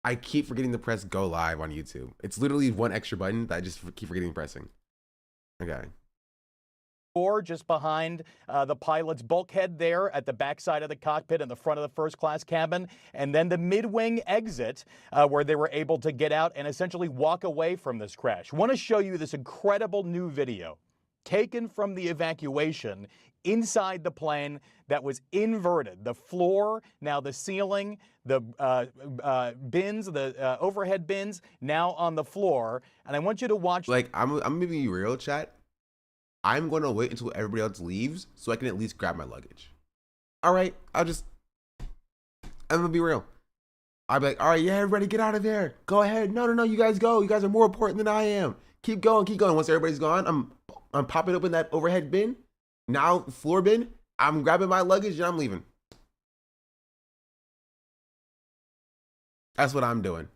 I keep forgetting to press go live on YouTube. It's literally one extra button that I just keep forgetting pressing. Okay. Or just behind the pilot's bulkhead there at the backside of the cockpit in the front of the first class cabin, and then the mid-wing exit where they were able to get out and essentially walk away from this crash. I want to show you this incredible new video taken from the evacuation inside the plane that was inverted. The floor, now the ceiling, the bins, the overhead bins, now on the floor. And I want you to watch. Like, I'm gonna be real, chat. I'm gonna wait until everybody else leaves so I can at least grab my luggage. All right, I'm gonna be real. I'll be like, all right, yeah, everybody get out of there. Go ahead. No, you guys go. You guys are more important than I am. Keep going. Once everybody's gone, I'm popping open that overhead bin. Now floor bin. I'm grabbing my luggage and I'm leaving. That's what I'm doing.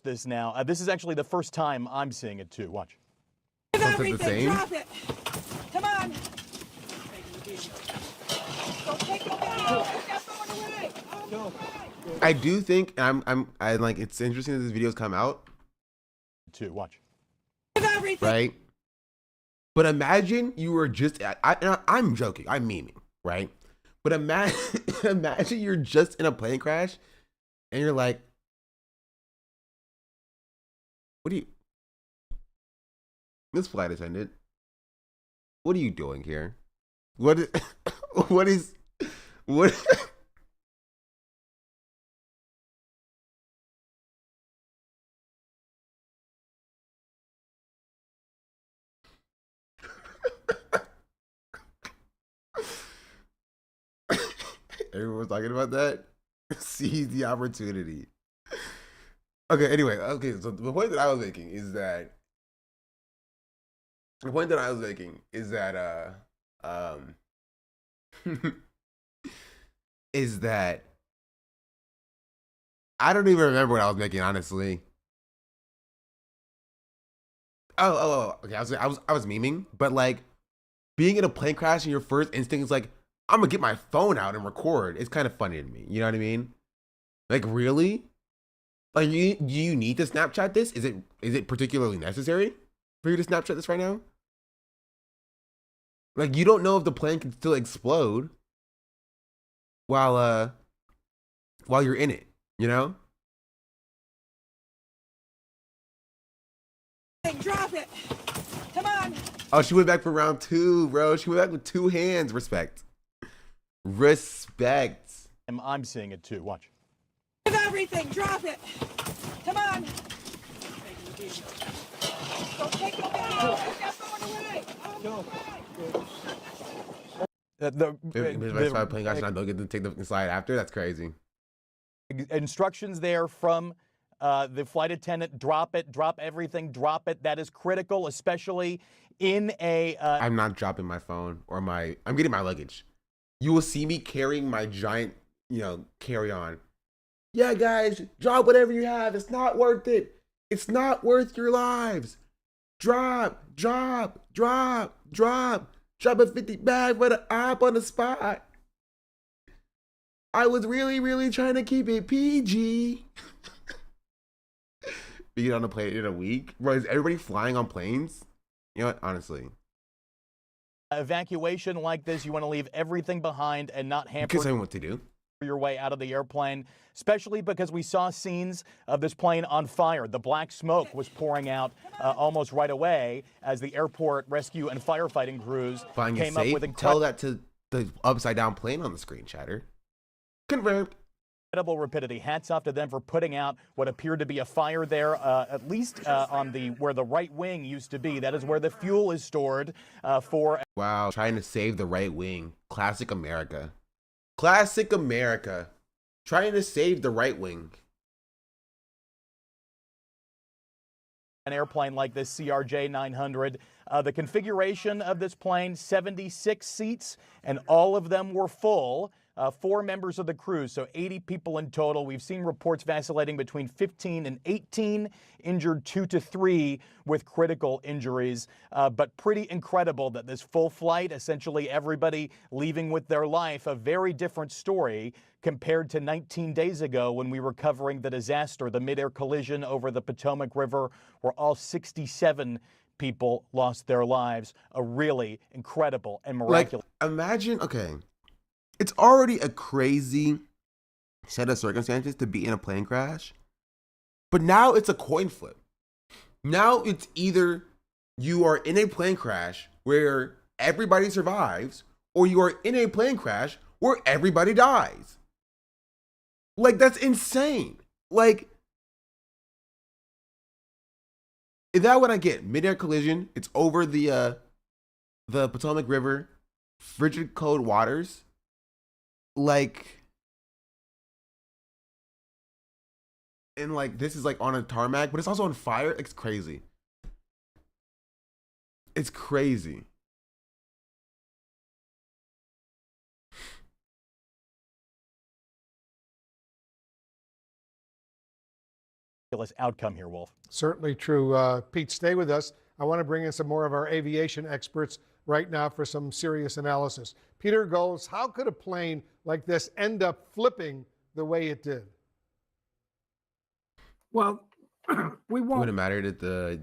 This now. This is actually the first time I'm seeing it too. Watch. Everything, the same? Drop it. Come on. Don't take the video. Put that phone away. I do think I like it's interesting that this video's come out. Watch. Everything. Right? But imagine you were just I'm joking, I'm memeing, right? But imagine you're just in a plane crash and you're like, this flight attendant, what are you doing here? What everyone's talking about that? Seize the opportunity. Okay, anyway, so the point that I was making is that is that I don't even remember what I was making, honestly. Okay, I was memeing, but like being in a plane crash and your first instinct is like, I'm gonna get my phone out and record. It's kind of funny to me. You know what I mean? Like, really? Like, do you need to Snapchat this? Is it particularly necessary for you to Snapchat this right now? Like, you don't know if the plane can still explode while you're in it, you know? Drop it. Come on. Oh, she went back for round 2, bro. She went back with 2 hands. Respect. I'm seeing it too. Watch. Everything. Drop it. Come on. Don't take the video. Put that phone away. If I plane crash and I don't get to take the slide after, that's crazy. Instructions there from the flight attendant: drop it, drop everything, drop it. That is critical, especially in a. I'm not dropping my phone or I'm getting my luggage. You will see me carrying my giant, carry-on. Yeah, guys, drop whatever you have. It's not worth it. It's not worth your lives. Drop a 50 bag for the op on the spot. I was really trying to keep it PG. Being on a plane in a week? Bro, is everybody flying on planes? You know what? Honestly. Evacuation like this, you want to leave everything behind and not hamper what to do. Your way out of the airplane, especially because we saw scenes of this plane on fire. The black smoke was pouring out almost right away as the airport rescue and firefighting crews came up with Tell that to the upside down plane on the screen, chatter. Confirmed. Incredible rapidity. Hats off to them for putting out what appeared to be a fire there, at least on where the right wing used to be. That is where the fuel is stored for. Wow, trying to save the right wing. Classic America. Classic America. Trying to save the right wing. An airplane like this CRJ 900. The configuration of this plane, 76 seats, and all of them were full. 4 members of the crew, so 80 people in total. We've seen reports vacillating between 15 and 18, injured 2 to 3 with critical injuries. But pretty incredible that this full flight, essentially everybody leaving with their life, a very different story compared to 19 days ago when we were covering the disaster, the midair collision over the Potomac River, where all 67 people lost their lives. A really incredible and miraculous. Like, imagine, okay, it's already a crazy set of circumstances to be in a plane crash, but now it's a coin flip. Now it's either you are in a plane crash where everybody survives, or you are in a plane crash where everybody dies. Like, that's insane. Like, is that what I get? Midair collision. It's over the Potomac River, frigid cold waters. Like, and like this is like on a tarmac, but it's also on fire. It's crazy. It's crazy. Outcome here, Wolf. Certainly true. Pete, stay with us. I want to bring in some more of our aviation experts right now for some serious analysis. Peter Goals, how could a plane like this end up flipping the way it did? Well, we It won't. wouldn't matter that the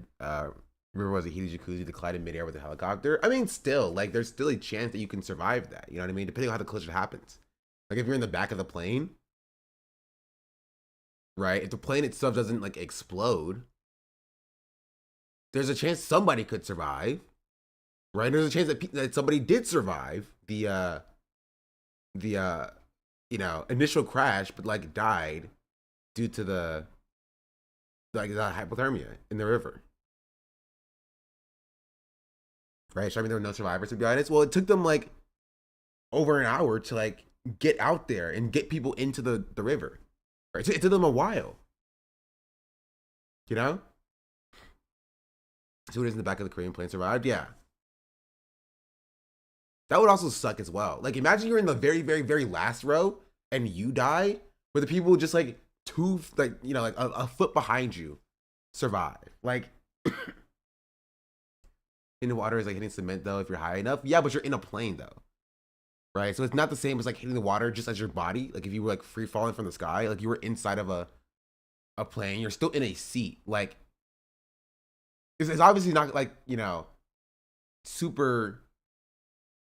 river was a heated jacuzzi to collide in midair with a helicopter. I mean, still, like, there's still a chance that you can survive that. You know what I mean? Depending on how the collision happens. Like, if you're in the back of the plane, right? If the plane itself doesn't like explode, there's a chance somebody could survive, right? There's a chance that somebody did survive the you know, initial crash, but like died due to the hypothermia in the river, right? So I mean, there were no survivors, to be honest. Well, it took them like over an hour to like get out there and get people into the river. Right, so it took them a while, you know? So who is in the back of the Korean plane survived? Yeah. That would also suck as well. Like, imagine you're in the very, very, very last row and you die, but the people just like like, you know, like a foot behind you survive. Like, in the water is like hitting cement though if you're high enough. Yeah, but you're in a plane though. Right, so it's not the same as like hitting the water just as your body. Like if you were like free falling from the sky, like you were inside of a plane, you're still in a seat. Like it's obviously not like, you know, super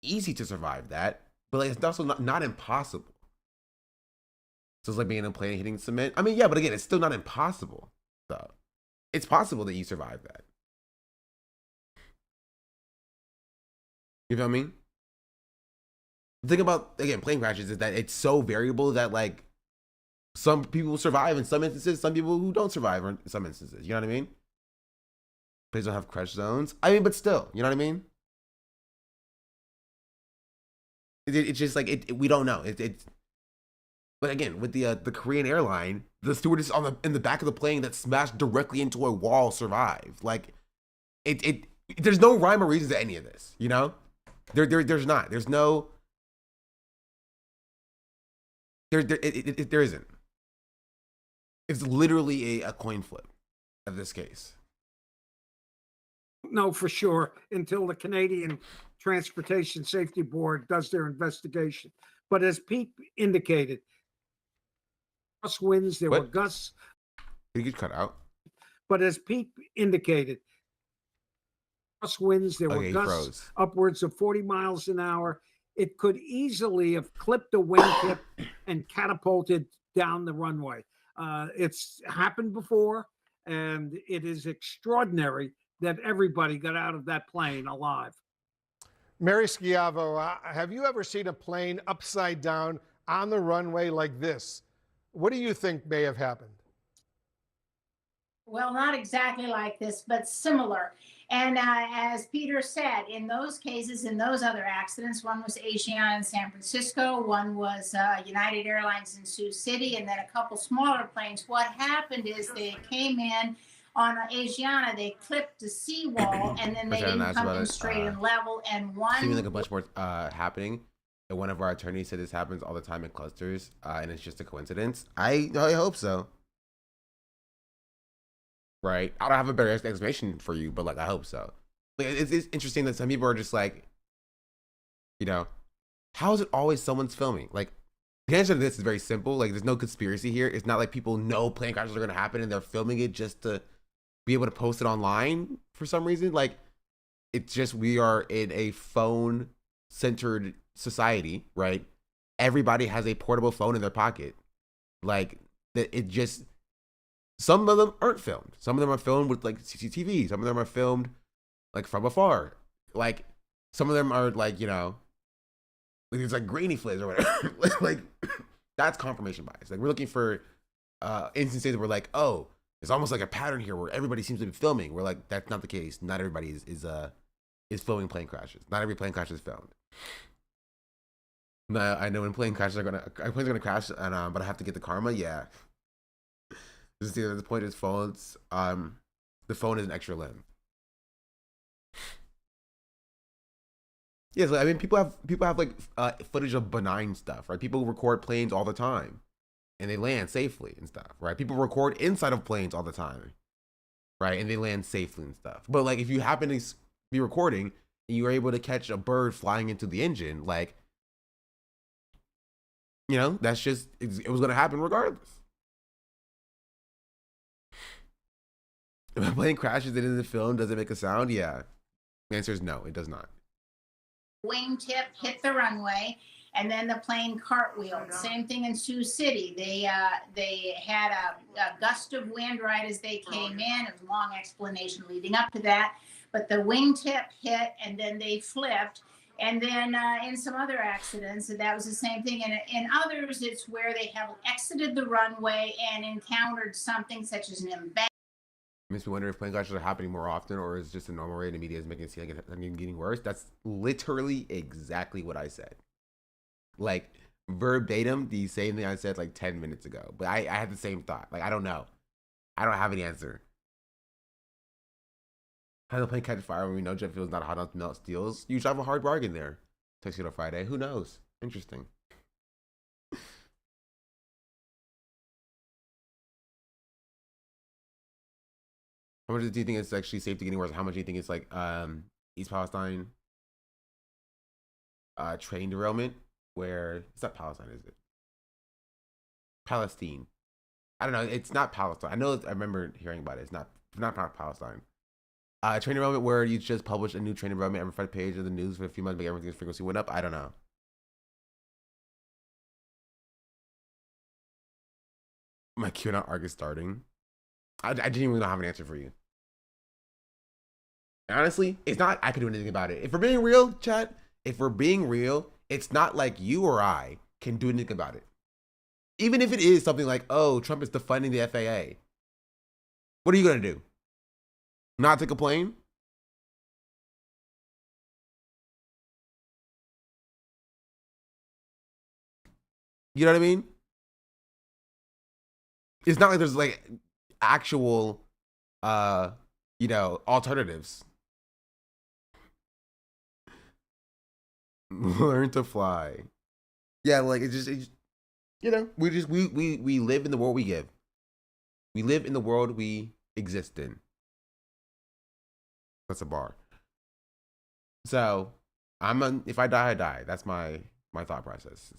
easy to survive that, but like it's also not impossible. So it's like being in a plane hitting cement. I mean, yeah, but again, it's still not impossible. So it's possible that you survive that. You feel me? The thing about, again, plane crashes is that it's so variable that like some people survive in some instances, some people who don't survive in some instances. You know what I mean? Planes don't have crash zones. I mean, but still, you know what I mean? It's just like we don't know. But again, with the Korean airline, the stewardess in the back of the plane that smashed directly into a wall survived. Like there's no rhyme or reason to any of this. You know, there's not. There's no. There isn't. It's literally a coin flip of this case. know for sure until the Canadian Transportation Safety Board does their investigation. But as Pete indicated, crosswinds, there were What? gusts. Did he get cut out? But as Pete indicated, crosswinds, there Okay, were he gusts froze. upwards of 40 miles an hour. It could easily have clipped a wingtip and catapulted down the runway. It's happened before, and it is extraordinary that everybody got out of that plane alive. Mary Schiavo, have you ever seen a plane upside down on the runway like this? What do you think may have happened? Well, not exactly like this, but similar. And as Peter said, in those cases, in those other accidents, one was Asiana in San Francisco, one was United Airlines in Sioux City, and then a couple smaller planes. What happened is they came in on Asiana, they clipped the seawall, and then they Which I didn't asked come about in it, straight and level. And one Seeming like a bunch more happening. And one of our attorneys said this happens all the time in clusters, and it's just a coincidence. I hope so. Right? I don't have a better explanation for you, but like I hope so. Like, it's interesting that some people are just like, you know, how is it always someone's filming? Like, the answer to this is very simple. Like, there's no conspiracy here. It's not like people know plane crashes are gonna happen and they're filming it just to be able to post it online for some reason. Like, it's just we are in a phone-centered society, right? Everybody has a portable phone in their pocket. Like, it just, some of them aren't filmed. Some of them are filmed with like CCTV. Some of them are filmed like from afar. Like, some of them are like, you know, it's like grainy flips or whatever. Like, that's confirmation bias. Like, we're looking for instances where like, oh, it's almost like a pattern here where everybody seems to be filming. We're like, that's not the case. Not everybody is filming plane crashes. Not every plane crash is filmed. Now, I know when plane crashes planes are gonna crash, and but I have to get the karma. Yeah. The point is phones. The phone is an extra limb. Yeah, so, I mean, people have like footage of benign stuff, right? People record planes all the time, and they land safely and stuff, right? People record inside of planes all the time, right? And they land safely and stuff. But like, if you happen to be recording and you are able to catch a bird flying into the engine, like, you know, that's just, it was gonna happen regardless. If a plane crashes in the film, does it make a sound? Yeah. The answer is no, it does not. Wingtip hit the runway, and then the plane cartwheeled. Same thing in Sioux City. They had a gust of wind right as they came in. It was a long explanation leading up to that, but the wingtip hit, and then they flipped. And then in some other accidents, that was the same thing. And in others, it's where they have exited the runway and encountered something such as an embankment. Makes me wonder if plane crashes are happening more often, or is just a normal rate and the media is making it seem like it's getting worse. That's literally exactly what I said. Like, verbatim, the same thing I said like 10 minutes ago. But I had the same thought. Like, I don't know. I don't have any answer. How the plane catch fire when we know jet fuel is not hot enough to melt steels? You should have a hard bargain there. Tuxedo Friday. Who knows? Interesting. How much do you think it's actually safe to getting worse? How much do you think it's like East Palestine train derailment, where it's not Palestine, is it? Palestine. I don't know. It's not Palestine. I remember hearing about it. It's not Palestine. Train derailment where you just publish a new train derailment every front page of the news for a few months, make everything's frequency went up. I don't know. My QAnon arc is starting. I didn't even have an answer for you. Honestly, it's not I could do anything about it. If we're being real, chat, if we're being real, it's not like you or I can do anything about it. Even if it is something like, oh, Trump is defunding the FAA. What are you going to do? Not take a plane? You know what I mean? It's not like there's like actual you know, alternatives. Learn to fly. Yeah, like it's just you know, we live in the world we give. We live in the world we exist in. That's a bar. So if I die, I die. That's my thought process.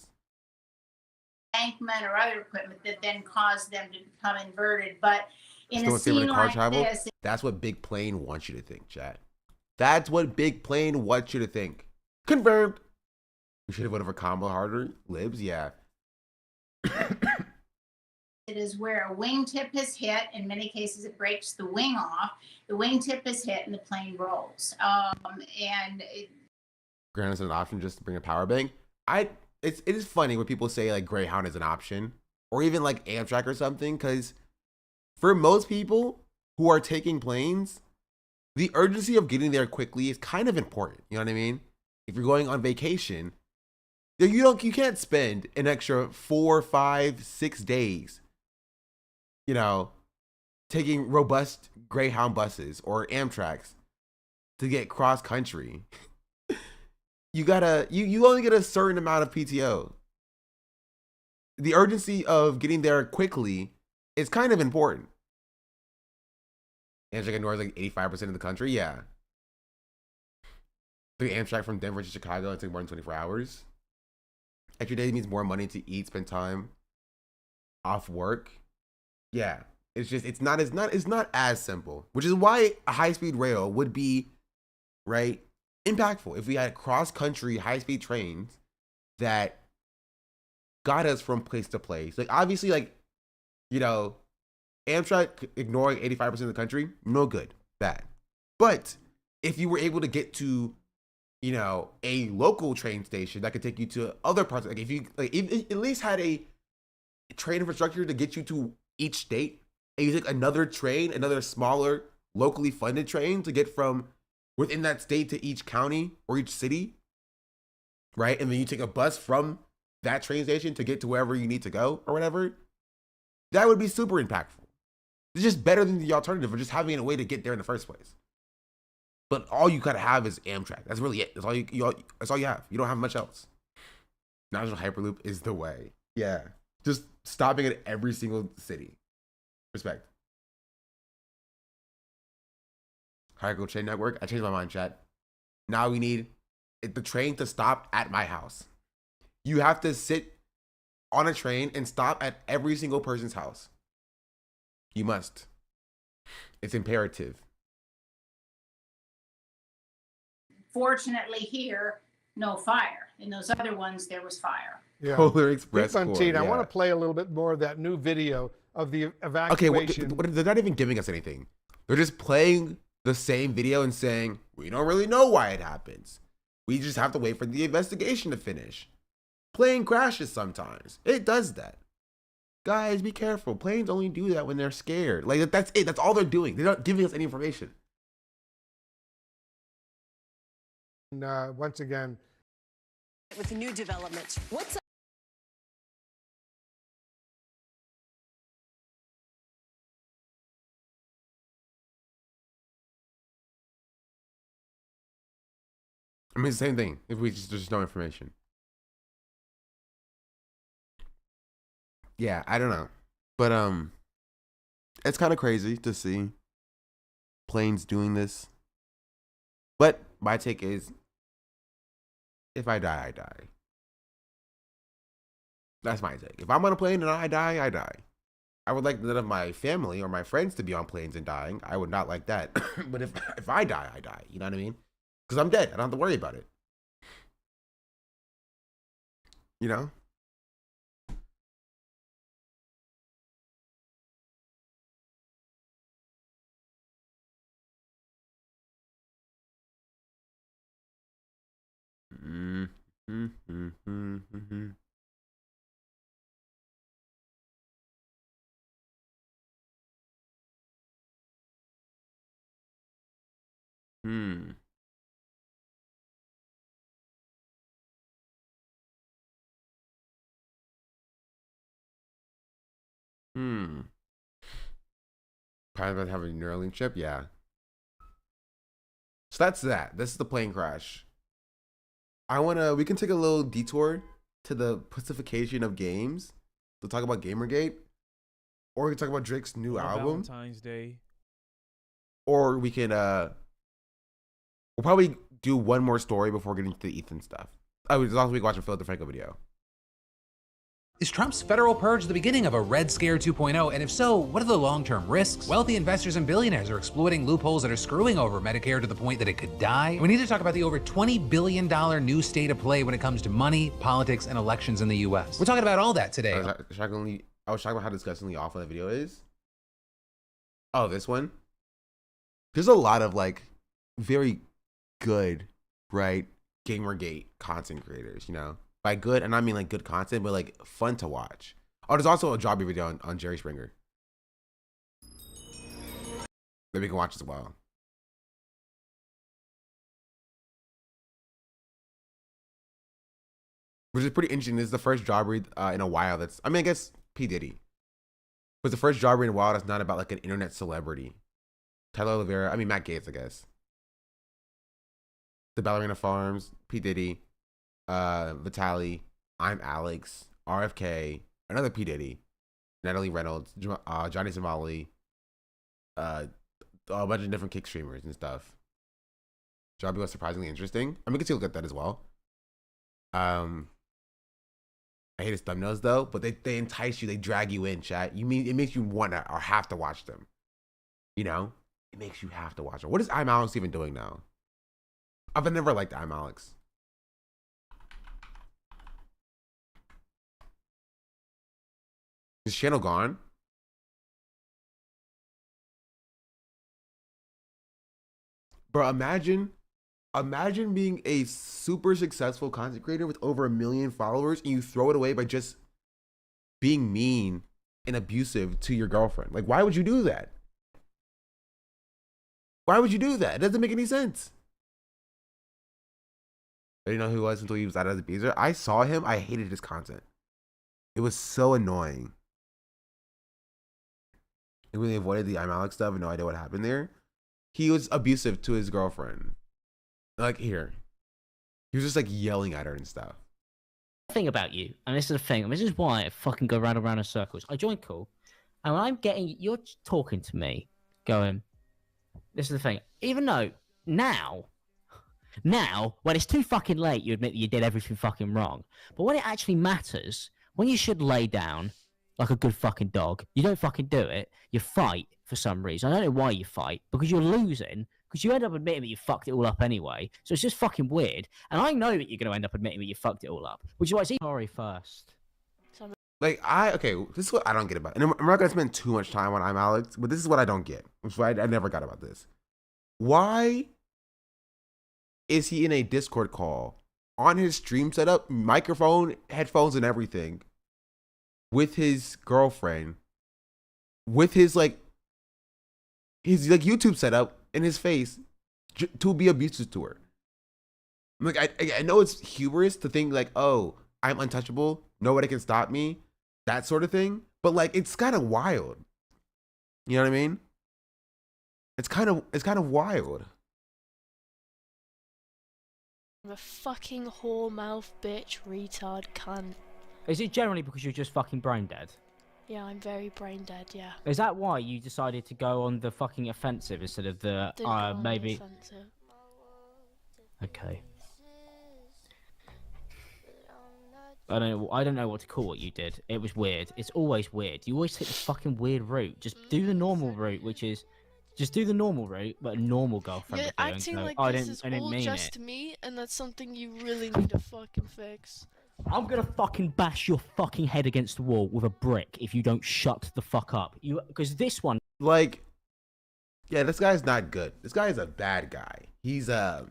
Embankment or other equipment that then caused them to become inverted. But in Still a scene like this, that's what Big Plane wants you to think, chat. That's what Big Plane wants you to think. Confirmed. We should have went over combo harder. Libs, yeah. it is where a wingtip is hit. In many cases, it breaks the wing off. The wingtip is hit and the plane rolls. Granted, it's an option just to bring a power bank. It is funny when people say like Greyhound is an option, or even like Amtrak or something, because for most people who are taking planes, the urgency of getting there quickly is kind of important. You know what I mean? If you're going on vacation, you can't spend an extra 4, 5, 6 days, you know, taking robust Greyhound buses or Amtraks to get cross country. you only get a certain amount of PTO. The urgency of getting there quickly is kind of important. Amtrak ignores like 85% of the country. Yeah. The Amtrak from Denver to Chicago, it took more than 24 hours. Extra day means more money to eat, spend time off work. Yeah. It's not as simple, which is why a high-speed rail would be, right, impactful if we had cross-country high-speed trains that got us from place to place. Like, obviously, like, you know, Amtrak ignoring 85% of the country, no good, bad. But if you were able to get to, you know, a local train station that could take you to other parts, like if you like, if at least had a train infrastructure to get you to each state, and you take another train, another smaller, locally funded train to get from within that state to each county or each city, right? And then you take a bus from that train station to get to wherever you need to go or whatever, that would be super impactful. It's just better than the alternative of just having a way to get there in the first place. But all you gotta have is Amtrak. That's really it. That's all you have. You don't have much else. National Hyperloop is the way. Yeah. Just stopping at every single city. Respect. Hierarchical train network. I changed my mind, chat. Now we need the train to stop at my house. You have to sit on a train and stop at every single person's house. You must. It's imperative. Fortunately here, no fire. In those other ones, there was fire. Yeah. Polar Express. Fontaine, Corps, I yeah. want to play a little bit more of that new video of the Okay, evacuation. they're not even giving us anything. They're just playing the same video and saying, we don't really know why it happens. We just have to wait for the investigation to finish. Plane crashes sometimes. It does that. Guys, be careful. Planes only do that when they're scared. Like, that's it. That's all they're doing. They're not giving us any information. Once again, with the new development. What's up? I mean, it's the same thing. If we just no information. Yeah, I don't know. But, it's kind of crazy to see planes doing this. But my take is, if I die, I die. That's my take. If I'm on a plane and I die, I die. I would like none of my family or my friends to be on planes and dying. I would not like that. But if I die, I die. You know what I mean? Because I'm dead. I don't have to worry about it. You know? Probably about to have a Neuralink chip, yeah. So that's that. This is the plane crash. We can take a little detour to the Pussification of games to talk about Gamergate. Or we can talk about Drake's new album. Valentine's Day. Or we can we'll probably do one more story before getting to the Ethan stuff. Oh, as long as we can watch a Phil DeFranco video. Is Trump's federal purge the beginning of a Red Scare 2.0? And if so, what are the long-term risks? Wealthy investors and billionaires are exploiting loopholes that are screwing over Medicare to the point that it could die. And we need to talk about the over $20 billion new state of play when it comes to money, politics, and elections in the US. We're talking about all that today. I was shocked about how disgustingly awful that video is. Oh, this one? There's a lot of like very good, right, Gamergate content creators, you know? By good, and I mean like good content, but like fun to watch. Oh, there's also a Jobby video on Jerry Springer that we can watch as well. Which is pretty interesting. This is the first job read in a while that's, I mean, I guess P. Diddy. But the first job read in a while that's not about like an internet celebrity. Tyler Oliveira, I mean, Matt Gaetz, I guess. the Ballerina Farms, P Diddy, Vitaly, ImAllexx, RFK, another P Diddy, Natalie Reynolds, Johnny Somali, a bunch of different kick streamers and stuff. Joby was surprisingly interesting. I mean, you can take a look at that as well. I hate his thumbnails though, but they entice you, they drag you in, chat. It makes you want to or have to watch them. You know? It makes you have to watch them. What is ImAllexx even doing now? I've never liked ImAllexx. Is his channel gone? Bro, imagine being a super successful content creator with over 1 million followers and you throw it away by just being mean and abusive to your girlfriend. Like, why would you do that? Why would you do that? It doesn't make any sense. I didn't know who he was until he was out as abuser. I saw him. I hated his content. It was so annoying. I really avoided the ImAllexx stuff and no idea what happened there. He was abusive to his girlfriend. Like, here. He was just like yelling at her and stuff. Thing about you, and this is the thing, and this is why I fucking go round and round in circles. I join call, and when I'm getting, you're talking to me, going, this is the thing, even though now, when it's too fucking late, you admit that you did everything fucking wrong. But when it actually matters, when you should lay down like a good fucking dog, you don't fucking do it, you fight for some reason. I don't know why you fight, because you're losing, because you end up admitting that you fucked it all up anyway. So it's just fucking weird. And I know that you're going to end up admitting that you fucked it all up, which is why it's sorry first. Like, okay, this is what I don't get about it. And I'm not going to spend too much time on ImAllexx, but this is what I don't get, which I never got about this. Why is he in a Discord call on his stream setup, microphone, headphones, and everything, with his girlfriend, with his YouTube setup in his face to be abusive to her? Like, I know it's hubris to think like, oh, I'm untouchable, nobody can stop me, that sort of thing. But like, it's kind of wild. You know what I mean? It's kind of wild. I'm a fucking whore mouth bitch retard cunt. Is it generally because you're just fucking brain dead? Yeah, I'm very brain dead, yeah. Is that why you decided to go on the fucking offensive instead of the Didn't go on the maybe? offensive. Okay. I don't know what to call what you did. It was weird. It's always weird. You always take the fucking weird route. Just do the normal route, which is just do the normal route, but a normal girlfriend. You're would do, acting and go, like I this didn't, is I didn't all mean just it. me, and that's something you really need to fucking fix. I'm gonna fucking bash your fucking head against the wall with a brick if you don't shut the fuck up. Because this one, Like, yeah, this guy's not good. This guy is a bad guy. He's a,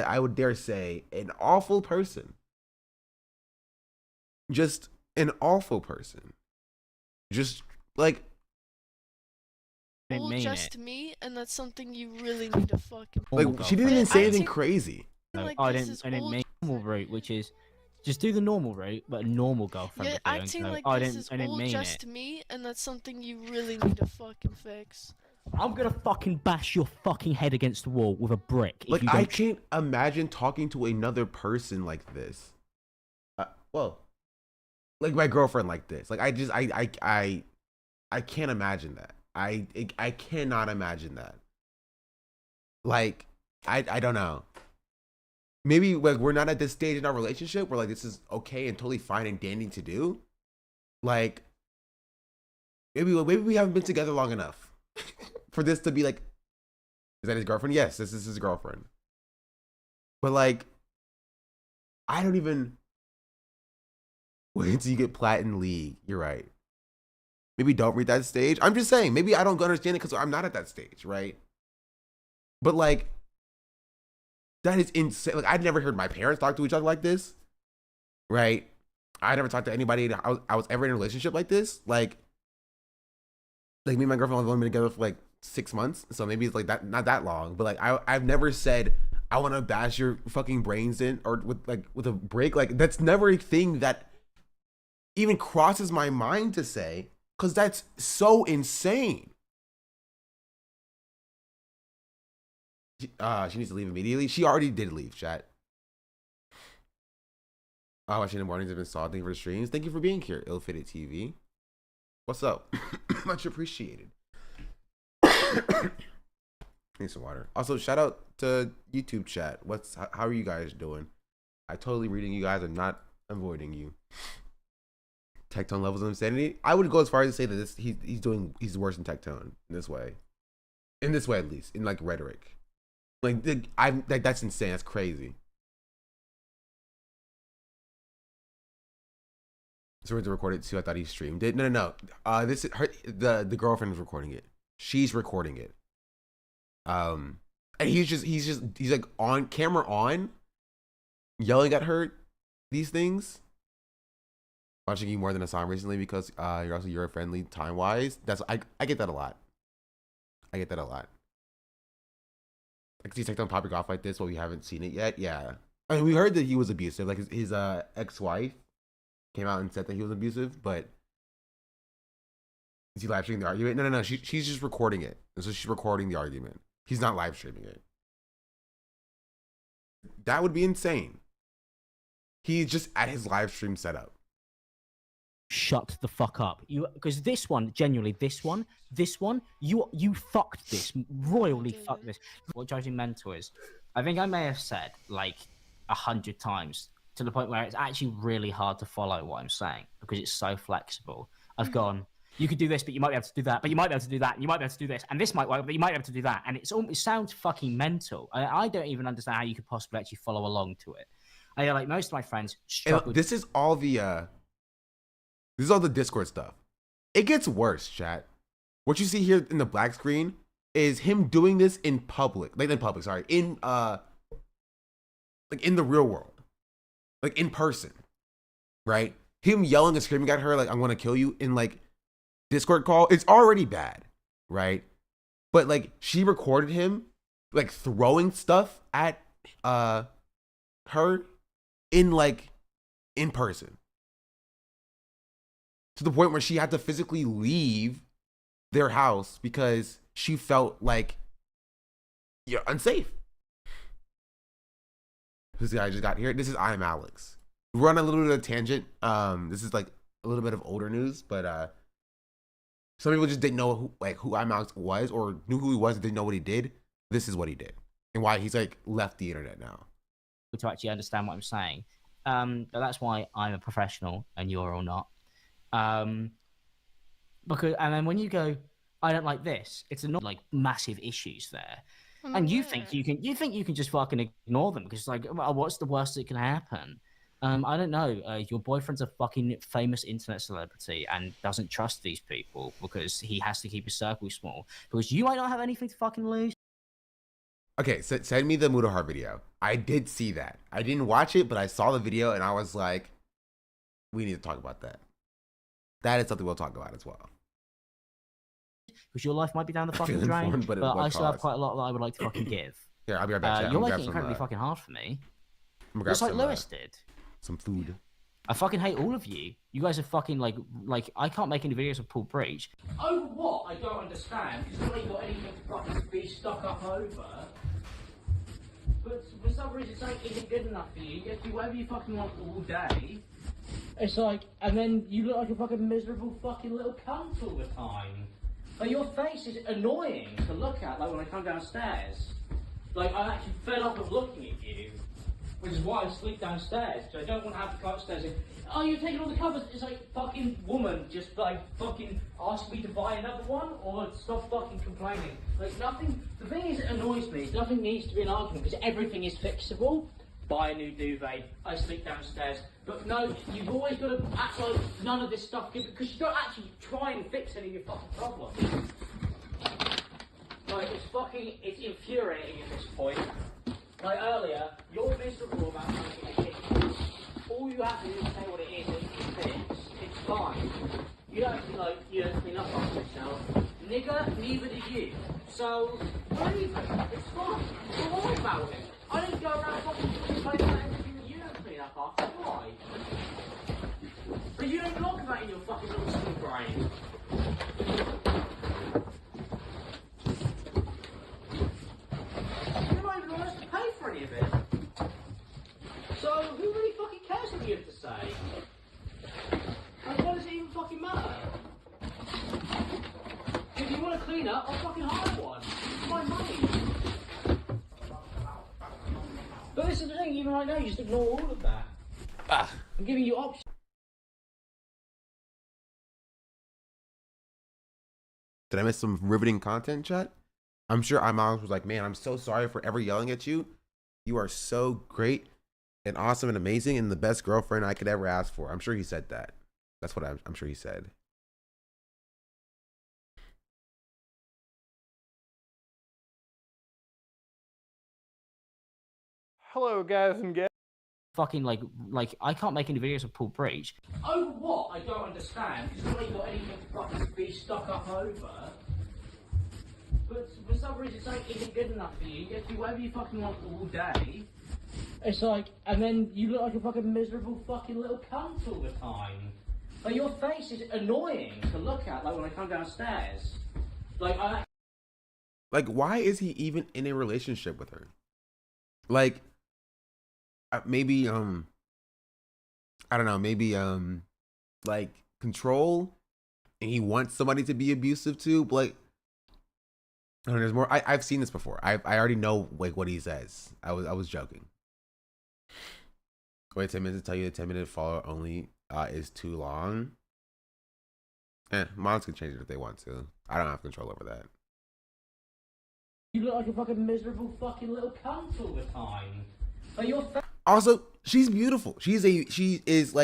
I would dare say, an awful person. Just an awful person. Just like, I didn't All mean just it. me, and that's something you really need to fucking Normal she didn't You're even say anything acting crazy. like I this didn't. is I didn't all mean normal route, which is just do the normal route, but a normal girlfriend. You're would do, and acting go, like I this didn't. is I didn't all mean just it. me, and that's something you really need to fucking fix. I'm gonna fucking bash your fucking head against the wall with a brick. If Like, you I don't can't imagine talking to another person like this. Well, like my girlfriend like this. Like, I can't imagine that. I cannot imagine that. Like, I don't know. Maybe like we're not at this stage in our relationship where like this is okay and totally fine and dandy to do. Like, maybe we haven't been together long enough for this to be like, is that his girlfriend? Yes, this is his girlfriend. But like, I don't even wait until you get Platinum League. You're right. Maybe don't read that stage. I'm just saying, maybe I don't understand it because I'm not at that stage, right? But like, that is insane. Like, I'd never heard my parents talk to each other like this, right? I never talked to anybody. I was ever in a relationship like this. Like me and my girlfriend have only been together for like 6 months, so maybe it's like that, not that long. But like, I've never said I want to bash your fucking brains in or with a break. Like, that's never a thing that even crosses my mind to say, because that's so insane. She needs to leave immediately. She already did leave, chat. Watching in the mornings have been solid. Thank you for the streams. Thank you for being here, Ill-Fitted TV. What's up? Much appreciated. Need some water. Also, shout out to YouTube chat. How are you guys doing? I totally reading you guys. I'm not avoiding you. Tectone levels of insanity. I would go as far as to say that he's worse than Tectone in this way. In this way, at least, in like rhetoric. Like that's insane. That's crazy. So to record it too. I thought he streamed it. No. This is her. The girlfriend is recording it. She's recording it. And he's like on camera yelling at her these things. Watching you more than a song recently because you're also Euro friendly time wise. I get that a lot. I can see Tectone popping off like this, but we haven't seen it yet. Yeah, I mean we heard that he was abusive. Like his ex-wife came out and said that he was abusive, but is he live streaming the argument? No. She's just recording it, and so she's recording the argument. He's not live streaming it. That would be insane. He's just at his live stream setup. Shut the fuck up. Because this one, genuinely, this one, you fucked this, royally fucked this. What drives me mental is, I think I may have said like 100 times to the point where it's actually really hard to follow what I'm saying because it's so flexible. I've gone, you could do this, but you might be able to do that, but you might be able to do that, and you might be able to do this, and this might work, but you might be able to do that. And it sounds fucking mental. I don't even understand how you could possibly actually follow along to it. I like most of my friends struggle. This is all the Discord stuff. It gets worse, chat. What you see here in the black screen is him doing this in public. In the real world. Like in person. Right? Him yelling and screaming at her like I'm gonna kill you in like Discord call. It's already bad. Right? But like she recorded him like throwing stuff at her in person. To the point where she had to physically leave their house because she felt like you're unsafe. This guy just got here. This is ImAllexx. We're on a little bit of a tangent. This is like a little bit of older news, but some people just didn't know who ImAllexx was or knew who he was and didn't know what he did. This is what he did and why he's like left the internet now. To actually understand what I'm saying. But that's why I'm a professional and you're all not. Because and then when you go, I don't like this, it's not like massive issues there. And you think you can just fucking ignore them because like, well, what's the worst that can happen? I don't know. Your boyfriend's a fucking famous internet celebrity and doesn't trust these people because he has to keep his circle small because you might not have anything to fucking lose. Okay, so send me the Mudahar video. I did see that. I didn't watch it, but I saw the video and I was like, we need to talk about that. That is something we'll talk about as well. Because your life might be down the fucking drain, but I still have quite a lot that I would like to fucking give. Yeah, I'll be right back. You're making it incredibly fucking hard for me. Just like Lewis did. Some food. I fucking hate all of you. You guys are fucking like I can't make any videos of Paul Breach. Over what? I don't understand. Because you ain't got anything to fucking be stuck up over. But for some reason something isn't good enough for you. You get to do whatever you fucking want all day. It's like, and then you look like a fucking miserable fucking little cunt all the time. Like, your face is annoying to look at, like, when I come downstairs. Like, I'm actually fed up of looking at you. Which is why I sleep downstairs, because I don't want to have to come upstairs and, oh, you're taking all the covers. It's like, fucking woman, just, like, fucking ask me to buy another one, or stop fucking complaining. Like, nothing, the thing is, it annoys me, nothing needs to be an argument, because everything is fixable. Buy a new duvet, I sleep downstairs. But no, you've always got to act like none of this stuff, because you don't actually try and fix any of your fucking problems. Like, it's infuriating at this point. Like earlier, you're miserable about making a kitchen. All you have to do is say what it is and it's fixed. It's fine. You don't have to, like, you know, clean up after yourself. Nigga, neither do you. So, don't even. It's fine. Don't worry about it. I don't go around fucking complaining about everything that you don't clean up after. Why? Because you don't talk about it in your fucking little small brain. cleaner, I'll fucking hire one. It's my money. But this is the thing, even right now, you just ignore all of that. I'm giving you options. Did I miss some riveting content, chat? I'm sure ImAllexx was like, man, I'm so sorry for ever yelling at you. You are so great and awesome and amazing and the best girlfriend I could ever ask for. I'm sure he said that. That's what I'm sure he said. Hello, guys and gals. Fucking like I can't make any videos of Paul Breach. Over what? I don't understand. Because you ain't got anything to fucking be stuck up over. But for some reason, something isn't good enough for you. You get to do whatever you fucking want all day. It's like, and then you look like a fucking miserable fucking little cunt all the time. Like, your face is annoying to look at, like, when I come downstairs. Like, why is he even in a relationship with her? Like, maybe, I don't know, maybe, like, control, and he wants somebody to be abusive too, but, like, I don't know, there's more. I've seen this before. I already know, like, what he says. I was joking. Wait 10 minutes to tell you the 10-minute follow only is too long. Mods can change it if they want to. I don't have control over that. you look like a fucking miserable fucking little cunt all the time. Like, your face. Also, she's beautiful. She is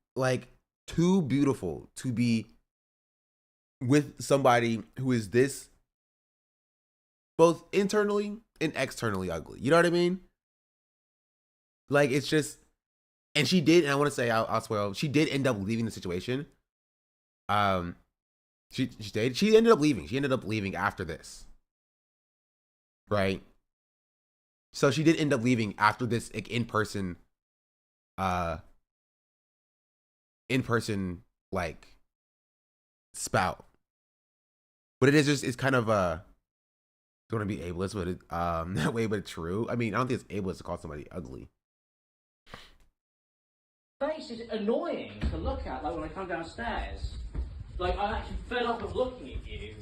like too beautiful to be with somebody who is this both internally and externally ugly. You know what I mean? Like, it's just, and she did, and I want to say, I'll spoil, she did end up leaving the situation. She ended up leaving. She ended up leaving after this. Right? So she did end up leaving after this, like, in-person, like, spout. But it is just, it's kind of, don't want to be ableist, but it, that way, but true. I mean, I don't think it's ableist to call somebody ugly. Face is annoying to look at, like, when I come downstairs. Like, I'm actually fed up of looking at you,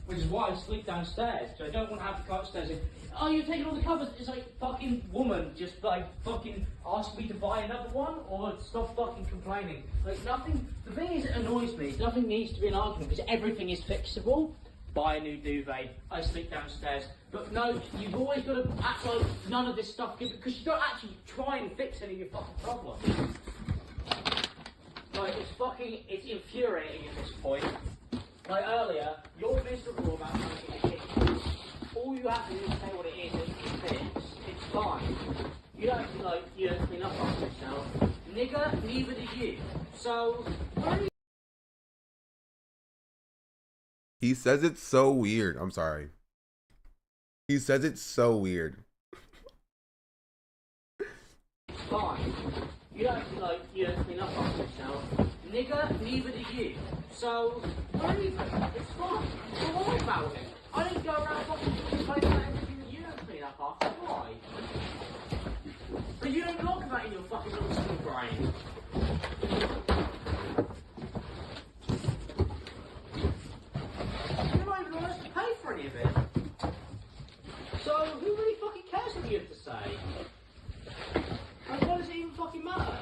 which is why I sleep downstairs, because I don't want to have to go upstairs and, oh, you're taking all the covers. It's like, fucking woman, just, like, fucking ask me to buy another one, or stop fucking complaining. Like, nothing, the thing is, it annoys me, nothing needs to be an argument, because everything is fixable. Buy a new duvet, I sleep downstairs. But no, you've always got to act like none of this stuff, because you don't actually try and fix any of your fucking problems. Like, it's infuriating at this point. Like earlier, you're miserable about something in the kitchen. All you have to do is say what it is and it fits. It's fine. You don't have to, like, you don't clean up after yourself. Nigga, neither do you. So, where are you? He says it's so weird. I'm sorry. He says it's so weird. It's fine. You don't have to, like, you don't clean up after yourself. Nigga, neither do you. So, where are you? It's fine. Don't worry about it. I don't go around fucking complaining about everything that you don't clean up after. Why? Because you don't look that in your fucking little small brain. You're not even honest to pay for any of it. So, who really fucking cares what you have to say? Like, what does it even fucking matter?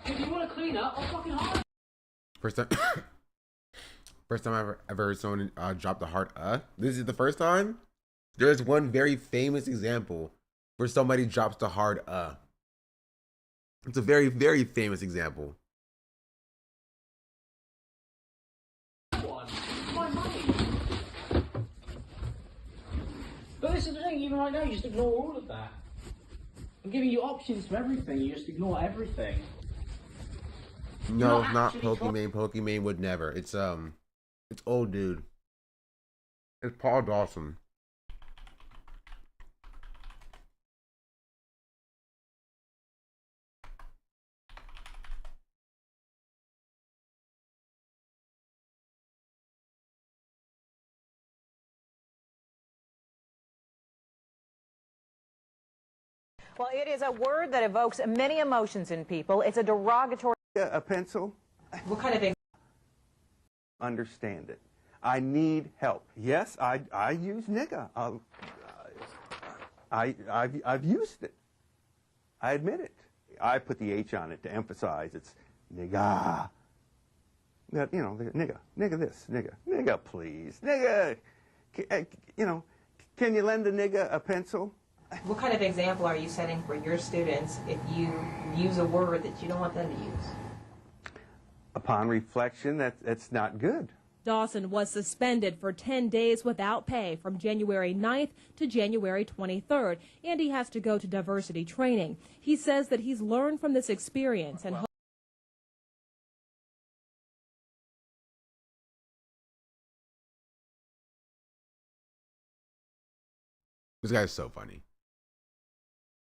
If you want to clean up, I'll fucking hire. First time I've ever heard someone drop the hard This is the first time. There's one very famous example where somebody drops the hard It's a very, very famous example. My money. But this is the thing, even right now, you just ignore all of that. I'm giving you options for everything, you just ignore everything. No, not Pokimane. Pokimane would never. It's old dude. It's Paul Dawson. Well, it is a word that evokes many emotions in people. It's a derogatory. A pencil, What kind of understand it. I need help. Yes, I use nigga. I've used it. I admit it. I put the H on it to emphasize it's nigga. That, you know, nigga this, nigga please, nigga. You know, can you lend a nigga a pencil? What kind of example are you setting for your students if you use a word that you don't want them to use? Upon reflection, that's not good. Dawson was suspended for 10 days without pay from January 9th to January 23rd, and he has to go to diversity training. He says that he's learned from this experience and This guy's so funny.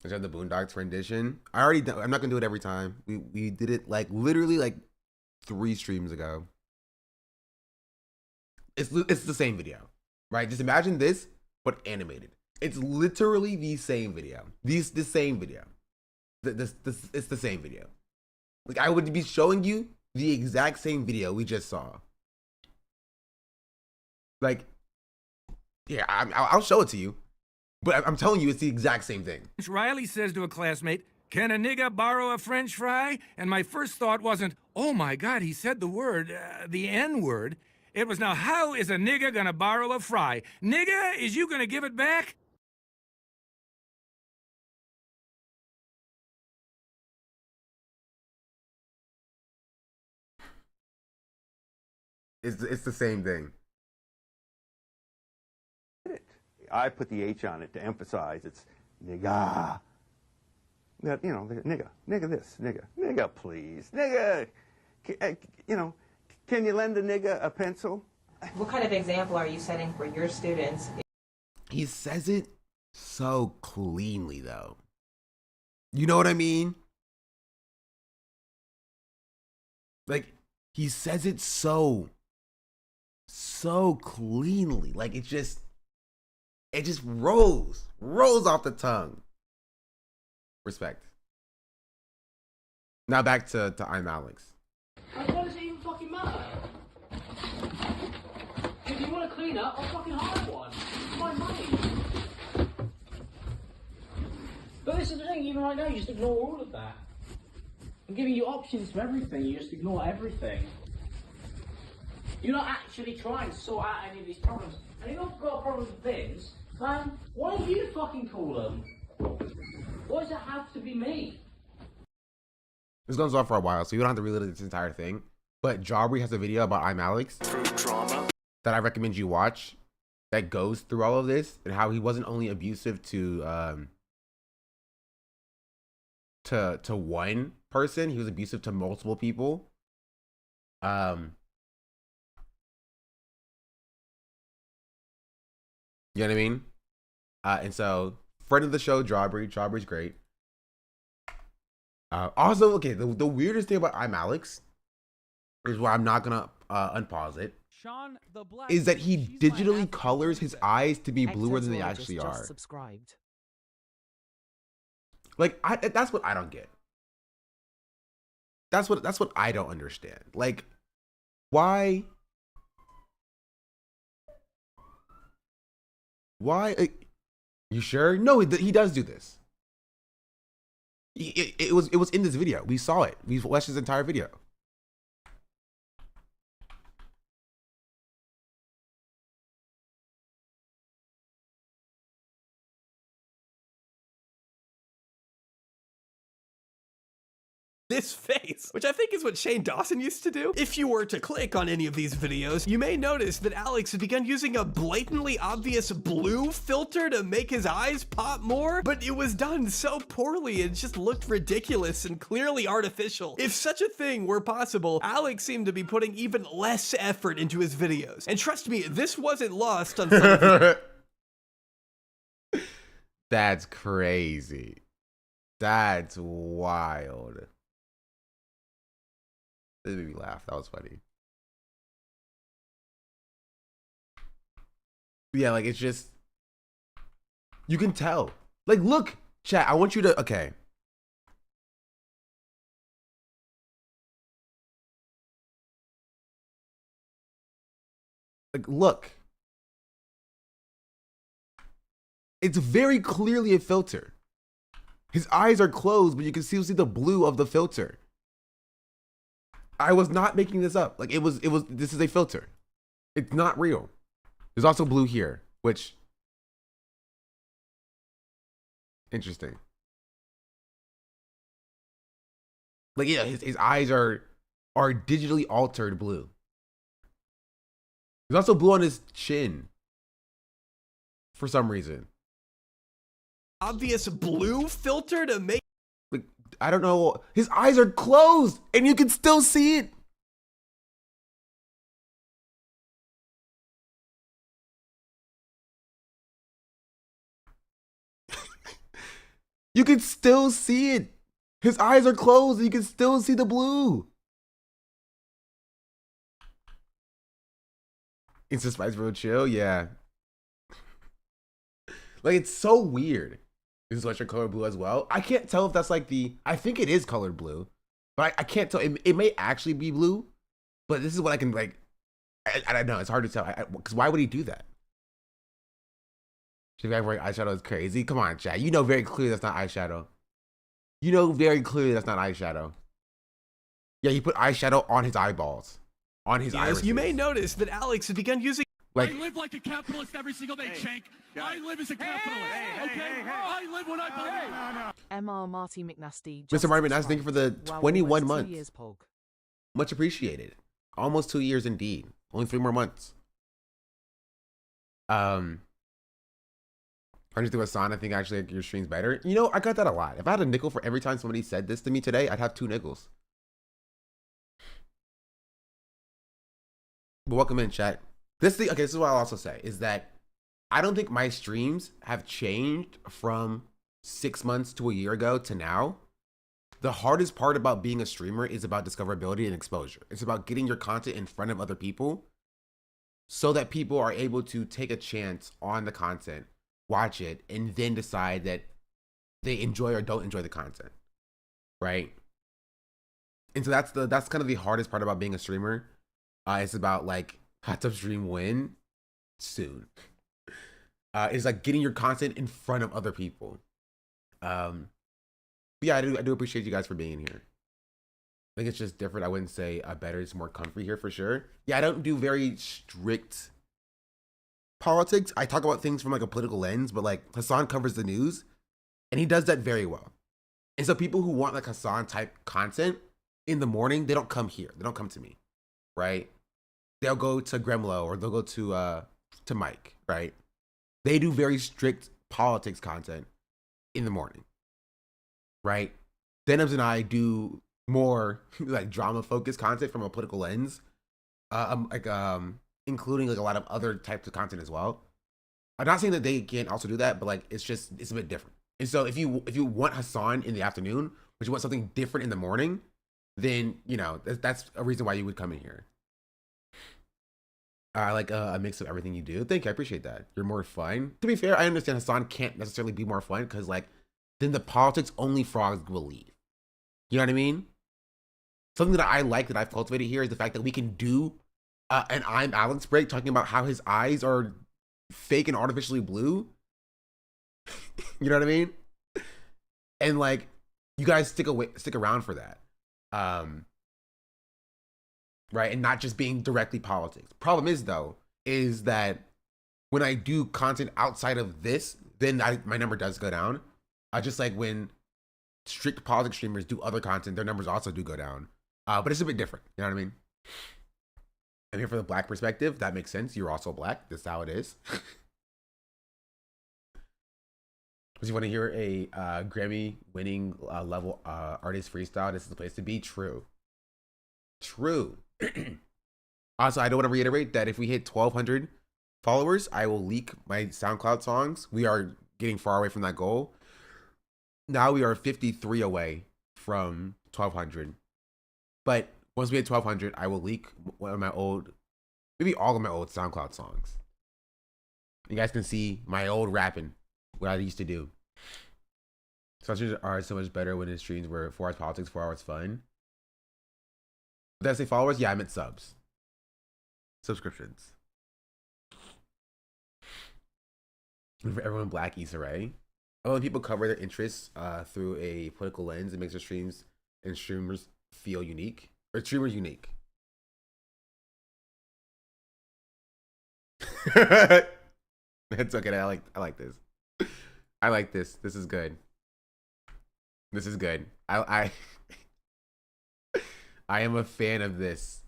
I have the Boondocks rendition. I'm not gonna do it every time. We did it like literally like 3 streams ago. It's the same video, right? Just imagine this, but animated. It's literally the same video. The same video. It's the same video. Like I would be showing you the exact same video we just saw. Like, yeah, I'll show it to you. But I'm telling you, it's the exact same thing. Riley says to a classmate, "Can a nigga borrow a French fry?" And my first thought wasn't, "Oh my God, he said the word, the N word." It was, "Now how is a nigga gonna borrow a fry? Nigga, is you gonna give it back?" It's the same thing. I put the H on it to emphasize it's nigga. That, you know, nigga this, nigga please, nigga. You know, can you lend a nigga a pencil? What kind of example are you setting for your students? He says it so cleanly, though. You know what I mean? Like, he says it so cleanly. Like, it just rolls off the tongue. Respect. Now back to ImAllexx. Like, what does it even fucking matter? If you want to clean up, I'll fucking hire one. It's my money. But this is the thing, even right now, you just ignore all of that. I'm giving you options for everything, you just ignore everything. You're not actually trying to sort out any of these problems. And if you've got a problem with this, man, why don't you fucking call them? Why does it have to be me? This goes on for a while, so you don't have to relive this entire thing. But Jawbreak has a video about ImAllexx that I recommend you watch that goes through all of this and how he wasn't only abusive to one person, he was abusive to multiple people. You know what I mean? And so, friend of the show, Jawbreak's great. Also, okay, the weirdest thing about ImAllexx is why I'm not gonna unpause it. Is that he digitally colors his eyes to be bluer than they actually are. Subscribed. Like, that's what I don't get. That's what I don't understand. Like, why? You sure? No, he does do this. It was in this video. We saw it. We watched his entire video. This face, which I think is what Shane Dawson used to do. If you were to click on any of these videos, you may notice that Alex has begun using a blatantly obvious blue filter to make his eyes pop more, but it was done so poorly it just looked ridiculous and clearly artificial. If such a thing were possible, Alex seemed to be putting even less effort into his videos. And trust me, this wasn't lost on some That's crazy. That's wild. This made me laugh. That was funny. Yeah, like, it's just, you can tell. Like, look, chat, I want you to, okay. Like, look. It's very clearly a filter. His eyes are closed, but you can still see the blue of the filter. I was not making this up. Like, this is a filter. It's not real. There's also blue here, which, interesting. Like, yeah, his eyes are digitally altered blue. There's also blue on his chin for some reason. Obvious blue filter to make. Like, I don't know. His eyes are closed and you can still see it. You can still see it. His eyes are closed and you can still see the blue. Instant Spice real chill, yeah. Like, it's so weird. This is sweatshirt colored blue as well. I can't tell if that's like I think it is colored blue, but I can't tell. It may actually be blue, but this is what I can like. I don't know. It's hard to tell. Because why would he do that? Should be wearing eyeshadow is crazy. Come on, chat. You know very clearly that's not eyeshadow. You know very clearly that's not eyeshadow. Yeah, he put eyeshadow on his eyeballs, on his irises. You may notice that Alex has begun using. Like, I live like a capitalist every single day, Shank. I live as a capitalist. Okay? I live when I believe. MR Marty McNasty. Mr. Marty McNasty, thank you for the 21 months. Years, Pog. Much appreciated. Almost 2 years indeed. Only 3 more months. I just do a sign. I think actually your stream's better. You know, I got that a lot. If I had a nickel for every time somebody said this to me today, I'd have 2 nickels. But welcome in, chat. This is what I'll also say is that I don't think my streams have changed from 6 months to a year ago to now. The hardest part about being a streamer is about discoverability and exposure. It's about getting your content in front of other people so that people are able to take a chance on the content, watch it, and then decide that they enjoy or don't enjoy the content, right? And so that's kind of the hardest part about being a streamer. It's about like hot tub stream when soon. It's like getting your content in front of other people. Yeah, I do appreciate you guys for being here. I think it's just different. I wouldn't say better. It's more comfy here for sure. Yeah, I don't do very strict politics. I talk about things from like a political lens, but like Hassan covers the news and he does that very well. And so people who want like Hassan type content in the morning, they don't come here. They don't come to me, right? They'll go to Gremlo or they'll go to Mike, right? They do very strict politics content in the morning, right? Denims and I do more like drama focused content from a political lens, including like a lot of other types of content as well. I'm not saying that they can't also do that, but like it's a bit different. And so if you want Hassan in the afternoon, but you want something different in the morning, then you know that's a reason why you would come in here. I like a mix of everything you do. Thank you, I appreciate that. You're more fun. To be fair, I understand Hassan can't necessarily be more fun because like then the politics only frogs will leave. You know what I mean? Something that I like that I've cultivated here is the fact that we can do an ImAllexx break talking about how his eyes are fake and artificially blue. You know what I mean? And like you guys stick around for that. Right, and not just being directly politics. Problem is though, is that when I do content outside of this, then my number does go down. Just like when strict politics streamers do other content, their numbers also do go down. But it's a bit different. You know what I mean? I'm here for the black perspective. That makes sense. You're also black. That's how it is. If you want to hear a Grammy-winning level artist freestyle, this is the place to be. True. Also, I do want to reiterate that if we hit 1,200 followers, I will leak my SoundCloud songs. We are getting far away from that goal. Now we are 53 away from 1,200. But once we hit 1,200, I will leak one of my maybe all of my old SoundCloud songs. You guys can see my old rapping, what I used to do. Subscriptions are so much better when the streams were 4 hours politics, 4 hours fun. Did I say followers? Yeah, I meant subs. Subscriptions. For everyone black Issa Rae. Oh, when people cover their interests through a political lens, it makes their streams and streamers feel unique. Or streamers unique. It's okay. I like this. I like this. This is good. This is good. I I am a fan of this.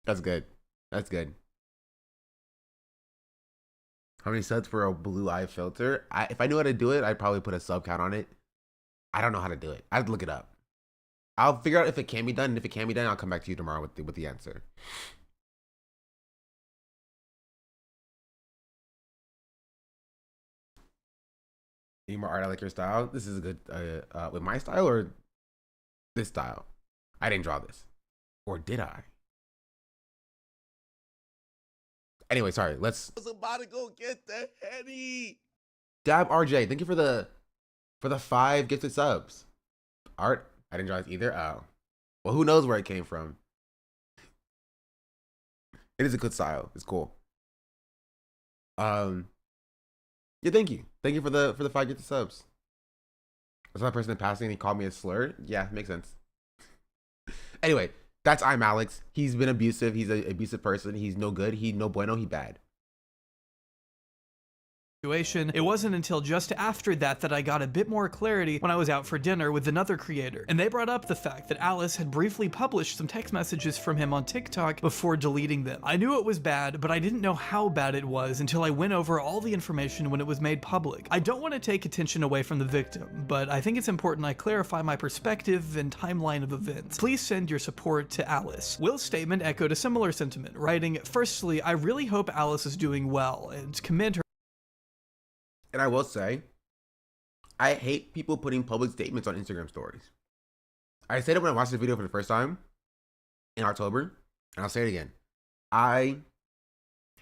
That's good. That's good. How many subs for a blue eye filter? If I knew how to do it, I'd probably put a sub count on it. I don't know how to do it. I have to look it up. I'll figure out if it can be done. And if it can be done, I'll come back to you tomorrow with the answer. Need more art? I like your style. This is a good with my style or this style. I didn't draw this, or did I? Anyway, sorry. Let's. I was about to go get the Henny. Dab RJ, thank you for the 5 gifted subs. Art, I didn't draw this either. Oh, well, who knows where it came from? It is a good style. It's cool. Yeah, thank you for the 5 gifted subs. That's my person in passing, and he called me a slur. Yeah, makes sense. Anyway, that's ImAllexx. He's been abusive. He's an abusive person. He's no good. He no bueno. He bad. It wasn't until just after that I got a bit more clarity when I was out for dinner with another creator, and they brought up the fact that Alice had briefly published some text messages from him on TikTok before deleting them. I knew it was bad, but I didn't know how bad it was until I went over all the information when it was made public. I don't want to take attention away from the victim, but I think it's important I clarify my perspective and timeline of events. Please send your support to Alice. Will's statement echoed a similar sentiment, writing, "Firstly, I really hope Alice is doing well, and commend her." And I will say, I hate people putting public statements on Instagram stories. I said it when I watched the video for the first time in October, and I'll say it again. I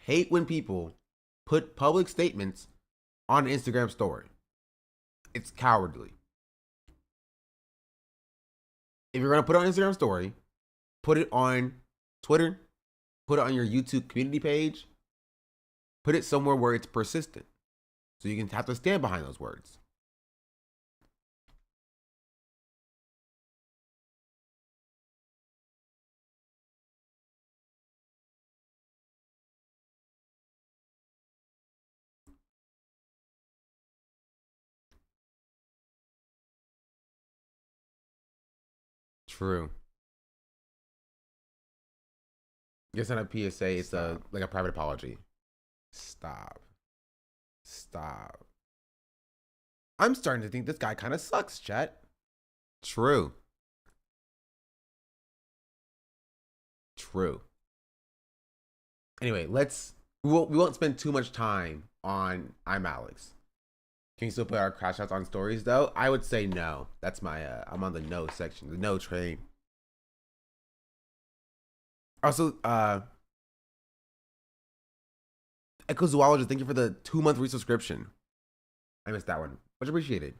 hate when people put public statements on an Instagram story. It's cowardly. If you're going to put it on Instagram story, put it on Twitter, put it on your YouTube community page, put it somewhere where it's persistent. So you can have to stand behind those words. True. It's not a PSA, it's like a private apology. Stop. I'm starting to think this guy kind of sucks, chat. True. Anyway, we won't spend too much time on ImAllexx. Can you still put our crash outs on stories though? I would say no. That's my I'm on the no section, the no train. Also, Echo Zoologist, thank you for the 2-month resubscription. I missed that one. Much appreciated.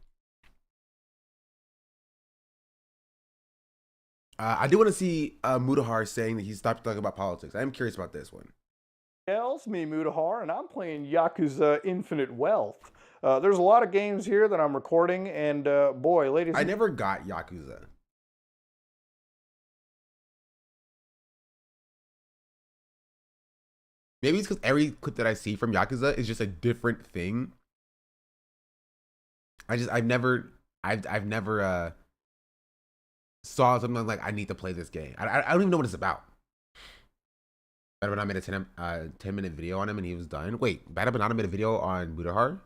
I do want to see Mudahar saying that he stopped talking about politics. I am curious about this one. It's me, Mudahar, and I'm playing Yakuza Infinite Wealth. There's a lot of games here that I'm recording, and boy, ladies... I never got Yakuza. Maybe it's because every clip that I see from Yakuza is just a different thing. I've never saw something like I need to play this game. I don't even know what it's about. Bad Banana made a 10-minute video on him and he was done. Wait, Bad Banana made a video on Mudahar?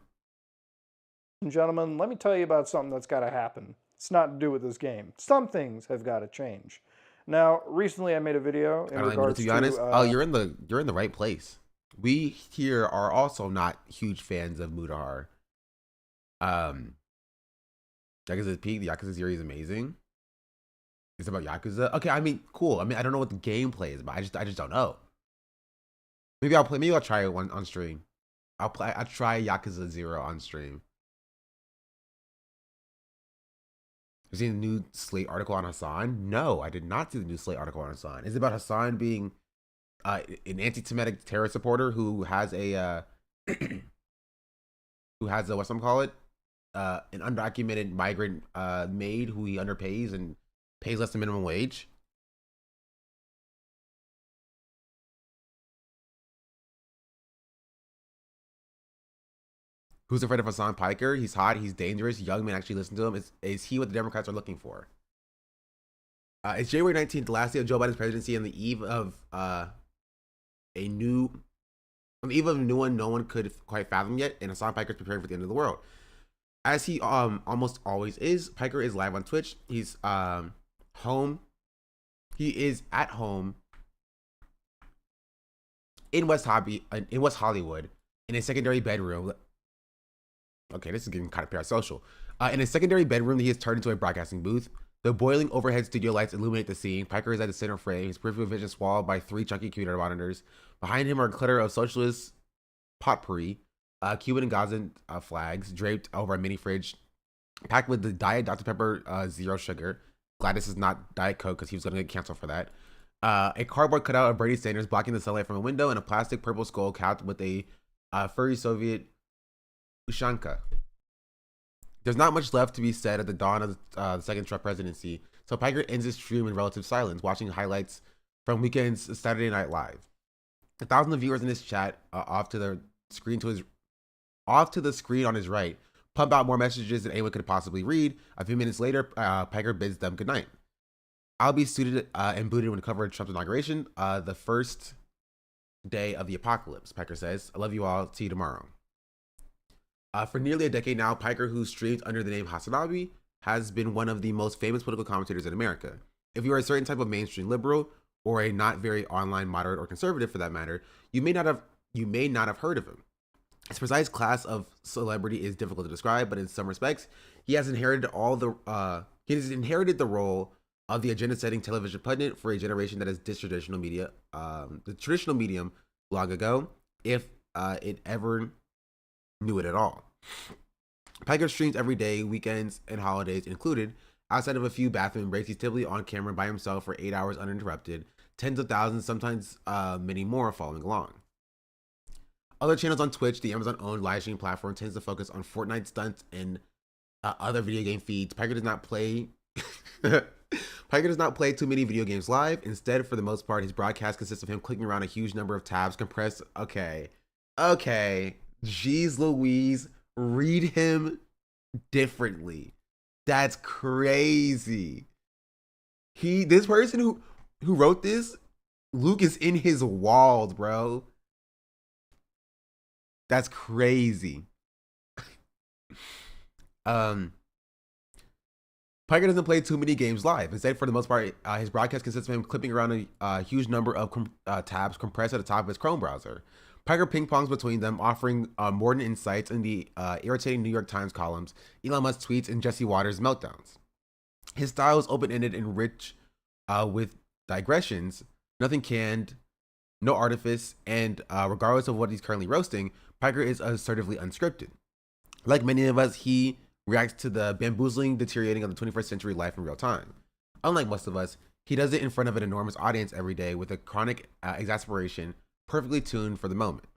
and gentlemen, let me tell you about something that's got to happen. It's not to do with this game. Some things have got to change. Now, recently I made a video in regards to be honest. Oh, you're in the right place. We here are also not huge fans of Mudahar. Yakuza's Peak, the Yakuza series is amazing. It's about Yakuza. Okay, I mean, cool. I mean, I don't know what the gameplay is, but I just don't know. Maybe I'll try it on stream. I'll try Yakuza 0 on stream. You seen the new Slate article on Hassan? No, I did not see the new Slate article on Hassan. Is it about Hassan being an anti-Semitic terror supporter who has a whatchamacallit, an undocumented migrant maid who he underpays and pays less than minimum wage. Who's afraid of Hassan Piker? He's hot. He's dangerous. Young men actually listen to him. Is he what the Democrats are looking for? It's January 19th, the last day of Joe Biden's presidency, and the eve of a new one no one could quite fathom yet, and Hassan Piker is preparing for the end of the world. As he almost always is, Piker is live on Twitch. He's home. He is at home in West Hollywood in a secondary bedroom. Okay, this is getting kind of parasocial. In a secondary bedroom, he has turned into a broadcasting booth. The boiling overhead studio lights illuminate the scene. Piker is at the center frame, his peripheral vision swallowed by 3 chunky computer monitors. Behind him are a clutter of socialist potpourri, Cuban and Gazan flags draped over a mini fridge, packed with the Diet Dr. Pepper Zero Sugar. Glad this is not Diet Coke because he was going to get canceled for that. A cardboard cutout of Bernie Sanders blocking the sunlight from a window, and a plastic purple skull capped with a furry Soviet Ushanka. There's not much left to be said at the dawn of the second Trump presidency, so Piker ends his stream in relative silence, watching highlights from weekend's Saturday Night Live. Thousands of viewers in his chat, off to the screen on his right, pump out more messages than anyone could possibly read. A few minutes later, Piker bids them goodnight. I'll be suited and booted when to cover Trump's inauguration, the first day of the apocalypse. Piker says, "I love you all. See you tomorrow." For nearly a decade now, Piker, who streams under the name Hasanabi, has been one of the most famous political commentators in America. If you are a certain type of mainstream liberal, or a not very online moderate or conservative for that matter, you may not have heard of him. His precise class of celebrity is difficult to describe, but in some respects, he has inherited the role of the agenda-setting television pundit for a generation that has ditched traditional media, the traditional medium long ago, if it ever knew it at all. Piker streams every day, weekends and holidays included. Outside of a few bathroom breaks, he's typically on camera by himself for 8 hours uninterrupted. Tens of thousands, sometimes many more, are following along. Other channels on Twitch, the Amazon-owned live stream platform, tends to focus on Fortnite stunts and other video game feeds. Piker does not play. Piker does not play too many video games live. Instead, for the most part, his broadcast consists of him clicking around a huge number of tabs, compressed. Okay. Jeez Louise, read him differently. That's crazy. This person who wrote this, Luke, is in his walls, bro. That's crazy. Piker doesn't play too many games live. Instead, for the most part, his broadcast consists of him clipping around a huge number of tabs compressed at the top of his Chrome browser. Piker ping-pongs between them, offering modern insights in the irritating New York Times columns, Elon Musk tweets, and Jesse Waters' meltdowns. His style is open-ended and rich with digressions, nothing canned, no artifice, and regardless of what he's currently roasting, Piker is assertively unscripted. Like many of us, he reacts to the bamboozling deteriorating of the 21st century life in real time. Unlike most of us, he does it in front of an enormous audience every day with a chronic exasperation perfectly tuned for the moment.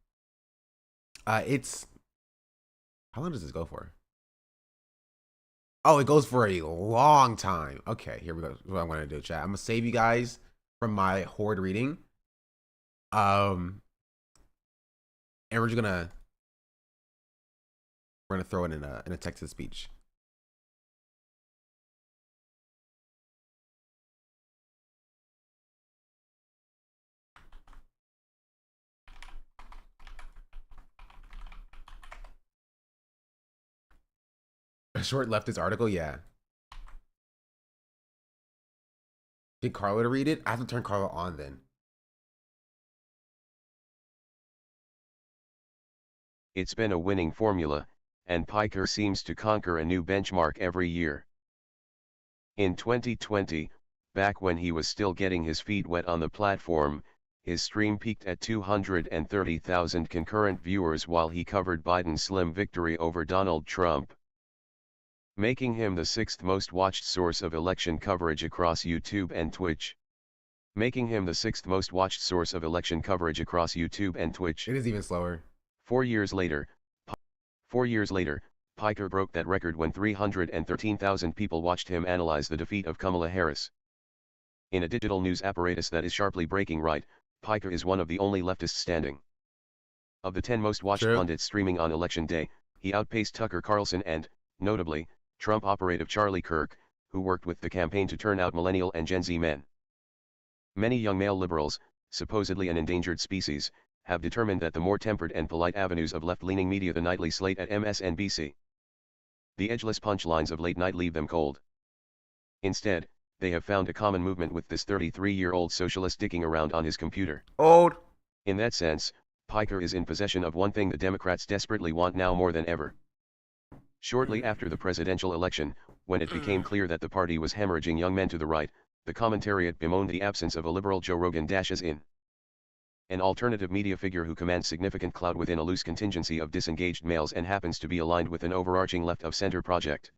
How long does this go for? Oh, it goes for a long time. Okay, here we go. What I'm gonna do, chat. I'm gonna save you guys from my horde reading. And we're gonna throw it in a text to speech. A short leftist article, yeah. Get Carla to read it? I have to turn Carla on then. It's been a winning formula, and Piker seems to conquer a new benchmark every year. In 2020, back when he was still getting his feet wet on the platform, his stream peaked at 230,000 concurrent viewers while he covered Biden's slim victory over Donald Trump, making him the 6th most watched source of election coverage across YouTube and Twitch. making him the 6th most watched source of election coverage across YouTube and Twitch. It is even slower. 4 years later, Piker broke that record when 313,000 people watched him analyze the defeat of Kamala Harris. In a digital news apparatus that is sharply breaking right, Piker is one of the only leftists standing. Of the 10 most watched pundits streaming on election day, he outpaced Tucker Carlson and, notably, Trump operative Charlie Kirk, who worked with the campaign to turn out millennial and Gen Z men. Many young male liberals, supposedly an endangered species, have determined that the more tempered and polite avenues of left-leaning media, the nightly Slate at MSNBC, the edgeless punchlines of late night, leave them cold. Instead, they have found a common movement with this 33-year-old socialist dicking around on his computer. Old. In that sense, Piker is in possession of one thing the Democrats desperately want now more than ever. Shortly after the presidential election, when it became clear that the party was hemorrhaging young men to the right, the commentariat bemoaned the absence of a liberal. Joe Rogan dashes in. An alternative media figure who commands significant clout within a loose contingency of disengaged males and happens to be aligned with an overarching left-of-center project.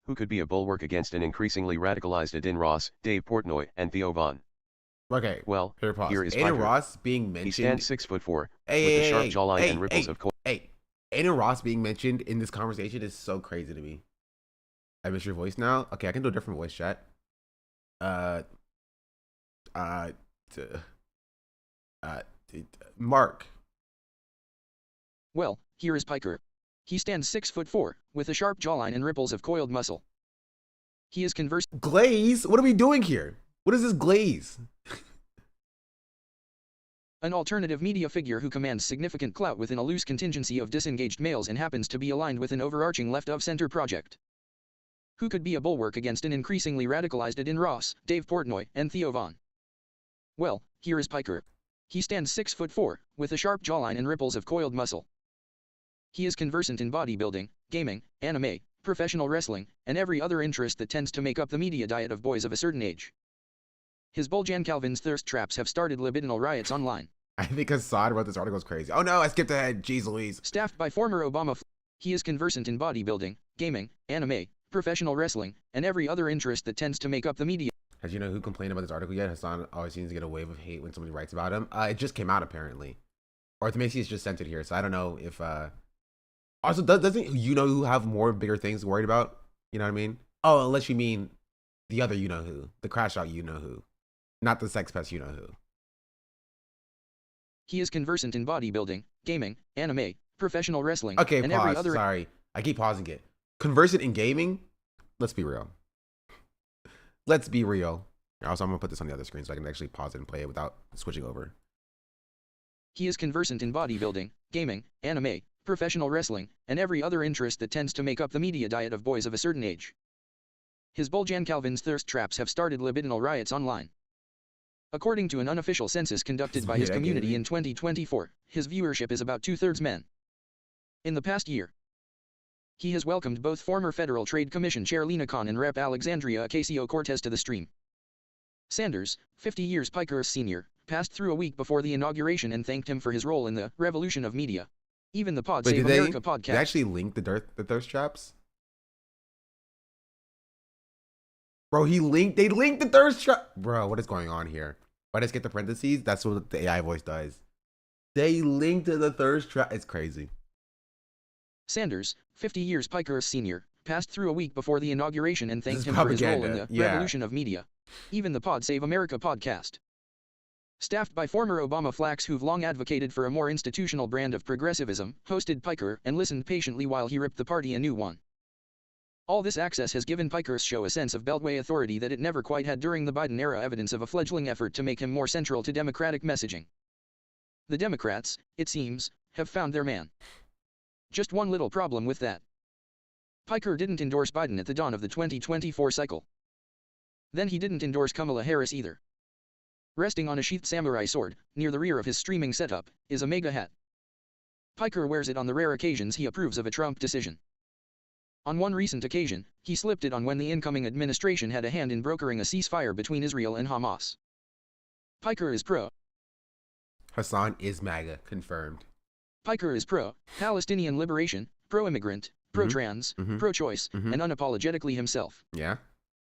Who could be a bulwark against an increasingly radicalized Adin Ross, Dave Portnoy, and Theo Von? Okay, well, here is Adin Piker. Ross being mentioned. He stands 6'4", with a sharp jawline and ripples of Adin Ross being mentioned in this conversation is so crazy to me. I miss your voice now. Okay, I can do a different voice chat. Mark. Well, here is Piker. He stands 6'4", with a sharp jawline and ripples of coiled muscle. He is conversing. Glaze? What are we doing here? What is this glaze? An alternative media figure who commands significant clout within a loose contingency of disengaged males and happens to be aligned with an overarching left-of-center project. Who could be a bulwark against an increasingly radicalized Adin Ross, Dave Portnoy, and Theo Von? Well, here is Piker. He stands 6'4", with a sharp jawline and ripples of coiled muscle. He is conversant in bodybuilding, gaming, anime, professional wrestling, and every other interest that tends to make up the media diet of boys of a certain age. His Buljan Calvin's thirst traps have started libidinal riots online. I think Assad wrote this article is crazy. Oh no, I skipped ahead. Jeez Louise. Staffed by former Obama. He is conversant in bodybuilding, gaming, anime, professional wrestling, and every other interest that tends to make up the media. Has you know who complained about this article yet? Hassan always seems to get a wave of hate when somebody writes about him. It just came out apparently. Or Macy's just sent it here, so I don't know if also doesn't you know who have more bigger things to worry about? You know what I mean? Oh, unless you mean the other you know who. The crash out you know who. Not the sex pest you know who. He is conversant in bodybuilding, gaming, anime, professional wrestling, okay, and pause. every other. Sorry. I keep pausing it. Conversant in gaming? Let's be real. Let's be real. Also, I'm going to put this on the other screen so I can actually pause it and play it without switching over. He is conversant in bodybuilding, gaming, anime, professional wrestling, and every other interest that tends to make up the media diet of boys of a certain age. His Buljan Calvin's thirst traps have started libidinal riots online. According to an unofficial census conducted by his community in 2024, his viewership is about 2/3 men. In the past year, he has welcomed both former Federal Trade Commission Chair Lena Khan and Rep. Alexandria Ocasio-Cortez to the stream. Sanders, 50 years Piker's senior, passed through a week before the inauguration and thanked him for his role in the revolution of media. Even the Pod Save America podcast. Did they actually link the thirst traps? Bro, they linked the thirst trap. Bro, what is going on here? If I just get the parentheses, that's what the AI voice does. They linked to the thirst trap. It's crazy. Sanders, 50 years Piker's senior, passed through a week before the inauguration and thanked him for his role in the revolution of media. Even the Pod Save America podcast. Staffed by former Obama flacks who've long advocated for a more institutional brand of progressivism, hosted Piker and listened patiently while he ripped the party a new one. All this access has given Piker's show a sense of Beltway authority that it never quite had during the Biden era, evidence of a fledgling effort to make him more central to Democratic messaging. The Democrats, it seems, have found their man. Just one little problem with that. Piker didn't endorse Biden at the dawn of the 2024 cycle. Then he didn't endorse Kamala Harris either. Resting on a sheathed samurai sword, near the rear of his streaming setup, is a MAGA hat. Piker wears it on the rare occasions he approves of a Trump decision. On one recent occasion, he slipped it on when the incoming administration had a hand in brokering a ceasefire between Israel and Hamas. Piker is pro. Hassan is MAGA, confirmed. Piker is pro-Palestinian liberation, pro-immigrant, pro-trans, pro-choice, and unapologetically himself. Yeah?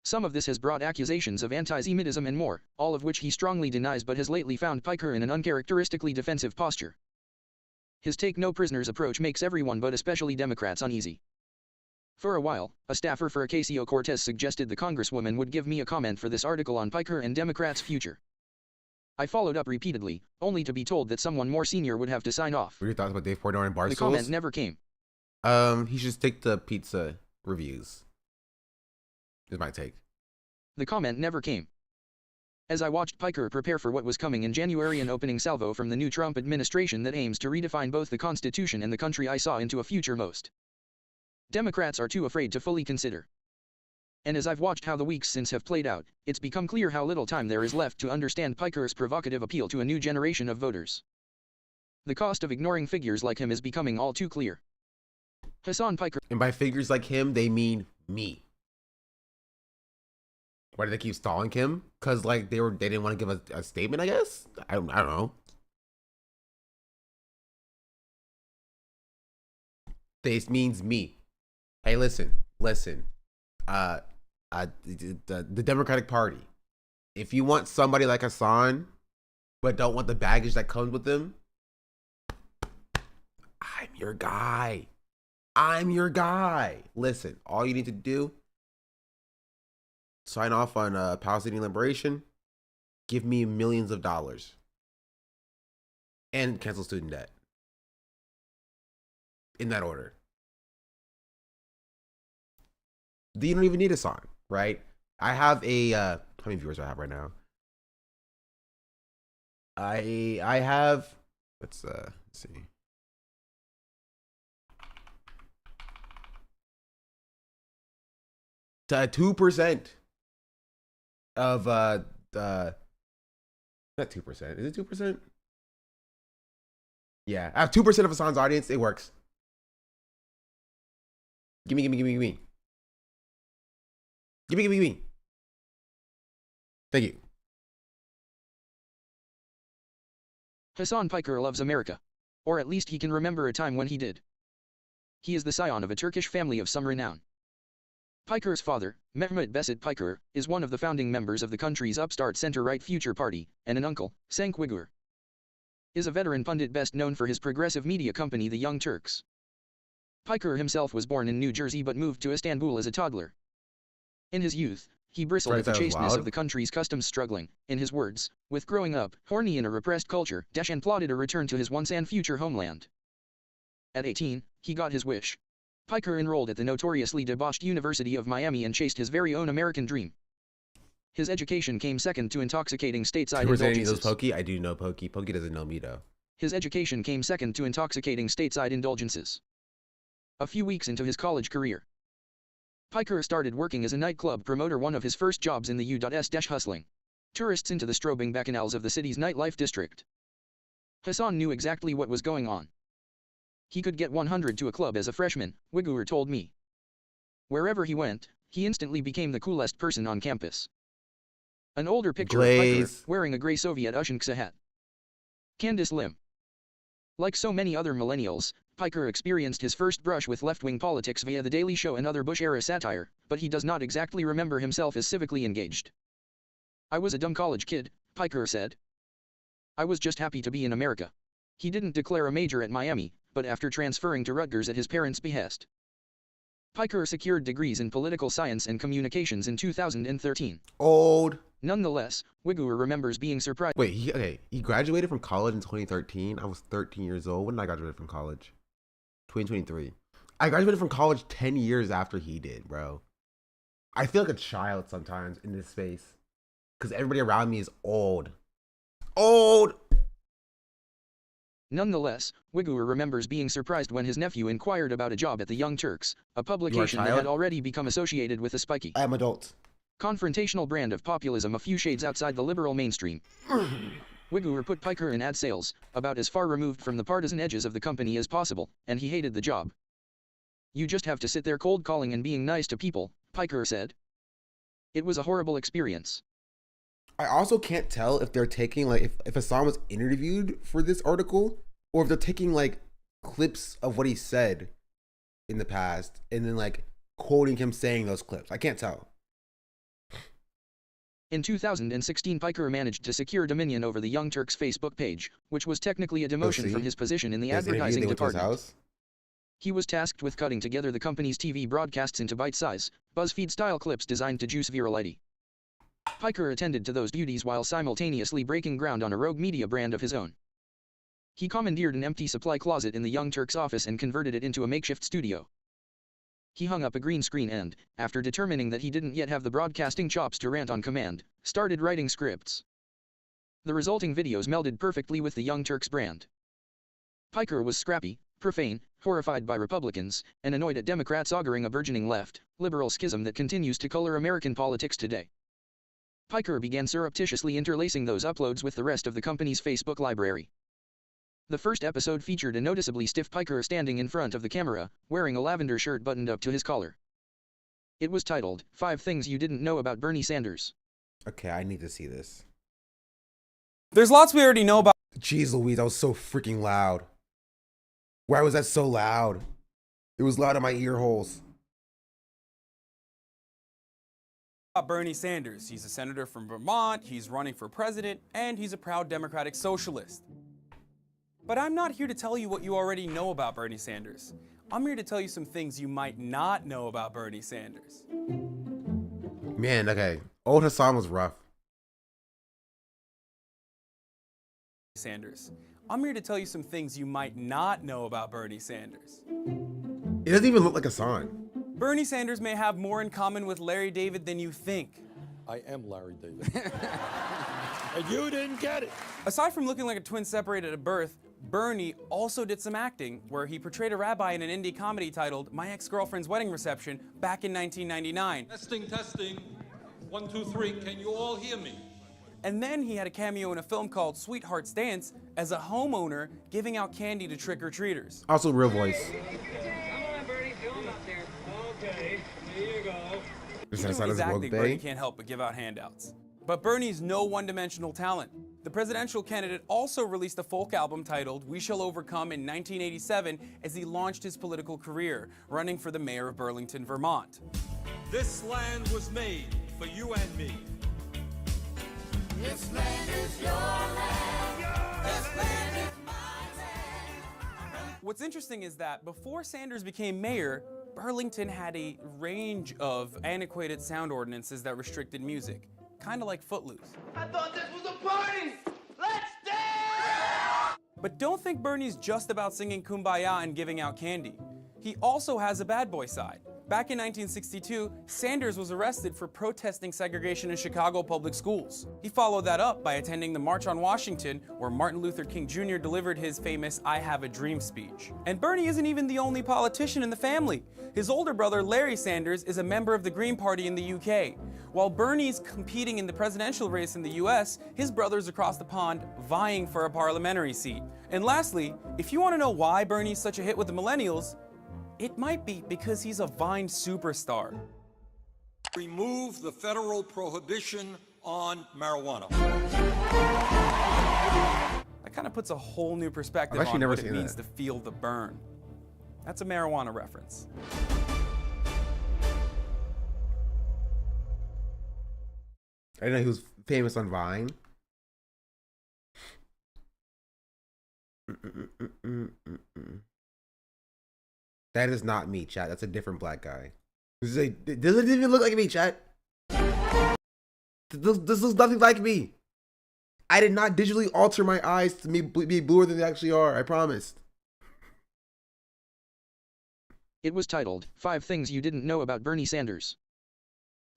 Some of this has brought accusations of anti-Semitism and more, all of which he strongly denies but has lately found Piker in an uncharacteristically defensive posture. His take no prisoners approach makes everyone but especially Democrats uneasy. For a while, a staffer for Ocasio-Cortez suggested the congresswoman would give me a comment for this article on Piker and Democrats' future. I followed up repeatedly, only to be told that someone more senior would have to sign off. What are your thoughts about Dave Portnoy and Barstools? The comment never came. He should stick to pizza reviews. Is my take. The comment never came. As I watched Piker prepare for what was coming in January, an opening salvo from the new Trump administration that aims to redefine both the Constitution and the country, I saw into a future most Democrats are too afraid to fully consider. And as I've watched how the weeks since have played out, it's become clear how little time there is left to understand Piker's provocative appeal to a new generation of voters. The cost of ignoring figures like him is becoming all too clear. Hasan Piker. And by figures like him, they mean me. Why do they keep stalling him? Because like they didn't want to give a statement, I guess. I don't know. This means me. Hey, listen. The Democratic Party. If you want somebody like Hasan, but don't want the baggage that comes with them, I'm your guy. Listen, all you need to do, sign off on Palestinian liberation, give me millions of dollars, and cancel student debt. In that order. You don't even need a song, right? I have a how many viewers do I have right now? I have, let's see. To 2% of not 2%. Is it 2%? Yeah, I have 2% of Hasan's audience. It works. Gimme. Thank you. Hasan Piker loves America. Or at least he can remember a time when he did. He is the scion of a Turkish family of some renown. Piker's father, Mehmet Besat Piker, is one of the founding members of the country's upstart center-right Future Party, and an uncle, Cenk Uygur, is a veteran pundit best known for his progressive media company The Young Turks. Piker himself was born in New Jersey but moved to Istanbul as a toddler. In his youth, he bristled at the chasteness of the country's customs, struggling, in his words, with growing up horny in a repressed culture, and plotted a return to his once and future homeland. At 18, he got his wish. Piker enrolled at the notoriously debauched University of Miami and chased his very own American dream. His education came second to intoxicating stateside indulgences. Pokey? I do know Pokey. Pokey doesn't know me though. His education came second to intoxicating stateside indulgences. A few weeks into his college career, Piker started working as a nightclub promoter, one of his first jobs in the U.S. hustling tourists into the strobing bacchanals of the city's nightlife district. Hasan knew exactly what was going on. He could get 100 to a club as a freshman, Uygur told me. Wherever he went, he instantly became the coolest person on campus. An older picture of Piker wearing a gray Soviet Ushanka hat. Candace Lim. Like so many other millennials, Piker experienced his first brush with left-wing politics via The Daily Show and other Bush-era satire, but he does not exactly remember himself as civically engaged. I was a dumb college kid, Piker said. I was just happy to be in America. He didn't declare a major at Miami, but after transferring to Rutgers at his parents' behest, Piker secured degrees in political science and communications in 2013. Old. Nonetheless, Uygur remembers being surprised. Wait, he graduated from college in 2013. I was 13 years old. When did I graduate from college? 2023. I graduated from college 10 years after he did, bro. I feel like a child sometimes in this space because everybody around me is old. Nonetheless, Uygur remembers being surprised when his nephew inquired about a job at The Young Turks, a publication that had already become associated with the spiky, I am adult, confrontational brand of populism a few shades outside the liberal mainstream. Uygur put Piker in ad sales, about as far removed from the partisan edges of the company as possible, and he hated the job. You just have to sit there cold calling and being nice to people, Piker said. It was a horrible experience. I also can't tell if they're taking, like, if Hasan was interviewed for this article, or if they're taking, like, clips of what he said in the past, and then, like, quoting him saying those clips. I can't tell. In 2016, Piker managed to secure dominion over the Young Turks Facebook page, which was technically a demotion from his position in the advertising department. He was tasked with cutting together the company's TV broadcasts into bite-size, BuzzFeed-style clips designed to juice virality. Piker attended to those duties while simultaneously breaking ground on a rogue media brand of his own. He commandeered an empty supply closet in the Young Turks' office and converted it into a makeshift studio. He hung up a green screen and, after determining that he didn't yet have the broadcasting chops to rant on command, started writing scripts. The resulting videos melded perfectly with the Young Turks brand. Piker was scrappy, profane, horrified by Republicans, and annoyed at Democrats auguring a burgeoning left, liberal schism that continues to color American politics today. Piker began surreptitiously interlacing those uploads with the rest of the company's Facebook library. The first episode featured a noticeably stiff Piker standing in front of the camera, wearing a lavender shirt buttoned up to his collar. It was titled, 5 Things You Didn't Know About Bernie Sanders. Okay, I need to see this. There's lots we already know about. Jeez Louise, that was so freaking loud. Why was that so loud? It was loud in my ear holes. Bernie Sanders. He's a senator from Vermont, he's running for president, and he's a proud Democratic socialist. But I'm not here to tell you what you already know about Bernie Sanders. I'm here to tell you some things you might not know about Bernie Sanders. Man, okay. Old Hassan was rough. Sanders. I'm here to tell you some things you might not know about Bernie Sanders. It doesn't even look like Hassan. Bernie Sanders may have more in common with Larry David than you think. I am Larry David. And you didn't get it. Aside from looking like a twin separated at birth, Bernie also did some acting, where he portrayed a rabbi in an indie comedy titled My Ex-Girlfriend's Wedding Reception back in 1999. Testing, testing. 1, 2, 3. Can you all hear me? And then he had a cameo in a film called Sweetheart's Dance as a homeowner giving out candy to trick-or-treaters. Also real voice. Come on, Bernie, film up there. Okay, here you go. Is Even with his acting, Bernie can't help but give out handouts. But Bernie's no one-dimensional talent. The presidential candidate also released a folk album titled We Shall Overcome in 1987 as he launched his political career, running for the mayor of Burlington, Vermont. This land was made for you and me. This land is your land. This land is my land. What's interesting is that before Sanders became mayor, Burlington had a range of antiquated sound ordinances that restricted music, kind of like Footloose. I thought this was a party. Let's dance! But don't think Bernie's just about singing Kumbaya and giving out candy. He also has a bad boy side. Back in 1962, Sanders was arrested for protesting segregation in Chicago public schools. He followed that up by attending the March on Washington, where Martin Luther King Jr. delivered his famous I Have a Dream speech. And Bernie isn't even the only politician in the family. His older brother, Larry Sanders, is a member of the Green Party in the UK. While Bernie's competing in the presidential race in the US, his brother's across the pond vying for a parliamentary seat. And lastly, if you want to know why Bernie's such a hit with the millennials, it might be because he's a Vine superstar. Remove the federal prohibition on marijuana. That kind of puts a whole new perspective I've actually on never what it seen means that. to feel the burn. That's a marijuana reference. I didn't know he was famous on Vine. That is not me, chat. That's a different black guy. Does it even look like me, chat? This looks nothing like me. I did not digitally alter my eyes to be bluer than they actually are. I promised. It was titled, 5 Things You Didn't Know About Bernie Sanders.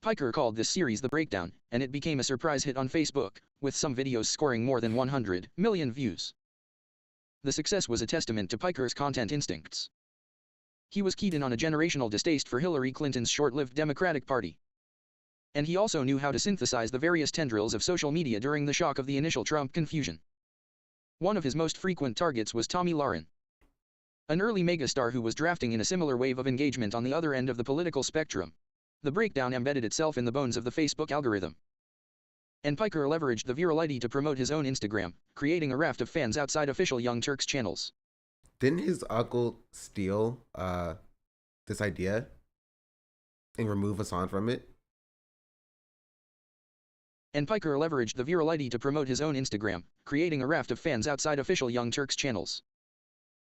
Piker called this series The Breakdown, and it became a surprise hit on Facebook, with some videos scoring more than 100 million views. The success was a testament to Piker's content instincts. He was keyed in on a generational distaste for Hillary Clinton's short-lived Democratic Party. And he also knew how to synthesize the various tendrils of social media during the shock of the initial Trump confusion. One of his most frequent targets was Tomi Lahren, an early megastar who was drafting in a similar wave of engagement on the other end of the political spectrum. The breakdown embedded itself in the bones of the Facebook algorithm. And Piker leveraged the virality to promote his own Instagram, creating a raft of fans outside official Young Turks channels. Didn't his uncle steal this idea and remove Hassan from it? And Piker leveraged the virality to promote his own Instagram, creating a raft of fans outside official Young Turks channels.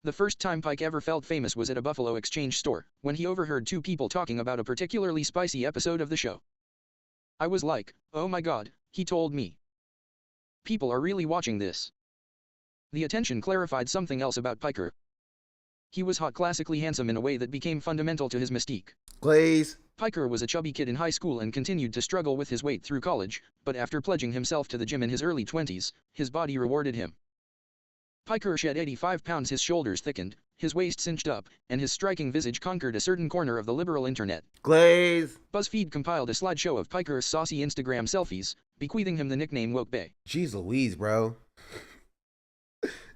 The first time Pike ever felt famous was at a Buffalo Exchange store, when he overheard two people talking about a particularly spicy episode of the show. I was like, oh my god, he told me. People are really watching this. The attention clarified something else about Piker. He was hot, classically handsome in a way that became fundamental to his mystique. Glaze. Piker was a chubby kid in high school and continued to struggle with his weight through college, but after pledging himself to the gym in his early 20s, his body rewarded him. Piker shed 85 pounds, his shoulders thickened, his waist cinched up, and his striking visage conquered a certain corner of the liberal internet. Glaze. BuzzFeed compiled a slideshow of Piker's saucy Instagram selfies, bequeathing him the nickname Woke Bae. Jeez Louise, bro.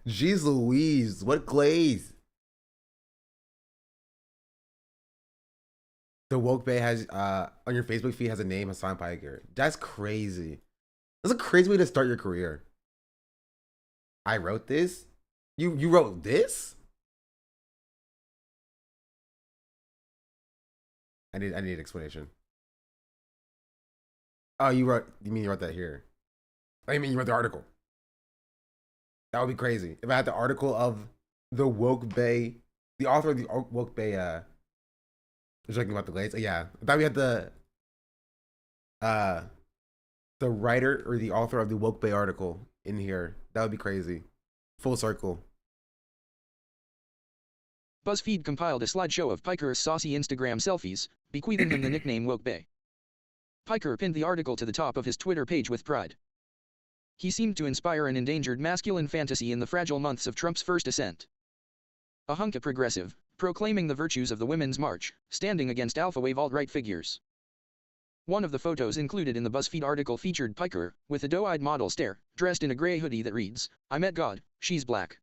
Jeez Louise, what glaze? The Woke Bae has on your Facebook feed has a name, Hassan Piker. That's crazy. That's a crazy way to start your career. I wrote this? You wrote this? I need an explanation. Oh, you mean you wrote that here? I mean you wrote the article. That would be crazy. If I had the article of the Woke Bae, the author of the Woke Bae, talking about the glaze. Yeah, I thought we had the writer or the author of the Woke Bae article in here. That would be crazy. Full circle. BuzzFeed compiled a slideshow of Piker's saucy Instagram selfies, bequeathing him the nickname Woke Bae. Piker pinned the article to the top of his Twitter page with pride. He seemed to inspire an endangered masculine fantasy in the fragile months of Trump's first ascent. A hunk of progressive, proclaiming the virtues of the Women's March, standing against alpha wave alt-right figures. One of the photos included in the BuzzFeed article featured Piker, with a doe-eyed model stare, dressed in a gray hoodie that reads, "I met God, she's black."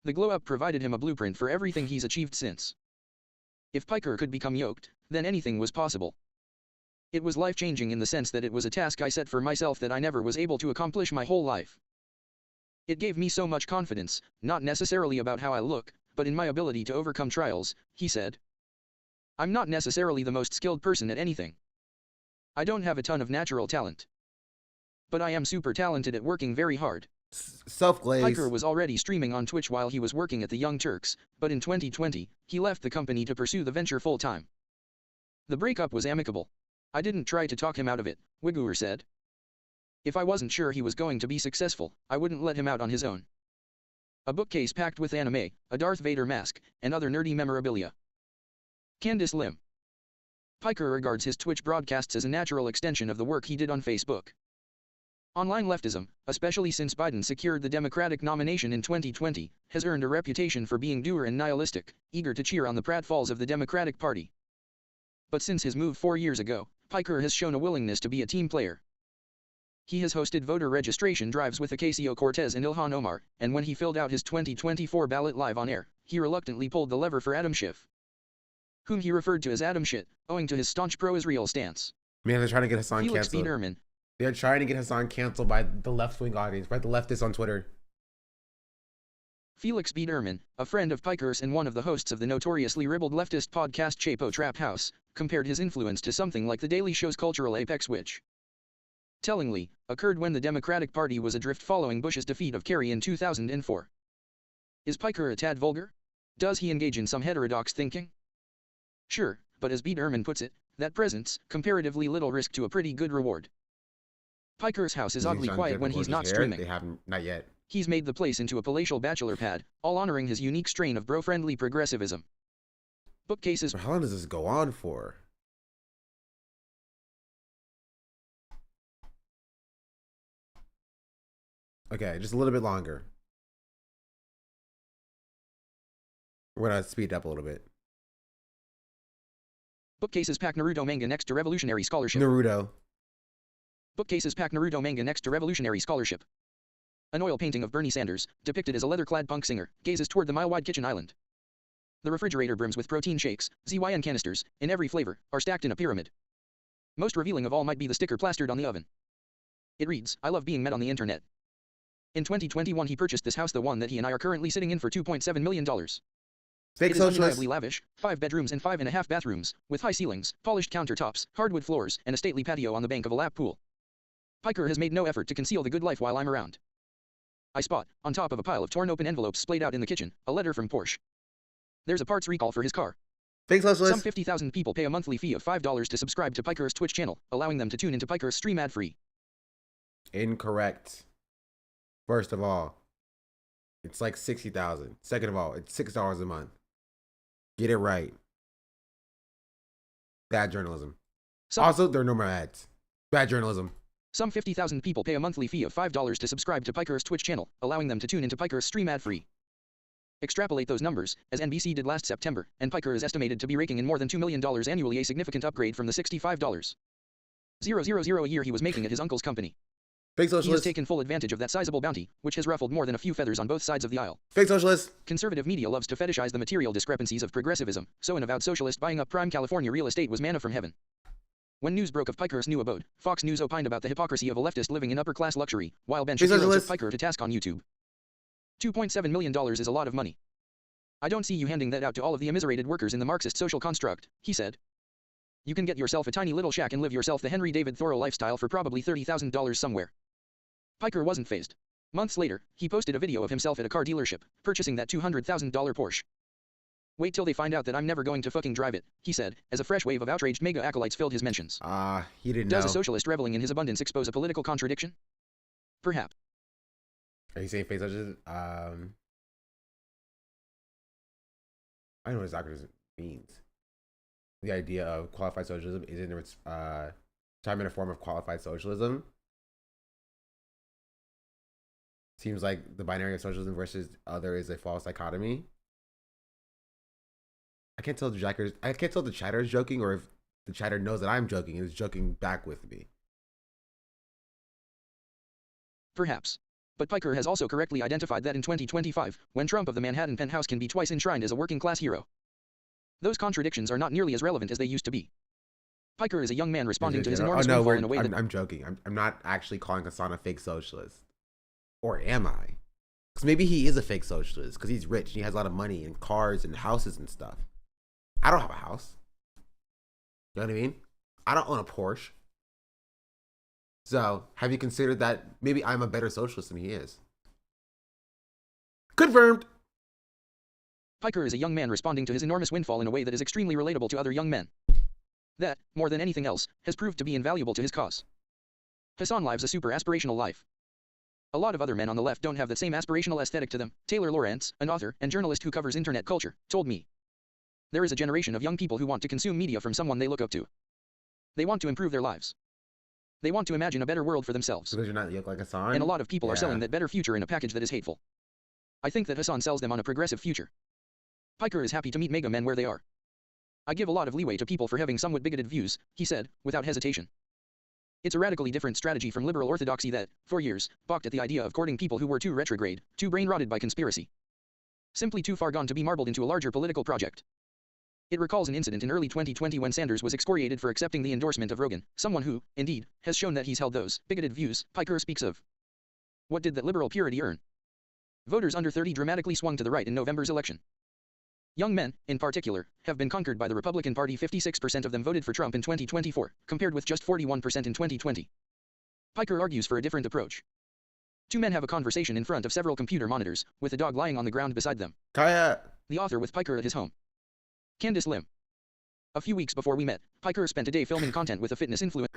The glow-up provided him a blueprint for everything he's achieved since. If Piker could become yoked, then anything was possible. It was life-changing in the sense that it was a task I set for myself that I never was able to accomplish my whole life. It gave me so much confidence, not necessarily about how I look, but in my ability to overcome trials, he said. I'm not necessarily the most skilled person at anything. I don't have a ton of natural talent. But I am super talented at working very hard. Self-glaze. Piker was already streaming on Twitch while he was working at the Young Turks, but in 2020, he left the company to pursue the venture full-time. The breakup was amicable. I didn't try to talk him out of it, Wiguer said. If I wasn't sure he was going to be successful, I wouldn't let him out on his own. A bookcase packed with anime, a Darth Vader mask, and other nerdy memorabilia. Candice Lim. Piker regards his Twitch broadcasts as a natural extension of the work he did on Facebook. Online leftism, especially since Biden secured the Democratic nomination in 2020, has earned a reputation for being dour and nihilistic, eager to cheer on the pratfalls of the Democratic Party. But since his move 4 years ago, Piker has shown a willingness to be a team player. He has hosted voter registration drives with Ocasio-Cortez and Ilhan Omar, and when he filled out his 2024 ballot live on air, he reluctantly pulled the lever for Adam Schiff, whom he referred to as Adam Shit, owing to his staunch pro-Israel stance. Man, they're trying to get Hassan Felix canceled. Biederman. They're trying to get Hassan canceled by the left-wing audience, by the leftists on Twitter. Felix Biederman, a friend of Piker's and one of the hosts of the notoriously ribald leftist podcast Chapo Trap House, compared his influence to something like The Daily Show's cultural apex, which, tellingly, occurred when the Democratic Party was adrift following Bush's defeat of Kerry in 2004. Is Piker a tad vulgar? Does he engage in some heterodox thinking? Sure, but as Biederman puts it, that presents comparatively little risk to a pretty good reward. Piker's house is oddly quiet when he's not streaming. They haven't, not yet. He's made the place into a palatial bachelor pad, all honoring his unique strain of bro-friendly progressivism. Bookcases. How long does this go on for? Okay, just a little bit longer. We're gonna speed up a little bit. Bookcases pack Naruto manga next to revolutionary scholarship. Naruto. Bookcases pack Naruto manga next to revolutionary scholarship. An oil painting of Bernie Sanders, depicted as a leather-clad punk singer, gazes toward the mile-wide kitchen island. The refrigerator brims with protein shakes, ZYN canisters, in every flavor, are stacked in a pyramid. Most revealing of all might be the sticker plastered on the oven. It reads, "I love being met on the internet." In 2021 he purchased this house, the one that he and I are currently sitting in, for $2.7 million. Fake it is undeniably lavish, 5 bedrooms and 5.5 bathrooms, with high ceilings, polished countertops, hardwood floors, and a stately patio on the bank of a lap pool. Piker has made no effort to conceal the good life while I'm around. I spot, on top of a pile of torn open envelopes splayed out in the kitchen, a letter from Porsche. There's a parts recall for his car. Thanks, Socialist. Some 50,000 people pay a monthly fee of $5 to subscribe to Piker's Twitch channel, allowing them to tune into Piker's stream ad-free. Incorrect. First of all, it's like 60,000. Second of all, it's $6 a month. Get it right. Bad journalism. Also, there are no more ads. Bad journalism. Some 50,000 people pay a monthly fee of $5 to subscribe to Piker's Twitch channel, allowing them to tune into Piker's stream ad-free. Extrapolate those numbers, as NBC did last September, and Piker is estimated to be raking in more than $2 million annually, a significant upgrade from the $65,000 a year he was making at his uncle's company. Fake He has socialist. taken full advantage of that sizable bounty, which has ruffled more than a few feathers on both sides of the aisle. Fake socialist. Conservative media loves to fetishize the material discrepancies of progressivism, so an avowed socialist buying up prime California real estate was manna from heaven. When news broke of Piker's new abode, Fox News opined about the hypocrisy of a leftist living in upper-class luxury, while Ben Shapiro took Piker to task on YouTube. $2.7 million is a lot of money. I don't see you handing that out to all of the immiserated workers in the Marxist social construct, he said. You can get yourself a tiny little shack and live yourself the Henry David Thoreau lifestyle for probably $30,000 somewhere. Piker wasn't fazed. Months later, he posted a video of himself at a car dealership, purchasing that $200,000 Porsche. Wait till they find out that I'm never going to fucking drive it, he said, as a fresh wave of outraged mega acolytes filled his mentions. He didn't Does know. a socialist reveling in his abundance expose a political contradiction? Perhaps. Are you saying fake socialist? I don't know what exactly means. The idea of qualified socialism isn't time in a form of qualified socialism. Seems like the binary of socialism versus other is a false dichotomy. I can't tell if the chatter is joking or if the chatter knows that I'm joking and is joking back with me. Perhaps. But Piker has also correctly identified that in 2025, when Trump of the Manhattan penthouse can be twice enshrined as a working-class hero, those contradictions are not nearly as relevant as they used to be. Piker is a young man responding to his enormous windfall in a way that... I'm joking. I'm not actually calling Hassan a fake socialist. Or am I? Because maybe he is a fake socialist because he's rich and he has a lot of money and cars and houses and stuff. I don't have a house. You know what I mean? I don't own a Porsche. So, have you considered that maybe I'm a better socialist than he is? Confirmed! Piker is a young man responding to his enormous windfall in a way that is extremely relatable to other young men. That, more than anything else, has proved to be invaluable to his cause. Hassan lives a super aspirational life. A lot of other men on the left don't have that same aspirational aesthetic to them. Taylor Lawrence, an author and journalist who covers internet culture, told me. There is a generation of young people who want to consume media from someone they look up to. They want to improve their lives. They want to imagine a better world for themselves. Because you're not young like Hassan? And a lot of people are selling that better future in a package that is hateful. I think that Hassan sells them on a progressive future. Piker is happy to meet mega men where they are. I give a lot of leeway to people for having somewhat bigoted views, he said, without hesitation. It's a radically different strategy from liberal orthodoxy that, for years, balked at the idea of courting people who were too retrograde, too brain-rotted by conspiracy. Simply too far gone to be marbled into a larger political project. It recalls an incident in early 2020 when Sanders was excoriated for accepting the endorsement of Rogan, someone who, indeed, has shown that he's held those bigoted views Piker speaks of. What did that liberal purity earn? Voters under 30 dramatically swung to the right in November's election. Young men, in particular, have been conquered by the Republican Party. 56% of them voted for Trump in 2024, compared with just 41% in 2020. Piker argues for a different approach. Two men have a conversation in front of several computer monitors, with a dog lying on the ground beside them. Kaya! The author with Piker at his home. Candace Lim. A few weeks before we met, Piker spent a day filming content with a fitness influencer.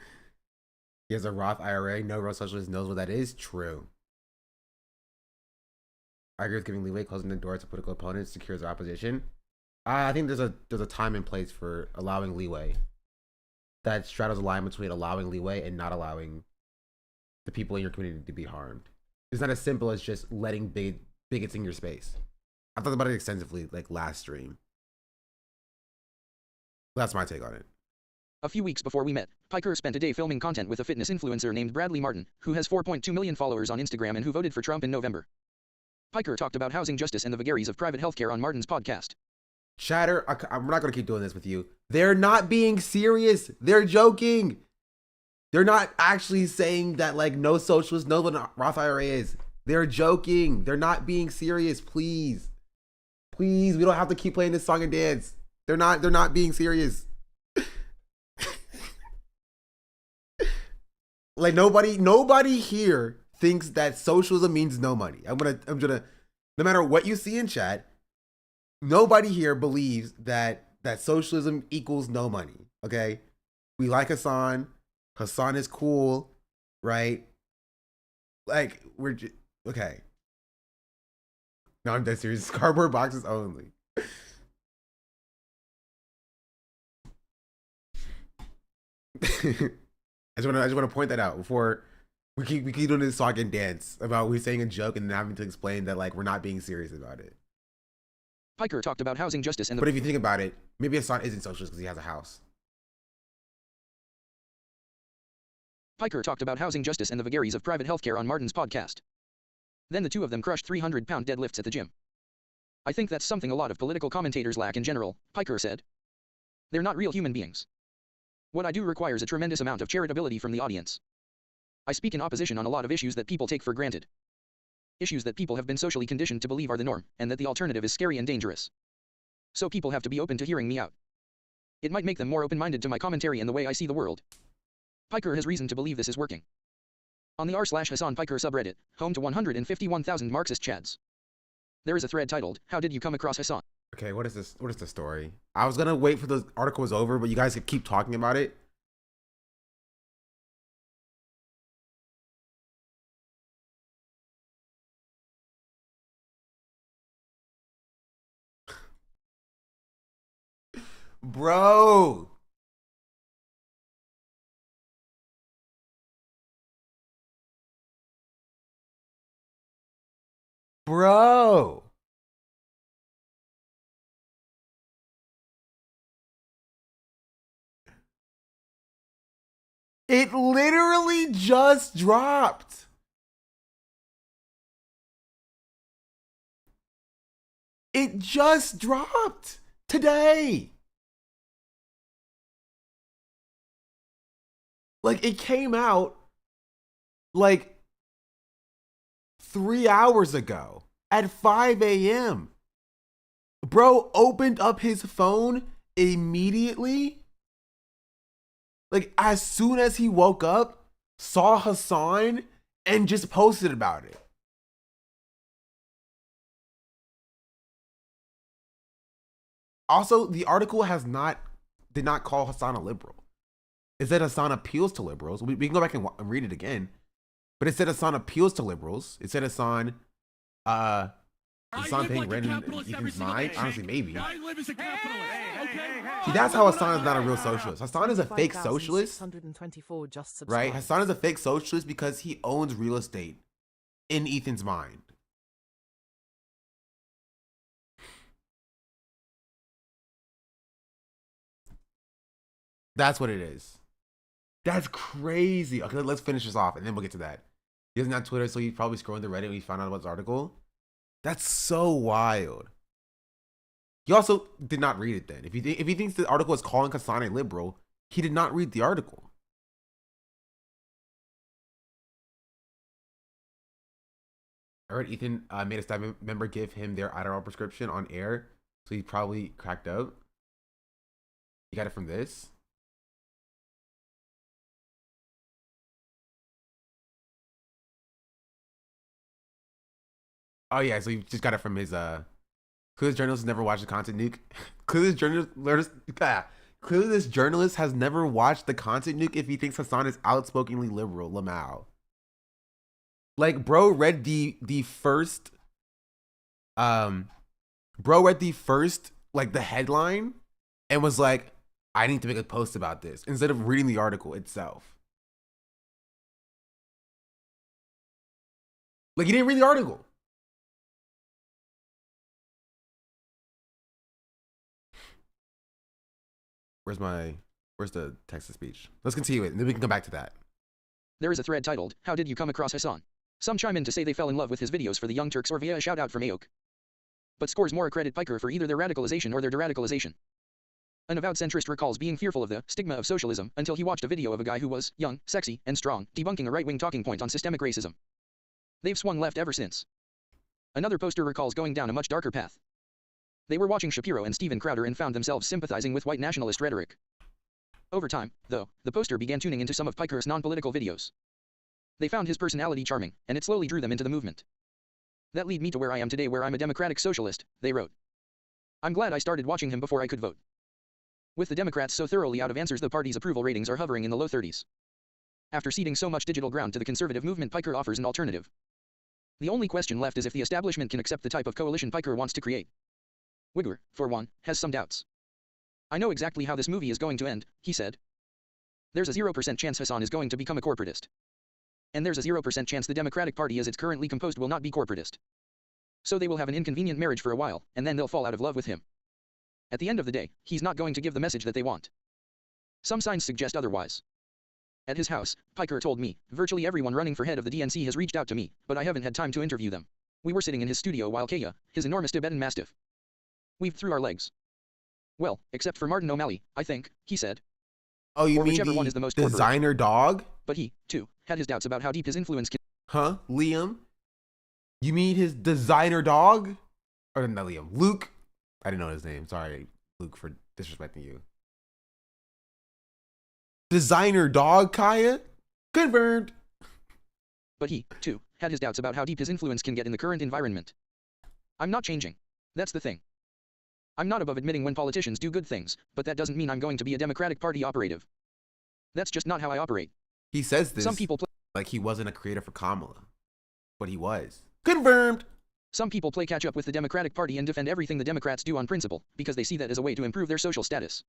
He has a Roth IRA. No real socialist knows what that is. True. I agree with giving leeway, closing the door to political opponents secures their opposition. I think there's a time and place for allowing leeway. That straddles the line between allowing leeway and not allowing the people in your community to be harmed. It's not as simple as just letting bigots in your space. I thought about it extensively, like last stream. That's my take on it. A few weeks before we met, Piker spent a day filming content with a fitness influencer named Bradley Martin, who has 4.2 million followers on Instagram and who voted for Trump in November. Piker talked about housing justice and the vagaries of private healthcare on Martin's podcast. Chatter, I'm not going to keep doing this with you. They're not being serious. They're joking. They're not actually saying that, like, no socialist knows what a Roth IRA is. They're joking. They're not being serious. Please. Please, we don't have to keep playing this song and dance. They're not being serious. Like nobody here thinks that socialism means no money. I'm gonna, no matter what you see in chat, nobody here believes that socialism equals no money. Okay, we like Hassan. Hassan is cool, right? Like we're just, okay. No, I'm dead serious. Cardboard boxes only. I just want to point that out before we keep doing this song and dance about we saying a joke and then having to explain that like we're not being serious about it. Piker talked about housing justice and the... But if you think about it, maybe Hassan isn't socialist because he has a house. Piker talked about housing justice and the vagaries of private healthcare on Martin's podcast. Then the two of them crushed 300-pound deadlifts at the gym. I think that's something a lot of political commentators lack in general, Piker said. They're not real human beings. What I do requires a tremendous amount of charitability from the audience. I speak in opposition on a lot of issues that people take for granted. Issues that people have been socially conditioned to believe are the norm, and that the alternative is scary and dangerous. So people have to be open to hearing me out. It might make them more open-minded to my commentary and the way I see the world. Piker has reason to believe this is working. On the r/Hassan Piker subreddit, home to 151,000 Marxist chads, there is a thread titled, "How did you come across Hassan?" Okay, what is this? What is the story? I was gonna wait for the article was over, but you guys could keep talking about it. Bro. Bro. It literally just dropped. It just dropped today. Like it came out like 3 hours ago at 5 a.m. Bro opened up his phone immediately. Like as soon as he woke up, saw Hassan and just posted about it. Also, the article did not call Hassan a liberal. It said Hassan appeals to liberals. We can go back and read it again. But it said Hassan appeals to liberals. It said Hassan paying rent in Ethan's mind. Honestly, maybe. I live as a capitalist. Okay? See, that's how Hassan is not a real socialist. Hassan is a fake socialist. 5,624 just Right? subscribed. Hassan is a fake socialist because he owns real estate in Ethan's mind. That's what it is. That's crazy. Okay, let's finish this off and then we'll get to that. He doesn't have Twitter, so he's probably scrolling the Reddit when he found out about this article. That's so wild. He also did not read it then. If he thinks the article is calling Hassan a liberal, he did not read the article. I heard Ethan made a staff member give him their Adderall prescription on air, so he probably cracked up. He got it from this. Oh yeah, so you just got it from his clearly this journalist has never watched the content nuke. Clearly this journalist has never watched the content nuke if he thinks Hassan is outspokenly liberal. Lamau. Like bro read the first like the headline and was like, I need to make a post about this instead of reading the article itself. Like he didn't read the article. Where's the text to speech? Let's continue it and then we can come back to that. There is a thread titled, "How did you come across Hassan?" Some chime in to say they fell in love with his videos for the Young Turks or via a shout out from Aok. But scores more credit Piker for either their radicalization or their deradicalization. An avowed centrist recalls being fearful of the stigma of socialism until he watched a video of a guy who was young, sexy, and strong, debunking a right-wing talking point on systemic racism. They've swung left ever since. Another poster recalls going down a much darker path. They were watching Shapiro and Steven Crowder and found themselves sympathizing with white nationalist rhetoric. Over time, though, the poster began tuning into some of Piker's non-political videos. They found his personality charming, and it slowly drew them into the movement. That led me to where I am today, where I'm a democratic socialist, they wrote. I'm glad I started watching him before I could vote. With the Democrats so thoroughly out of answers, the party's approval ratings are hovering in the low 30s. After ceding so much digital ground to the conservative movement, Piker offers an alternative. The only question left is if the establishment can accept the type of coalition Piker wants to create. Wigger, for one, has some doubts. I know exactly how this movie is going to end, he said. There's a 0% chance Hassan is going to become a corporatist. And there's a 0% chance the Democratic Party as it's currently composed will not be corporatist. So they will have an inconvenient marriage for a while, and then they'll fall out of love with him. At the end of the day, he's not going to give the message that they want. Some signs suggest otherwise. At his house, Piker told me, virtually everyone running for head of the DNC has reached out to me, but I haven't had time to interview them. We were sitting in his studio while Kaya, his enormous Tibetan Mastiff, weaved through our legs. Well, except for Martin O'Malley, I think, he said. Oh, you or mean whichever the one is the most designer dog? But he, too, had his doubts about how deep his influence can... Huh? Liam? You mean his designer dog? Or not Liam, Luke? I didn't know his name. Sorry, Luke, for disrespecting you. Designer dog, Kaya? Confirmed. But he, too, had his doubts about how deep his influence can get in the current environment. I'm not changing. That's the thing. I'm not above admitting when politicians do good things, but that doesn't mean I'm going to be a Democratic Party operative. That's just not how I operate. He says this Some people like he wasn't a creator for Kamala, but he was. Confirmed. Some people play catch up with the Democratic Party and defend everything the Democrats do on principle, because they see that as a way to improve their social status.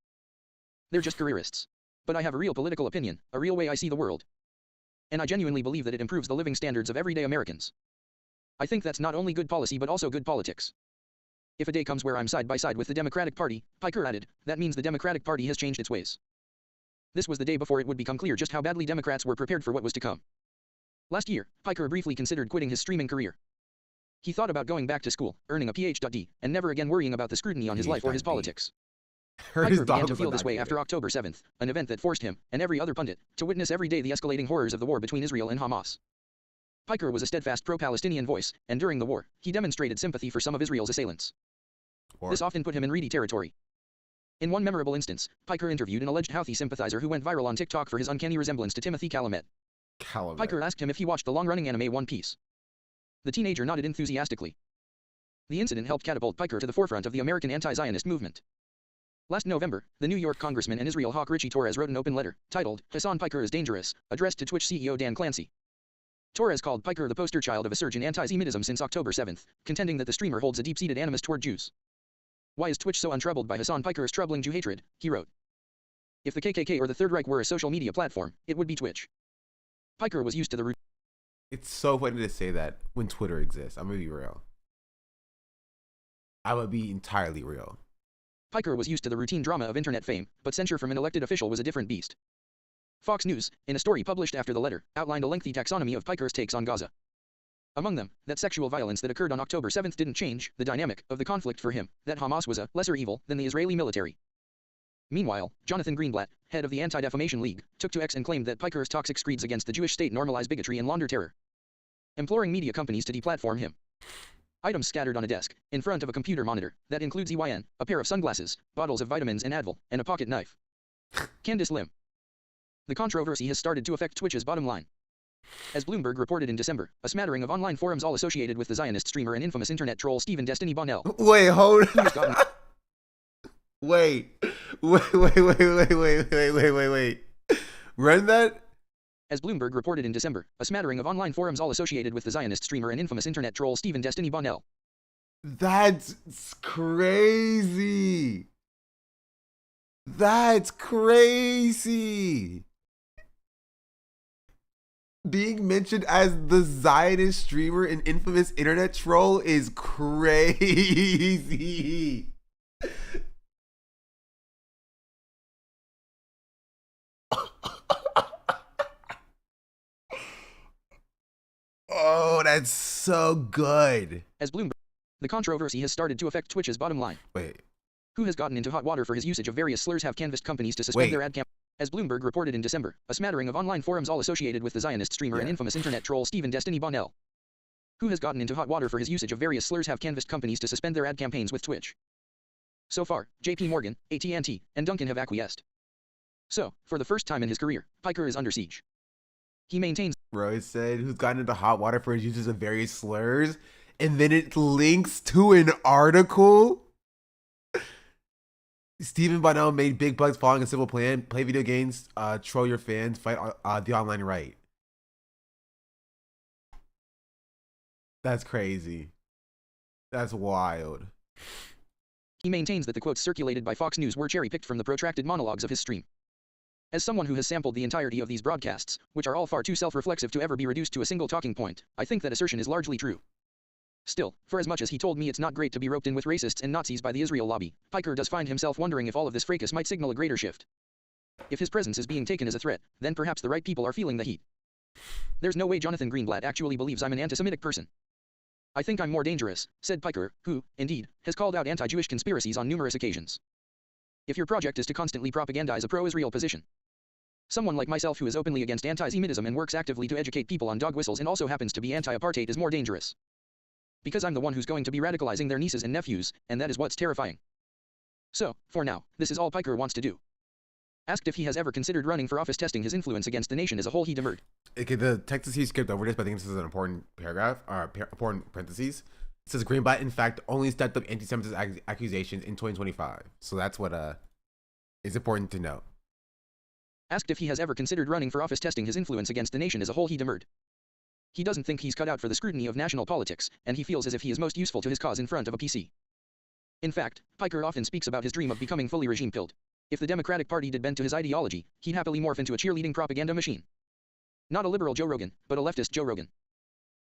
They're just careerists. But I have a real political opinion, a real way I see the world. And I genuinely believe that it improves the living standards of everyday Americans. I think that's not only good policy but also good politics. If a day comes where I'm side by side with the Democratic Party, Piker added, that means the Democratic Party has changed its ways. This was the day before it would become clear just how badly Democrats were prepared for what was to come. Last year, Piker briefly considered quitting his streaming career. He thought about going back to school, earning a Ph.D., and never again worrying about the scrutiny on his life or his politics. Piker began to feel this way after October 7th, an event that forced him, and every other pundit, to witness every day the escalating horrors of the war between Israel and Hamas. Piker was a steadfast pro-Palestinian voice, and during the war, he demonstrated sympathy for some of Israel's assailants. This often put him in reedy territory. In one memorable instance, Piker interviewed an alleged Houthi sympathizer who went viral on TikTok for his uncanny resemblance to Timothy Chalamet. Piker asked him if he watched the long-running anime One Piece. The teenager nodded enthusiastically. The incident helped catapult Piker to the forefront of the American anti-Zionist movement. Last November, the New York congressman and Israel hawk Richie Torres wrote an open letter, titled, Hassan Piker is Dangerous, addressed to Twitch CEO Dan Clancy. Torres called Piker the poster child of a surge in anti-Semitism since October 7th, contending that the streamer holds a deep-seated animus toward Jews. Why is Twitch so untroubled by Hassan Piker's troubling Jew hatred? He wrote. If the KKK or the Third Reich were a social media platform, it would be Twitch. Piker was used to the root. It's so funny to say that when Twitter exists. I'm gonna be real. I would be entirely real. Piker was used to the routine drama of internet fame, but censure from an elected official was a different beast. Fox News, in a story published after the letter, outlined a lengthy taxonomy of Piker's takes on Gaza. Among them, that sexual violence that occurred on October 7th didn't change the dynamic of the conflict for him, that Hamas was a lesser evil than the Israeli military. Meanwhile, Jonathan Greenblatt, head of the Anti-Defamation League, took to X and claimed that Piker's toxic screeds against the Jewish state normalize bigotry and launder terror, imploring media companies to deplatform him. Items scattered on a desk, in front of a computer monitor, that includes EYN, a pair of sunglasses, bottles of vitamins and Advil, and a pocket knife. Candace Lim. The controversy has started to affect Twitch's bottom line. As Bloomberg reported in December, a smattering of online forums all associated with the Zionist streamer and infamous internet troll Stephen Destiny Bonnell. Wait, hold on. Wait. Run that? As Bloomberg reported in December, a smattering of online forums all associated with the Zionist streamer and infamous internet troll Stephen Destiny Bonnell. That's crazy. That's crazy. Being mentioned as the Zionist streamer and infamous internet troll is crazy. Oh, that's so good. As Bloomberg, the controversy has started to affect Twitch's bottom line. Wait. Who has gotten into hot water for his usage of various slurs have canvassed companies to suspend their ad campaign. As Bloomberg reported in December, a smattering of online forums all associated with the Zionist streamer and infamous internet troll Stephen Destiny Bonnell. Who has gotten into hot water for his usage of various slurs have canvassed companies to suspend their ad campaigns with Twitch. So far, JP Morgan, AT&T, and Dunkin' have acquiesced. So, for the first time in his career, Piker is under siege. He maintains. Bro said, who's gotten into hot water for his uses of various slurs, and then it links to an article. Stephen Bonnell made big bucks following a simple plan: play video games, troll your fans, fight the online right. That's crazy. That's wild. He maintains that the quotes circulated by Fox News were cherry-picked from the protracted monologues of his stream. As someone who has sampled the entirety of these broadcasts, which are all far too self-reflexive to ever be reduced to a single talking point, I think that assertion is largely true. Still, for as much as he told me it's not great to be roped in with racists and Nazis by the Israel lobby, Piker does find himself wondering if all of this fracas might signal a greater shift. If his presence is being taken as a threat, then perhaps the right people are feeling the heat. There's no way Jonathan Greenblatt actually believes I'm an anti-Semitic person. I think I'm more dangerous, said Piker, who, indeed, has called out anti-Jewish conspiracies on numerous occasions. If your project is to constantly propagandize a pro-Israel position, someone like myself who is openly against anti-Semitism and works actively to educate people on dog whistles and also happens to be anti-apartheid is more dangerous. Because I'm the one who's going to be radicalizing their nieces and nephews, and that is what's terrifying. So, for now, this is all Piker wants to do. Asked if he has ever considered running for office testing his influence against the nation as a whole, he demurred. Okay, the text he skipped over this, but I think this is an important paragraph, important parentheses. It says Greenblatt, in fact, only stepped up anti-Semitism accusations in 2025. So that's what is important to note. Asked if he has ever considered running for office testing his influence against the nation as a whole, he demurred. He doesn't think he's cut out for the scrutiny of national politics, and he feels as if he is most useful to his cause in front of a PC. In fact, Piker often speaks about his dream of becoming fully regime-pilled. If the Democratic Party did bend to his ideology, he'd happily morph into a cheerleading propaganda machine. Not a liberal Joe Rogan, but a leftist Joe Rogan.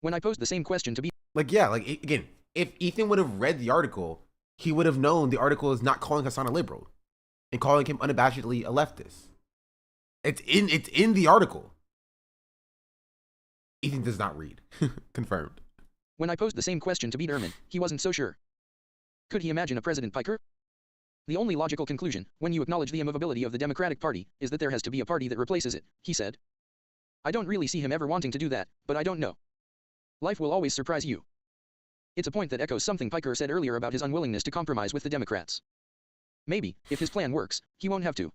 When I posed the same question to be again, if Ethan would have read the article, he would have known the article is not calling Hassan a liberal and calling him unabashedly a leftist. It's in the article. Ethan does not read. Confirmed. When I posed the same question to Biederman, he wasn't so sure. Could he imagine a President Piker? The only logical conclusion, when you acknowledge the immovability of the Democratic Party, is that there has to be a party that replaces it, he said. I don't really see him ever wanting to do that, but I don't know. Life will always surprise you. It's a point that echoes something Piker said earlier about his unwillingness to compromise with the Democrats. Maybe, if his plan works, he won't have to.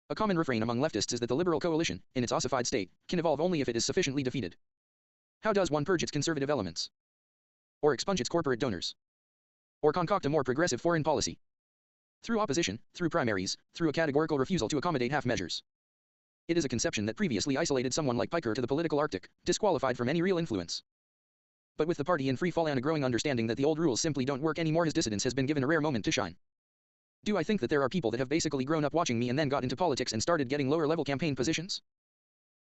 A common refrain among leftists is that the liberal coalition, in its ossified state, can evolve only if it is sufficiently defeated. How does one purge its conservative elements? Or expunge its corporate donors? Or concoct a more progressive foreign policy? Through opposition, through primaries, through a categorical refusal to accommodate half measures. It is a conception that previously isolated someone like Piker to the political Arctic, disqualified from any real influence. But with the party in free fall and a growing understanding that the old rules simply don't work anymore, his dissidence has been given a rare moment to shine. Do I think that there are people that have basically grown up watching me and then got into politics and started getting lower-level campaign positions?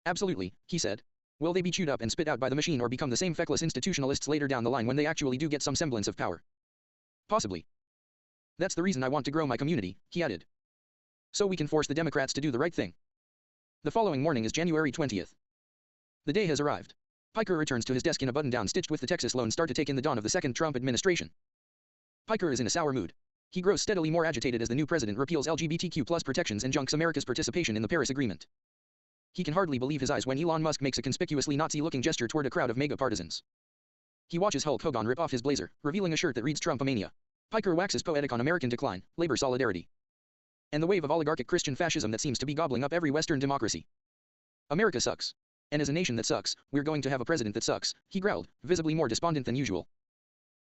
Absolutely, he said. Will they be chewed up and spit out by the machine or become the same feckless institutionalists later down the line when they actually do get some semblance of power? Possibly. That's the reason I want to grow my community, he added. So we can force the Democrats to do the right thing. The following morning is January 20th. The day has arrived. Piker returns to his desk in a button-down stitched with the Texas Lone Star to take in the dawn of the second Trump administration. Piker is in a sour mood. He grows steadily more agitated as the new president repeals LGBTQ+ protections and junks America's participation in the Paris Agreement. He can hardly believe his eyes when Elon Musk makes a conspicuously Nazi-looking gesture toward a crowd of MAGA partisans. He watches Hulk Hogan rip off his blazer, revealing a shirt that reads Trumpomania. Piker waxes poetic on American decline, labor solidarity, and the wave of oligarchic Christian fascism that seems to be gobbling up every Western democracy. America sucks. And as a nation that sucks, we're going to have a president that sucks, he growled, visibly more despondent than usual.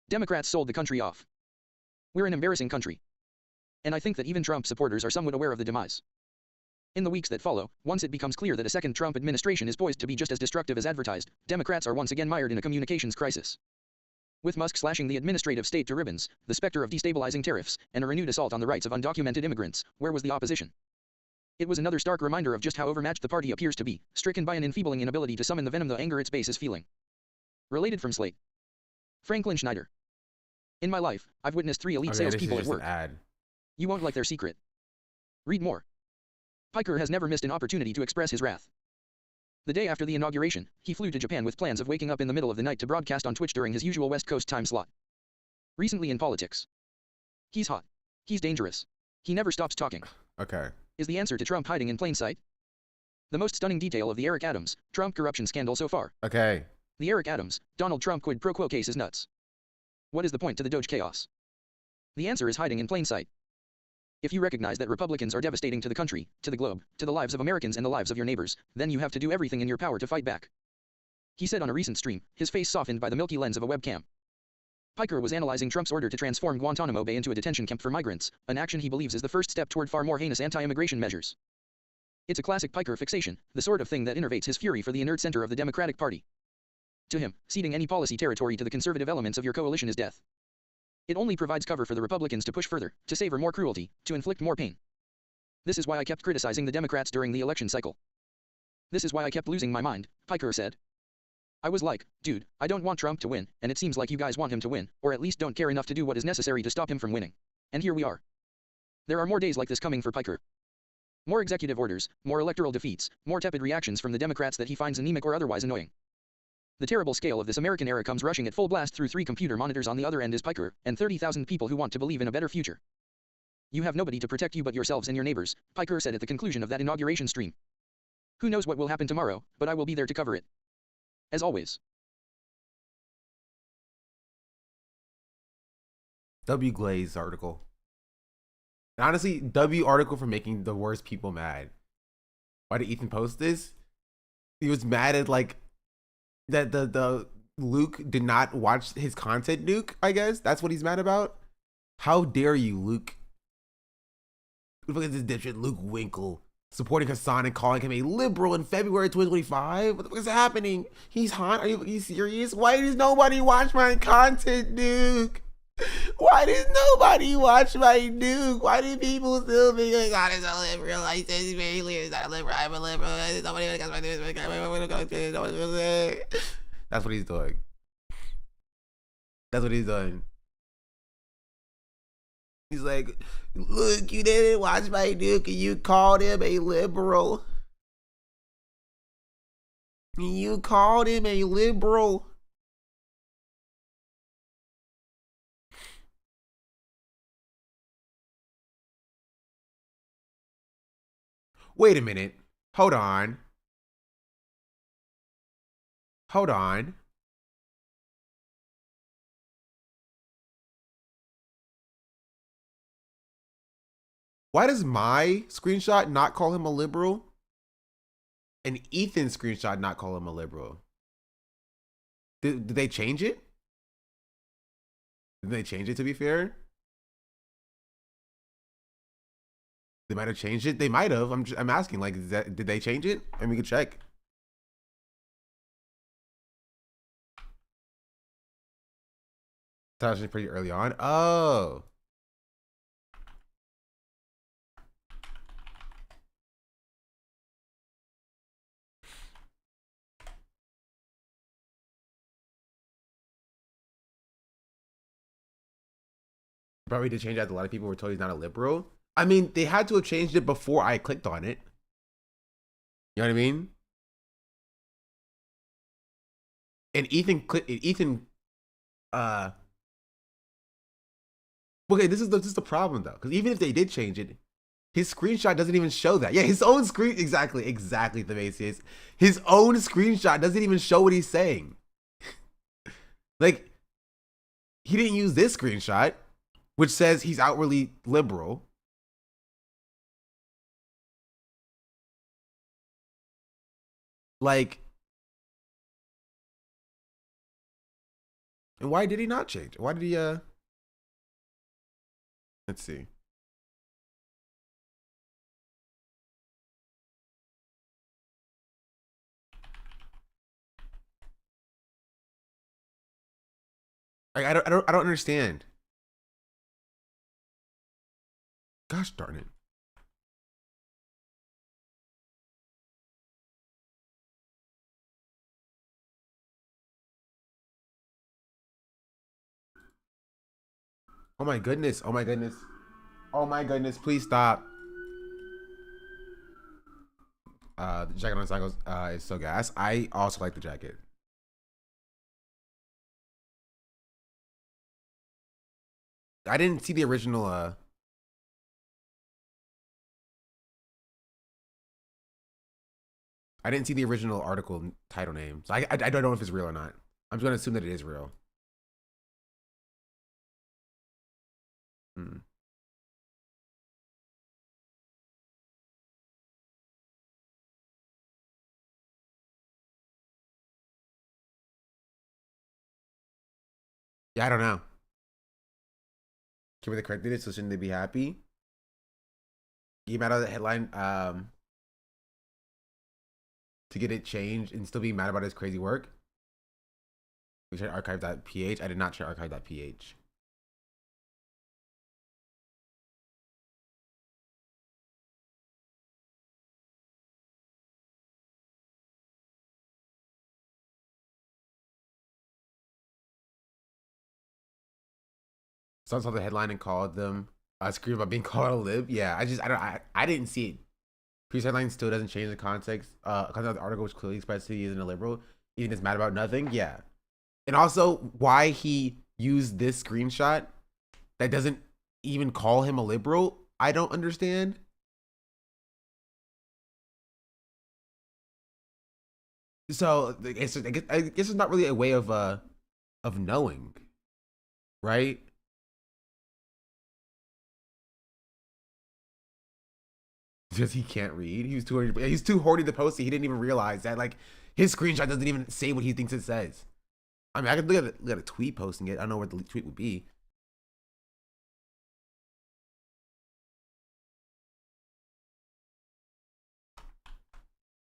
Democrats sold the country off. We're an embarrassing country. And I think that even Trump supporters are somewhat aware of the demise. In the weeks that follow, once it becomes clear that a second Trump administration is poised to be just as destructive as advertised, Democrats are once again mired in a communications crisis. With Musk slashing the administrative state to ribbons, the specter of destabilizing tariffs, and a renewed assault on the rights of undocumented immigrants, where was the opposition? It was another stark reminder of just how overmatched the party appears to be, stricken by an enfeebling inability to summon the venom the anger its base is feeling. Related from Slate. Franklin Schneider. In my life, I've witnessed 3 elite salespeople at work. You won't like their secret. Read more. Piker has never missed an opportunity to express his wrath. The day after the inauguration, he flew to Japan with plans of waking up in the middle of the night to broadcast on Twitch during his usual West Coast time slot. Recently in politics. He's hot. He's dangerous. He never stops talking. Okay. Is the answer to Trump hiding in plain sight? The most stunning detail of the Eric Adams, Trump corruption scandal so far. Okay. The Eric Adams, Donald Trump quid pro quo case is nuts. What is the point to the Doge chaos? The answer is hiding in plain sight. If you recognize that Republicans are devastating to the country, to the globe, to the lives of Americans and the lives of your neighbors, then you have to do everything in your power to fight back. He said on a recent stream, his face softened by the milky lens of a webcam. Piker was analyzing Trump's order to transform Guantanamo Bay into a detention camp for migrants, an action he believes is the first step toward far more heinous anti-immigration measures. It's a classic Piker fixation, the sort of thing that innervates his fury for the inert center of the Democratic Party. To him, ceding any policy territory to the conservative elements of your coalition is death. It only provides cover for the Republicans to push further, to savor more cruelty, to inflict more pain. This is why I kept criticizing the Democrats during the election cycle. This is why I kept losing my mind, Piker said. I was like, dude, I don't want Trump to win, and it seems like you guys want him to win, or at least don't care enough to do what is necessary to stop him from winning. And here we are. There are more days like this coming for Piker. More executive orders, more electoral defeats, more tepid reactions from the Democrats that he finds anemic or otherwise annoying. The terrible scale of this American era comes rushing at full blast through 3 computer monitors on the other end is Piker, and 30,000 people who want to believe in a better future. You have nobody to protect you but yourselves and your neighbors, Piker said at the conclusion of that inauguration stream. Who knows what will happen tomorrow, but I will be there to cover it. As always. W. Glaze article. Honestly, W article for making the worst people mad. Why did Ethan post this? He was mad at like that the Luke did not watch his content, Nuke, I guess. That's what he's mad about. How dare you, Luke? Look at this dipshit Luke Winkle supporting Hassan and calling him a liberal in February 2025. What the fuck is happening? He's hot. Are you serious? Why does nobody watch my content, Nuke? Why does nobody watch my Nuke? Why do people still think like, God is a liberal? Like, this really is not a liberal. I'm a liberal. Nobody got my news. That's what he's doing. That's what he's doing. He's like, look, you didn't watch my Nuke and you called him a liberal. You called him a liberal. Wait a minute. Hold on. Hold on. Why does my screenshot not call him a liberal? And Ethan's screenshot not call him a liberal? Did they change it? Did they change it, to be fair? They might have changed it. They might have. I'm asking, like, did they change it? And we could check. That was pretty early on. Oh. Probably did change that. A lot of people were told he's not a liberal. I mean, they had to have changed it before I clicked on it. You know what I mean? And Ethan, okay, this is the problem though, because even if they did change it, his screenshot doesn't even show that. Yeah, his own screen, exactly, the basis. His own screenshot doesn't even show what he's saying. Like, he didn't use this screenshot, which says he's outwardly liberal. Like, and why did he not change? Why did he, let's see. I don't understand. Gosh darn it. Oh my goodness. Oh my goodness. Oh my goodness. Please stop. The jacket on cycles is so gas. I also like the jacket. I didn't see the original I didn't see the original article title name. So I don't know if it's real or not. I'm just gonna assume that it is real. Yeah, I don't know. Can we corrected it, so shouldn't they be happy? He mad at the headline to get it changed and still be mad about his crazy work. We shared archive.ph. I did not share archive.ph. Someone saw the headline and called them scream about being called a lib. Yeah, I didn't see it. Previous headline still doesn't change the context. Context of the article, which clearly expresses he isn't a liberal. Even is mad about nothing. Yeah, and also why he used this screenshot that doesn't even call him a liberal. I don't understand. So I guess it's not really a way of knowing, right? Because he can't read. He's too horny to post it. He didn't even realize that like his screenshot doesn't even say what he thinks it says. I mean, I could look at a tweet posting it. I don't know what the tweet would be.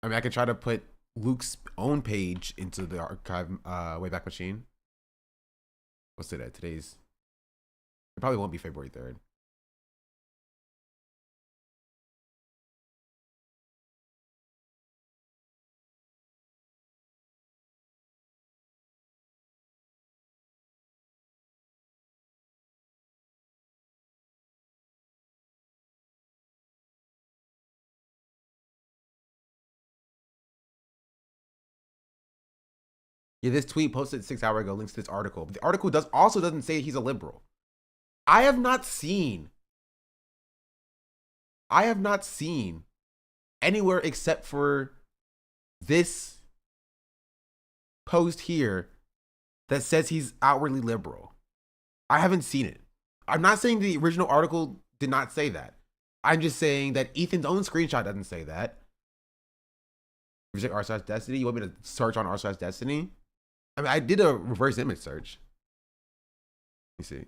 I mean, I could try to put Luke's own page into the archive Wayback Machine. What's today? Today's. It probably won't be February 3rd. Yeah, this tweet posted 6 hours ago links to this article. But the article doesn't say he's a liberal. I have not seen anywhere except for this post here that says he's outwardly liberal. I haven't seen it. I'm not saying the original article did not say that. I'm just saying that Ethan's own screenshot doesn't say that. You say r/destiny? You want me to search on r/destiny? I mean, I did a reverse image search. Let me see.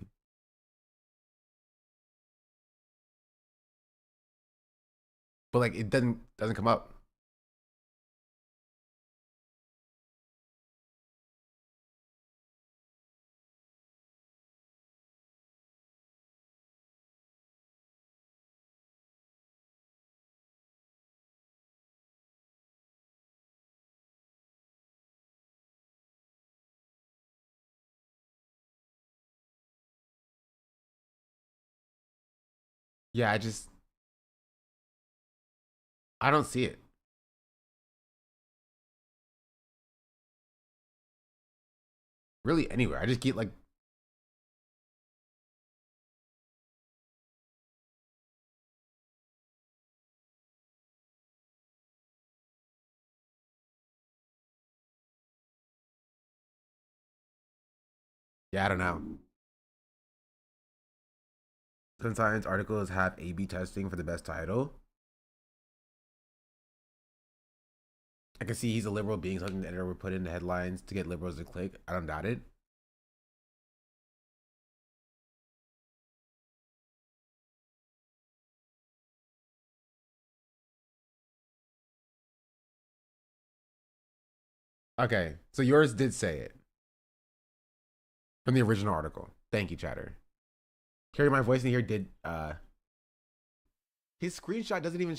But like, it doesn't come up. Yeah, I don't see it. Really anywhere. I just get like yeah, I don't know. Some science articles have A/B testing for the best title. I can see he's a liberal being something the editor would put in the headlines to get liberals to click. I don't doubt it. Okay, so yours did say it from the original article. Thank you, chatter. Carry my voice in here did his screenshot doesn't even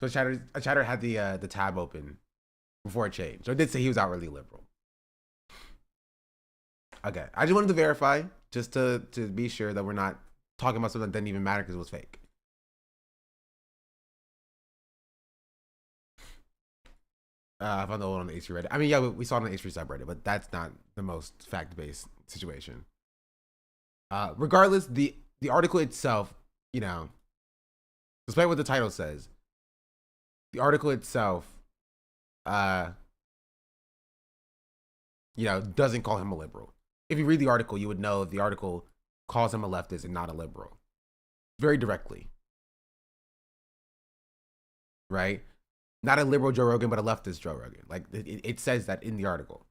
so chatter had the tab open before it changed. So it did say he was outwardly liberal. Okay, I just wanted to verify just to be sure that we're not talking about something that didn't even matter because it was fake. I found the old on the H3 Reddit. I mean, yeah, we saw it on the H3 subreddit, but that's not the most fact-based situation. Regardless, the article itself, you know, despite what the title says, the article itself, you know, doesn't call him a liberal. If you read the article, you would know the article calls him a leftist and not a liberal. Very directly. Right? Not a liberal Joe Rogan, but a leftist Joe Rogan. Like, it says that in the article.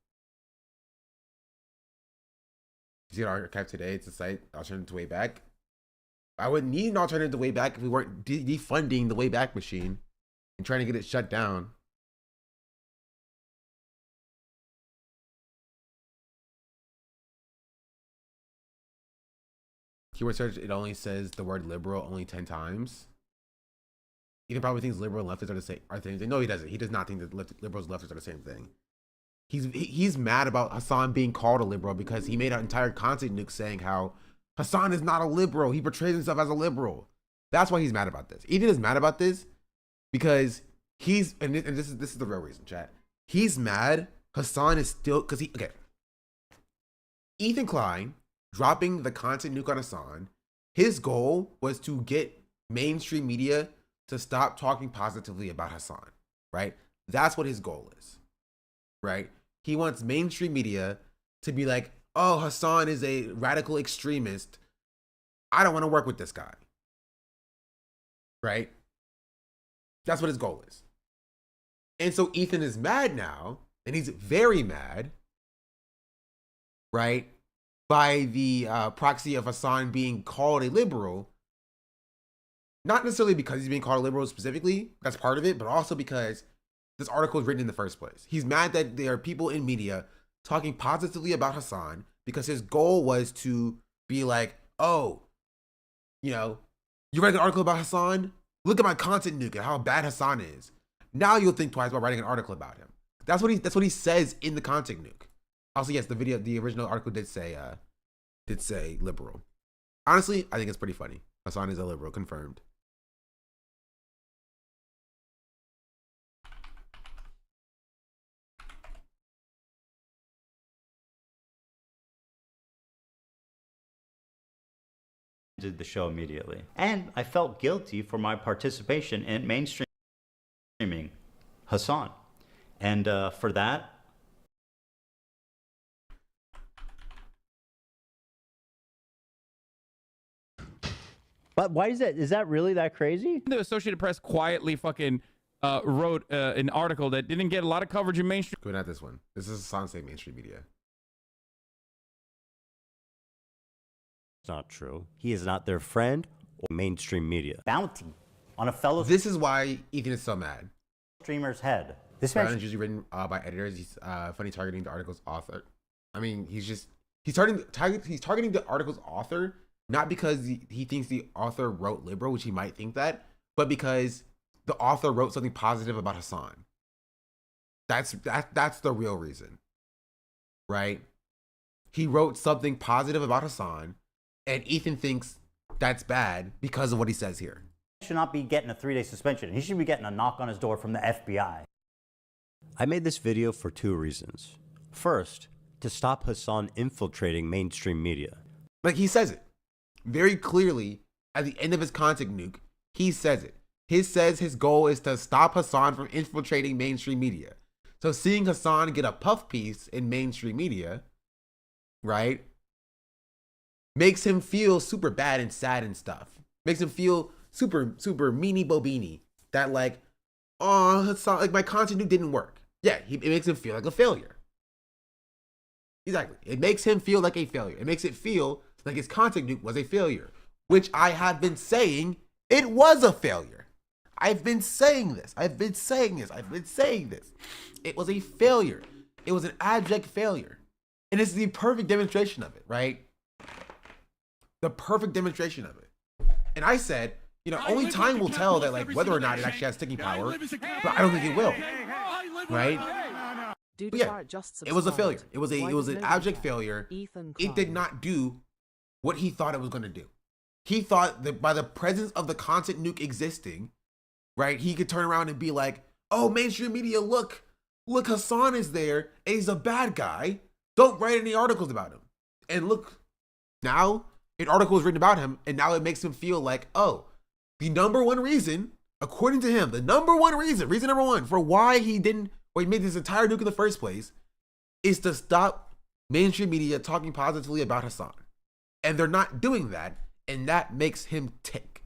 You see an archive today, it's a site, alternative way back. I would need an alternative way back if we weren't defunding the way back machine and trying to get it shut down. Keyword search, it only says the word liberal only 10 times. Ethan probably thinks liberal and leftists are the same thing. No, he doesn't. He does not think that liberals and leftists are the same thing. He's mad about Hassan being called a liberal because he made an entire content nuke saying how Hassan is not a liberal. He portrays himself as a liberal. That's why he's mad about this. Ethan is mad about this because this is the real reason, chat. He's mad. Hassan is still, okay. Ethan Klein dropping the content nuke on Hassan, his goal was to get mainstream media to stop talking positively about Hassan, right? That's what his goal is, right? He wants mainstream media to be like, oh, Hassan is a radical extremist. I don't want to work with this guy, right? That's what his goal is. And so Ethan is mad now, and he's very mad, right? By the proxy of Hassan being called a liberal, not necessarily because he's being called a liberal specifically, that's part of it, but also because this article is written in the first place. He's mad that there are people in media talking positively about Hassan because his goal was to be like, oh, you know, you read an article about Hassan? Look at my content nuke and how bad Hassan is. Now you'll think twice about writing an article about him. That's what he says in the content nuke. Also, yes, the original article did say liberal. Honestly, I think it's pretty funny. Hassan is a liberal, confirmed. Did the show immediately, and I felt guilty for my participation in mainstreaming Hassan, and for that, but why is that? Is that really that crazy? The Associated Press quietly fucking wrote an article that didn't get a lot of coverage in mainstream. Go not this one. This is Hassan saying mainstream media. It's not true. He is not their friend or mainstream media. Bounty on a fellow. This is why Ethan is so mad. Streamer's head. This man is usually written by editors. He's funny targeting the article's author. I mean, he's targeting the article's author, not because he thinks the author wrote liberal, which he might think that, but because the author wrote something positive about Hassan. That's the real reason, right? He wrote something positive about Hassan, and Ethan thinks that's bad because of what he says here. He should not be getting a 3-day suspension. He should be getting a knock on his door from the FBI. I made this video for 2 reasons. First, to stop Hassan infiltrating mainstream media. Like, he says it very clearly at the end of his content nuke. He says it. He says his goal is to stop Hassan from infiltrating mainstream media. So seeing Hassan get a puff piece in mainstream media, right, makes him feel super bad and sad and stuff. Makes him feel super meanie bobini. That like, oh, Hassan, like my content nuke didn't work. Yeah, it makes him feel like a failure. Exactly. It makes him feel like a failure. It makes it feel like his content nuke was a failure, which I have been saying it was a failure. I've been saying this. It was a failure. It was an abject failure. And it's the perfect demonstration of it, right? The perfect demonstration of it. And I said, you know, only time will tell that, like, whether or not it actually has sticking power, but I don't think it will, right? But yeah, it was a failure. It was an abject failure. It did not do what he thought it was going to do. He thought that by the presence of the content nuke existing, right, he could turn around and be like, oh, mainstream media, look, Hassan is there, and he's a bad guy. Don't write any articles about him. And look, now an article is written about him, and now it makes him feel like, oh, the number one reason, according to him, reason number one for why he made this entire nuke in the first place is to stop mainstream media talking positively about Hassan. And they're not doing that, and that makes him tick.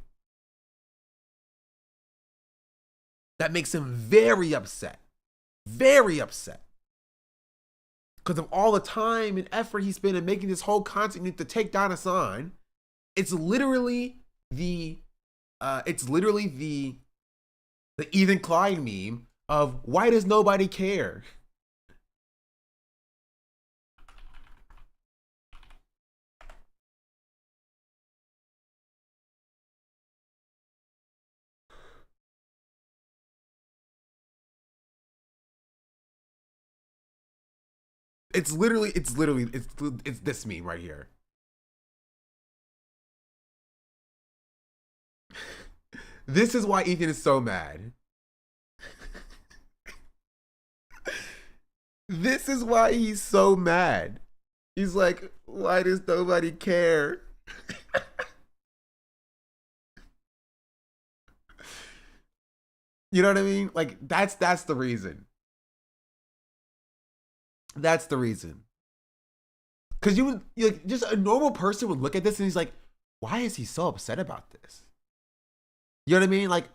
That makes him very upset. Very upset. because of all the time and effort he spent in making this whole content nuke to take down Hassan. It's literally the Ethan Klein meme of why does nobody care? It's this meme right here. This is why Ethan is so mad. This is why he's so mad. He's like, why does nobody care? You know what I mean? Like, that's the reason. That's the reason. Because you would, like, just a normal person would look at this and he's like, why is he so upset about this? You know what I mean? Like,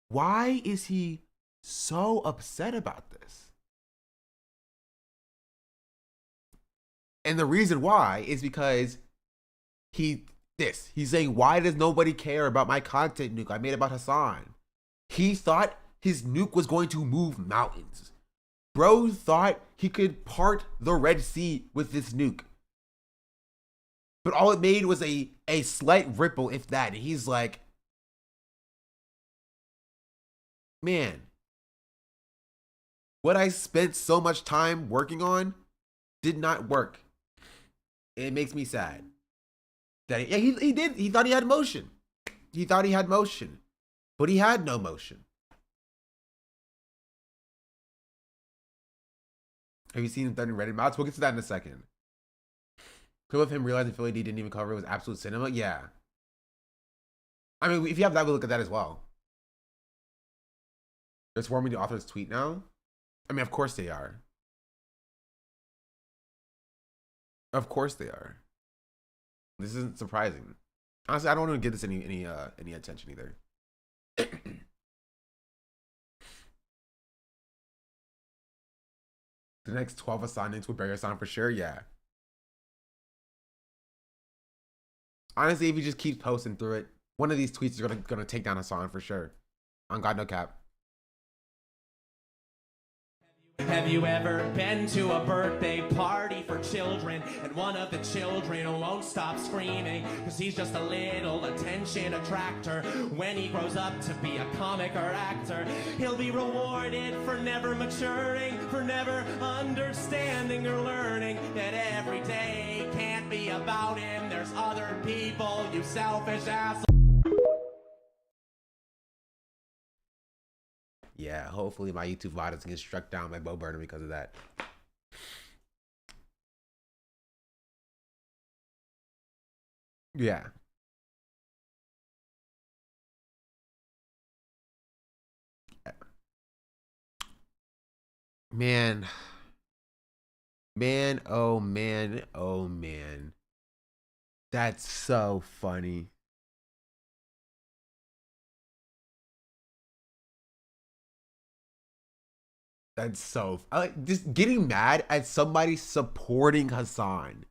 why is he so upset about this? And the reason why is because he's saying, why does nobody care about my content nuke I made about Hassan? He thought his nuke was going to move mountains. Bro thought he could part the Red Sea with this nuke. But all it made was a slight ripple, if that. And he's like, man, what I spent so much time working on did not work. It makes me sad. That he thought he had motion. He thought he had motion. But he had no motion. Have you seen him threatening Reddit mods? We'll get to that in a second. Clip of him realizing Philly D didn't even cover it was absolute cinema? Yeah. I mean, if you have that, we'll look at that as well. They're swarming the author's tweet now? I mean, of course they are. Of course they are. This isn't surprising. Honestly, I don't want to give this any attention either. The next 12 assignments will bury Hassan for sure, yeah. Honestly, if you just keep posting through it, one of these tweets is gonna take down Hassan for sure. On God No Cap. Have you ever been to a birthday party for children and one of the children won't stop screaming because he's just a little attention attractor? When he grows up to be a comic or actor, he'll be rewarded for never maturing, for never understanding or learning that every day can't be about him. There's other people, you selfish asshole. Yeah, hopefully my YouTube VOD doesn't get struck down by Bo Burnham because of that. Yeah. Man. Man, oh man, oh man. That's so funny. That's so just getting mad at somebody supporting Hassan.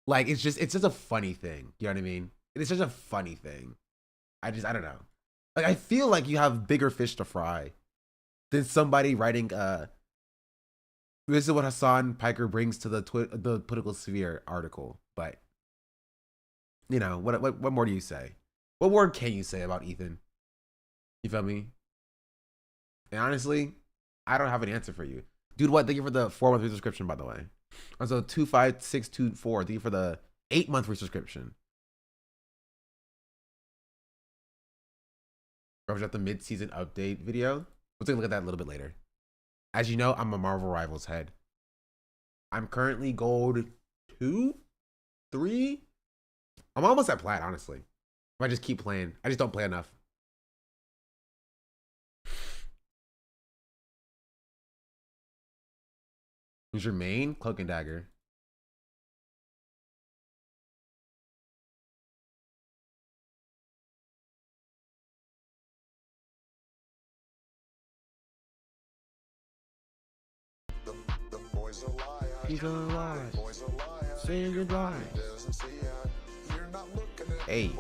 Like it's just a funny thing. You know what I mean? It's such a funny thing. I don't know. Like I feel like you have bigger fish to fry than somebody writing this is what Hassan Piker brings to the political sphere article. But you know, what more do you say? What more can you say about Ethan? You feel me? And honestly, I don't have an answer for you. Dude, what? Thank you for the 4-month resubscription, by the way. Also, 25624. Thank you for the 8-month resubscription. Represent at the mid-season update video. We'll take a look at that a little bit later. As you know, I'm a Marvel Rivals head. I'm currently gold 2? 3? I'm almost at plat, honestly. If I just keep playing. I just don't play enough. Who's your main? Cloak and Dagger. He's alive. Say goodbye. Hey.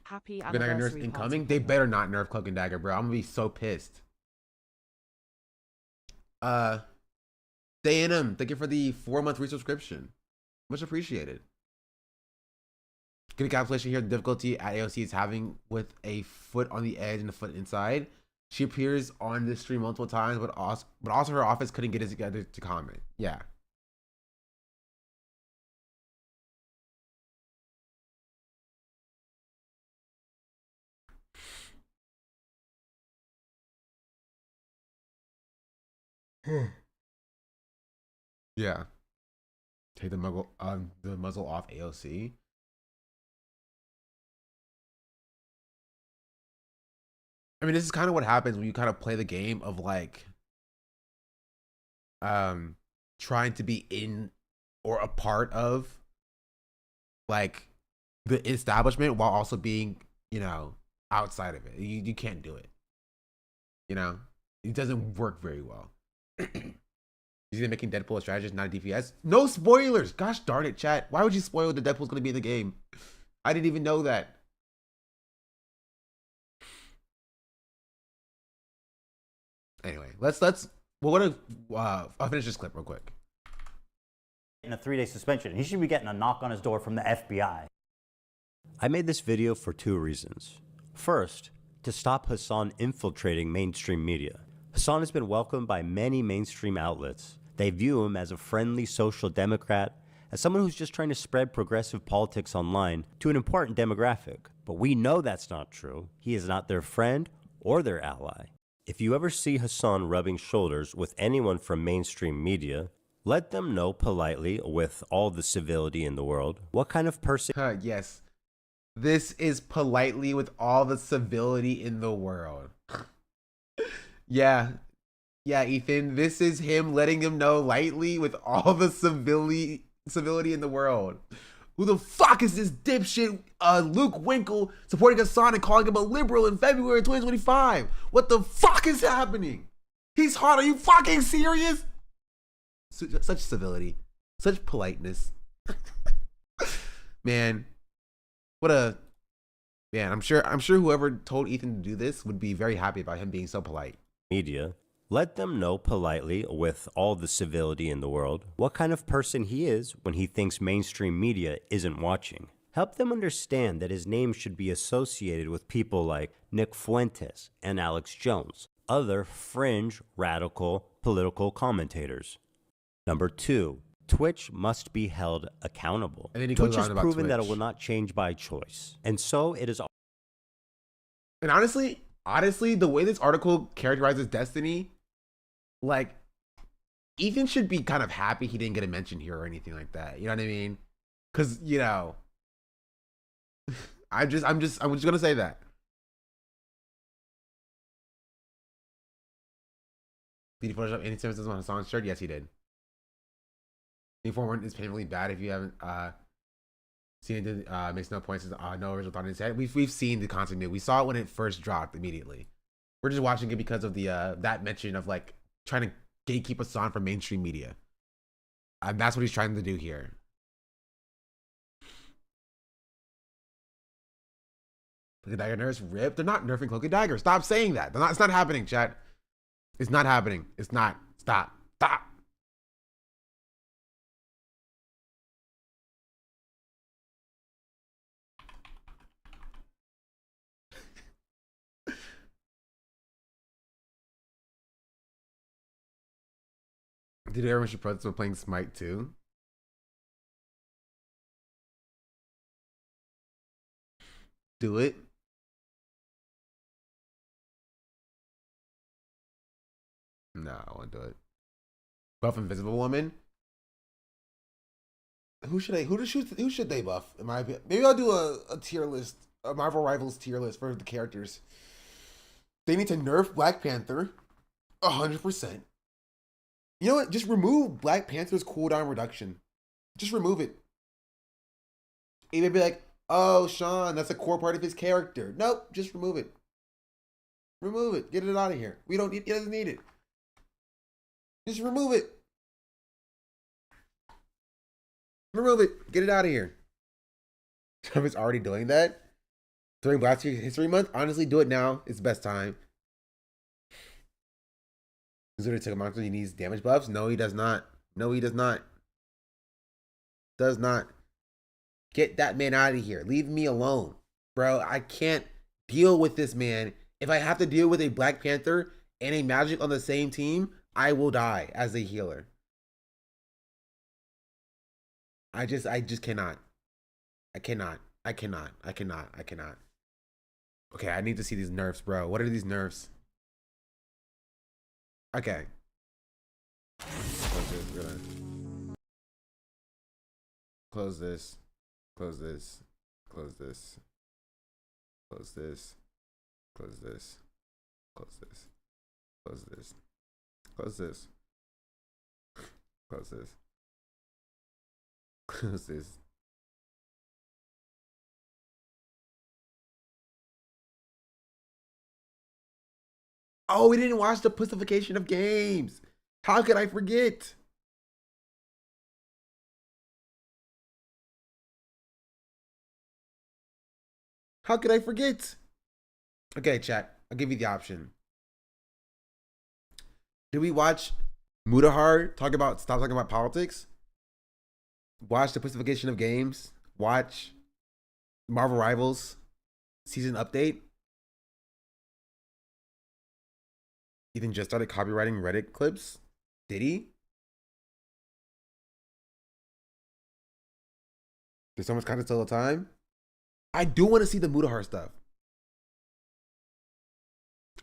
Happy Cloak and Dagger nerfs anniversary incoming? party. They better not nerf Cloak and Dagger, bro. I'm gonna be so pissed. Stay in him. Thank you for the 4-month resubscription. Much appreciated. Good encapsulation here. The difficulty at AOC is having with a foot on the edge and a foot inside. She appears on this stream multiple times, but also her office couldn't get it together to comment. Yeah. Yeah. Take the muzzle off AOC. I mean, this is kind of what happens when you kind of play the game of like trying to be in or a part of like the establishment while also being, you know, outside of it. You can't do it. You know? It doesn't work very well. Is he making Deadpool a strategist, not a DPS? No spoilers! Gosh darn it, chat. Why would you spoil that Deadpool's gonna be in the game? I didn't even know that. Anyway, we're gonna I'll finish this clip real quick. In a 3-day suspension. He should be getting a knock on his door from the FBI. I made this video for 2 reasons. First, to stop Hassan infiltrating mainstream media. Hassan has been welcomed by many mainstream outlets. They view him as a friendly social democrat, as someone who's just trying to spread progressive politics online to an important demographic. But we know that's not true. He is not their friend or their ally. If you ever see Hassan rubbing shoulders with anyone from mainstream media, let them know politely, with all the civility in the world, what kind of person... Yes. This is politely with all the civility in the world. Yeah. Yeah, Ethan, this is him letting him know lightly with all the civility in the world. Who the fuck is this dipshit Luke Winkle supporting Hassan and calling him a liberal in February 2025? What the fuck is happening? He's hot. Are you fucking serious? Such civility. Such politeness. Man. Man, I'm sure whoever told Ethan to do this would be very happy about him being so polite. Media. Let them know politely, with all the civility in the world, what kind of person he is when he thinks mainstream media isn't watching. Help them understand that his name should be associated with people like Nick Fuentes and Alex Jones, other fringe, radical, political commentators. Number 2, Twitch must be held accountable. And then he Twitch goes on has about proven that it Twitch. will not change by choice. And so it is... And honestly, the way this article characterizes Destiny, like, Ethan should be kind of happy he didn't get a mention here or anything like that. You know what I mean? Because, you know, I'm just gonna say that. Did he Photoshop any sentences on Hassan's shirt? Yes, he did. The informant is painfully bad. If you haven't seen it, makes no points. No original thought in his head. We've seen the concept new. We saw it when it first dropped immediately. We're just watching it because of the that mention of like trying to gatekeep Hassan from mainstream media. That's what he's trying to do here. Cloak and Dagger nerfs rip. They're not nerfing Cloak and Dagger. Stop saying that. It's not happening, chat. It's not happening. It's not. Stop. Stop. Dude, everyone should protest when playing Smite too. Do it. No, I won't do it. Buff Invisible Woman. Who should they buff? In my opinion, maybe I'll do a tier list, a Marvel Rivals tier list for the characters. They need to nerf Black Panther, 100%. You know what? Just remove Black Panther's cooldown reduction. Just remove it. Even be like, oh, Sean, that's a core part of his character. Nope, just remove it. Remove it. Get it out of here. He doesn't need it. Just remove it. Remove it. Get it out of here. Trump is already doing that during Black History Month. Honestly, do it now. It's the best time. He's literally took a monster. He needs damage buffs. No, he does not. No, he does not. Does not. Get that man out of here. Leave me alone, bro. I can't deal with this man. If I have to deal with a Black Panther and a Magic on the same team, I will die as a healer. I just cannot. I cannot. Okay, I need to see these nerfs, bro. What are these nerfs? Okay. Close this. We're gonna close this. Close this. Close this. Close this. Close this. Close this. Close this. Close this. Close this. Close this. Oh, we didn't watch the Pussification of games. How could I forget? How could I forget? Okay, chat. I'll give you the option. Did we watch Mudahar stop talking about politics? Watch the Pussification of games. Watch Marvel Rivals season update. Ethan just started copywriting Reddit clips. Did he? There's so much content all the time. I do want to see the Mudahar stuff.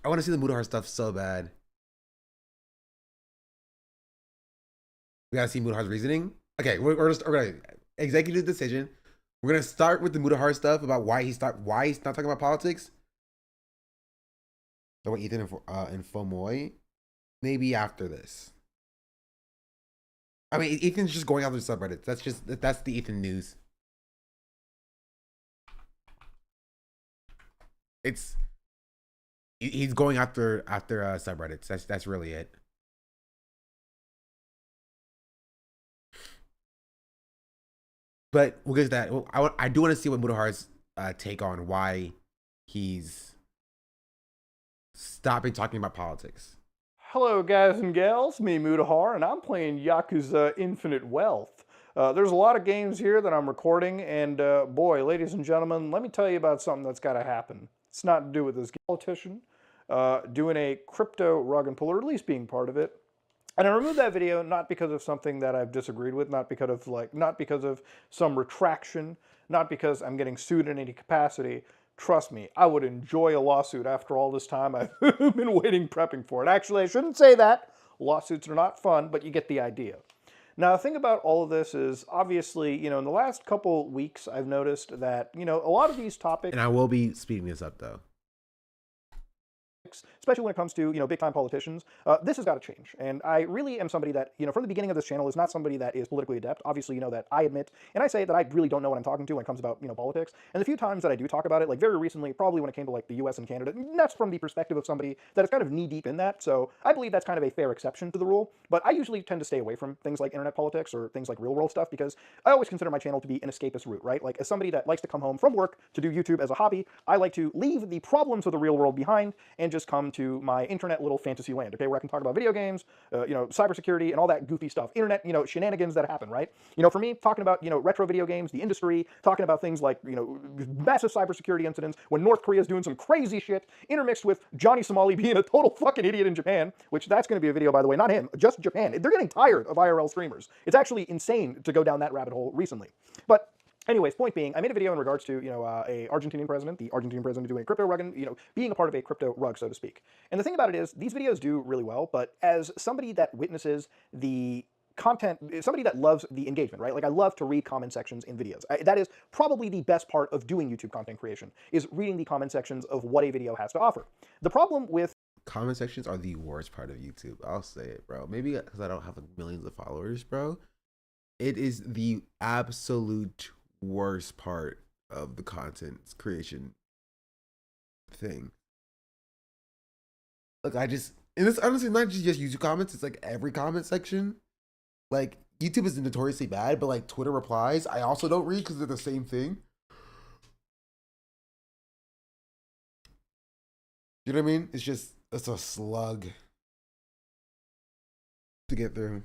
I want to see the Mudahar stuff so bad. We gotta see Mudahar's reasoning. Okay, we're gonna executive decision. We're gonna start with the Mudahar stuff about why he's not talking about politics. So what Ethan and Fomoy, maybe after this. I mean, Ethan's just going after the subreddits. That's the Ethan news. He's going after subreddits. That's really it. But we'll get to that. I do want to see what Mudahar's take on why he's stopping talking about politics. Hello guys and gals, me Mudahar, and I'm playing Yakuza Infinite Wealth. There's a lot of games here that I'm recording, and boy, ladies and gentlemen, let me tell you about something that's got to happen. It's not to do with this politician doing a crypto rug and pull, or at least being part of it. And I removed that video not because of something that I've disagreed with, not because of some retraction, not because I'm getting sued in any capacity. Trust me, I would enjoy a lawsuit after all this time I've been waiting, prepping for it. Actually, I shouldn't say that. Lawsuits are not fun, but you get the idea. Now, the thing about all of this is, obviously, in the last couple weeks, I've noticed that, a lot of these topics... And I will be speeding this up, though. Especially when it comes to, big-time politicians, this has got to change. And I really am somebody that, from the beginning of this channel, is not somebody that is politically adept. Obviously, that I admit, and I say that I really don't know what I'm talking to when it comes about, politics. And the few times that I do talk about it, like very recently, probably when it came to like the US and Canada, that's from the perspective of somebody that is kind of knee-deep in that. So I believe that's kind of a fair exception to the rule. But I usually tend to stay away from things like internet politics or things like real-world stuff because I always consider my channel to be an escapist route, right? Like, as somebody that likes to come home from work to do YouTube as a hobby, I like to leave the problems of the real world behind and just come to my internet little fantasy land, okay, where I can talk about video games, cybersecurity, and all that goofy stuff, internet, shenanigans that happen, right? For me, talking about, retro video games, the industry, talking about things like, massive cybersecurity incidents, when North Korea is doing some crazy shit, intermixed with Johnny Somali being a total fucking idiot in Japan, which that's going to be a video, by the way, not him, just Japan. They're getting tired of IRL streamers. It's actually insane to go down that rabbit hole recently. But anyways, point being, I made a video in regards to, a Argentinian president, the Argentinian president doing a crypto rug and, being a part of a crypto rug, so to speak. And the thing about it is, these videos do really well, but as somebody that witnesses the content, somebody that loves the engagement, right? Like, I love to read comment sections in videos. That is probably the best part of doing YouTube content creation, is reading the comment sections of what a video has to offer. The problem with comment sections are the worst part of YouTube. I'll say it, bro. Maybe because I don't have like millions of followers, bro. It is the absolute worst part of the content creation thing. Look, and it's honestly not just YouTube comments, it's like every comment section. Like, YouTube is notoriously bad, but like Twitter replies, I also don't read because they're the same thing. You know what I mean? It's a slug to get through.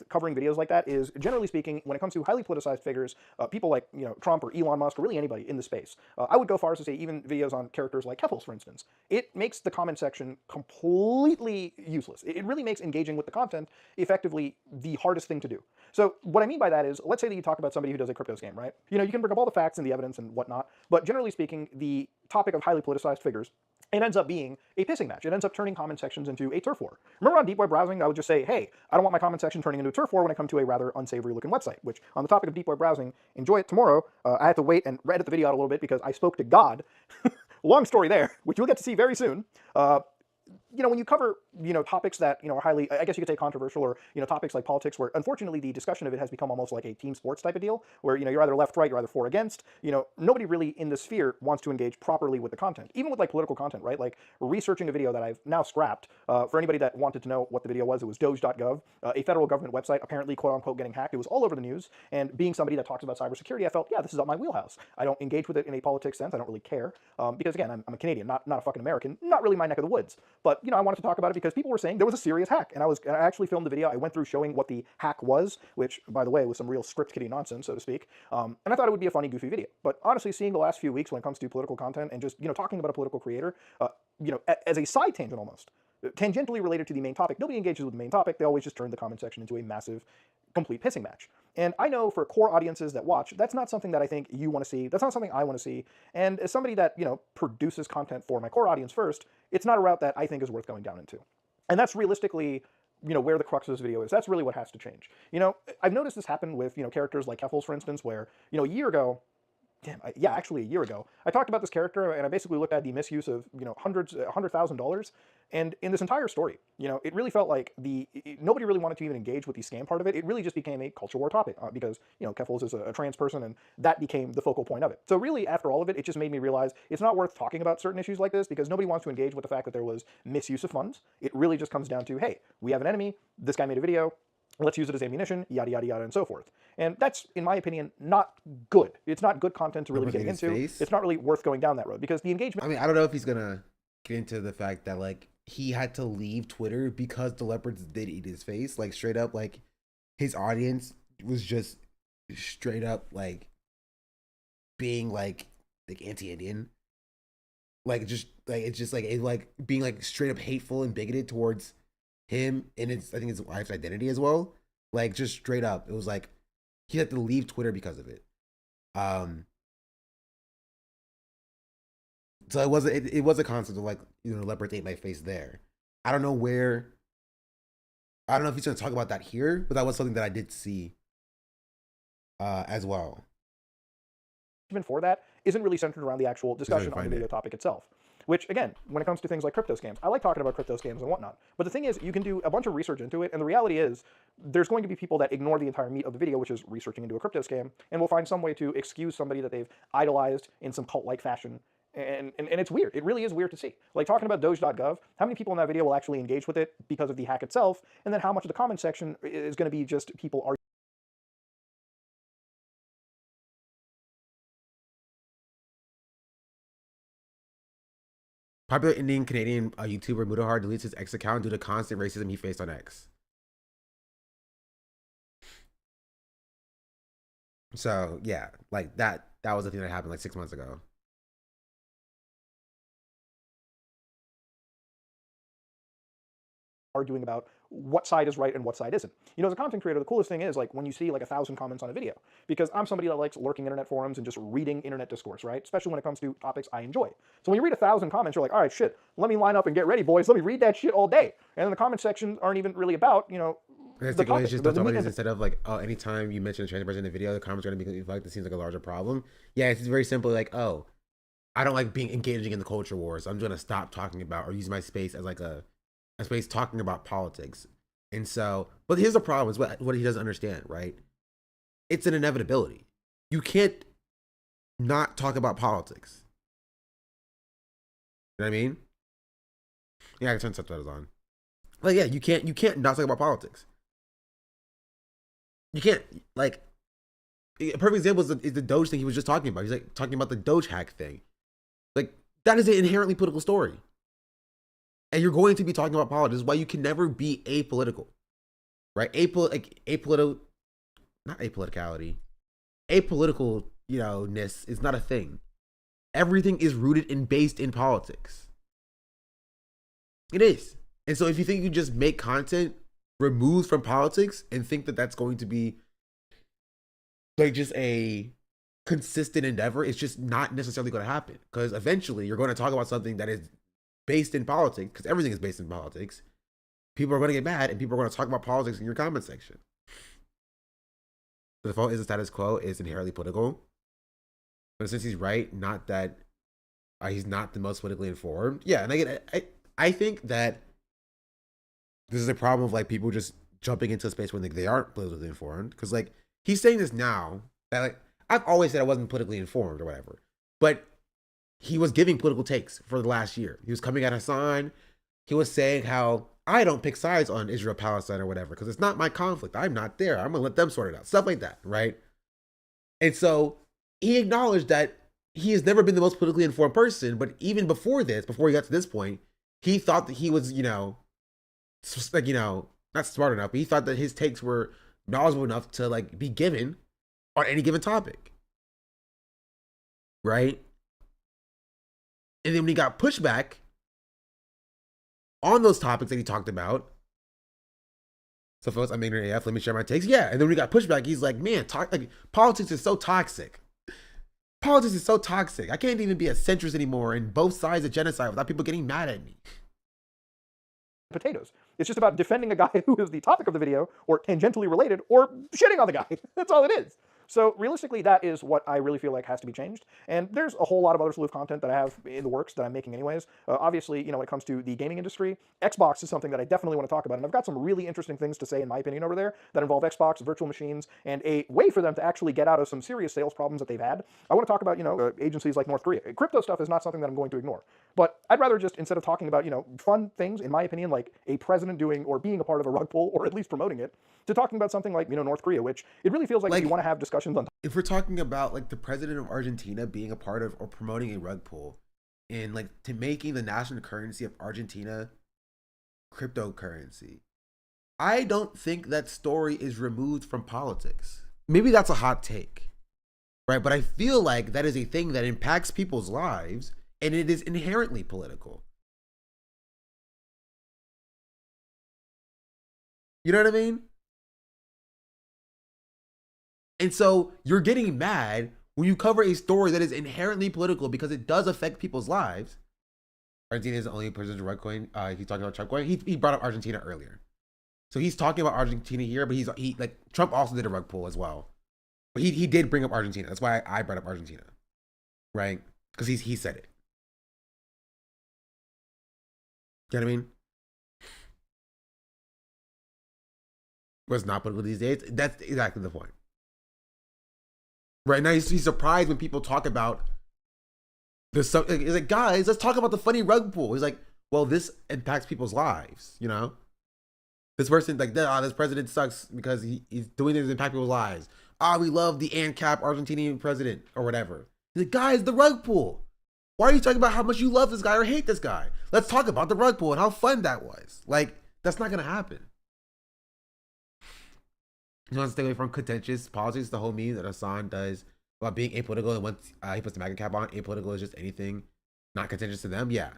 Covering videos like that is, generally speaking, when it comes to highly politicized figures, people like Trump or Elon Musk or really anybody in the space, I would go far as to say even videos on characters like Keffels, for instance, it makes the comment section completely useless. It really makes engaging with the content effectively the hardest thing to do. So what I mean by that is, let's say that you talk about somebody who does a crypto scam, right? You can bring up all the facts and the evidence and whatnot, but generally speaking, the topic of highly politicized figures, it ends up being a pissing match. It ends up turning comment sections into a turf war. Remember on deep web browsing, I would just say, hey, I don't want my comment section turning into a turf war when I come to a rather unsavory looking website, which on the topic of deep web browsing, enjoy it tomorrow. I had to wait and edit the video out a little bit because I spoke to God. Long story there, which you'll get to see very soon. When you cover, topics that, are highly, I guess you could say controversial, or, topics like politics, where unfortunately the discussion of it has become almost like a team sports type of deal, where, you're either left, right, you're either for or against, nobody really in the sphere wants to engage properly with the content, even with like political content, right? Like researching a video that I've now scrapped, for anybody that wanted to know what the video was, it was doge.gov, a federal government website apparently quote unquote getting hacked. It was all over the news, and being somebody that talks about cybersecurity, I felt, yeah, this is up my wheelhouse. I don't engage with it in a politics sense. I don't really care, because again, I'm a Canadian, not a fucking American, not really my neck of the woods, but I wanted to talk about it because people were saying there was a serious hack, and I actually filmed the video. I went through showing what the hack was, which, by the way, was some real script kiddie nonsense, so to speak. And I thought it would be a funny, goofy video. But honestly, seeing the last few weeks when it comes to political content and just talking about a political creator, as a side tangent almost, tangentially related to the main topic, nobody engages with the main topic. They always just turn the comment section into a massive, complete pissing match. And I know for core audiences that watch, that's not something that I think you want to see. That's not something I want to see. And as somebody that produces content for my core audience first, it's not a route that I think is worth going down into. And that's realistically, where the crux of this video is. That's really what has to change. I've noticed this happen with, characters like Keffels, for instance, where, a year ago, actually a year ago, I talked about this character and I basically looked at the misuse of, $100,000. And in this entire story, it really felt like nobody really wanted to even engage with the scam part of it. It really just became a culture war topic because, Keffels is a trans person, and that became the focal point of it. So really, after all of it, it just made me realize it's not worth talking about certain issues like this because nobody wants to engage with the fact that there was misuse of funds. It really just comes down to, hey, we have an enemy, this guy made a video, let's use it as ammunition, yada, yada, yada, and so forth. And that's, in my opinion, not good. It's not good content to really be getting into. It's not really worth going down that road because the engagement... I mean, I don't know if he's going to get into the fact that, like, he had to leave Twitter because the leopards did eat his face. Like, straight up, like, his audience was just straight up, like, being, like anti-Indian. Like, just, like, it's just, like, being, like, straight up hateful and bigoted towards him and I think his wife's identity as well. Like, just straight up, it was like he had to leave Twitter because of it. So it was a concept of like, leopards ate my face there. I don't know if he's gonna talk about that here, but that was something that I did see as well. Even for that isn't really centered around the actual discussion on the video topic itself. Which, again, when it comes to things like crypto scams, I like talking about crypto scams and whatnot. But the thing is, you can do a bunch of research into it, and the reality is, there's going to be people that ignore the entire meat of the video, which is researching into a crypto scam, and will find some way to excuse somebody that they've idolized in some cult-like fashion. And it's weird. It really is weird to see. Like, talking about doge.gov, how many people in that video will actually engage with it because of the hack itself, and then how much of the comment section is going to be just people arguing. Popular Indian Canadian YouTuber Mudahar deletes his X account due to constant racism he faced on X. So yeah, like that was the thing that happened like 6 months ago. Arguing about what side is right and what side isn't. As a content creator, the coolest thing is like when you see like 1,000 comments on a video, because I'm somebody that likes lurking internet forums and just reading internet discourse, right? Especially when it comes to topics I enjoy. So when you read 1,000 comments, you're like, all right, shit, let me line up and get ready, boys. Let me read that shit all day. And then the comment sections aren't even really about, the topic. Just instead of like, oh, anytime you mention a trans person in the video, the comments are going to be like, this seems like a larger problem. Yeah, it's very simple. Like, oh, I don't like engaging in the culture wars. I'm going to stop talking about or use my space as like a space talking about politics. And so, but here's the problem is what he doesn't understand, right? It's an inevitability. You can't not talk about politics. You know what I mean? Yeah, I can turn subtitles on. Like, yeah, you can't not talk about politics. you can't, like, a perfect example is the Doge thing he was just talking about. He's like talking about the Doge hack thing. Like, that is an inherently political story. And you're going to be talking about politics. This is why you can never be apolitical, right? Apoliticality, ness is not a thing. Everything is rooted and based in politics. It is. And so if you think you just make content removed from politics and think that that's going to be like just a consistent endeavor, it's just not necessarily going to happen, because eventually you're going to talk about something that is based in politics, because everything is based in politics. People are going to get mad and people are going to talk about politics in your comment section. The default is the status quo is inherently political. But since he's right, not that he's not the most politically informed. Yeah, and I think that this is a problem of like people just jumping into a space when they aren't politically informed. Because like he's saying this now that like I've always said I wasn't politically informed or whatever, but he was giving political takes for the last year. He was coming at Hassan. He was saying how I don't pick sides on Israel Palestine or whatever because it's not my conflict. I'm not there. I'm gonna let them sort it out. Stuff like that, right? And so he acknowledged that he has never been the most politically informed person, but even before this, before he got to this point, he thought that he was, like, not smart enough, but he thought that his takes were knowledgeable enough to like be given on any given topic. Right? And then when he got pushback on those topics that he talked about, so folks, I'm ignorant AF, let me share my takes. Yeah, and then when he got pushback, he's like, man, like, politics is so toxic. Politics is so toxic. I can't even be a centrist anymore in both sides of genocide without people getting mad at me. Potatoes. It's just about defending a guy who is the topic of the video, or tangentially related, or shitting on the guy. That's all it is. So realistically, that is what I really feel like has to be changed. And there's a whole lot of other slew of content that I have in the works that I'm making anyways. Obviously, when it comes to the gaming industry, Xbox is something that I definitely want to talk about. And I've got some really interesting things to say, in my opinion, over there that involve Xbox, virtual machines, and a way for them to actually get out of some serious sales problems that they've had. I want to talk about, agencies like North Korea. Crypto stuff is not something that I'm going to ignore. But I'd rather just, instead of talking about, fun things, in my opinion, like a president doing or being a part of a rug pull, or at least promoting it, to talking about something like, North Korea, which it really feels like you want to have discussions on. If we're talking about like the president of Argentina being a part of or promoting a rug pull and like to making the national currency of Argentina cryptocurrency, I don't think that story is removed from politics. Maybe that's a hot take, right? But I feel like that is a thing that impacts people's lives and it is inherently political. You know what I mean? And so you're getting mad when you cover a story that is inherently political because it does affect people's lives. Argentina is the only president of rug coin. He's talking about Trump coin. He brought up Argentina earlier. So he's talking about Argentina here, but he like Trump also did a rug pull as well. But he did bring up Argentina. That's why I brought up Argentina. Right? Because he said it. You know what I mean? What's not political these days? That's exactly the point. Right now, he's surprised when people talk about this. He's like, guys, let's talk about the funny rug pull. He's like, well, this impacts people's lives, This person, like, this president sucks because he's doing this to impact people's lives. We love the ANCAP Argentinian president or whatever. He's like, guys, the rug pull. Why are you talking about how much you love this guy or hate this guy? Let's talk about the rug pull and how fun that was. Like, that's not going to happen. He wants to stay away from contentious politics, the whole meme that Hassan does about being apolitical, and once he puts the MAGA cap on, apolitical is just anything not contentious to them. Yeah.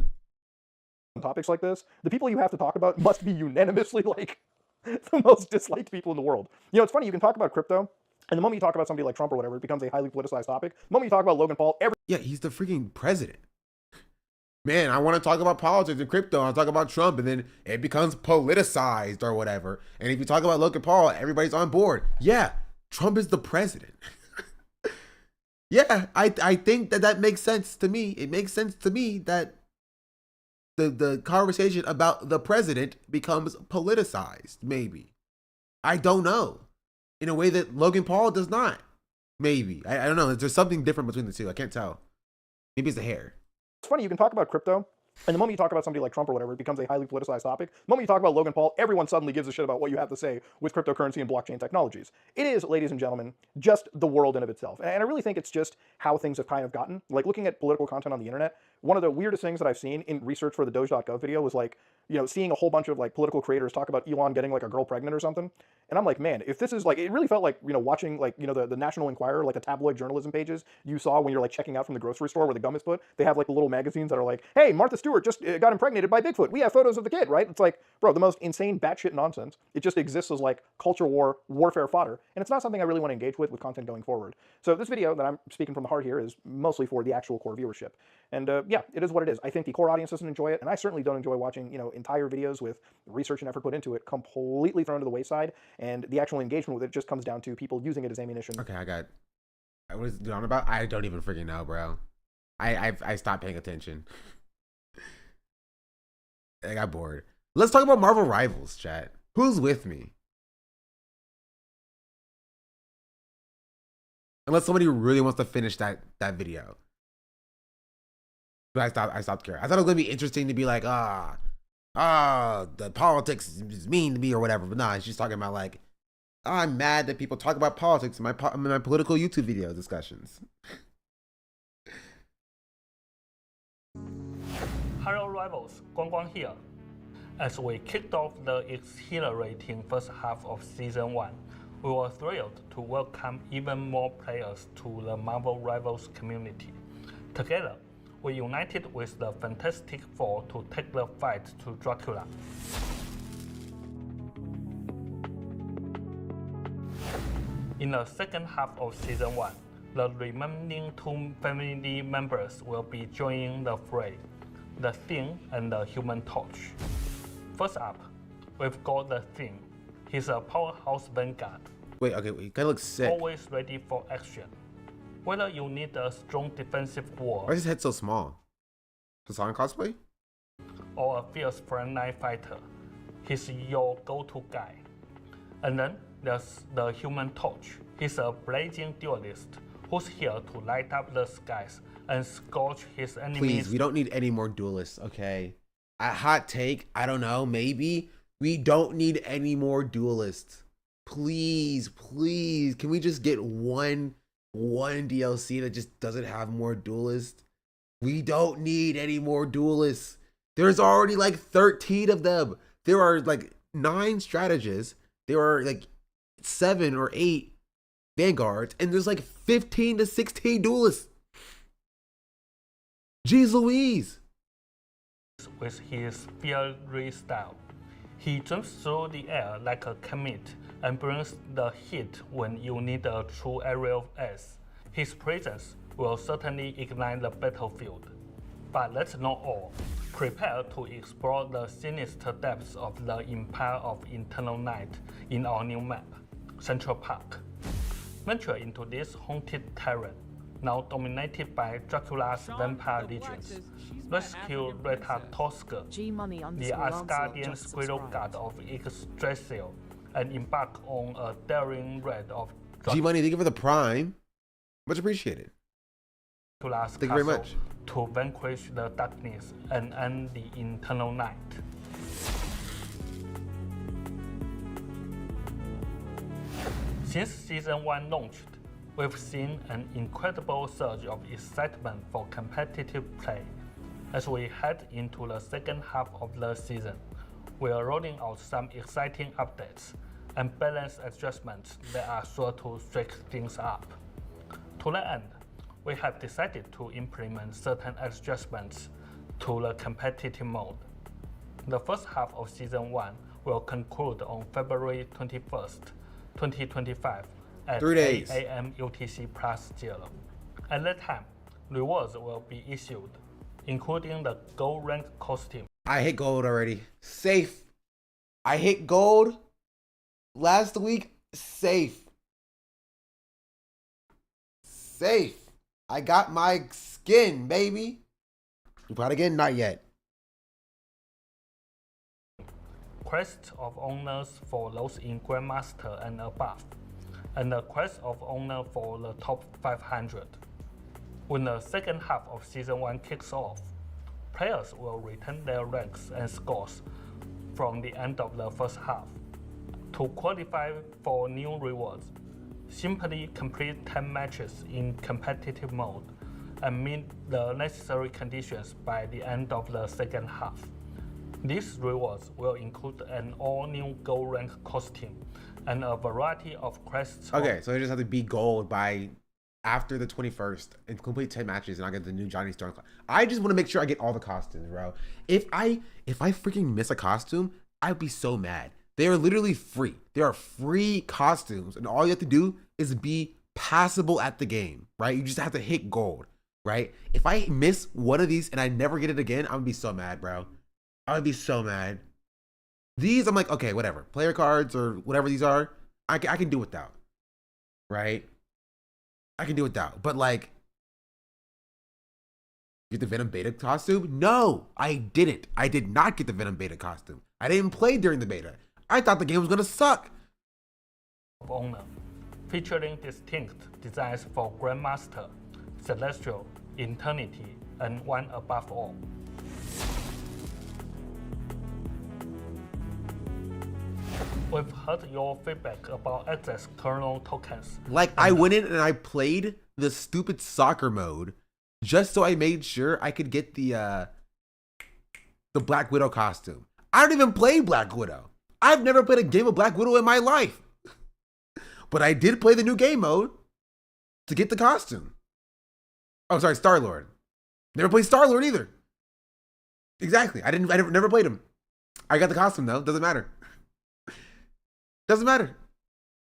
Topics like this, the people you have to talk about must be unanimously like the most disliked people in the world. It's funny, you can talk about crypto, and the moment you talk about somebody like Trump or whatever, it becomes a highly politicized topic. The moment you talk about Logan Paul, yeah, he's the freaking president. Man, I want to talk about politics and crypto, and I'll talk about Trump, and then it becomes politicized or whatever. And if you talk about Logan Paul, everybody's on board. Yeah, Trump is the president. Yeah, I think that makes sense to me. It makes sense to me that the conversation about the president becomes politicized, maybe. I don't know. In a way that Logan Paul does not. Maybe. I don't know. There's something different between the two. I can't tell. Maybe it's the hair. It's funny, you can talk about crypto, And the moment you talk about somebody like Trump or whatever, it becomes a highly politicized topic. The moment you talk about Logan Paul, everyone suddenly gives a shit about what you have to say with cryptocurrency and blockchain technologies. It is, ladies and gentlemen, just the world in of itself. And I really think it's just how things have kind of gotten. Like, looking at political content on the internet, one of the weirdest things that I've seen in research for the Doge.gov video was like, you know, seeing a whole bunch of like political creators talk about Elon getting like a girl pregnant or something. And I'm like, man, if this is like, it really felt like, you know, watching like, you know, the National Enquirer, like the tabloid journalism pages you saw when you're like checking out from the grocery store where the gum is put. They have like the little magazines that are like, hey, Martha Stewart just got impregnated by Bigfoot. We have photos of the kid, right? It's like, bro, the most insane batshit nonsense. It just exists as like culture war, warfare fodder. And it's not something I really want to engage with content going forward. So this video that I'm speaking from the heart here is mostly for the actual core viewership. And yeah, it is what it is. I think the core audience doesn't enjoy it, and I certainly don't enjoy watching, you know, entire videos with research and effort put into it completely thrown to the wayside, and the actual engagement with it just comes down to people using it as ammunition. Okay, what is it on about? I don't even freaking know, bro. I stopped paying attention. I got bored. Let's talk about Marvel Rivals, chat. Who's with me? Unless somebody really wants to finish that video. But I stopped caring. I thought it was gonna be interesting to be like, the politics is mean to me or whatever. But nah, she's talking about like, I'm mad that people talk about politics in my political YouTube video discussions. Hello Rivals, Guang Guang here. As we kicked off the exhilarating first half of Season 1, we were thrilled to welcome even more players to the Marvel Rivals community. Together, we united with the Fantastic Four to take the fight to Dracula. In the second half of Season 1, the remaining two family members will be joining the fray, the Thing and the Human Torch. First up, we've got the Thing. He's a powerhouse vanguard. Wait, he kinda looks sick. Always ready for action. Whether you need a strong defensive wall, why is his head so small? Hassan cosplay? Or a fierce frontline fighter, he's your go-to guy. And then there's the Human Torch. He's a blazing duelist who's here to light up the skies and scorch his enemies. Please, we don't need any more duelists, okay? A hot take, I don't know, maybe. We don't need any more duelists. Please, please, can we just get one DLC that just doesn't have more duelists? We don't need any more duelists. There's already like 13 of them. There are like 9 strategists. There are like 7 or 8 vanguards, and there's like 15 to 16 duelists. Jeez Louise. With his fiery style, he jumps through the air like a comet and brings the heat when you need a true aerial ace. His presence will certainly ignite the battlefield. But that's not all. Prepare to explore the sinister depths of the Empire of Eternal Night in our new map, Central Park. Venture into this haunted terrain, now dominated by Dracula's vampire legions. Rescue Rita Tosca, the Asgardian squirrel god of Yggdrasil, and embark on a daring raid of G-Money, thank you for the Prime. Much appreciated. Dracula's Thank you very much. To vanquish the darkness and end the eternal night. Since Season 1 launched, we've seen an incredible surge of excitement for competitive play. As we head into the second half of the season, we are rolling out some exciting updates and balanced adjustments that are sure to shake things up. To that end, we have decided to implement certain adjustments to the competitive mode. The first half of Season 1 will conclude on February 21st, 2025 at 3 days. 8 AM UTC +0. At that time, rewards will be issued, including the gold rank costume. I hit gold already. Safe. I hit gold last week. Safe. Safe. I got my skin, baby. But again, not yet. Quest of Honors for those in Grandmaster and above, and the Quest of Honor for the top 500. When the second half of Season 1 kicks off, Players will retain their ranks and scores from the end of the first half. To qualify for new rewards, simply complete 10 matches in competitive mode and meet the necessary conditions by the end of the second half. These rewards will include an all-new gold rank costume and a variety of quests. Okay, so I just have to be gold by after the 21st and complete 10 matches and I'll get the new Johnny Storm. I just want to make sure I get all the costumes, bro. If I freaking miss a costume, I'd be so mad. They are literally free. They are free costumes and all you have to do is be passable at the game, right? You just have to hit gold, right? If I miss one of these and I never get it again, I'm gonna be so mad, bro. I would be so mad. These, I'm like, okay, whatever. Player cards or whatever these are, I can do without, right? I can do without. But like, get the Venom Beta costume? No, I didn't. I did not get the Venom Beta costume. I didn't play during the beta. I thought the game was gonna suck. Of Honor, featuring distinct designs for Grandmaster, Celestial, Eternity, and One Above All. We've heard your feedback about access kernel tokens. Like, I went in and I played the stupid soccer mode just so I made sure I could get the Black Widow costume. I don't even play Black Widow. I've never played a game of Black Widow in my life. But I did play the new game mode to get the costume. Oh, sorry, Star-Lord. Never played Star-Lord either. Exactly. I never played him. I got the costume though. Doesn't matter. Doesn't matter.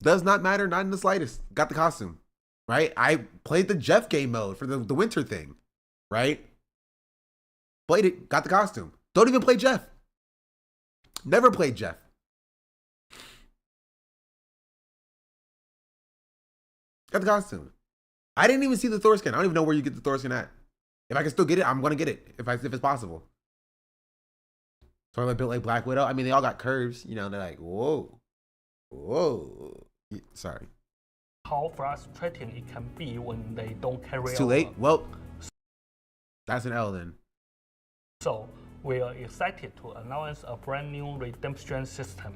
Does not matter, not in the slightest. Got the costume, right? I played the Jeff game mode for the winter thing, right? Played it, got the costume. Don't even play Jeff. Never played Jeff. Got the costume. I didn't even see the Thor skin. I don't even know where you get the Thor skin at. If I can still get it, I'm gonna get it if it's possible. So I built like Black Widow. I mean, they all got curves. You know, they're like, whoa. Whoa. Sorry. How frustrating it can be when they don't carry It's too late? Well, that's an L then. So, we are excited to announce a brand new redemption system.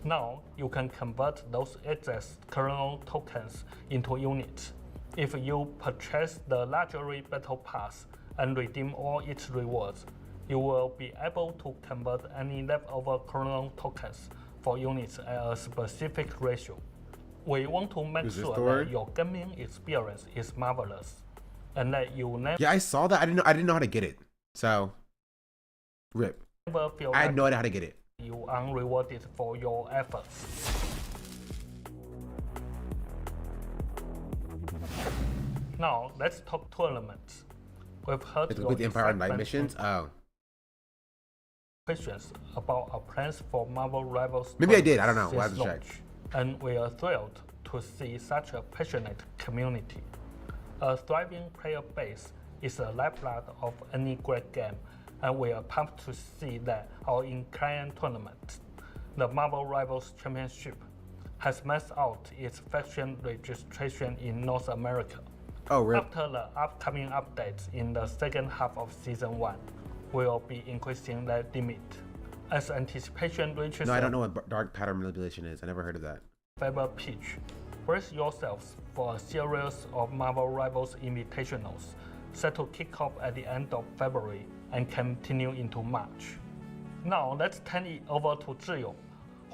Now, you can convert those excess kernel tokens into units. If you purchase the Luxury Battle Pass and redeem all its rewards, you will be able to convert any leftover kernel tokens for units at a specific ratio. We want to make sure that your gaming experience is marvelous, and that you never. Yeah, I saw that. I didn't know how to get it. So, rip. Feel I had no idea how to get it. You unrewarded for your efforts. Now let's talk tournaments. We've heard your with the Empire Night missions. Oh. Questions about our plans for Marvel Rivals. Maybe I did. I don't know. We'll have to check. And we are thrilled to see such a passionate community. A thriving player base is the lifeblood of any great game, and we are pumped to see that our in-client tournament, the Marvel Rivals Championship, has maxed out its faction registration in North America. Oh, really? After the upcoming updates in the second half of Season 1, we'll be increasing that limit. As anticipation reaches... No, I don't know what dark pattern manipulation is. I never heard of that. Favor pitch. Brace yourselves for a series of Marvel Rivals Invitationals set to kick off at the end of February and continue into March. Now let's turn it over to Zhiyong,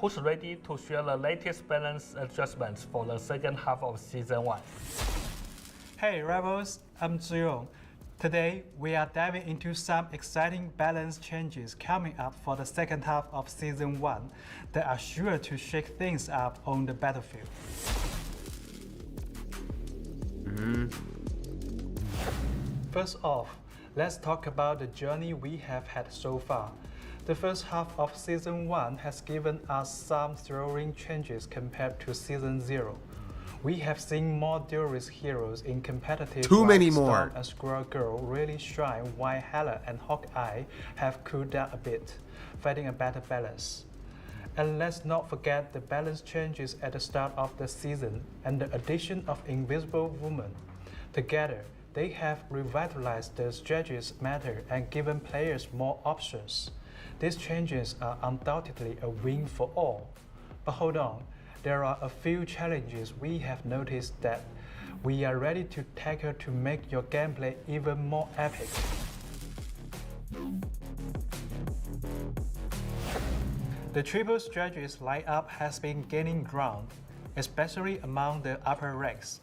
who's ready to share the latest balance adjustments for the second half of Season 1. Hey Rebels, I'm Zhiyong. Today, we are diving into some exciting balance changes coming up for the second half of Season 1 that are sure to shake things up on the battlefield. First off, let's talk about the journey we have had so far. The first half of Season 1 has given us some thrilling changes compared to Season 0. We have seen more duelist heroes in competitive Too many Storm more. and Squirrel Girl really shine, while Hela and Hawkeye have cooled down a bit, finding a better balance. And let's not forget the balance changes at the start of the season and the addition of Invisible Woman. Together, they have revitalized the strategies matter and given players more options. These changes are undoubtedly a win for all. But hold on, there are a few challenges we have noticed that we are ready to tackle to make your gameplay even more epic. The triple strategies lineup has been gaining ground, especially among the upper ranks.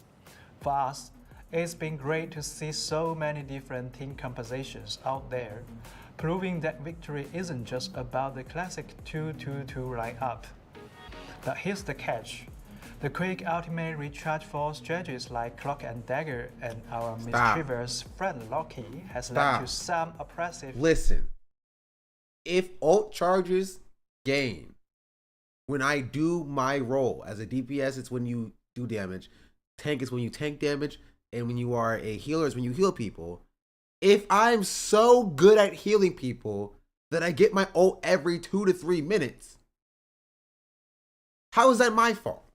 For us, it's been great to see so many different team compositions out there, proving that victory isn't just about the classic 2-2-2 lineup. But here's the catch. The quick ultimate recharge for strategies like Cloak and Dagger and our mischievous friend Loki has led to some oppressive... Listen, if ult charges gain, when I do my role as a DPS, it's when you do damage. Tank is when you tank damage, and when you are a healer is when you heal people. If I'm so good at healing people that I get my ult every 2 to 3 minutes, how is that my fault?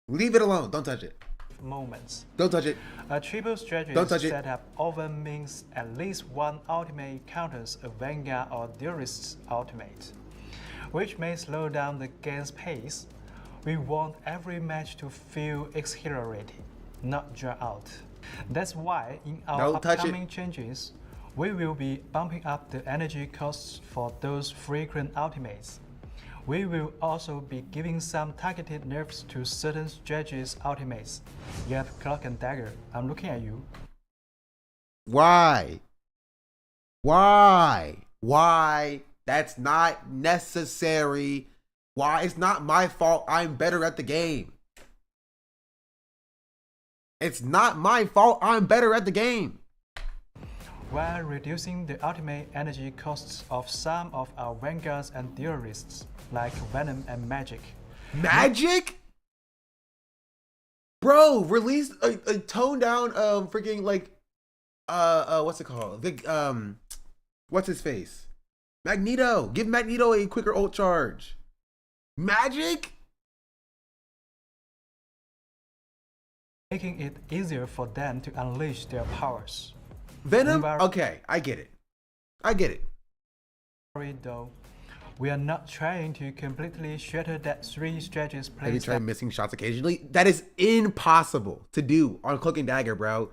Leave it alone. Don't touch it. Moments. Don't touch it. A triple strategy setup often means at least one ultimate counters a Vanguard or Duelist's ultimate, which may slow down the game's pace. We want every match to feel exhilarating, not drawn out. That's why in our upcoming changes, we will be bumping up the energy costs for those frequent ultimates. We will also be giving some targeted nerfs to certain strategies ultimates. Yep, Cloak and Dagger, I'm looking at you. Why? Why? Why? That's not necessary. Why? It's not my fault. I'm better at the game. It's not my fault. I'm better at the game. While reducing the ultimate energy costs of some of our Vanguards and Duelists, like Venom and Magic. Magic? Bro, release a toned down freaking like what's it called? The what's his face? Magneto. Give Magneto a quicker ult charge. Magic? Making it easier for them to unleash their powers. Venom? Okay, I get it. I get it. Though, we are not trying to completely shatter that 3 strategies play. Have you tried missing shots occasionally? That is impossible to do on Cloak and Dagger, bro.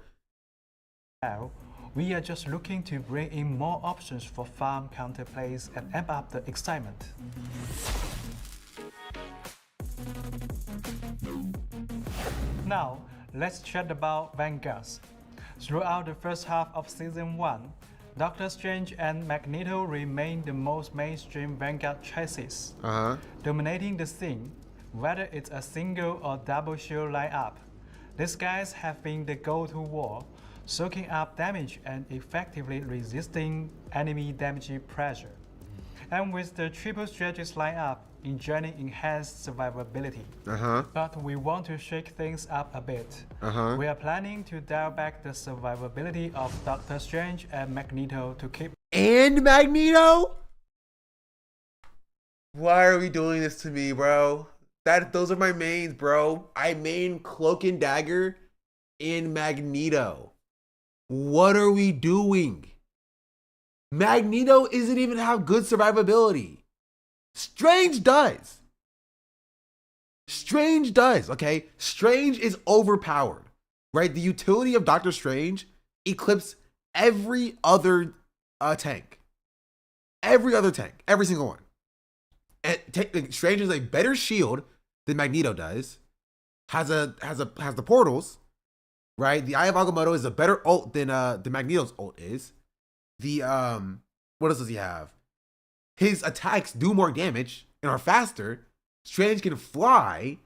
Now, we are just looking to bring in more options for farm counterplays and amp up the excitement. Now, let's chat about Vanguards. Throughout the first half of Season 1, Doctor Strange and Magneto remain the most mainstream Vanguard chassis, dominating the scene, whether it's a single or double shield lineup. These guys have been the go-to war, soaking up damage and effectively resisting enemy damage pressure. And with the triple strategies lineup, enjoying enhanced survivability. But we want to shake things up a bit. We are planning to dial back the survivability of Doctor Strange and Magneto to keep... And Magneto? Why are we doing this to me, bro? Those are my mains, bro. I main Cloak and Dagger in Magneto. What are we doing? Magneto isn't even have good survivability. Strange does. Strange does, okay? Strange is overpowered, right? The utility of Doctor Strange eclipses every other tank. Every other tank. Every single one. And Strange is a better shield than Magneto does. Has the portals, right? The Eye of Agamotto is a better ult than Magneto's ult is. The what else does he have? His attacks do more damage and are faster. Strange can fly.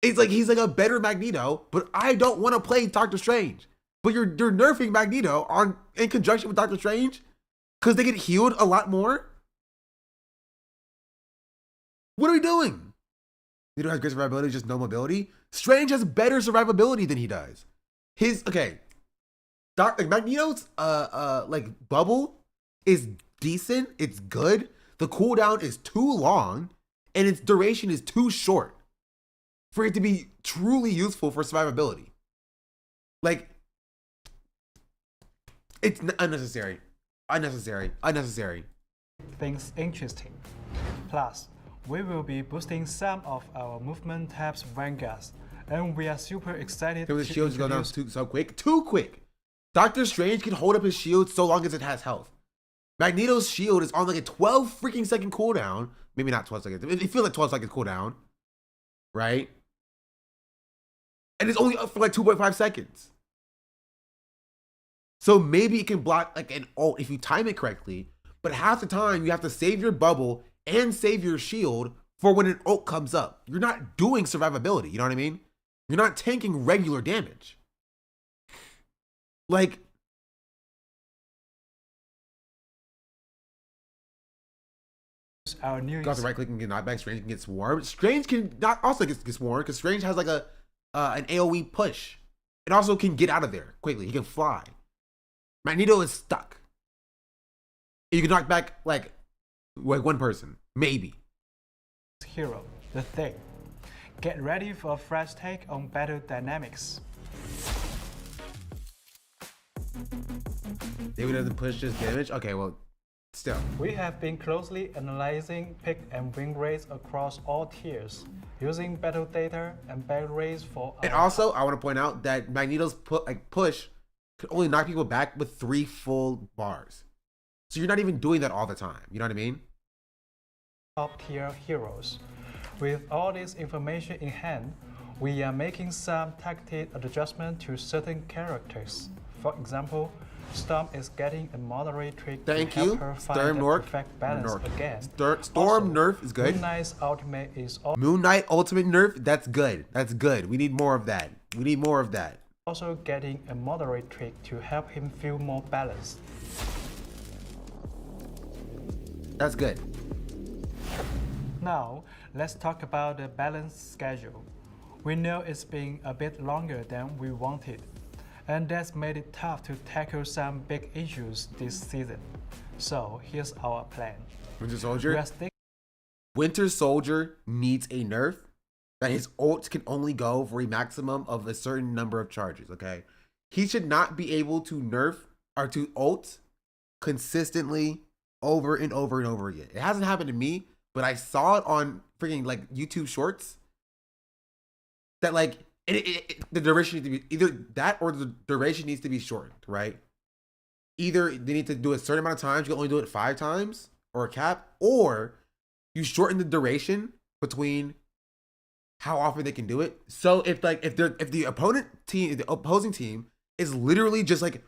It's like he's like a better Magneto, but I don't want to play Doctor Strange. But you're nerfing Magneto in conjunction with Doctor Strange because they get healed a lot more. What are we doing? Magneto has great survivability, just no mobility. Strange has better survivability than he does. Magneto's like bubble is decent, it's good. The cooldown is too long, and its duration is too short for it to be truly useful for survivability. Like, it's unnecessary. Unnecessary. Things interesting. Plus, we will be boosting some of our movement tabs vanguards, and we are super excited The to shields go down introduce so quick. Too quick. Doctor Strange can hold up his shield so long as it has health. Magneto's shield is on like a 12 freaking second cooldown. Maybe not 12 seconds. It feels like 12 seconds cooldown. Right? And it's only up for like 2.5 seconds. So maybe it can block like an ult if you time it correctly. But half the time you have to save your bubble and save your shield for when an ult comes up. You're not doing survivability. You know what I mean? You're not tanking regular damage. Like, our new got the right click and get knockback. Strange can get swarmed. Strange can not also get swarmed because Strange has like a an AoE push. It also can get out of there quickly. He can fly. Magneto is stuck. You can knock back like one person, maybe. hero, the Thing. Get ready for a fresh take on battle dynamics. David doesn't push just damage? Okay, well, still. We have been closely analyzing pick and win rates across all tiers, using battle data and battle rates for. And also, I want to point out that Magneto's push could only knock people back with 3 full bars. So you're not even doing that all the time. You know what I mean? Top tier heroes. With all this information in hand, we are making some targeted adjustment to certain characters. For example, Storm is getting a moderate trick to help her find the perfect balance again. Storm nerf is good. Moon Knight's ultimate is also Moon Knight ultimate nerf, that's good. That's good. We need more of that. We need more of that. also getting a moderate trick to help him feel more balanced. That's good. Now, let's talk about the balance schedule. We know it's been a bit longer than we wanted, and that's made it tough to tackle some big issues this season. So here's our plan. Winter Soldier? Winter Soldier needs a nerf that his ult can only go for a maximum of a certain number of charges, okay? He should not be able to nerf or to ult consistently over and over and over again. It hasn't happened to me, but I saw it on freaking like YouTube shorts that like the duration needs to be either that or the duration needs to be shortened, right? Either they need to do a certain amount of times, you can only do it 5 times or a cap, or you shorten the duration between how often they can do it. So if the opposing team is literally just like,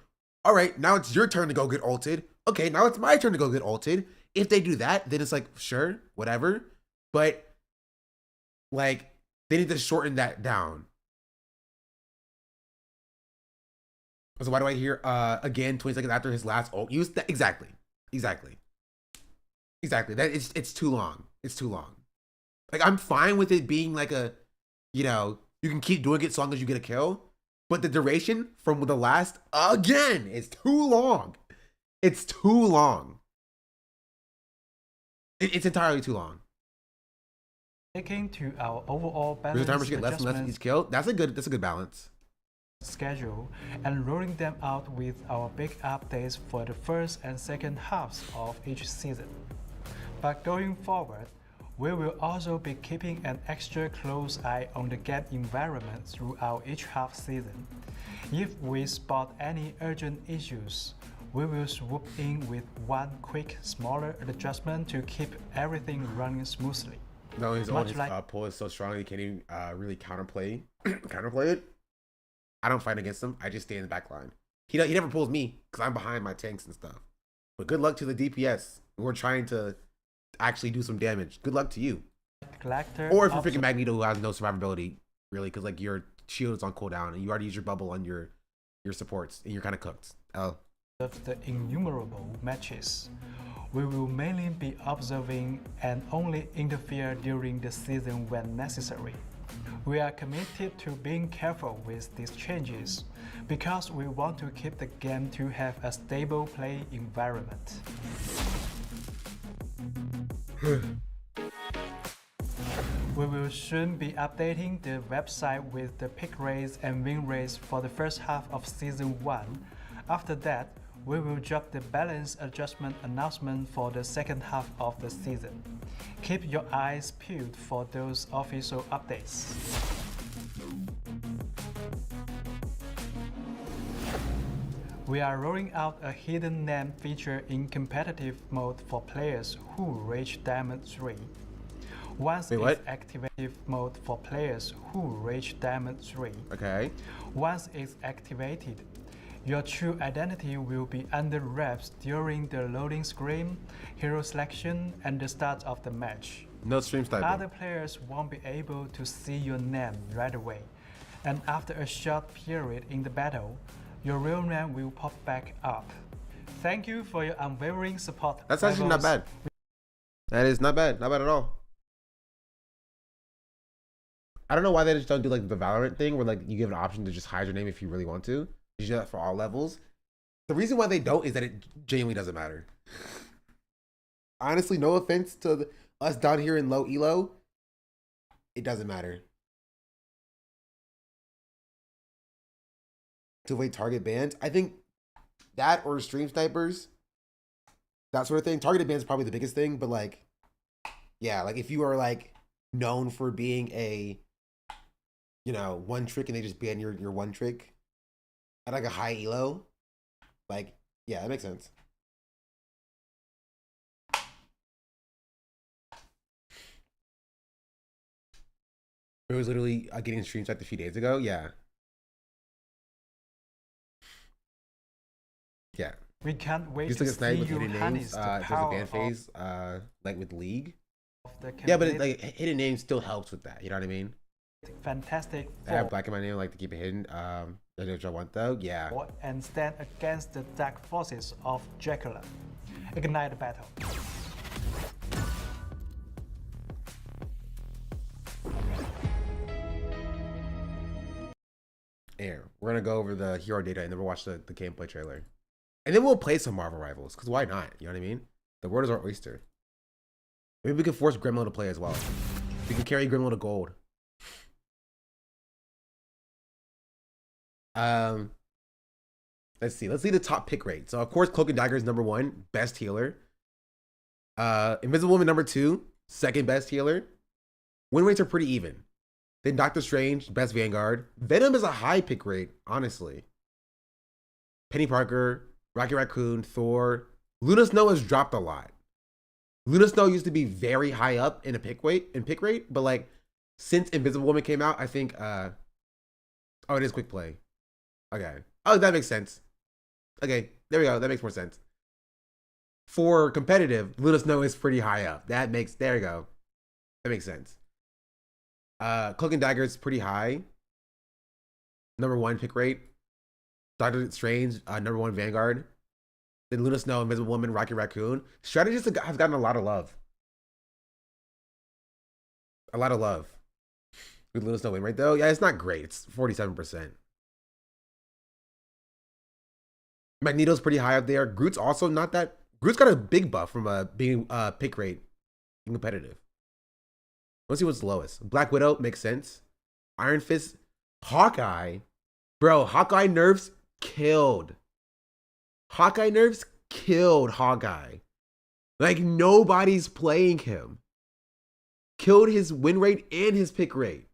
all right, now it's your turn to go get ulted. Okay, now it's my turn to go get ulted. If they do that, then it's like, sure, whatever. But like, they need to shorten that down. So why do I hear again 20 seconds after his last ult use? Exactly. That it's too long. It's too long. Like, I'm fine with it being like a, you know, you can keep doing it as long as you get a kill. But the duration from the last, again, is too long. It's too long. It's entirely too long. Sticking to our overall balance There's a timer should get less and less each kill. That's a good balance. Schedule and rolling them out with our big updates for the first and second halves of each season. But going forward, we will also be keeping an extra close eye on the game environment throughout each half season. If we spot any urgent issues, we will swoop in with one quick, smaller adjustment to keep everything running smoothly. No, his pull is so strong he can't even really counterplay it. I don't fight against him. I just stay in the back line. He never pulls me because I'm behind my tanks and stuff. But good luck to the DPS. We're trying to actually do some damage. Good luck to you. Or if you're freaking Magneto who has no survivability, really, because like your shield is on cooldown and you already used your bubble on your supports and you're kind of cooked. Of the innumerable matches, we will mainly be observing and only interfere during the season when necessary. We are committed to being careful with these changes because we want to keep the game to have a stable play environment. We will soon be updating the website with the pick rates and win rates for the first half of Season 1. After that, we will drop the balance adjustment announcement for the second half of the season. Keep your eyes peeled for those official updates. We are rolling out a hidden name feature in competitive mode for players who reach Diamond 3. Once it's activated mode for players who reach Diamond 3. Okay. Once it's activated, your true identity will be under wraps during the loading screen, hero selection, and the start of the match. No stream sniping. Other players won't be able to see your name right away, and after a short period in the battle, your real name will pop back up. Thank you for your unwavering support. That's actually not bad. That is not bad. Not bad at all. I don't know why they just don't do like the Valorant thing where like you give an option to just hide your name if you really want to. You do that for all levels. The reason why they don't is that it genuinely doesn't matter. Honestly, no offense to us down here in low elo, it doesn't matter. To avoid target bans, I think that or stream snipers, that sort of thing. Targeted bans is probably the biggest thing, but like, yeah, like if you are like known for being a, you know, one trick and they just ban your one trick at like a high elo, like, yeah, that makes sense. It was literally getting stream sniped a few days ago. Yeah. Yeah. We can't wait just to like a snipe see with you hidden harness names. the There's a power ban of phase, like with League. the Yeah, but complete like hidden names still helps with that. You know what I mean? fantastic I have four black in my name. I like to keep it hidden. That's what I want though. Yeah. and stand against the dark forces of Dracula. Ignite the battle. Air. We're gonna go over the hero data and then we'll watch the gameplay trailer. And then we'll play some Marvel Rivals, because why not? You know what I mean? The world is our oyster. Maybe we can force Gremlin to play as well. We can carry Gremlin to gold. Let's see. Let's see the top pick rate. So of course, Cloak and Dagger is number 1, best healer. Invisible Woman number 2, second best healer. Win rates are pretty even. Then Doctor Strange, best Vanguard. Venom is a high pick rate, honestly. Penny Parker, Rocket Raccoon, Thor. Luna Snow has dropped a lot. Luna Snow used to be very high up in pick rate, but like since Invisible Woman came out, I think oh, it is quick play. Okay. Oh, that makes sense. Okay, there we go. That makes more sense. For competitive, Luna Snow is pretty high up. There we go. That makes sense. Cloak and Dagger is pretty high. Number 1 pick rate. Doctor Strange, number 1 Vanguard. Then Luna Snow, Invisible Woman, Rocket Raccoon. Strategists have gotten a lot of love. A lot of love. With Luna Snow win rate though, yeah, it's not great. It's 47%. Magneto's pretty high up there. Groot's also not that. Groot's got a big buff from being pick rate in competitive. Let's see what's the lowest. Black Widow makes sense. Iron Fist, Hawkeye, bro. Hawkeye nerfs killed. Hawkeye nerfs killed Hawkeye. Like nobody's playing him. Killed his win rate and his pick rate.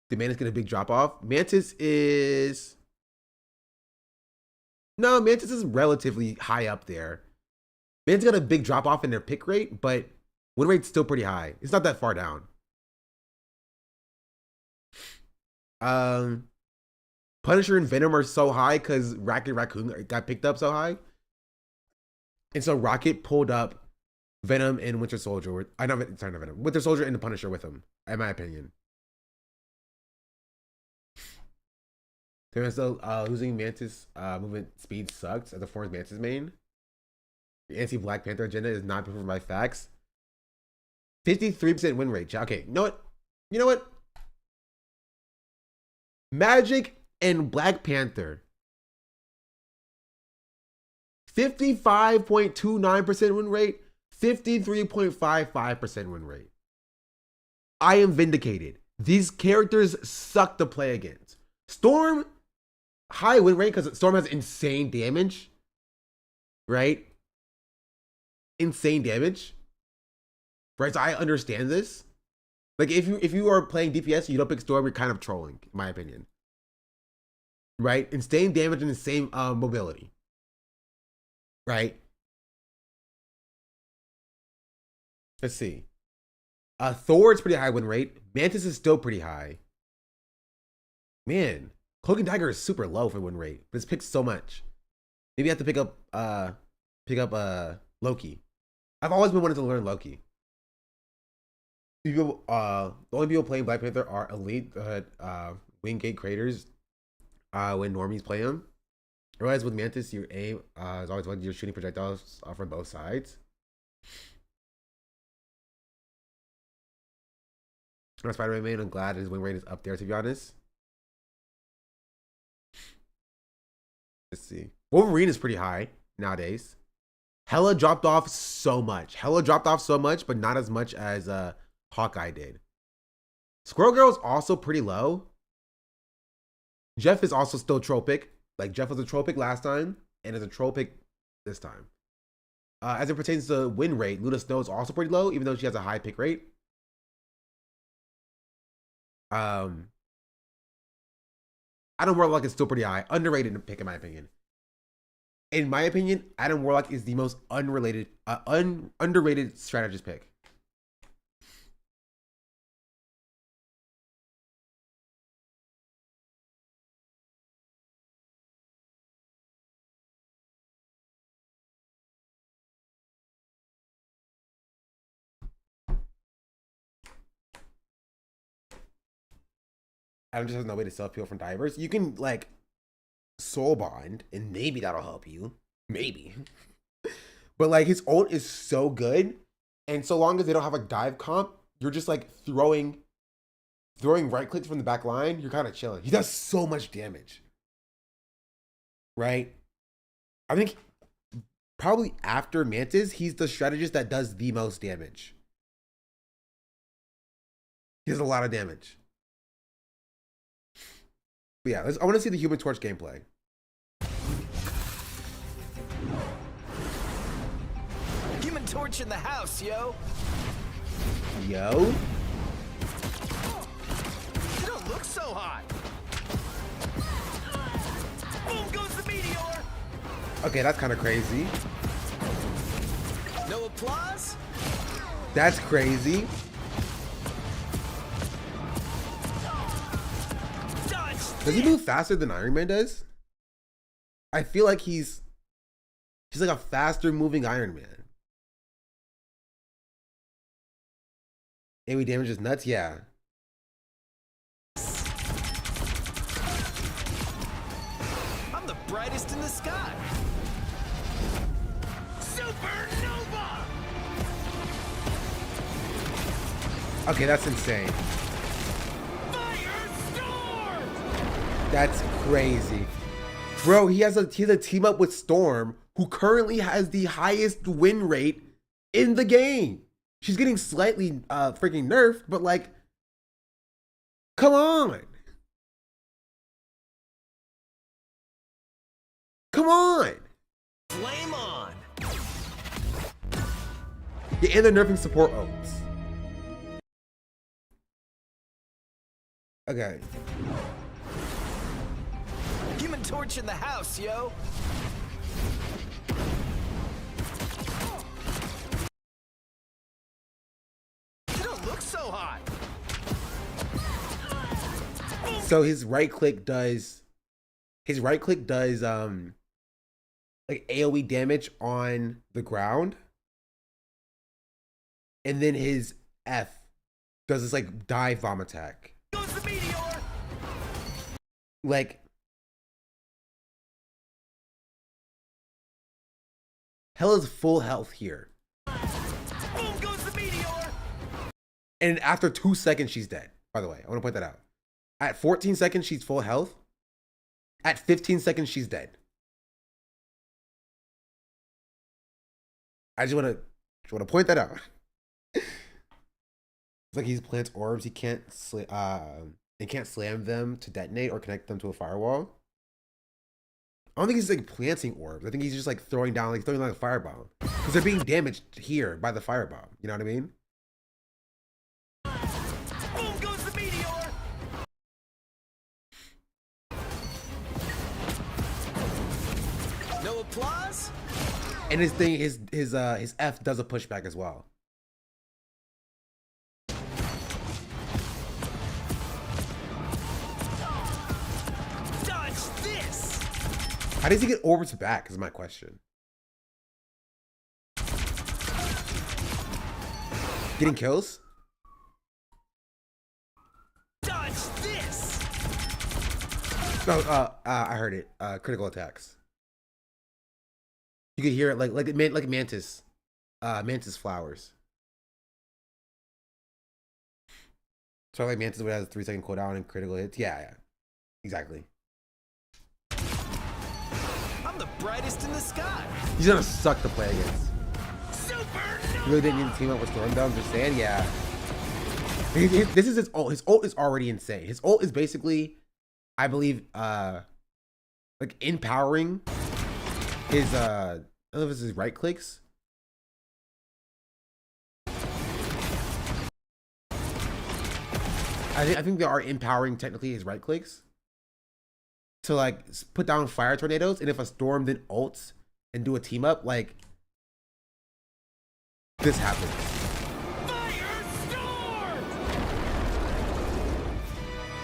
Did Mantis get a big drop off? Mantis is relatively high up there. Mantis got a big drop off in their pick rate, but win rate's still pretty high. It's not that far down. Punisher and Venom are so high because Rocket Raccoon got picked up so high. And so Rocket pulled up Venom and Winter Soldier. Not Venom. Winter Soldier and the Punisher with him, in my opinion. So losing Mantis movement speed sucks as a force Mantis main. The anti-Black Panther agenda is not proven by facts. 53% win rate. Okay, you know what? Magic and Black Panther 55.29% win rate, 53.55% win rate. I am vindicated. These characters suck to play against. Storm, high win rate because Storm has insane damage, right? Insane damage. Right, so I understand this. Like if you are playing DPS, you don't pick Storm, you're kind of trolling, in my opinion. Right? Insane damage and insane mobility. Right? Let's see. Thor's pretty high win rate. Mantis is still pretty high. Man, Cloak and Dagger is super low for win rate, but it's picked so much. Maybe I have to pick up Loki. I've always been wanting to learn Loki. People, the only people playing Black Panther are elite Wingate creators when normies play him. Whereas with Mantis, your aim is always when you're shooting projectiles from both sides. Spider-Man main, I'm glad his win rate is up there, to be honest. Let's see. Wolverine is pretty high nowadays. Hela dropped off so much. But not as much as Hawkeye did. Squirrel Girl is also pretty low. Jeff is also still troll pick. Like Jeff was a troll pick last time and is a troll pick this time. As it pertains to win rate, Luna Snow is also pretty low, even though she has a high pick rate. Adam Warlock is still pretty high. Underrated pick in my opinion. In my opinion, Adam Warlock is the most underrated strategist pick. Adam just has no way to self-heal from divers. You can like soul bond and maybe that'll help you. Maybe. But like his ult is so good. And so long as they don't have a dive comp, you're just like throwing right clicks from the back line, you're kind of chilling. He does so much damage. Right? I think probably after Mantis, he's the strategist that does the most damage. He does a lot of damage. But yeah, I want to see the Human Torch gameplay. Human Torch in the house, yo. Yo? You don't look so hot. Boom goes the meteor. Okay, that's kind of crazy. No applause? That's crazy. Does he move faster than Iron Man does? I feel like he's like a faster moving Iron Man. AoE damage is nuts, yeah. I'm the brightest in the sky. Supernova! Okay, that's insane. That's crazy. Bro, he has a team up with Storm, who currently has the highest win rate in the game. She's getting slightly freaking nerfed, but like, come on. Come on. Flame on. Yeah, and they're nerfing support ults. Okay. Human Torch in the house, yo. You don't look so hot. So his right click does like AoE damage on the ground. And then his F does this like dive bomb attack. Goes the meteor. Like Hela's full health here. Boom goes the meteor. And after 2 seconds, she's dead. By the way, I want to point that out. At 14 seconds, she's full health. At 15 seconds, she's dead. I just want to point that out. It's like he plants orbs. He can't slam them to detonate or connect them to a firewall. I don't think he's like planting orbs. I think he's just like throwing down like a firebomb because they're being damaged here by the firebomb. You know what I mean? Boom goes the meteor. No applause. And his thing, his F does a pushback as well. Dodge this. How does he get orbs back? Is my question. Getting kills? Dodge this. No, I heard it. Critical attacks. You could hear it like mantis, mantis flowers. So like mantis would have a 3-second cooldown and critical hits. Yeah, exactly. I'm the brightest in the sky. He's gonna suck to play against. Supernova. You really didn't need to team up with Storm though. I'm just saying, yeah. This is his ult. His ult is already insane. His ult is basically, I believe, like empowering his I don't know if it's his right clicks. I think they are empowering technically his right clicks to like put down fire tornadoes, and if a storm then ults and do a team up, like this happens.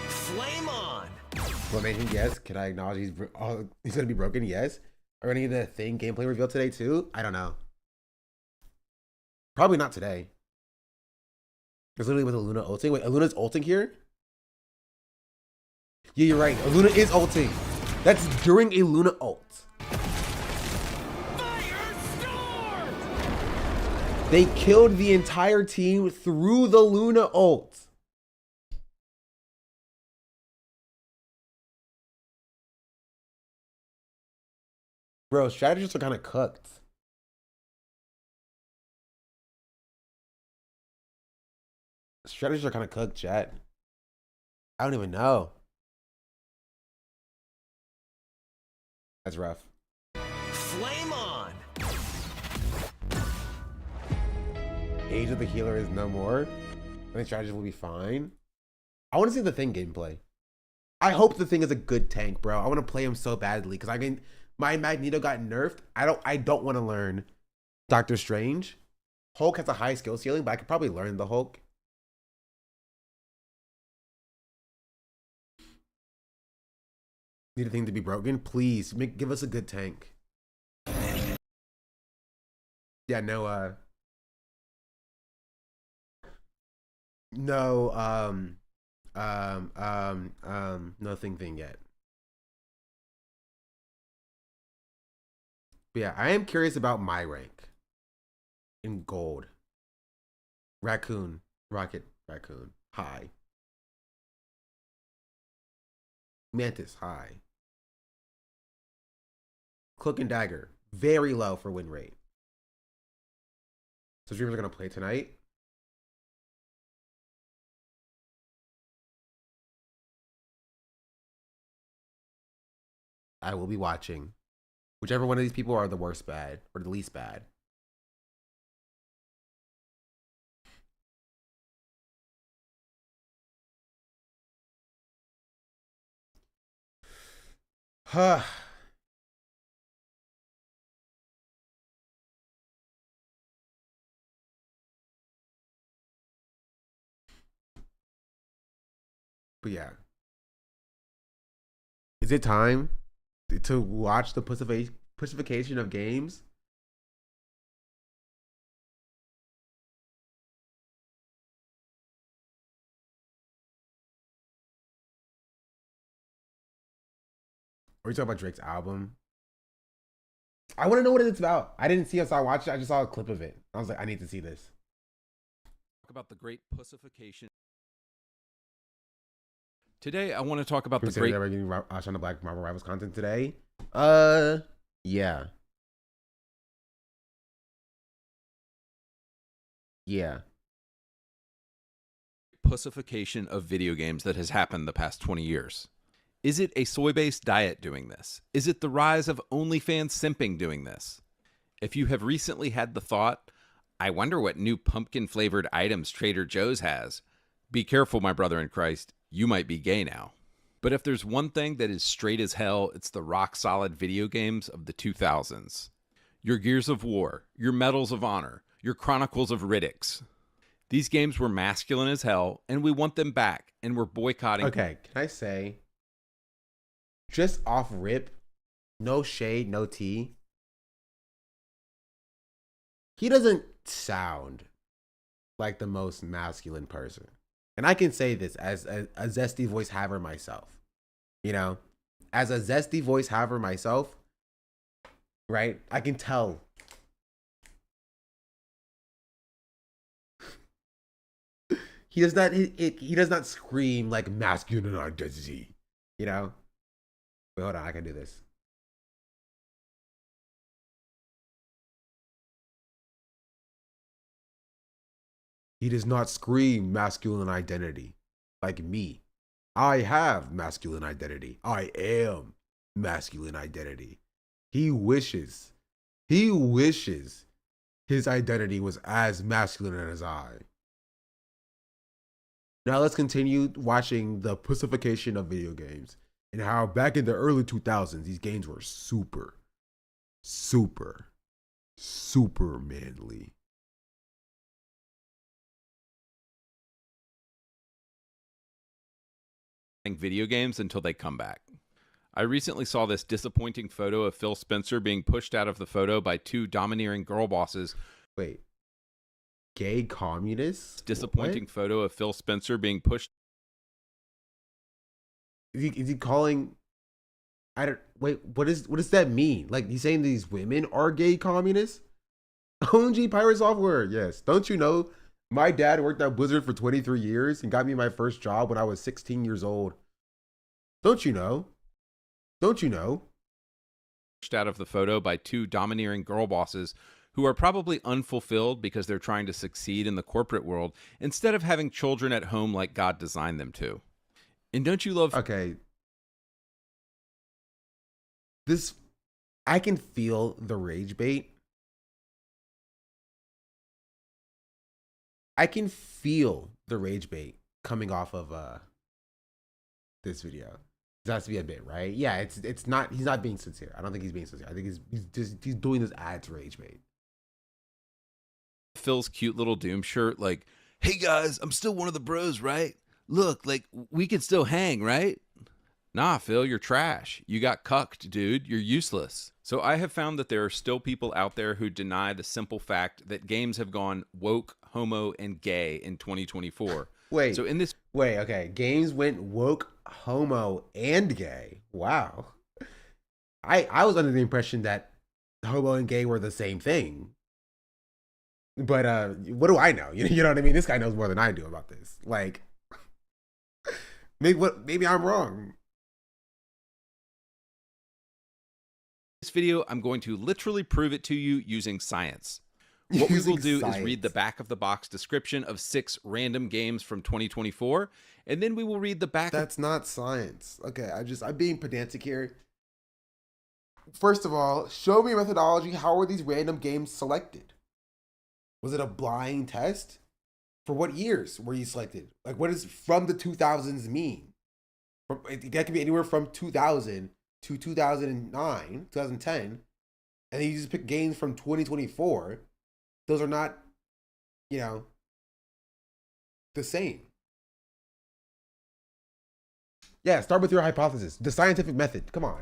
Flame on. Formation, yes. Can I acknowledge he's gonna be broken? Yes. Are any of the thing gameplay revealed today too? I don't know. Probably not today. It's literally with Aluna ulting. Wait, Aluna's ulting here? Yeah, you're right. Aluna is ulting. That's during a Luna ult. They killed the entire team through the Luna ult. Bro, strategists are kind of cooked. Strategists are kind of cooked, chat. I don't even know. That's rough. Flame on. Age of the Healer is no more. I think strategists will be fine. I want to see the Thing gameplay. I hope the Thing is a good tank, bro. I want to play him so badly because I mean, my Magneto got nerfed. I don't want to learn Doctor Strange. Hulk has a high skill ceiling, but I could probably learn the Hulk. Need a thing to be broken? Please, give us a good tank. Yeah, no, no thing yet. But yeah, I am curious about my rank in gold. Raccoon, Rocket Raccoon, high. Mantis, high. Cloak and Dagger, very low for win rate. So streamers are gonna play tonight. I will be watching. Whichever one of these people are the worst bad or the least bad. Huh. But yeah. Is it time to watch the pussification of games? Are you talking about Drake's album? I want to know what it's about. I didn't see it, so I watched it. I just saw a clip of it. I was like, I need to see this. Talk about the great pussification. Today, I want to talk about the great. Are we getting Shaun the Black Marvel Rivals content today? Yeah. Yeah. Pussification of video games that has happened the past 20 years. Is it a soy-based diet doing this? Is it the rise of OnlyFans simping doing this? If you have recently had the thought, I wonder what new pumpkin-flavored items Trader Joe's has, be careful, my brother in Christ, you might be gay now. But if there's one thing that is straight as hell, it's the rock-solid video games of the 2000s. Your Gears of War, your Medals of Honor, your Chronicles of Riddicks. These games were masculine as hell, and we want them back, and we're boycotting. Okay, can I say, just off rip, no shade, no tea, he doesn't sound like the most masculine person. And I can say this as a zesty voice haver myself. You know, as a zesty voice haver myself, right? I can tell. He does not. He does not scream like masculine identity. You know. Wait, hold on. I can do this. He does not scream masculine identity like me. I have masculine identity. I am masculine identity. He wishes his identity was as masculine as I. Now let's continue watching the pussification of video games and how back in the early 2000s, these games were super manly. Video games until they come back. I recently saw this disappointing photo of Phil Spencer being pushed out of the photo by two domineering girl bosses. Wait. Gay communists? Disappointing What? photo of Phil Spencer being pushed. Is he calling? Wait, what does that mean? Like, he's saying these women are gay communists? ONG Pirate Software, yes. Don't you know? My dad worked at Blizzard for 23 years and got me my first job when I was 16 years old. Don't you know? Don't you know? Pushed out of the photo by two domineering girl bosses who are probably unfulfilled because they're trying to succeed in the corporate world instead of having children at home like God designed them to. And don't you love... Okay. I can feel the rage bait. I can feel the rage bait coming off of this video. It has to be a bit, right? Yeah, it's not. He's not being sincere. I don't think he's being sincere. I think he's doing this ads rage bait. Phil's cute little Doom shirt, like, hey guys, I'm still one of the bros, right? Look, like, we can still hang, right? Nah, Phil, you're trash. You got cucked, dude. You're useless. So I have found that there are still people out there who deny the simple fact that games have gone woke, homo, and gay in 2024. Wait. So in this... Wait, okay. Games went woke, homo, and gay. Wow. I was under the impression that homo and gay were the same thing. But what do I know? You know what I mean? This guy knows more than I do about this. Like, maybe I'm wrong. This video, I'm going to literally prove it to you using science. What we will do is read the back of the box description of 6 random games from 2024, and then we will read the back. That's not science. Okay, I'm being pedantic here. First of all, show me a methodology. How were these random games selected? Was it a blind test? For what years were you selected? Like, what does from the 2000s mean? That could be anywhere from 2000 to 2009, 2010, and then you just pick games from 2024. Those are not, the same. Yeah, start with your hypothesis. The scientific method. Come on.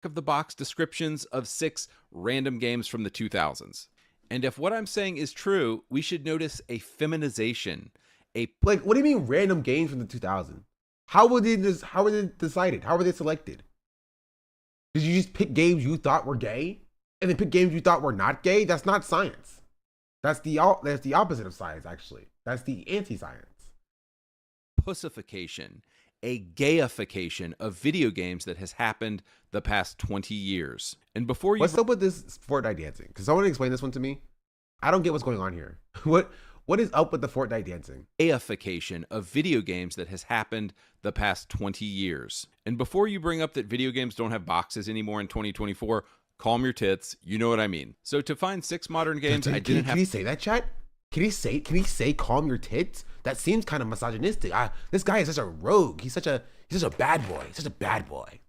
Of the box descriptions of 6 random games from the 2000s. And if what I'm saying is true, we should notice a feminization. Like, what do you mean random games from the 2000s? How were they decided? How were they selected? Did you just pick games you thought were gay and then pick games you thought were not gay? That's not science. That's the opposite of science, actually. That's the anti-science. Pussification, a gayification of video games that has happened the past 20 years. And before you... What's up with this Fortnite dancing? Can someone explain this one to me? I don't get what's going on here. What is up with the Fortnite dancing? Ification of video games that has happened the past 20 years. And before you bring up that video games don't have boxes anymore in 2024, calm your tits. You know what I mean. So to find 6 modern games, I didn't have. Can he say that, chat? Can he say calm your tits? That seems kind of misogynistic. This guy is such a rogue. He's such a bad boy. He's such a bad boy.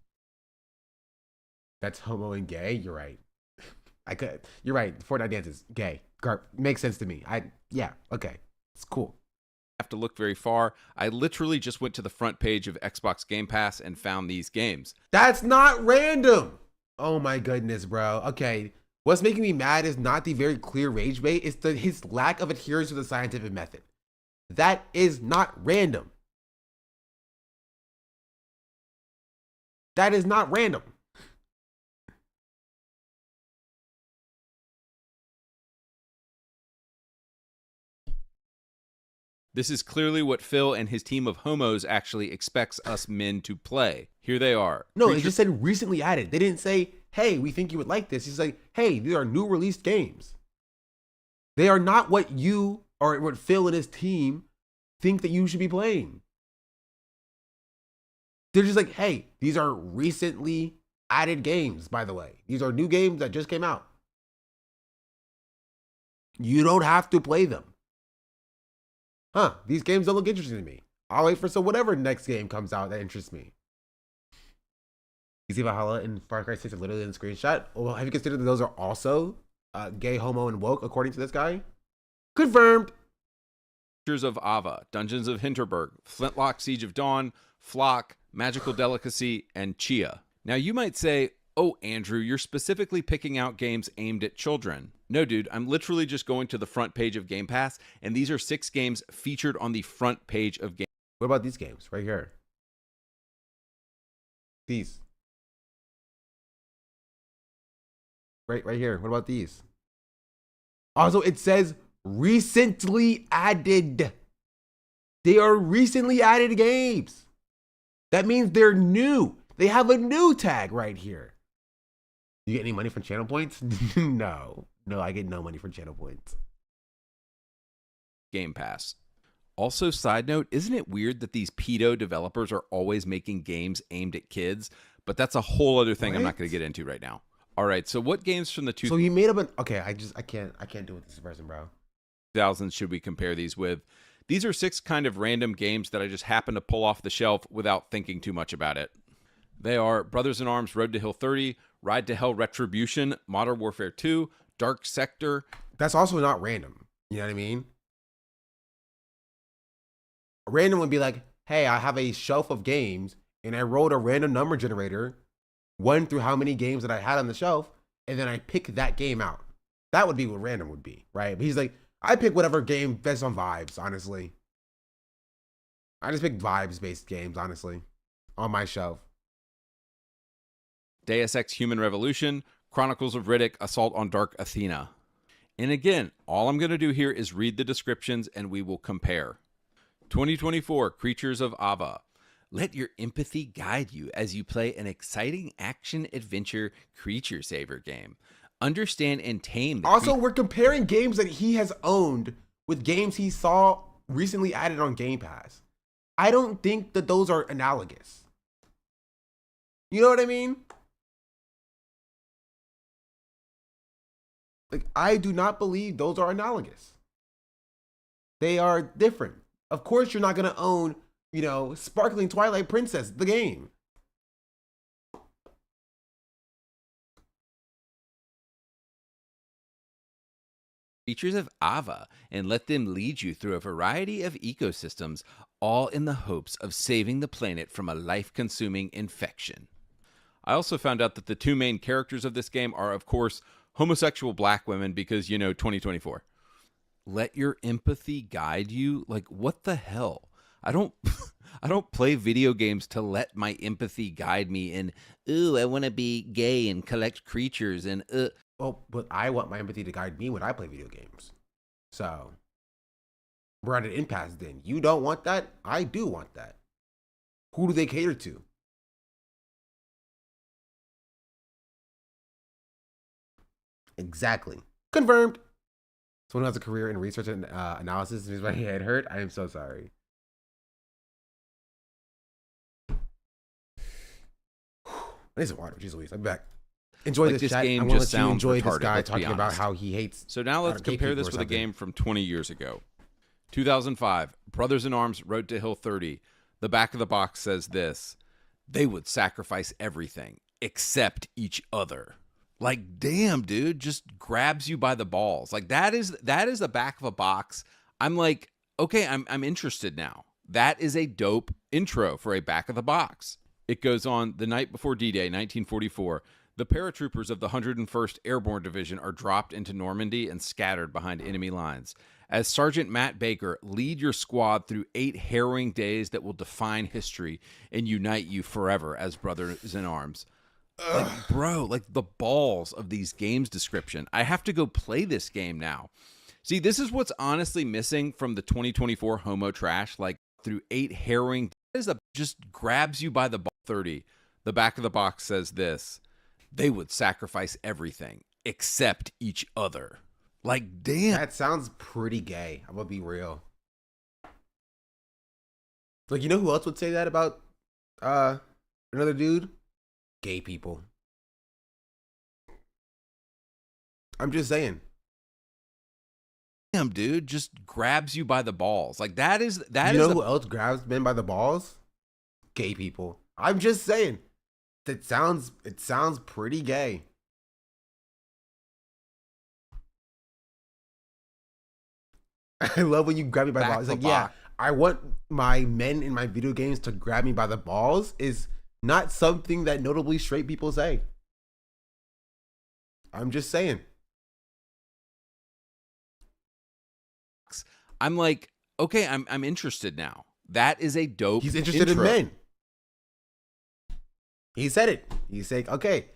That's homo and gay. You're right. You're right. Fortnite dances gay. Makes sense to me. Yeah. Okay. It's cool. Have to look very far. I literally just went to the front page of Xbox Game Pass and found these games. That's not random. Oh my goodness, bro. Okay. What's making me mad is not the very clear rage bait. It's his lack of adherence to the scientific method. That is not random. That is not random. This is clearly what Phil and his team of homos actually expects us men to play. Here they are. No, they just said recently added. They didn't say, hey, we think you would like this. It's like, hey, these are new released games. They are not what you or what Phil and his team think that you should be playing. They're just like, hey, these are recently added games, by the way. These are new games that just came out. You don't have to play them. These games don't look interesting to me. I'll wait for whatever next game comes out that interests me. You see Valhalla and Far Cry 6 are literally in the screenshot. Well, have you considered that those are also gay, homo, and woke, according to this guy? Confirmed. Creatures of Ava, Dungeons of Hinterberg, Flintlock Siege of Dawn, Flock, Magical Delicacy, and Chia. Now you might say, oh, Andrew, you're specifically picking out games aimed at children. No, dude, I'm literally just going to the front page of Game Pass, and these are 6 games featured on the front page of Game. What about these games right here? These. Right here. What about these? Also, it says recently added. They are recently added games. That means they're new. They have a new tag right here. You get any money from channel points? No, I get no money from channel points. Game Pass. Also, side note, isn't it weird that these pedo developers are always making games aimed at kids? But that's a whole other thing I'm not going to get into right now. All right, so what games from the So he made up an okay. I can't do with this person, bro. 2000s should we compare these with? These are 6 kind of random games that I just happened to pull off the shelf without thinking too much about it. They are Brothers in Arms Road to Hill 30, Ride to Hell Retribution, Modern Warfare 2, Dark Sector. That's also not random. You know what I mean? Random would be like, hey, I have a shelf of games and I wrote a random number generator, went through how many games that I had on the shelf, and then I pick that game out. That would be what random would be, right? But he's like, I pick whatever game based on vibes, honestly. I just pick vibes-based games, honestly, on my shelf. Deus Ex Human Revolution, Chronicles of Riddick, Assault on Dark Athena. And again, all I'm going to do here is read the descriptions and we will compare. 2024, Creatures of Ava. Let your empathy guide you as you play an exciting action-adventure creature saver game. Understand and tame the Also, we're comparing games that he has owned with games he saw recently added on Game Pass. I don't think that those are analogous. You know what I mean? Like, I do not believe those are analogous. They are different. Of course, you're not going to own, Sparkling Twilight Princess, the game. Creatures of Ava and let them lead you through a variety of ecosystems, all in the hopes of saving the planet from a life-consuming infection. I also found out that the 2 main characters of this game are, of course, homosexual black women because, 2024. Let your empathy guide you? Like, what the hell? I don't play video games to let my empathy guide me in, ooh, I want to be gay and collect creatures and Well, but I want my empathy to guide me when I play video games. So, we're at an impasse then. You don't want that? I do want that. Who do they cater to? Exactly. Confirmed. Someone who has a career in research and analysis is my head hurt. I am so sorry. I need some water. Jeez Louise. I'm back. Enjoy Like, this chat. game I want just to let you sounds enjoy this retarded, guy let's be talking about honest. how he hates. So now let's gay compare people this or with a something. game from 20 years ago. 2005, Brothers in Arms, Road to Hill 30. The back of the box says this: they would sacrifice everything except each other. Like, damn, dude, just grabs you by the balls. Like, that is the back of a box. I'm like, okay, I'm interested now. That is a dope intro for a back of the box. It goes on: the night before D-Day, 1944, the paratroopers of the 101st Airborne Division are dropped into Normandy and scattered behind enemy lines. As Sergeant Matt Baker, lead your squad through 8 harrowing days that will define history and unite you forever as brothers in arms. Like, bro, like the balls of these games description. I have to go play this game now. See, this is what's honestly missing from the 2024 homo trash. Like, through 8 harrowing days, just grabs you by the ball. 30. The back of the box says this: they would sacrifice everything except each other. Like, damn. That sounds pretty gay. I'm gonna be real. Like, you know who else would say that about another dude? Gay people. I'm just saying. Damn, dude, just grabs you by the balls. Like, that is You know who else grabs men by the balls? Gay people. I'm just saying. It sounds pretty gay. I love when you grab me by the balls. It's like, yeah, I want my men in my video games to grab me by the balls is not something that notably straight people say. I'm just saying. I'm like, okay, I'm interested now. That is a dope. He's interested intro. in men. He said it. He's saying, okay,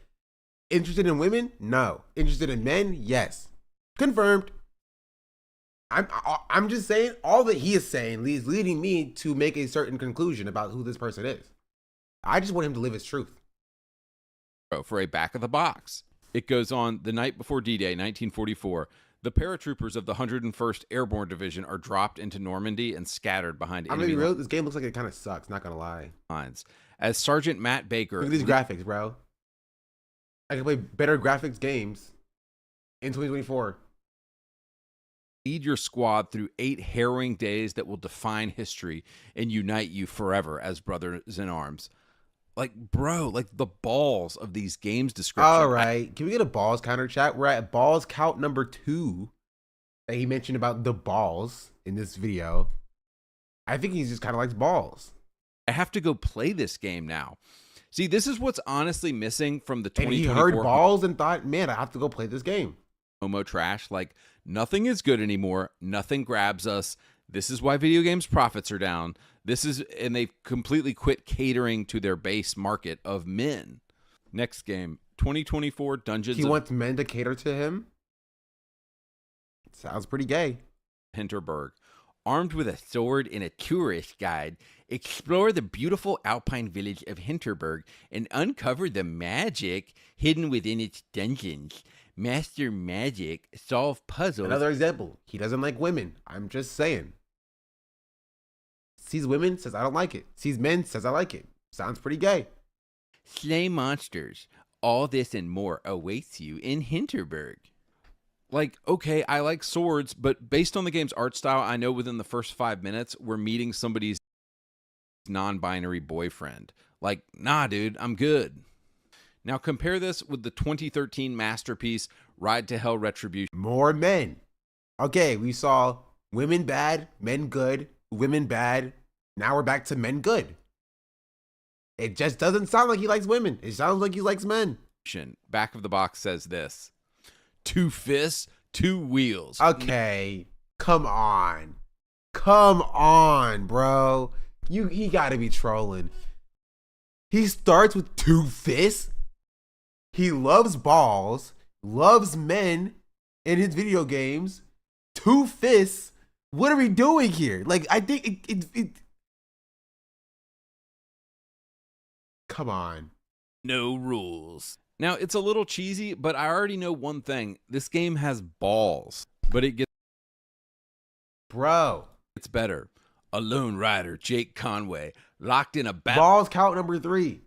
interested in women? No. Interested in men? Yes. Confirmed. I'm just saying, all that he is saying is leading me to make a certain conclusion about who this person is. I just want him to live his truth. For a back of the box. It goes on: the night before D-Day, 1944, the paratroopers of the 101st Airborne Division are dropped into Normandy and scattered behind I'm enemy gonna be real, this game looks like it kind of sucks, not gonna lie. lines. As Sergeant Matt Baker... Look at these graphics, bro. I can play better graphics games in 2024. Lead your squad through 8 harrowing days that will define history and unite you forever as brothers in arms. Like, bro, like the balls of these games descriptions. All right. Can we get a balls counter, chat? We're at balls count number 2 that he mentioned about the balls in this video. I think he just kind of likes balls. I have to go play this game now. See, this is what's honestly missing from the And he 2024 heard balls and thought, man, I have to go play this game. homo trash. Like, nothing is good anymore. Nothing grabs us. This is why video games profits are down. And they've completely quit catering to their base market of men. Next game, 2024 Dungeons. He wants men to cater to him. Sounds pretty gay. Hinterberg. Armed with a sword and a tourist guide, explore the beautiful alpine village of Hinterberg and uncover the magic hidden within its dungeons. Master magic, solve puzzles. Another example. He doesn't like women. I'm just saying. Sees women, says I don't like it. Sees men, says I like it. Sounds pretty gay. Slay monsters. All this and more awaits you in Hinterberg. Like, okay, I like swords, but based on the game's art style, I know within the first 5 minutes, we're meeting somebody's non-binary boyfriend. Like, nah, dude, I'm good. Now compare this with the 2013 masterpiece, Ride to Hell Retribution. More men. Okay, we saw women bad, men good, women bad. Now we're back to men good. It just doesn't sound like he likes women. It sounds like he likes men. Back of the box says this: 2 fists, 2 wheels. Okay, come on. Come on, bro. He gotta be trolling. He starts with 2 fists. He loves balls, loves men in his video games. 2 fists. What are we doing here? Like, I think it come on. No rules. Now, it's a little cheesy, but I already know one thing. This game has balls, but it gets bro. It's better. A lone rider, Jake Conway, locked in a balls count number 3.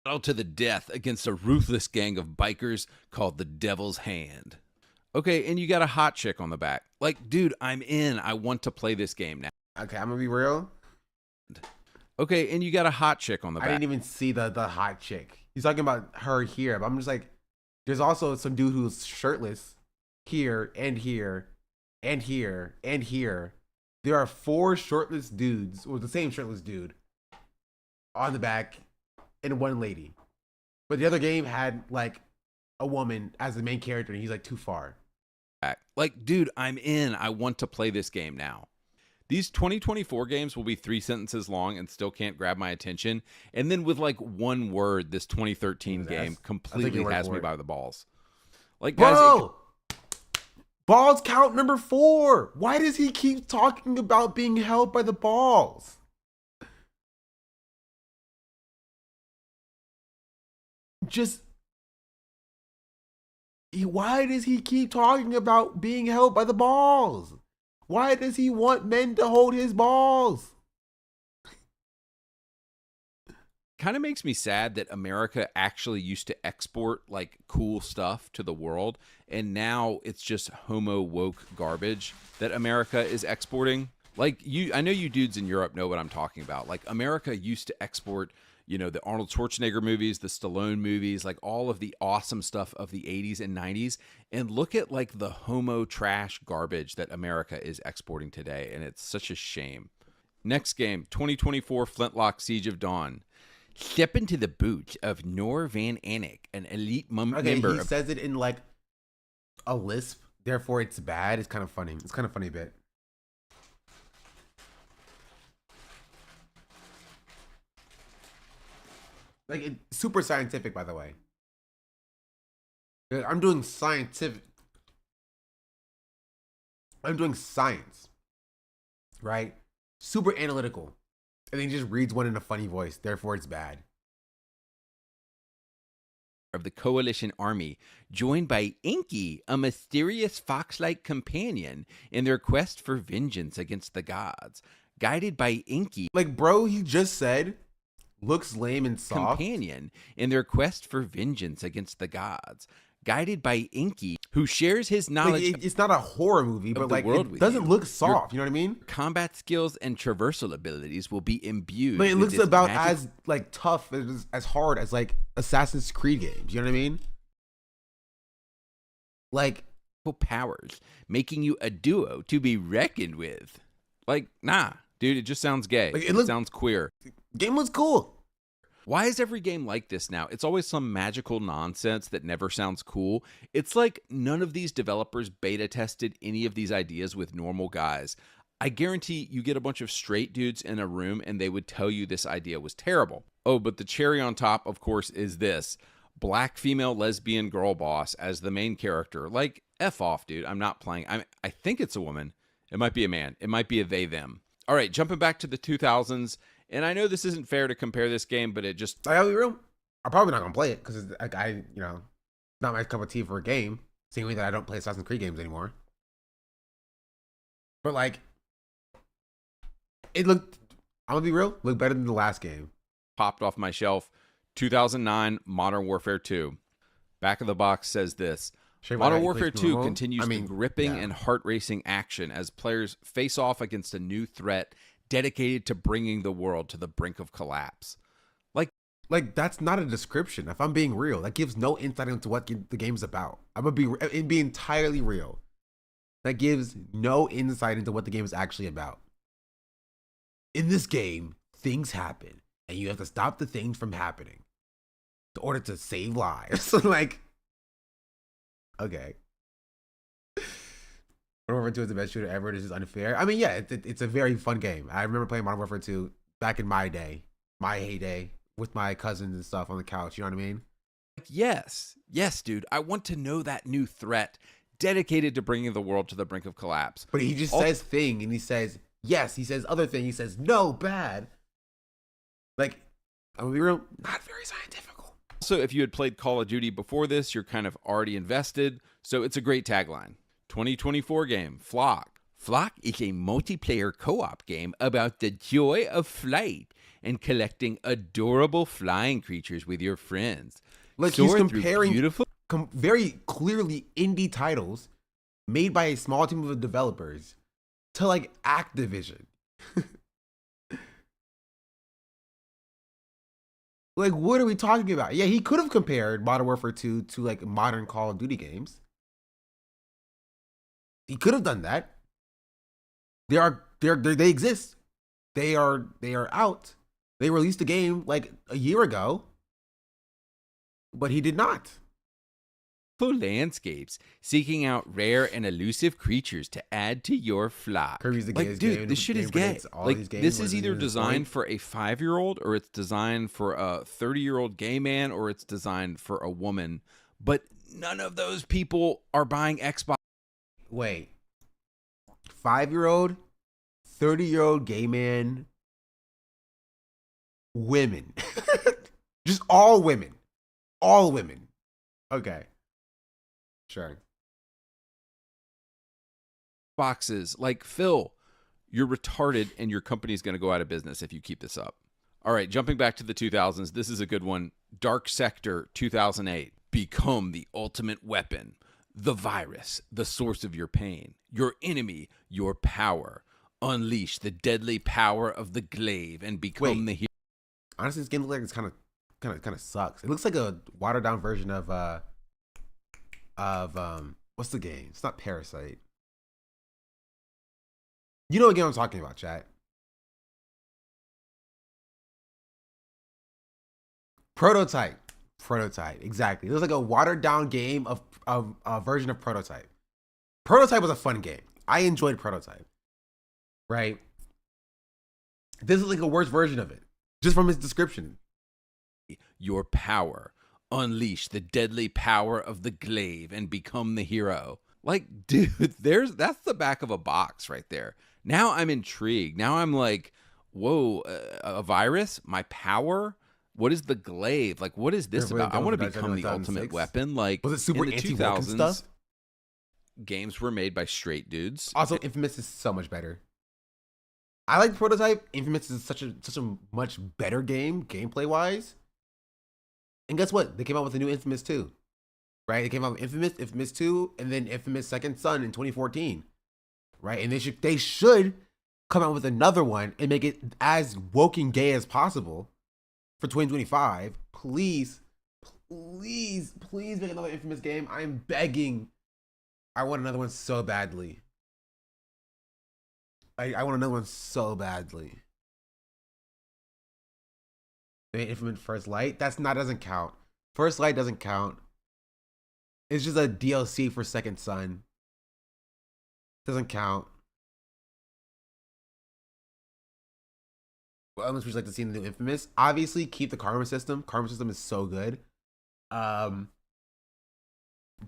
Battle to the death against a ruthless gang of bikers called the Devil's Hand. Okay, and you got a hot chick on the back. Like, dude, I'm in. I want to play this game now. Okay, I'm gonna be real. Okay, and you got a hot chick on the back. I didn't even see the hot chick. He's talking about her here, but I'm just like, there's also some dude who's shirtless here and here and here and here. There are 4 shirtless dudes, or the same shirtless dude, on the back, and 1 lady. But the other game had like a woman as the main character, and he's like too far. Like, dude, I'm in. I want to play this game now. These 2024 games will be 3 sentences long and still can't grab my attention. And then with like 1 word, this 2013 game completely has me by the balls. Like, guys, bro, balls count number 4. Why does he keep talking about being held by the balls? Why does he keep talking about being held by the balls? Why does he want men to hold his balls? Kind of makes me sad that America actually used to export like cool stuff to the world, and now it's just homo woke garbage that America is exporting. Like, I know you dudes in Europe know what I'm talking about. Like, America used to export, you know, the Arnold Schwarzenegger movies, the Stallone movies, like all of the awesome stuff of the 80s and 90s. And look at like the homo trash garbage that America is exporting today. And it's such a shame. Next game, 2024 Flintlock Siege of Dawn. Step into the boots of Noor Van Anik, an elite member. He says it in like a lisp, therefore it's bad. It's kind of funny. It's kind of funny bit. Like, it's super scientific, by the way. I'm doing scientific. I'm doing science, right? Super analytical. And then he just reads one in a funny voice. Therefore, it's bad. Of the coalition army, joined by Inky, a mysterious fox-like companion in their quest for vengeance against the gods. Guided by Inky, like, bro, he just said, looks lame and soft. Companion in their quest for vengeance against the gods. Guided by Inky, who shares his knowledge. Like, it's not a horror movie, but like, it doesn't look soft. You know what I mean? Combat skills and traversal abilities will be imbued. But it looks about as like tough, as hard as like Assassin's Creed games. You know what I mean? Like, powers, making you a duo to be reckoned with. Like, nah, dude, it just sounds gay. Like, it sounds queer. Game was cool. Why is every game like this now? It's always some magical nonsense that never sounds cool. It's like none of these developers beta tested any of these ideas with normal guys. I guarantee you get a bunch of straight dudes in a room and they would tell you this idea was terrible. Oh, but the cherry on top, of course, is this. Black female lesbian girl boss as the main character. Like, F off, dude. I'm not playing. I think it's a woman. It might be a man. It might be a they, them. All right, jumping back to the 2000s. And I know this isn't fair to compare this game, but it just... I'll be real. I'm probably not going to play it because not my cup of tea for a game. Same way that I don't play Assassin's Creed games anymore. But like, it looked, I'm going to be real, looked better than the last game. Popped off my shelf. 2009 Modern Warfare 2. Back of the box says this. Modern Warfare 2 continues the gripping and heart-racing action as players face off against a new threat dedicated to bringing the world to the brink of collapse. Like that's not a description. If I'm being real, that gives no insight into what the game's about. I'm gonna be entirely real. That gives no insight into what the game is actually about. In this game, things happen, and you have to stop the things from happening in order to save lives. Like, okay. Modern Warfare 2 is the best shooter ever. This is unfair. I mean, yeah, it's a very fun game. I remember playing Modern Warfare 2 back in my heyday, with my cousins and stuff on the couch. You know what I mean? Yes, dude. I want to know that new threat dedicated to bringing the world to the brink of collapse. But he just says thing, and he says yes. He says other thing. He says no, bad. Like, I'm gonna be real, not very scientific. Also, if you had played Call of Duty before this, you're kind of already invested. So it's a great tagline. 2024 game, Flock. Flock is a multiplayer co-op game about the joy of flight and collecting adorable flying creatures with your friends. Like he's comparing very clearly indie titles made by a small team of developers to like Activision. Like, what are we talking about? Yeah, he could have compared Modern Warfare 2 to like modern Call of Duty games. He could have done that. They exist. They are out. They released a game like a year ago, but he did not. Landscapes, seeking out rare and elusive creatures to add to your flock. Kirby's the like, gayest dude, game. this shit is gay. Like, this is either designed for a 5-year-old or it's designed for a 30-year-old gay man or it's designed for a woman. But none of those people are buying Xbox. Wait. 5-year-old, 30-year-old gay man, women. Just all women. All women. Okay. Sure. Boxes like, Phil, you're retarded and your company's going to go out of business if you keep this up. All right, jumping back to the 2000s, this is a good one. Dark Sector 2008. Become the ultimate weapon. The virus, the source of your pain. Your enemy, your power. Unleash the deadly power of the glaive and become the hero. Honestly, this game looks like it's kind of sucks. It looks like a watered down version of what's the game? It's not Parasite. You know what game I'm talking about, chat. Prototype. Exactly. It was like a watered down game of a version of Prototype. Prototype was a fun game. I enjoyed Prototype. Right? This is like a worse version of it. Just from its description. Your power. Unleash the deadly power of the glaive and become the hero. Like, dude, that's the back of a box right there. Now I'm intrigued. Now I'm like, whoa, a virus? My power? What is the glaive? Like, what is this about? I want to become the ultimate weapon. Like, was it super in the anti-woke 2000s, stuff? Games were made by straight dudes. Also, Infamous is so much better. I like Prototype. Infamous is such a much better game, gameplay wise. And guess what? They came out with a new Infamous 2. Right? They came out with Infamous 2, and then Infamous Second Son in 2014. Right? And they should come out with another one and make it as woke and gay as possible for 2025. Please make another Infamous game. I'm begging. I want another one so badly. I want another one so badly. Infamous First Light, doesn't count. First Light doesn't count. It's just a DLC for Second Son. Doesn't count. What elements would you like to see in the new Infamous? Obviously, keep the karma system. Karma system is so good.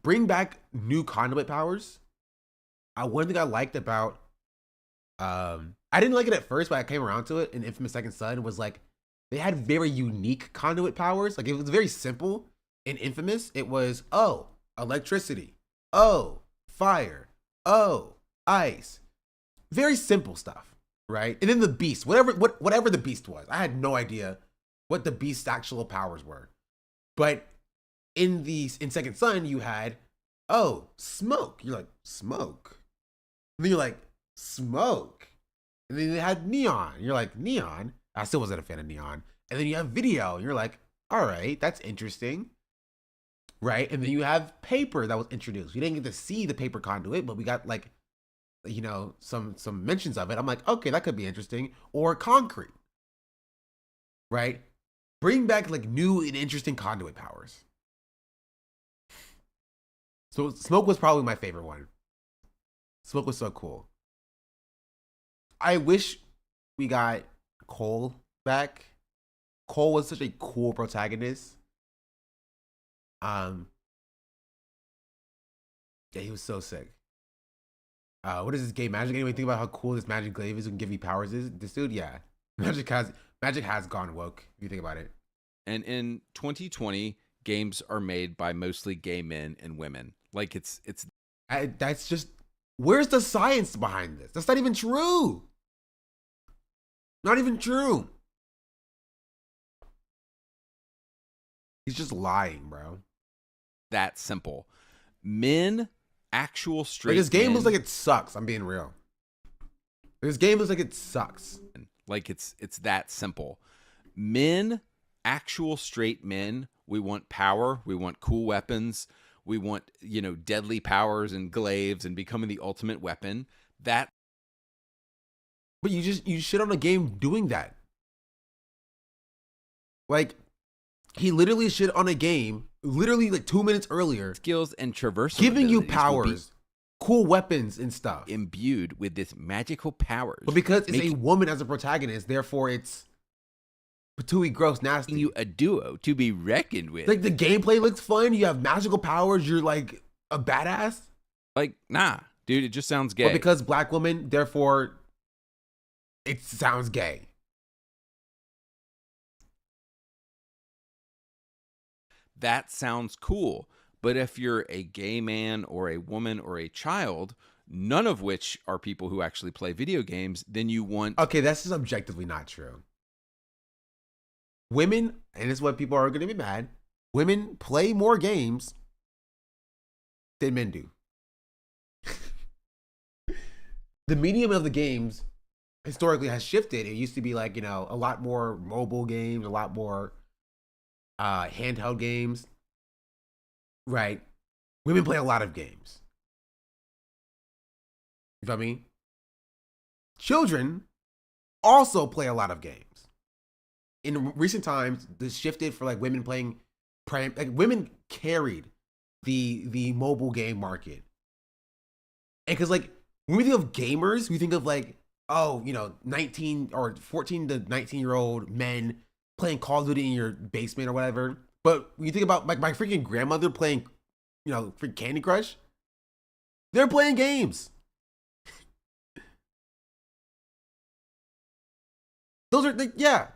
Bring back new conduit powers. One thing I liked about I didn't like it at first, but I came around to it in Infamous Second Son was like they had very unique conduit powers. Like it was very simple. In Infamous, it was electricity, fire, ice. Very simple stuff, right? And then the beast, whatever the beast was. I had no idea what the beast's actual powers were. But in Second Son, you had smoke. You're like, smoke. And then you're like, smoke. And then they had neon. You're like, neon? I still wasn't a fan of neon. And then you have video. And you're like, all right, that's interesting. Right? And then you have paper that was introduced. We didn't get to see the paper conduit, but we got like, some mentions of it. I'm like, okay, that could be interesting. Or concrete. Right? Bring back like new and interesting conduit powers. So smoke was probably my favorite one. Smoke was so cool. I wish we got Cole back. Cole was such a cool protagonist. Yeah, he was so sick. What is this game? Magic? Anyone think about how cool this magic glaive is and give you powers is? This dude, yeah. Magic has gone woke, if you think about it. And in 2020, games are made by mostly gay men and women. Like that's just Where's the science behind this? That's not even true. Not even true. He's just lying, bro. That simple. Men, actual straight Like, this game men, looks like it sucks. I'm being real. This game looks like it sucks. Like it's that simple. Men, actual straight men, we want power, we want cool weapons, we want, you know, deadly powers and glaives and becoming the ultimate weapon. That. But you shit on a game doing that. Like, he literally shit on a game, literally like 2 minutes earlier. Skills and traversal giving you abilities will be powers, cool weapons and stuff. Imbued with this magical powers. But because it's a woman as a protagonist, therefore it's patooey, gross, nasty. You a duo to be reckoned with. Like, the gameplay looks fun. You have magical powers. You're like a badass. Like, nah, dude, it just sounds gay. But because black woman, therefore it sounds gay. That sounds cool. But if you're a gay man or a woman or a child, none of which are people who actually play video games, then you want... Okay, that's just objectively not true. Women, and this is what people are going to be mad, women play more games than men do. The medium of the games historically has shifted. It used to be like, you know, a lot more mobile games, a lot more handheld games. Right? Women play a lot of games. You know what I mean? Children also play a lot of games. In recent times, this shifted for like women playing, like women carried the mobile game market. And because like when we think of gamers, we think of like, oh, you know, 19 or 14 to 19-year-old men playing Call of Duty in your basement or whatever. But when you think about like my freaking grandmother playing, you know, freaking Candy Crush, they're playing games. Those are like, yeah.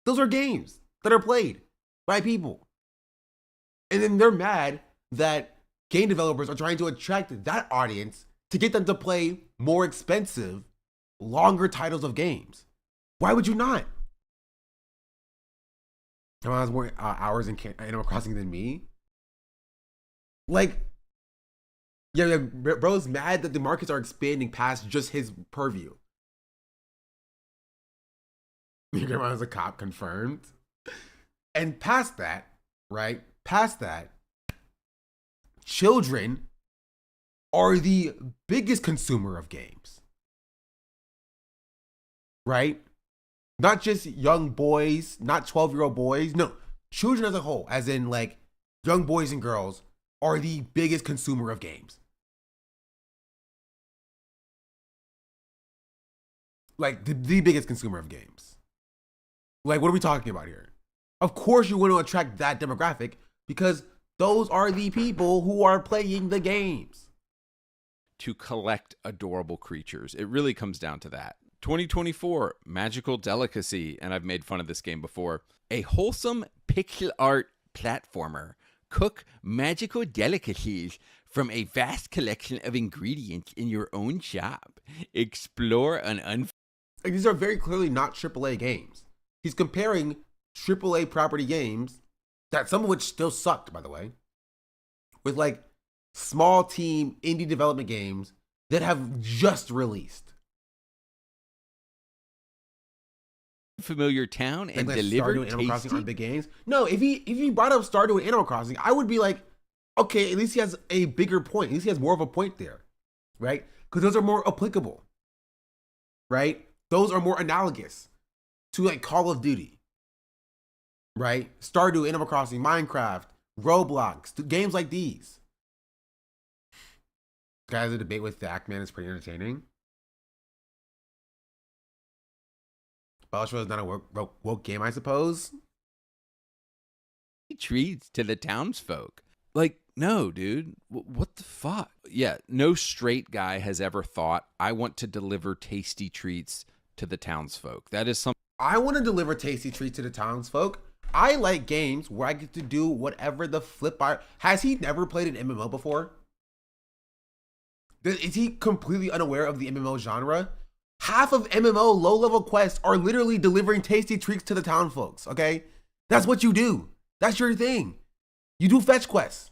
Those are games that are played by people. And then they're mad that game developers are trying to attract that audience to get them to play more expensive, longer titles of games. Why would you not? Someone has more hours in Animal Crossing than me. Like, yeah, bro's mad that the markets are expanding past just his purview. Your grandma was a cop, confirmed. And past that, right? Past that, children are the biggest consumer of games. Right? Not just young boys, not 12-year-old boys. No, children as a whole, as in like young boys and girls, are the biggest consumer of games. Like the biggest consumer of games. Like, what are we talking about here? Of course you want to attract that demographic because those are the people who are playing the games. To collect adorable creatures. It really comes down to that. 2024, magical delicacy, and I've made fun of this game before. A wholesome pixel art platformer. Cook magical delicacies from a vast collection of ingredients in your own shop. Explore an Like, these are very clearly not AAA games. He's comparing AAA property games, that some of which still sucked, by the way, with like small team indie development games that have just released. familiar town and like deliver Stardew and Animal Crossing tasty. aren't big games. No, if he brought up Stardew and Animal Crossing, I would be like, okay, at least he has a bigger point. At least he has more of a point there, right? Because those are more applicable, right? Those are more analogous to like Call of Duty, right? Stardew, Animal Crossing, Minecraft, Roblox, games like these. Guys, the debate with Dak, man, is pretty entertaining. Bellshaw is not a woke game, I suppose. Treats to the townsfolk. Like, no, dude. What the fuck? Yeah, no straight guy has ever thought, I want to deliver tasty treats to the townsfolk. That is something. I want to deliver tasty treats to the townsfolk. I like games where I get to do whatever the flip I... Has he never played an MMO before? Is he completely unaware of the MMO genre? Half of MMO low-level quests are literally delivering tasty treats to the town folks, okay? That's what you do. That's your thing. You do fetch quests.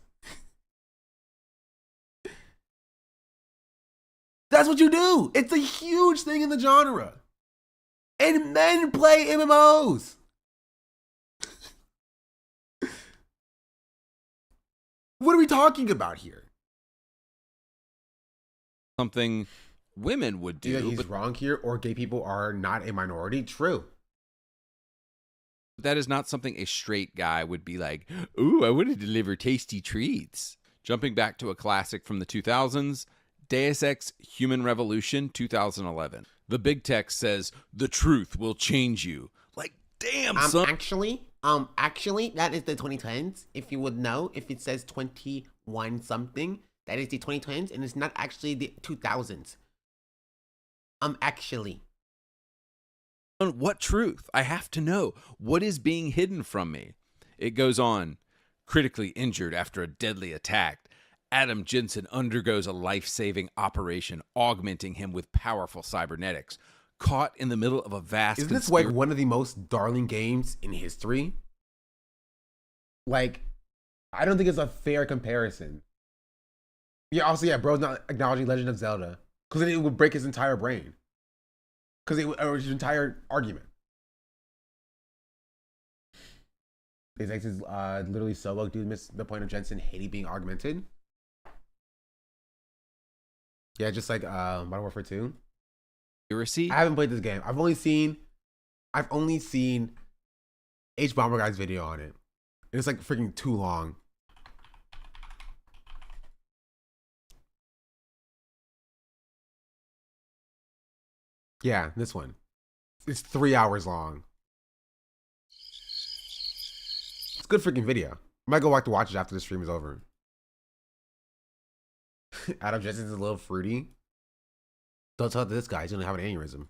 That's what you do. It's a huge thing in the genre. And men play MMOs. What are we talking about here? Something women would do. Yeah, he's wrong here, or gay people are not a minority. True. That is not something a straight guy would be like, ooh, I want to deliver tasty treats. Jumping back to a classic from the 2000s, Deus Ex Human Revolution 2011. The big text says, the truth will change you. Like, damn, son. Actually, that is the 2010s. If you would know, if it says 21 something, that is the 2010s, and it's not actually the 2000s. Actually. What truth? I have to know. What is being hidden from me? It goes on. Critically injured after a deadly attack, Adam Jensen undergoes a life-saving operation, augmenting him with powerful cybernetics. Caught in the middle of a vast... Isn't this like one of the most darling games in history? Like, I don't think it's a fair comparison. Yeah, also, yeah, bro's not acknowledging Legend of Zelda. Because then it would break his entire brain. Because it would, or his entire argument. His ex is literally so woke, dude, missed the point of Jensen hating being augmented. Yeah, just like Modern Warfare 2. I haven't played this game. I've only seen H Bomber Guy's video on it. And it's like freaking too long. Yeah, this one. It's 3 hours long. It's a good freaking video. I might go back to watch it after the stream is over. Adam Jensen's a little fruity. Don't tell this guy, he's gonna have an aneurysm.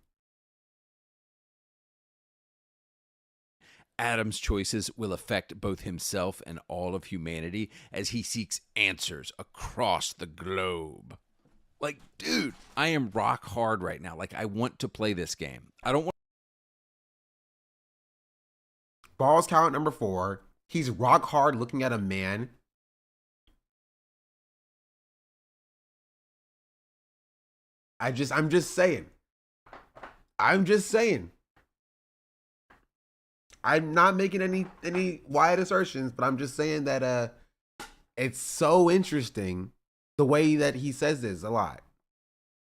Adam's choices will affect both himself and all of humanity as he seeks answers across the globe. Like, dude, I am rock hard right now. Like, I want to play this game. I don't want... Balls count number 4. He's rock hard looking at a man. I'm just saying. I'm not making any wide assertions, but I'm just saying that it's so interesting the way that he says this a lot.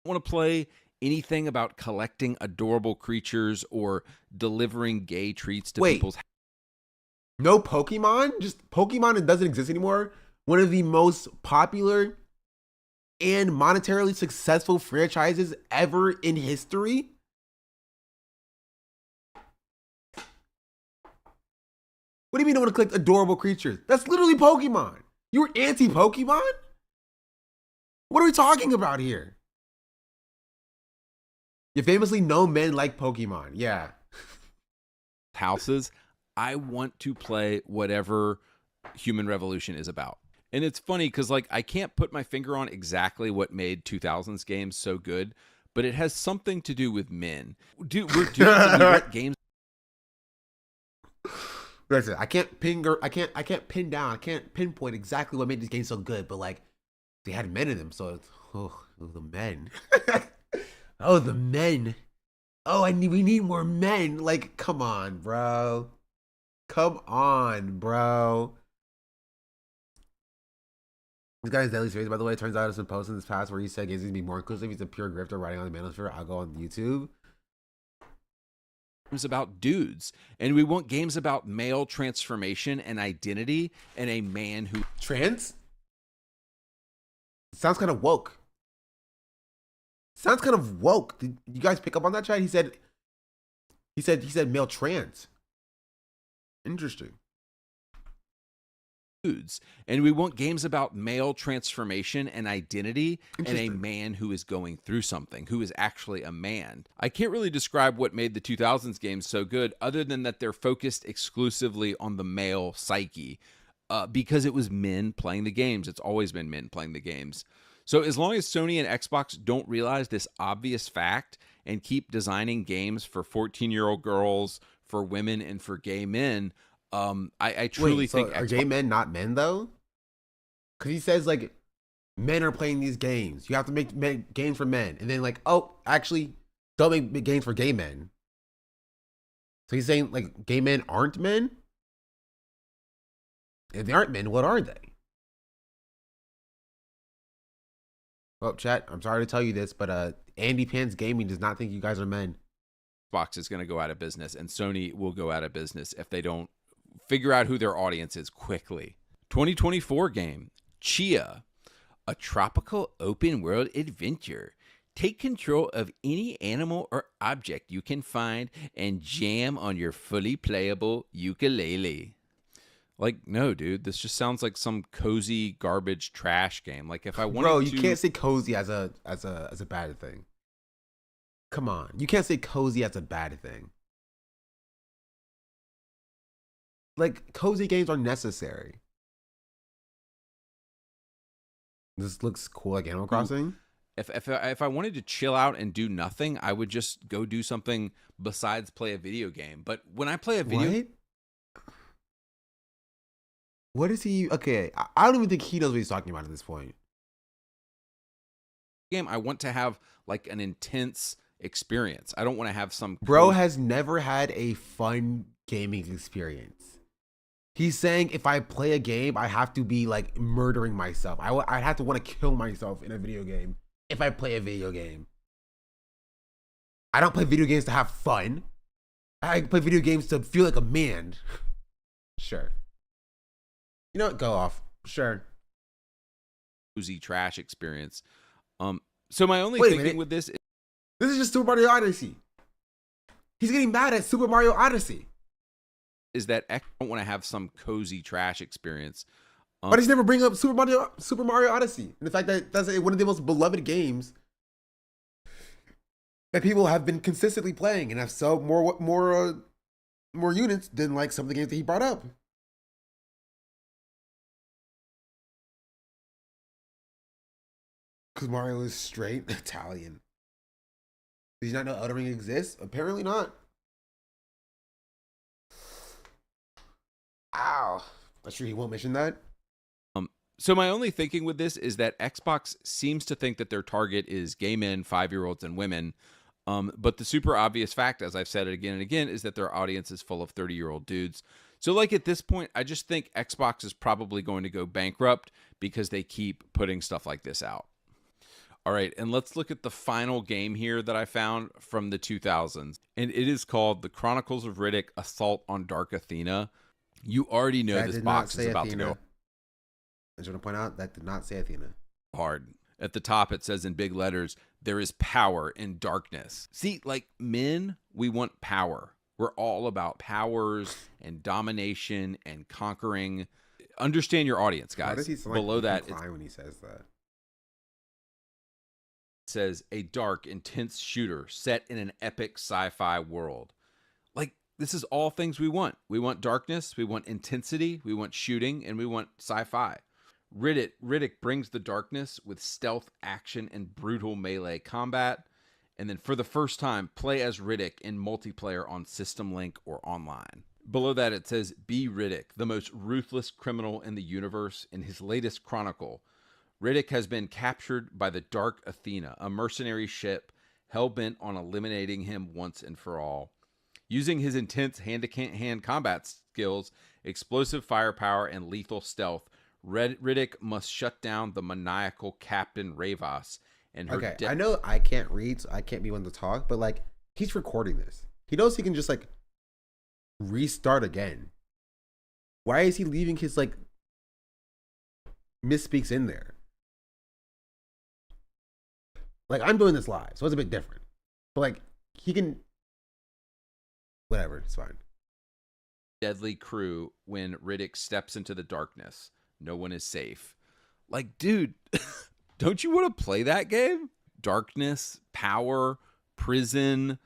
I want to play anything about collecting adorable creatures or delivering gay treats to people's... No Pokemon? Just Pokemon, it doesn't exist anymore. One of the most popular and monetarily successful franchises ever in history. What do you mean you want to collect adorable creatures? That's literally Pokemon. You were anti-Pokemon? What are we talking about here? You famously know men like Pokemon. Yeah. Houses. I want to play whatever Human Revolution is about. And it's funny because, like, I can't put my finger on exactly what made 2000s games so good, but it has something to do with men. Dude, we're doing what games... Listen, I can't pin down, I can't pinpoint exactly what made this game so good, but like they had men in them, so it's the men. Oh, the men. Oh, we need more men. Like, come on, bro. Come on, bro. This guy's deadly serious, by the way. Turns out there's some posts in this past where he said gays need to be more inclusive. He's a pure grifter writing on the manosphere. I'll go on YouTube. About dudes, and we want games about male transformation and identity and a man who... Trans? Sounds kind of woke. Sounds kind of woke. Did you guys pick up on that, chat? He said male trans. Interesting. Dudes, and we want games about male transformation and identity and a man who is going through something, who is actually a man. I can't really describe what made the 2000s games so good other than that they're focused exclusively on the male psyche because it was men playing the games. It's always been men playing the games. So as long as Sony and Xbox don't realize this obvious fact and keep designing games for 14-year-old girls, for women, and for gay men, I truly think are gay men not men though? Because he says like men are playing these games. You have to make games for men, and then like, oh, actually, don't make games for gay men. So he's saying like gay men aren't men. If they aren't men, what are they? Well, chat, I'm sorry to tell you this, but Andy Pants Gaming does not think you guys are men. Xbox is going to go out of business, and Sony will go out of business if they don't figure out who their audience is quickly. 2024 game, Chia, a tropical open world adventure. Take control of any animal or object you can find and jam on your fully playable ukulele. Like, no, dude, this just sounds like some cozy garbage trash game. Like, if I wanted Bro, you can't say cozy as a bad thing. Come on, you can't say cozy as a bad thing. Like, cozy games are necessary. This looks cool, like Animal Crossing. If I wanted to chill out and do nothing, I would just go do something besides play a video game. But when I play a video, What is he? Okay, I don't even think he knows what he's talking about at this point. Game, I want to have like an intense experience. I don't want to have some Bro has never had a fun gaming experience. He's saying if I play a game, I have to be like murdering myself. I'd have to want to kill myself in a video game if I play a video game. I don't play video games to have fun. I play video games to feel like a man. Sure. You know what? Go off. Sure. Cozy trash experience. So my only Wait a thinking minute. with this This is just Super Mario Odyssey. He's getting mad at Super Mario Odyssey. is that I don't want to have some cozy trash experience. Why does he never bring up Super Mario Odyssey? And the fact that that's one of the most beloved games that people have been consistently playing and have sold more units than like some of the games that he brought up. Because Mario is straight Italian. Did you not know Elden Ring exists? Apparently not. Ow. I'm sure he won't mention that. So my only thinking with this is that Xbox seems to think that their target is gay men, 5-year-olds, and women. But the super obvious fact, as I've said it again and again, is that their audience is full of 30-year-old dudes. So like at this point, I just think Xbox is probably going to go bankrupt because they keep putting stuff like this out. All right, and let's look at the final game here that I found from the 2000s. And it is called The Chronicles of Riddick: Assault on Dark Athena. You already know this box is about to go. I just want to point out that did not say Athena. Hard. At the top, it says in big letters, there is power in darkness. See, like men, we want power. We're all about powers and domination and conquering. Understand your audience, guys. Why does he sound Below like that, Klein when he says that? It says a dark, intense shooter set in an epic sci-fi world. Like, this is all things we want. We want darkness, we want intensity, we want shooting, and we want sci-fi. Riddick brings the darkness with stealth, action, and brutal melee combat. And then for the first time, play as Riddick in multiplayer on System Link or online. Below that, it says, be Riddick, the most ruthless criminal in the universe. In his latest chronicle, Riddick has been captured by the Dark Athena, a mercenary ship hell-bent on eliminating him once and for all. Using his intense hand-to-hand combat skills, explosive firepower, and lethal stealth, Riddick must shut down the maniacal Captain Ravos and her. Okay, I know I can't read, so I can't be one to talk, but like he's recording this. He knows he can just like restart again. Why is he leaving his like misspeaks in there? Like I'm doing this live, so it's a bit different. But like he can, whatever, it's fine. Deadly crew when Riddick steps into the darkness. No one is safe. Like, dude, don't you want to play that game? Darkness, power, prison.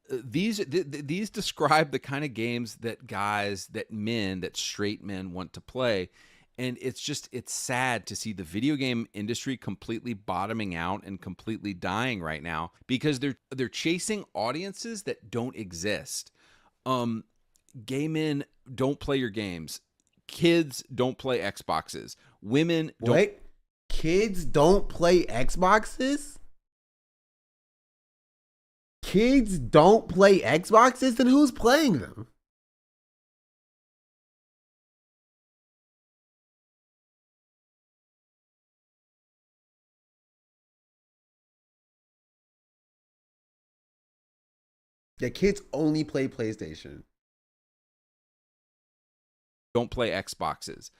These describe the kind of games that guys, that men, that straight men want to play. And it's sad to see the video game industry completely bottoming out and completely dying right now because they're chasing audiences that don't exist. Gay men don't play your games. Kids don't play Xboxes. Women don't. Wait, kids don't play Xboxes? Kids don't play Xboxes? Then who's playing them? Yeah, kids only play PlayStation. Don't play Xboxes.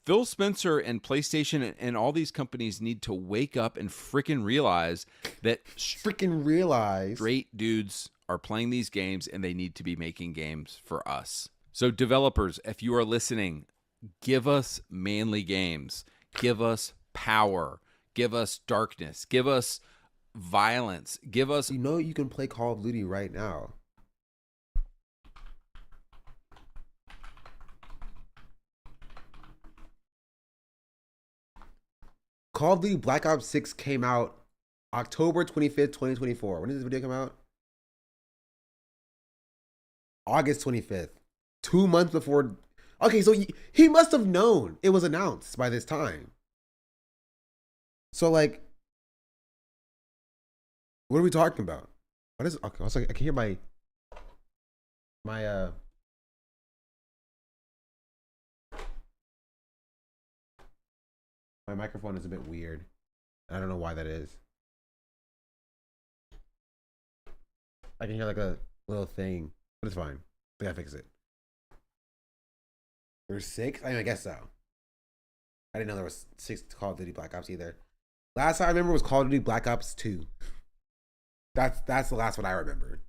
Phil Spencer and PlayStation and all these companies need to wake up and freaking realize that straight dudes are playing these games and they need to be making games for us. So developers, if you are listening, give us manly games. Give us power. Give us darkness. Give us violence. Give us... You know you can play Call of Duty right now. Call of Duty Black Ops 6 came out October 25th, 2024. When did this video come out? August 25th. 2 months before. Okay, so he must have known it was announced by this time. So, like, what are we talking about? What is... Okay, also, I can hear my microphone is a bit weird. I don't know why that is. I can hear like a little thing, but it's fine. I gotta fix it. There's 6? I mean, I guess so. I didn't know there was 6 Call of Duty Black Ops either. Last I remember was Call of Duty Black Ops 2. That's the last one I remember.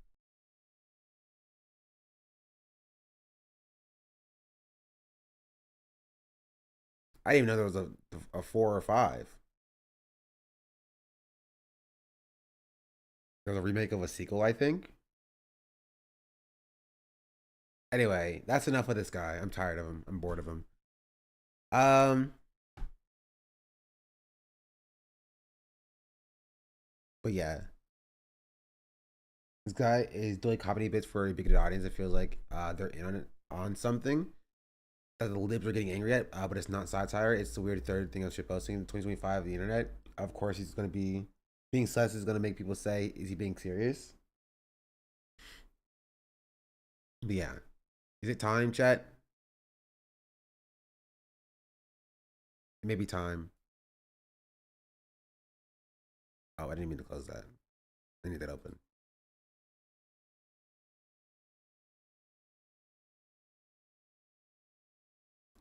I didn't even know there was a 4 or 5. There was a remake of a sequel, I think. Anyway, that's enough of this guy. I'm tired of him. I'm bored of him. But yeah. This guy is doing comedy bits for a bigoted audience. It feels like they're in on something that the libs are getting angry at, but it's not satire. It's the weird third thing of shitposting in 2025 of the internet. Of course, he's going to be being sus is going to make people say, is he being serious? But yeah. Is it time, chat? It may be time. Oh, I didn't mean to close that. I need that open.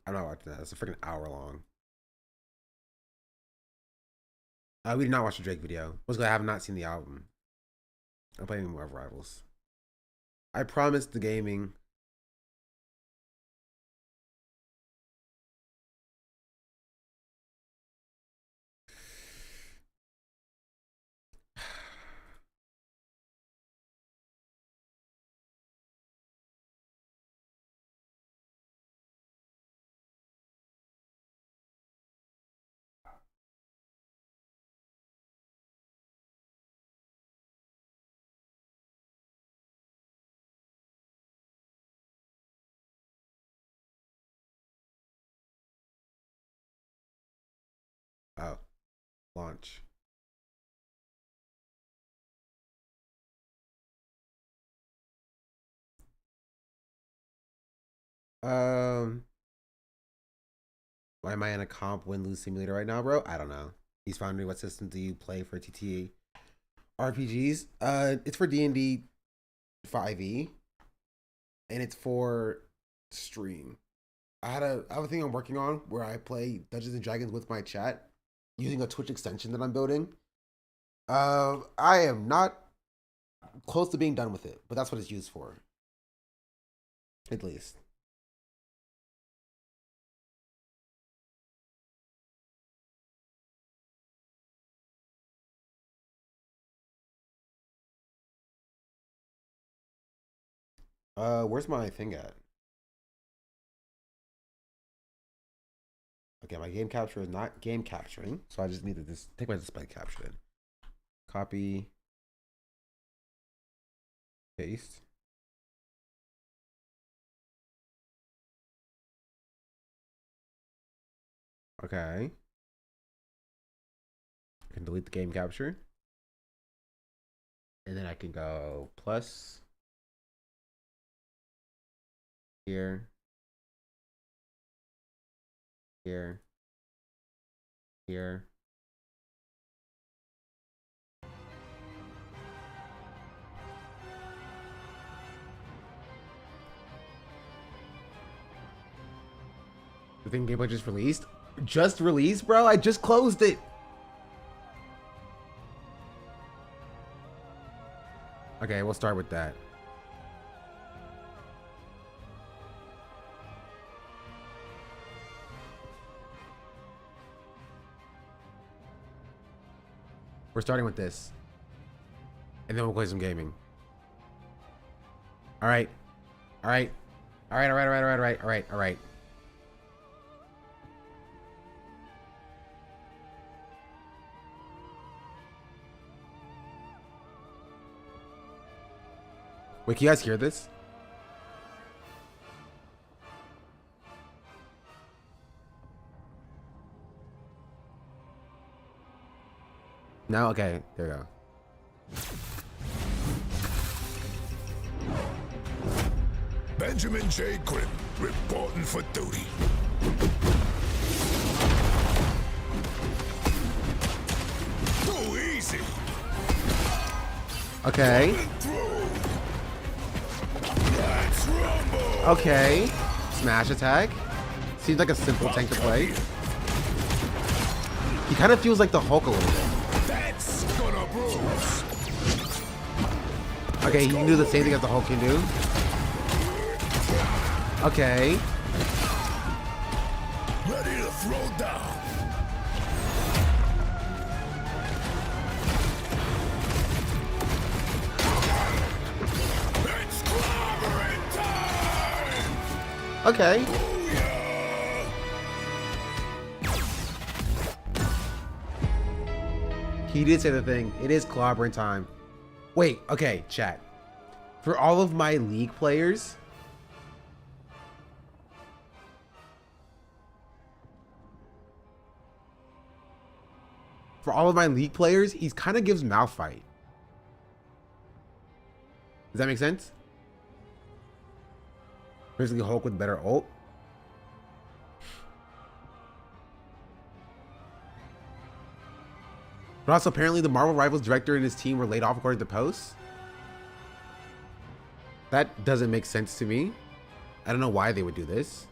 I'm not watching that. It's a freaking hour long. We did not watch the Drake video. What's good? I have not seen the album. I'm playing more of Rivals. I promised the gaming. Oh, launch. Why am I in a comp win-lose simulator right now, bro? I don't know. He's found me. What system do you play for TTA RPGs? It's for D&D 5e, and it's for stream. I have a thing I'm working on where I play Dungeons and Dragons with my chat using a Twitch extension that I'm building. I am not close to being done with it, but that's what it's used for. At least. Where's my thing at? Okay, my game capture is not game capturing, so I just need to just take my display capture in. Copy. Paste. Okay. I can delete the game capture. And then I can go plus here, here, here. The thing gameplay just released? Just released, bro? I just closed it. Okay, we'll start with that. We're starting with this. And then we'll play some gaming. Alright. Alright. Alright, alright, alright, alright, alright, alright, alright. Wait, can you guys hear this? No? Okay, there we go. Benjamin J. Grimm, reporting for duty. Go easy. Okay. Okay. Smash attack. Seems like a simple tank to play. He kind of feels like the Hulk a little bit. That's gonna bruise. Okay, he can do the same thing as the Hulk can do. Okay. Ready to throw down. It's clobbering time. Okay. He did say the thing. It is clobbering time. Wait, okay, chat. For all of my League players, he kind of gives mouth fight. Does that make sense? Basically Hulk with better ult. But also apparently the Marvel Rivals director and his team were laid off according to posts. That doesn't make sense to me. I don't know why they would do this.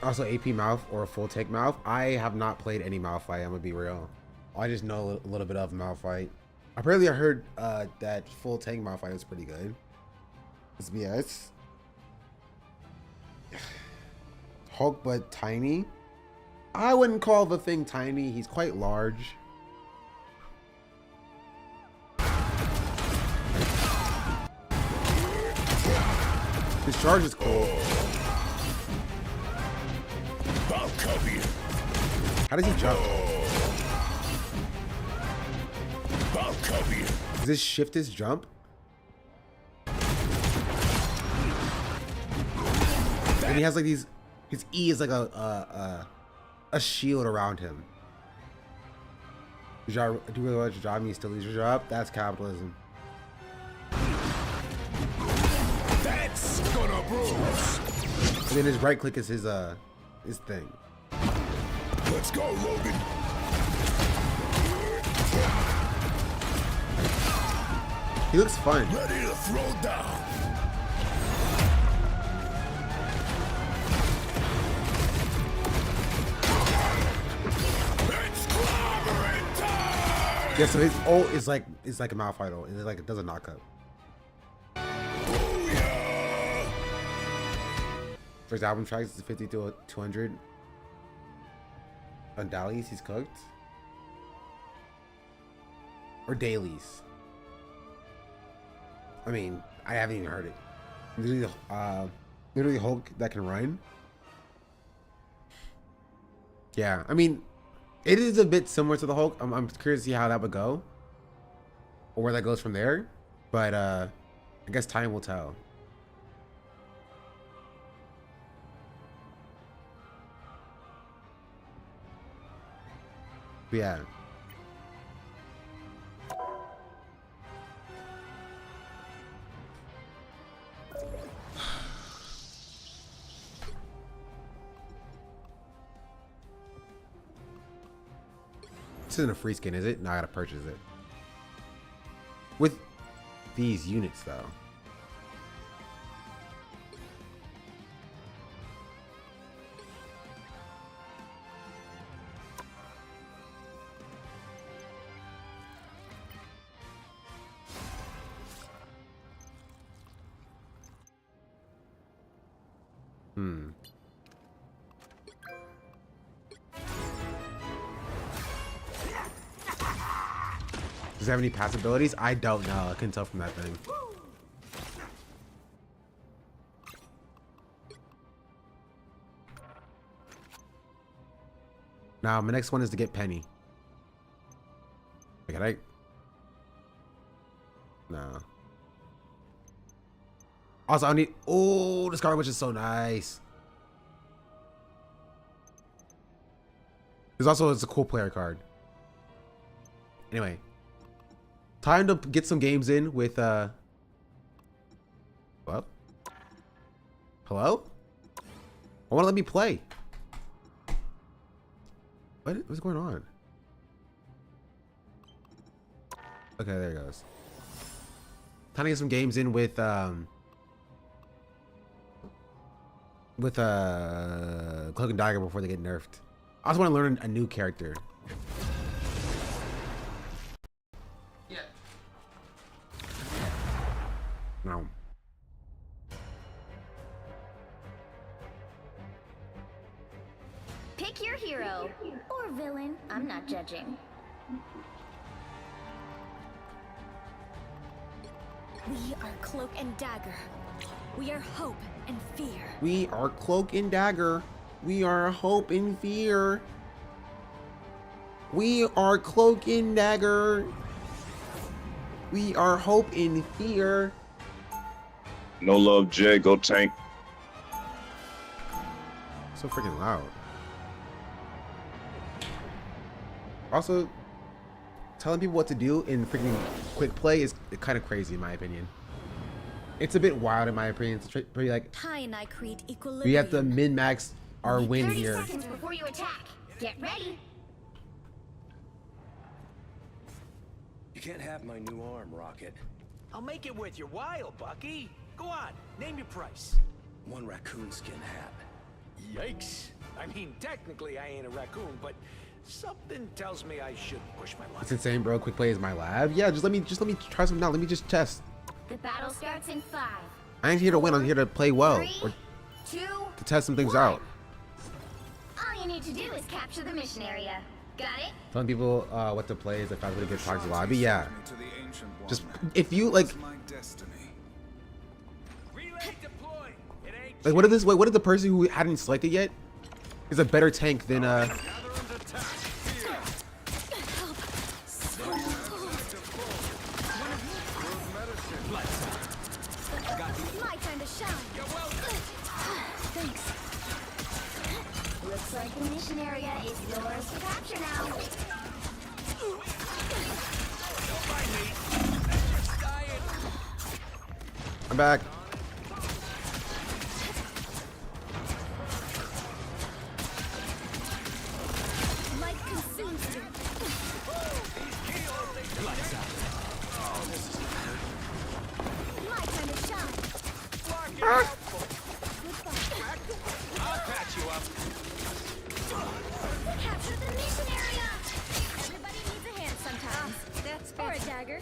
Also, AP mouth or a full take mouth. I have not played any mouth fight. I'm gonna be real. I just know a little bit of mouth fight. Apparently, I heard that full tank mouth fight is pretty good. It's BS. Hulk, but tiny. I wouldn't call the thing tiny. He's quite large. His charge is cool. How does he jump? Does this shift his jump? And he has like these. His E is like a shield around him. Do you really want your job and you still lose your job? That's capitalism. That's gonna bruise. And then his right click is his thing. Let's go, Logan. He looks fun. Ready to throw down. It's clobbering time. Yeah, so his ult is like a mouth fight ult. It's like it does a knockup. First album tracks is 50 to 200. On dailies, he's cooked. Or dailies. I mean, I haven't even heard it. Literally Hulk that can run. Yeah, I mean, it is a bit similar to the Hulk. I'm curious to see how that would go, or where that goes from there. But I guess time will tell. But yeah. This isn't a free skin, is it? No, I gotta purchase it. With these units, though. Does it have any pass abilities? I don't know. I couldn't tell from that thing. Now, my next one is to get Penny. Can I? No. Also, I need... Oh, this card, which is so nice. There's also... It's a cool player card. Anyway. Time to get some games in with, Hello? Hello? I want to let me play. What's going on? Okay, there it goes. Time to get some games in with Cloak and Dagger before they get nerfed. I also want to learn a new character. Yeah. No. Pick your hero or villain. I'm not judging. We are Cloak and Dagger. We are hope and fear. We are Cloak and Dagger. We are hope and fear. We are Cloak and Dagger. We are hope and fear. No love, Jay. Go tank. So freaking loud. Also, telling people what to do in freaking quick play is kind of crazy in my opinion. It's a bit wild in my opinion. It's pretty like Pi and I create equilibrium. we have to min-max our win 30 here. seconds before you attack. Get ready. You can't have my new arm, Rocket. I'll make it with your while, Bucky. Go on, name your price. 1 raccoon skin hat. Yikes. I mean, technically I ain't a raccoon, but something tells me I should push my luck. It's insane, bro. Quick play is my lab. Yeah, just let me try something out. Let me just test. The battle starts in 5. I ain't here to win. I'm here to play well 3, or 2, to test some things out. all you need to do is capture the mission area. Got it? Telling people what to play is a really good toxic lobby. Yeah. Just if you like what if the person who hadn't selected yet is a better tank than My time to shine. Thanks. Looks like the mission area is yours to capture now. I'm back. Light consumes you. My time to shine. I'll patch you up. Capture the mission area. Everybody needs a hand sometimes. That's or a dagger.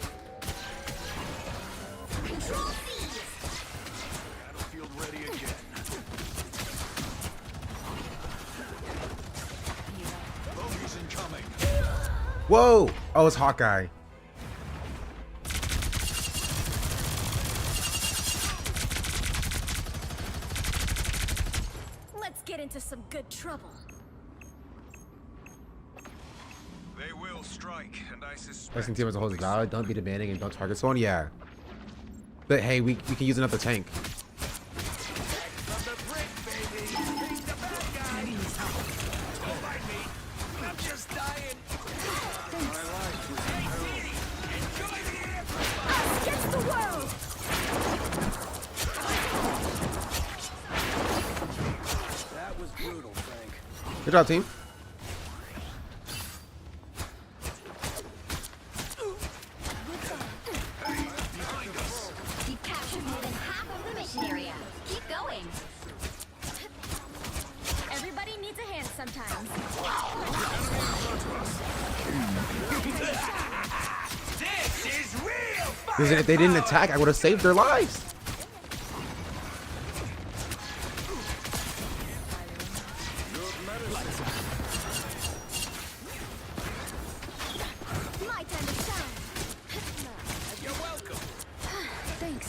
Control these. Battlefield ready again. Whoa! Oh, it's Hawkeye. Let's get into some good trouble. They will strike, and I suspect. Racing team as a whole is valid. Don't be demanding and don't target someone. Yeah. But hey, we can use another tank. Good job, team. You captured more than half of the mission area. Keep going. Everybody needs a hand sometimes. This is real. Because if they didn't attack, I would have saved their lives. My time to shine. You're welcome. Thanks.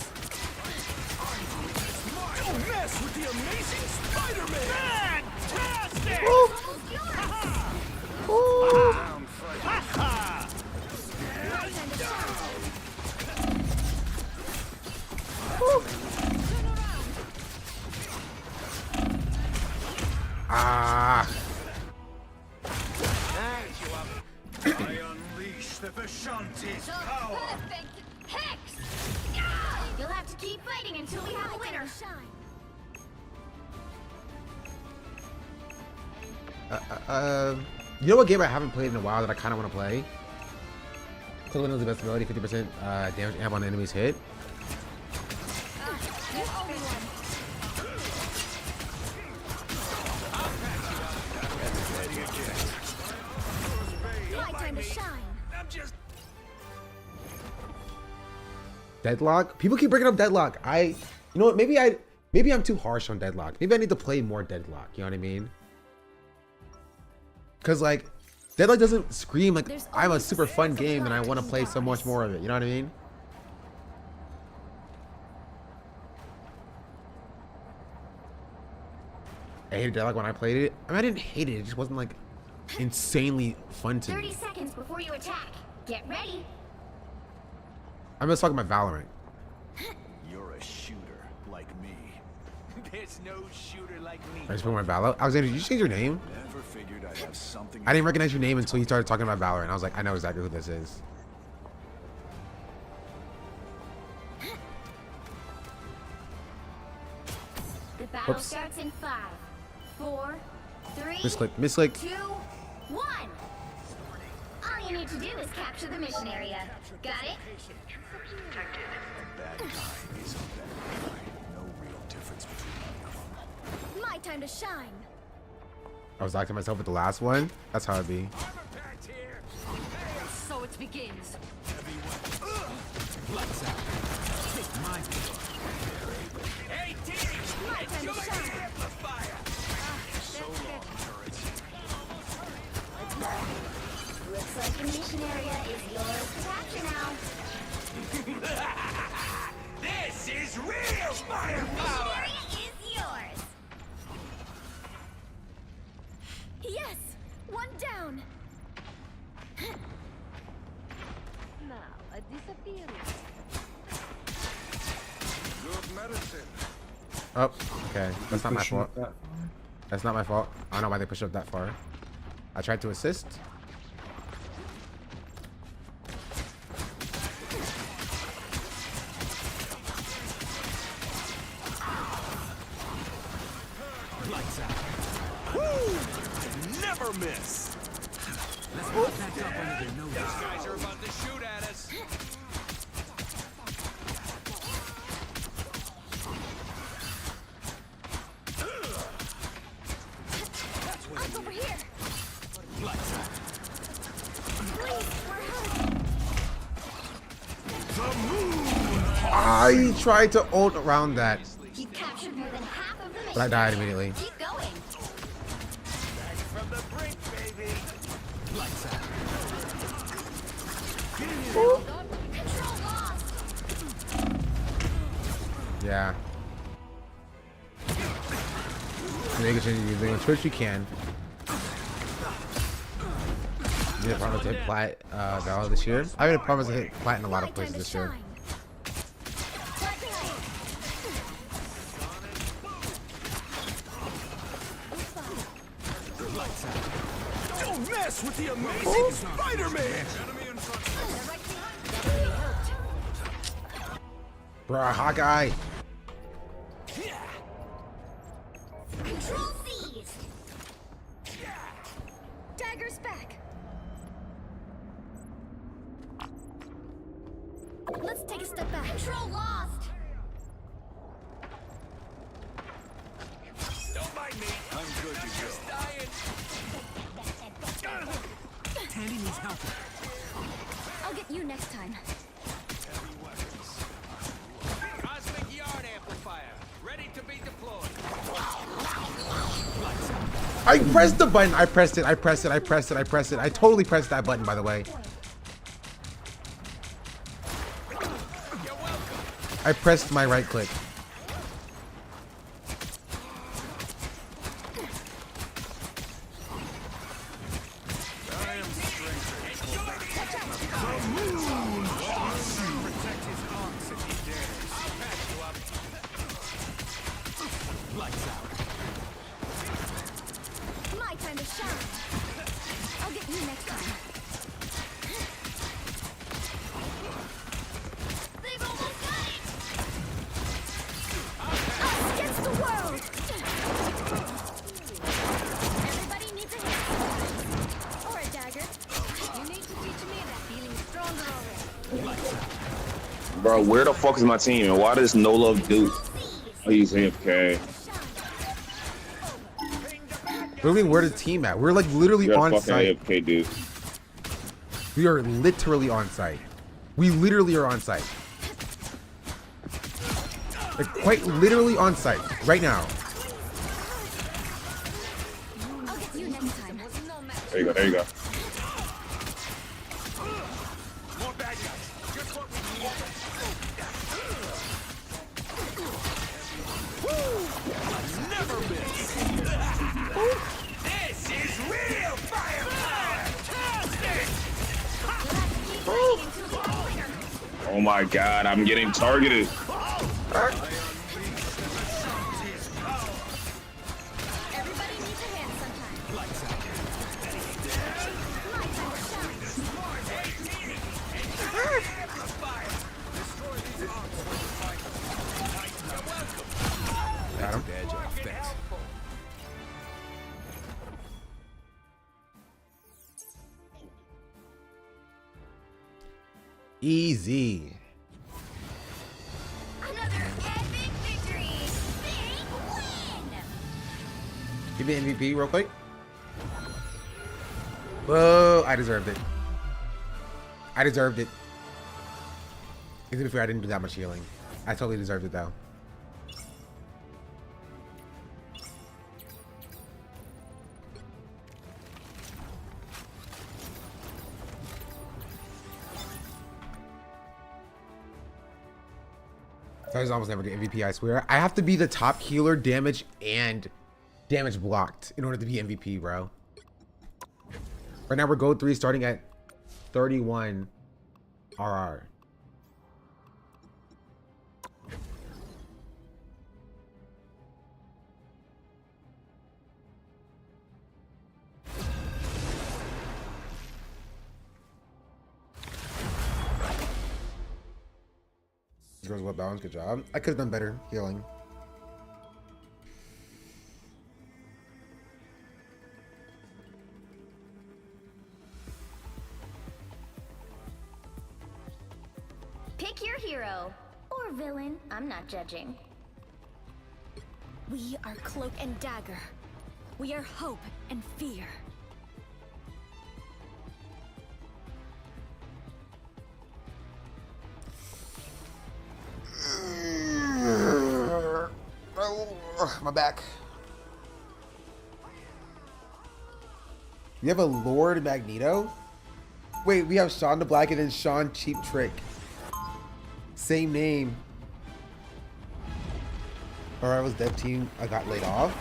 Don't mess with the amazing Spider-Man. Fantastic. Ah. I unleash the Vishanti's power. Perfect Hex! You'll have to keep fighting until we have a winner. You know what game I haven't played in a while that I kind of want to play? Close windows the best ability, 50% damage amp on enemies hit. My time to shine. I'm just. Deadlock? People keep bringing up Deadlock. You know what? Maybe I'm too harsh on Deadlock. Maybe I need to play more Deadlock. You know what I mean? Cause like, Deadlock doesn't scream like I'm a super fun game and I want to play so much more of it. You know what I mean? I hated Deadlock when I played it. I mean, I didn't hate it. It just wasn't like insanely fun to 30 me. seconds before you attack. Get ready. I'm just talking about Valorant. You're a shooter like me. There's no shooter like me. I just put my Valorant. Alexander, did you change your name? Never figured I'd have something. I didn't recognize your name until you started talking about Valorant. I was like, I know exactly who this is. The battle Oops. starts in 5, 4, 3, Misclick. 2, 1. All you need to do is capture the mission area. Got it? Bad guy is a bad guy. No real difference between them. My time to shine. I was acting myself with the last one. That's how it'd be. So it begins. Lights out. Take my Hey, team! My time to shine. Amplifier! So long, turrets. Looks like the mission area is yours to capture now. This is real firepower! Mission area is yours. Yes! One down. Now, a disappearance. Good medicine. Oh, okay. That's not my fault. That's not my fault. I don't know why they pushed up that far. I tried to assist. Lights out. Woo! Never miss. Let's put back up under their noses. These guys are about to shoot at us. Up over here. Lights out. Please, we're hurt. The move. I tried to ult around that, You captured more than half of the mission. but I died immediately. Keep going. Back from the brink, baby. Lights out. Yeah. Make a change using Twitch, you can. You have problems to hit plat valid this year? I've had problems to hit plat in a lot of places this year. Don't mess with the amazing Spider-Man! Bruh, Hawkeye! Control seized. Dagger's back. Let's take a step back. Control lost. Don't mind me. I'm good to go. Tandy needs help. I'll get you next time. Cosmic yard amplifier, ready to be deployed. I pressed the button. I pressed it. I pressed it. I pressed it. I pressed it. I totally pressed that button, by the way. I pressed my right click. My time to shine. I'll get you next time. They've almost got it. Us against the world. Everybody needs a hand. Or a dagger. You need to teach me that feeling stronger already. Bro, where the fuck is my team? And why does no love do? Oh, he's AFK. What do you mean, where's the team at? We're like literally You're on fucking site. AFK, dude. We are literally on site. We literally are on site. Like quite literally on site right now. I'll get you next time. There you go. There you go. More bad guys. Just what we need. Never miss. This is real fire! Oh my god, I'm getting targeted. Everybody needs a hand sometime. Got him. Easy. Another epic victory. Big win. Give me MVP real quick. Whoa, I deserved it. I deserved it. To be fair, I didn't do that much healing. I totally deserved it though. So I almost never get MVP, I swear. I have to be the top healer, damage, and damage blocked in order to be MVP, bro. Right now we're gold 3 starting at 31 RR. Girls well balanced, good job. I could have done better healing. Pick your hero or villain. I'm not judging. We are cloak and dagger. We are hope and fear. My back. You have a Lord Magneto? Wait, we have Sean the Black and then Sean Cheap Trick. Same name. Or I was dev team. I got laid off.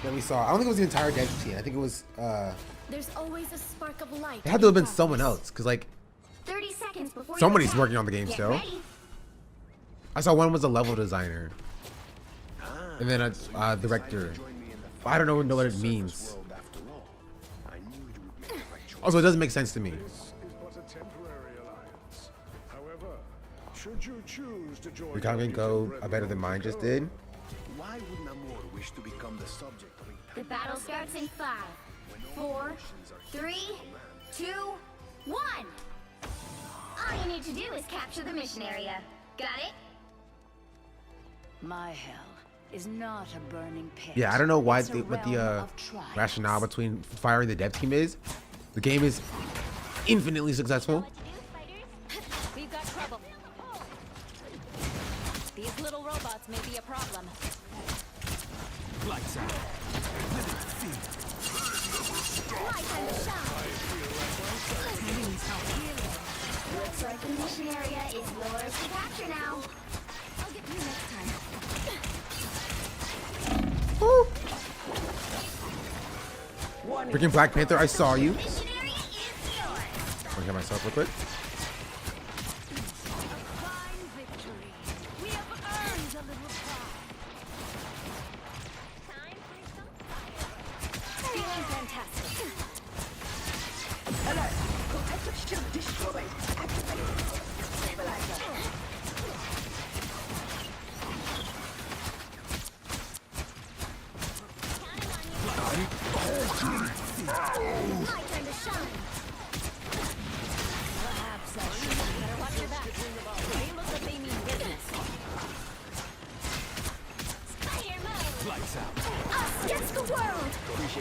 Then we saw. I don't think it was the entire dev team. I think it was. There's always a spark of light. It had to have been someone else, cause like 30 seconds before somebody's working on the game still. I saw one was a level designer, and then a director. I don't know what it means. Also, it doesn't make sense to me. Your comment go better than mine just did. Why would Namor wish to become the subject of a The battle starts in 5, 4, 3, 2, 1. All you need to do is capture the mission area. Got it? My hell is not a burning pit. Yeah, I don't know why It's a what the realm of trials. rationale between firing the dev team is. The game is infinitely successful. We've got trouble. These little robots may be a problem. Lights out. Light and shine. Looks like the mission area is yours to capture now. I'll get you next time. Freaking Black Panther, I saw you. Mission area is yours. I'll get myself real quick. Fine victory. We have earned a little pride. Time for some fire. Feeling fantastic. Alert! Protective shield destroyed. Activate. Stabilizer. My turn to shine. Perhaps I should. Better watch your back. They look like they mean business. Spider mode. Lights out. Us against the world. Us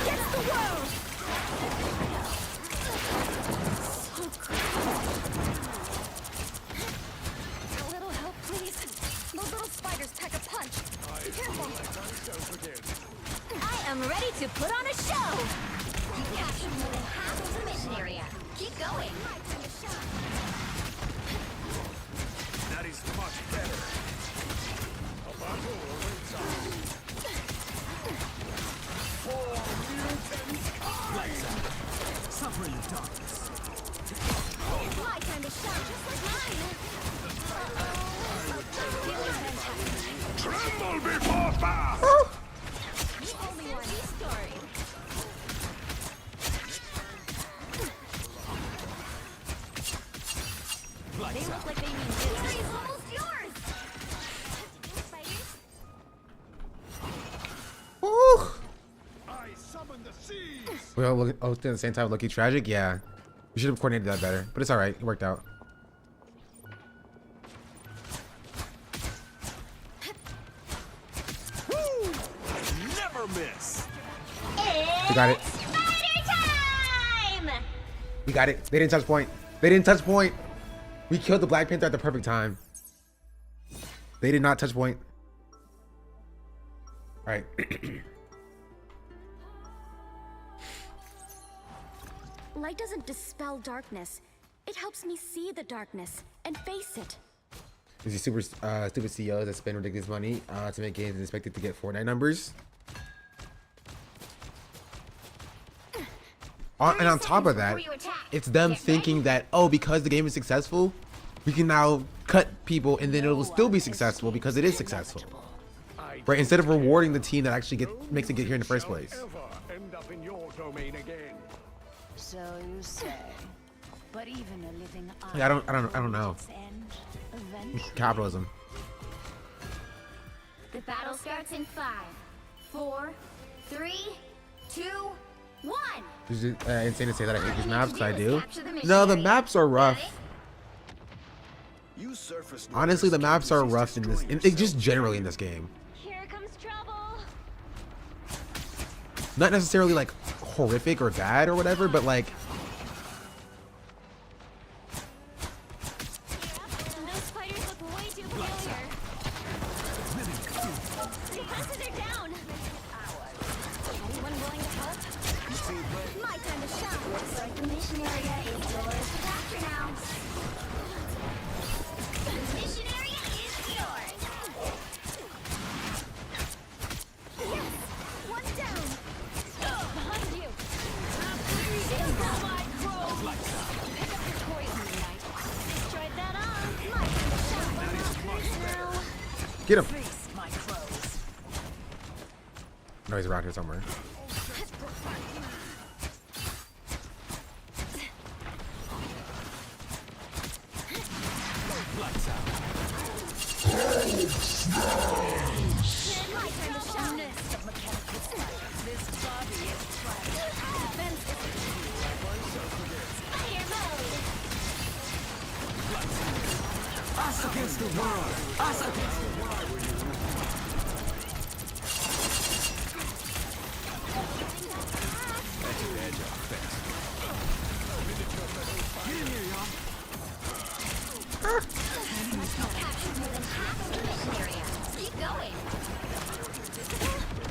against the world. So cool. A little help, please. Those little spiders pack a punch. Be careful. I am ready to put on a show. You captured more than half of the mission area. Keep going. My turn to shine. That is much better. A battle awaits us. For mutants. Lights out. Suffer in the darkness. It's my time to shine, just like mine. Feeling fantastic. Tremble before fire. You owe me one. Story. They look like they mean business. It's almost yours. Woo! I summon the seas. We all look at the same time. Lucky tragic. Yeah, we should have coordinated that better, but it's all right. It worked out. Never miss. We got it. Spider time! We got it. They didn't touch point. They didn't touch point. We killed the Black Panther at the perfect time. They did not touch point. All right. Light doesn't dispel darkness. It helps me see the darkness and face it. These super stupid CEOs that spend ridiculous money to make games and expected to get Fortnite numbers. And on top of that, it's them thinking that, oh, because the game is successful, we can now cut people and then it will still be successful because it is successful. Right? Instead of rewarding the team that actually makes it get here in the first place. End up in your domain again. So you say. But even a living Yeah, I don't know. Capitalism. The battle starts in 5, 4, 3, 2, 1. Is it insane to say that I hate these maps? Because I do. No, the maps are rough. Honestly, the maps are rough in this. Just generally in this game. Here comes trouble. Not necessarily like horrific or bad or whatever, but like. Those spiders look way too familiar. The defenses are down. Anyone willing to help? Get him. No, he's around here somewhere. Us against the world. Us against the world. That's an edge up fast. Get in here, y'all. Keep going.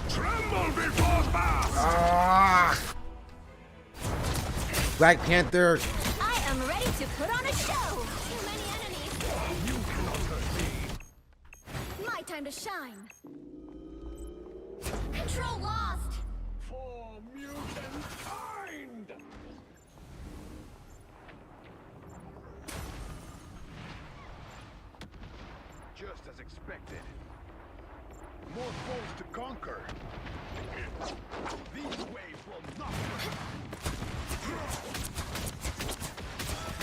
Tremble before fast. Ah! Black Panther. I am ready to put on a show. Too many enemies. You cannot hurt me. My time to shine. Control lost. For mutant kind. Just as expected. More foes to conquer. These waves will not break.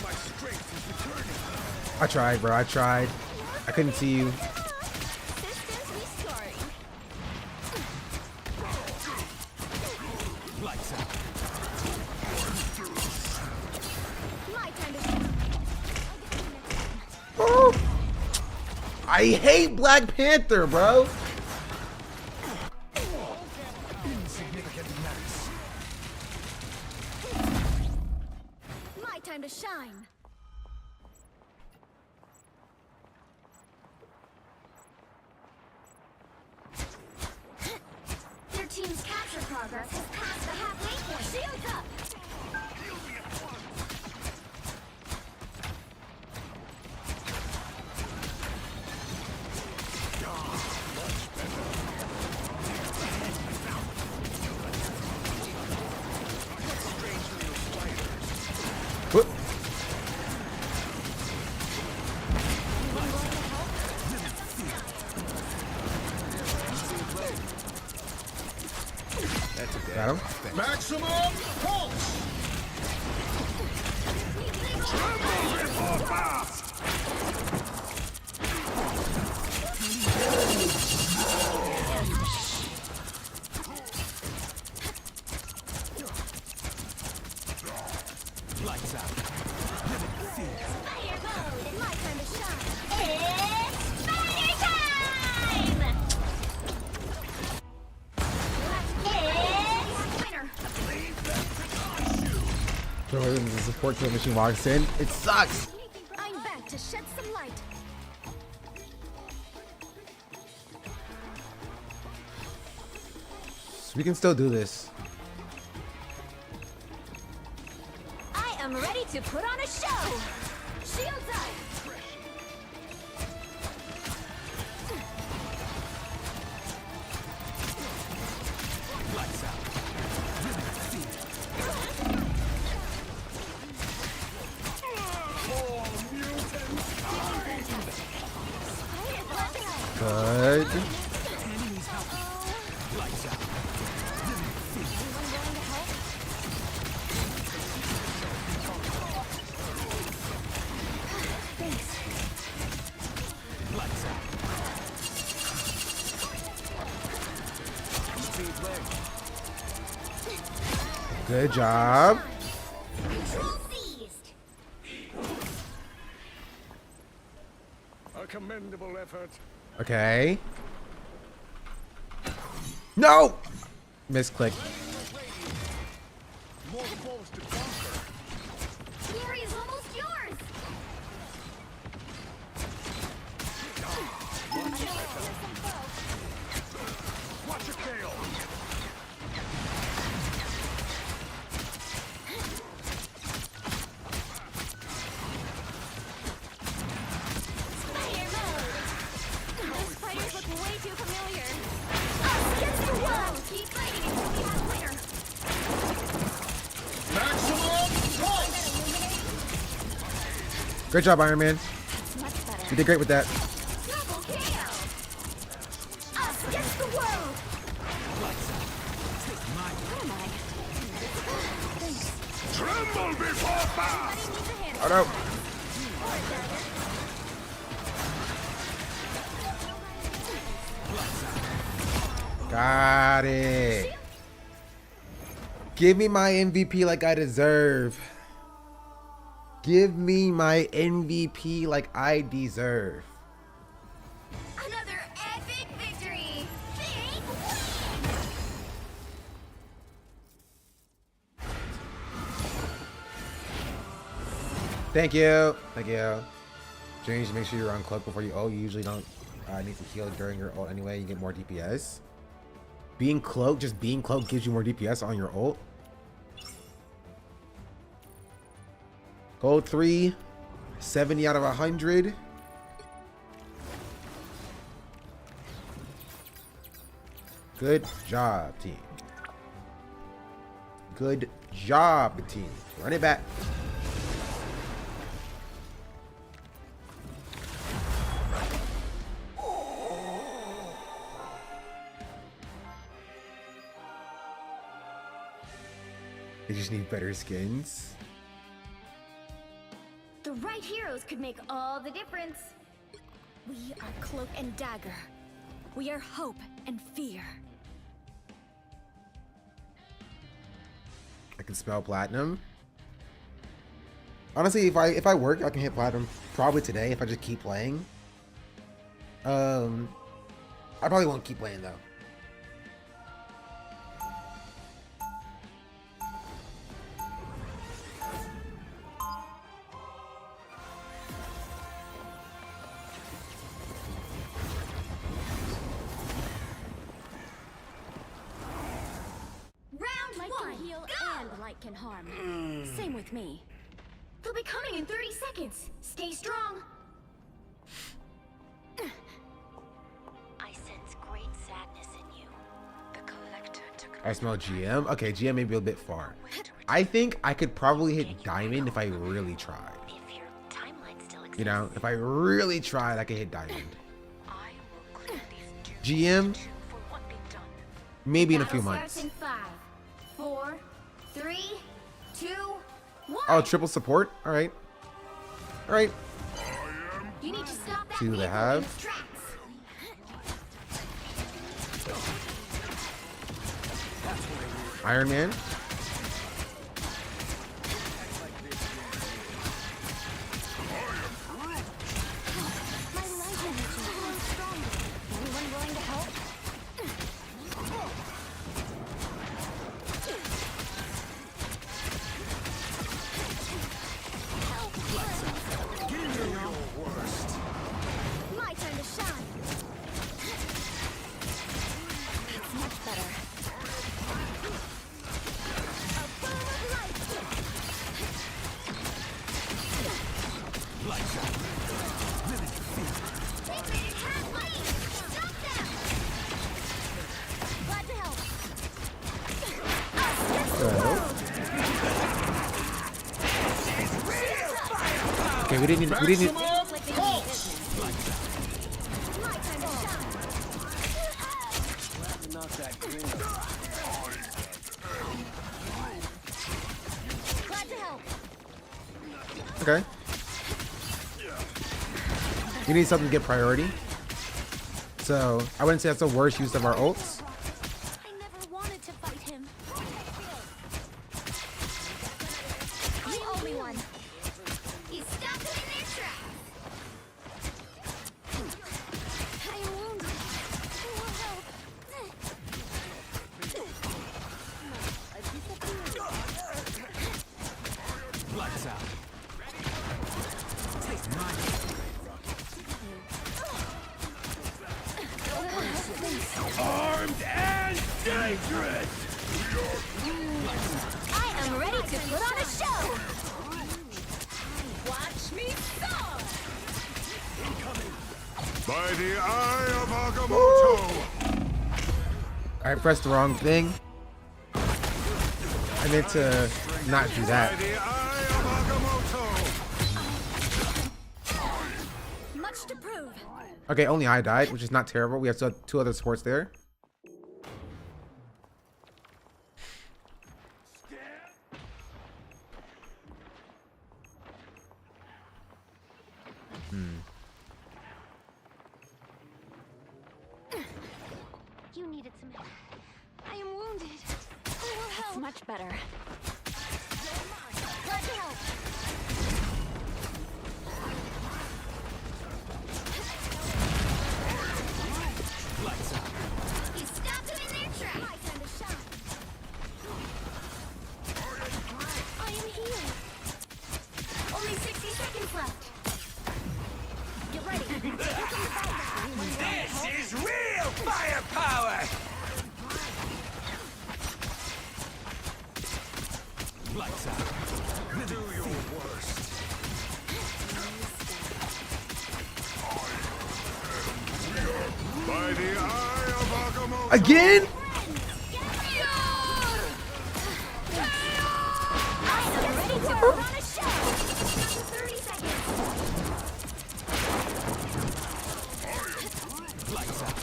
My strength is returning. I tried, bro. I tried. I couldn't see you. Systems restoring. Lights out. My time to shine. Oh! I hate Black Panther, bro. Insignificant menace. My time to shine. Your team's capture progress has passed the halfway point. Shields up. What? Got him. Maximum pulse. Tremble before fast. Lights out. Fire mode. My time to shine. It's fire time. It's winner. So the support to the machine walks in. It sucks. I'm back to shed some light. We can still do this. I am ready to put on a show. Shields up. Lights out. For mutant kind. Good. Lights out. Lights out. Speed leg. Good job. Control seized. A commendable effort. Okay. No! Misclick. More foes to conquer. Glory is almost yours. Watch your tail. Fire mode. Those fighters look way too familiar. Us against the world. Keep fighting until we have a winner. Maximum pulse. Great job, Iron Man. Much better. You did great with that. Double KO. Oh no. Got it. Give me my MVP like I deserve. Give me my MVP like I deserve. Another epic victory. Big win. Thank you. Thank you. James, make sure you're uncloaked before you ult. You usually don't need to heal during your ult anyway. You get more DPS. Being cloaked, just being cloaked gives you more DPS on your ult. Gold 3, 70 out of 100. Good job, team. Good job, team. Run it back. They just need better skins. The right heroes could make all the difference. We are Cloak and Dagger. We are hope and fear. I can smell platinum. Honestly, if I work, I can hit platinum probably today if I just keep playing. I probably won't keep playing though. Can harm. Same with me. They'll be coming in 30 seconds. Stay strong. I sense great sadness in you. The collector took I smell GM. Okay, GM may be a bit far. I think I could probably hit diamond if I really tried. If your timeline still exists. You know, if I really tried, I could hit diamond. I will clear these GM, for what they've done. maybe in a Battle few starts months. in 5, 4, 3, 2, 1. Oh, triple support. All right. All right. You need to stop that Two they vehicle have. in its tracks. Iron Man. My light energy grows stronger. Anyone willing to help? My turn to shine. That's much better. A boom of light. Lights out. Stop them. Glad to help. Okay, we didn't. Glad to help. Okay. You need something to get priority. So I wouldn't say that's the worst use of our ults. I never wanted to fight him. The only one. He stopped them in their tracks. I am wounded. Who will help? Lights out. Take mine. Armed and dangerous. I am ready to put on a show. Watch me go. By the eye of Agamotto. I pressed the wrong thing. I meant to not do that. Much to prove. Okay, only I died, which is not terrible. We have two other supports there. You needed some help. I am wounded. I will help. It's much better. Let's help. Lights out. You stopped them in their tracks. My time to shine. I am here. Only 60 seconds left. Get ready. This is real firepower! Lights out. Do your worst. By the eye of Agamotto. Again? Ready to put on a show. 30 seconds. Lights out.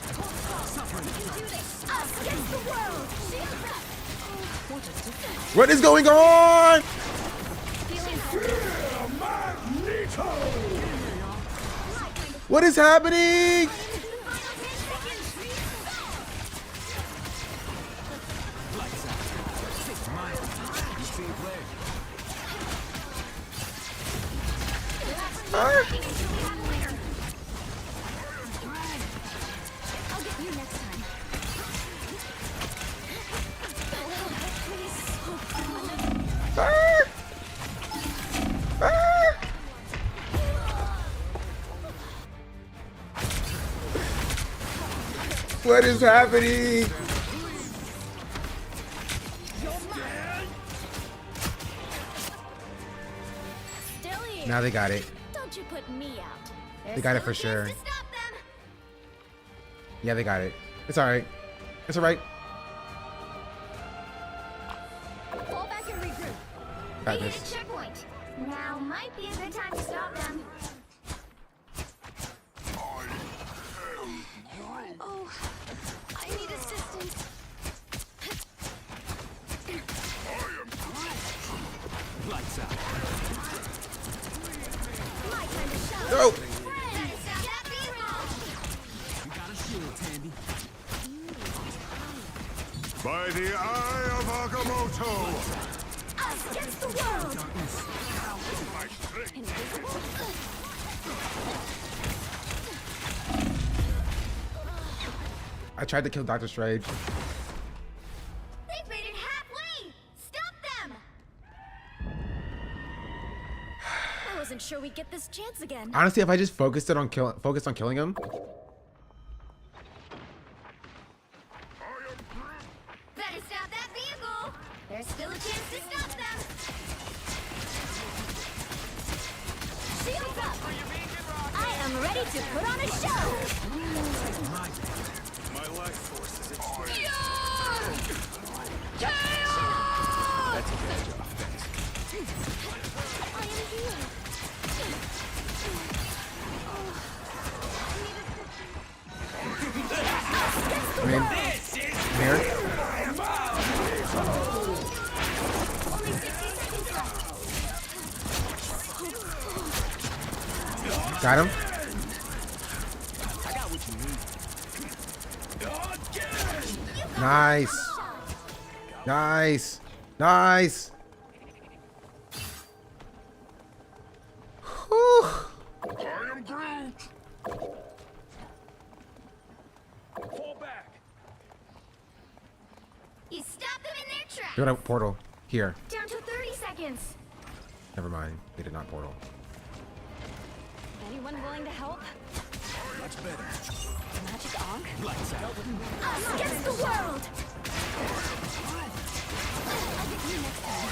Us against the world. Shields up. What is going on? What is happening? Lights out. Team play. I'll get you next time. What is happening? Still here. Now they got it. Don't you put me out. They got it for sure. Yeah, they got it. It's alright. It's alright. Fall back and regroup. Got They this. hit a checkpoint. Now might be a good time to stop them. Oh, I need assistance. Lights out. My time to shine. No. You got a shield, Tandy. By the eye of Agamotto. Us against the world. I tried to kill Dr. Strange. They've made it halfway. Stop them. I wasn't sure we'd get this chance again. Honestly, if I just focused on killing him, Better stop that vehicle. There's still a chance to stop them. Shields up. I am ready to put on a show. My life force is at That's a bad job. Thanks. I am here. I mean, here. only 60 seconds left. Got him. I got what you need. Nice. Nice. Nice. Whew. I am Groot. Fall back. You stop them in their tracks. They got a portal here. Down to 30 seconds. Never mind. They did not portal. Anyone willing to help? Much better. Magic Ankh? Lights out. Us against the world. I'll get you next time.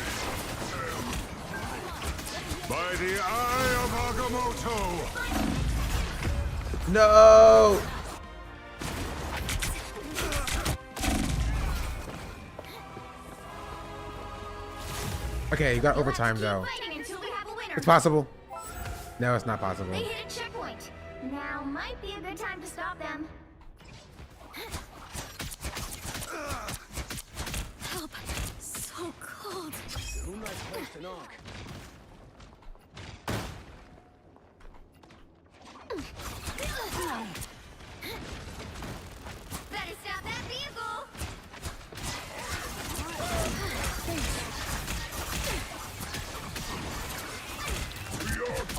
By the eye of Agamotto. No. Okay, you got overtime though. Fighting until we have a winner. It's possible. No, it's not possible. They hit a checkpoint. Now might be a good time to stop them. Help. So cold. Who nice place to knock?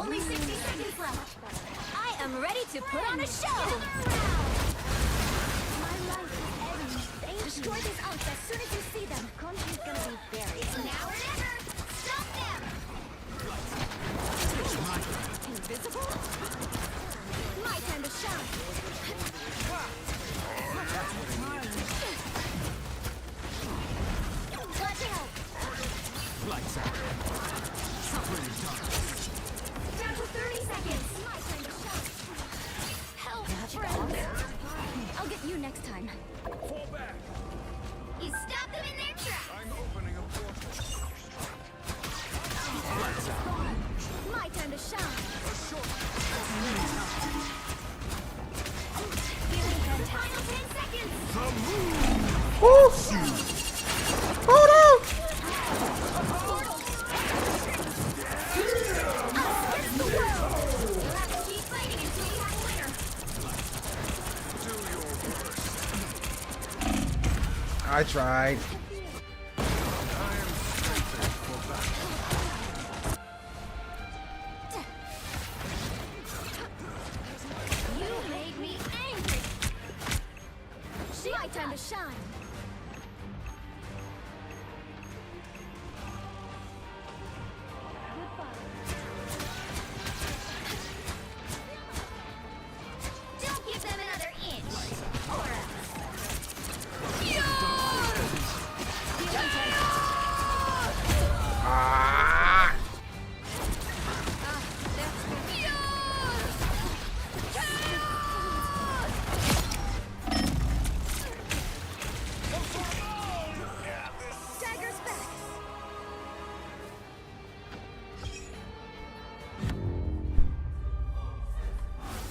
Only 60 seconds left. I am ready to put on a show. My life is ending. Destroy these ults as soon as you see them. Country's gonna be buried. It's now or never. Stop them. Invisible? My time to shine. Clutch out. Lights out. Separated darkness. Down to 30 seconds. My time to shine. Help, friends. I'll get you next time. Fall back. You stop them in their tracks. I'm opening a portal. Lights out. My time to shine. Final 10 seconds. The move. Woo! Oh no! Keep fighting until you have a winner. I tried. You made me angry. My time to shine. Don't give them another inch. Or Ah! Daggers back.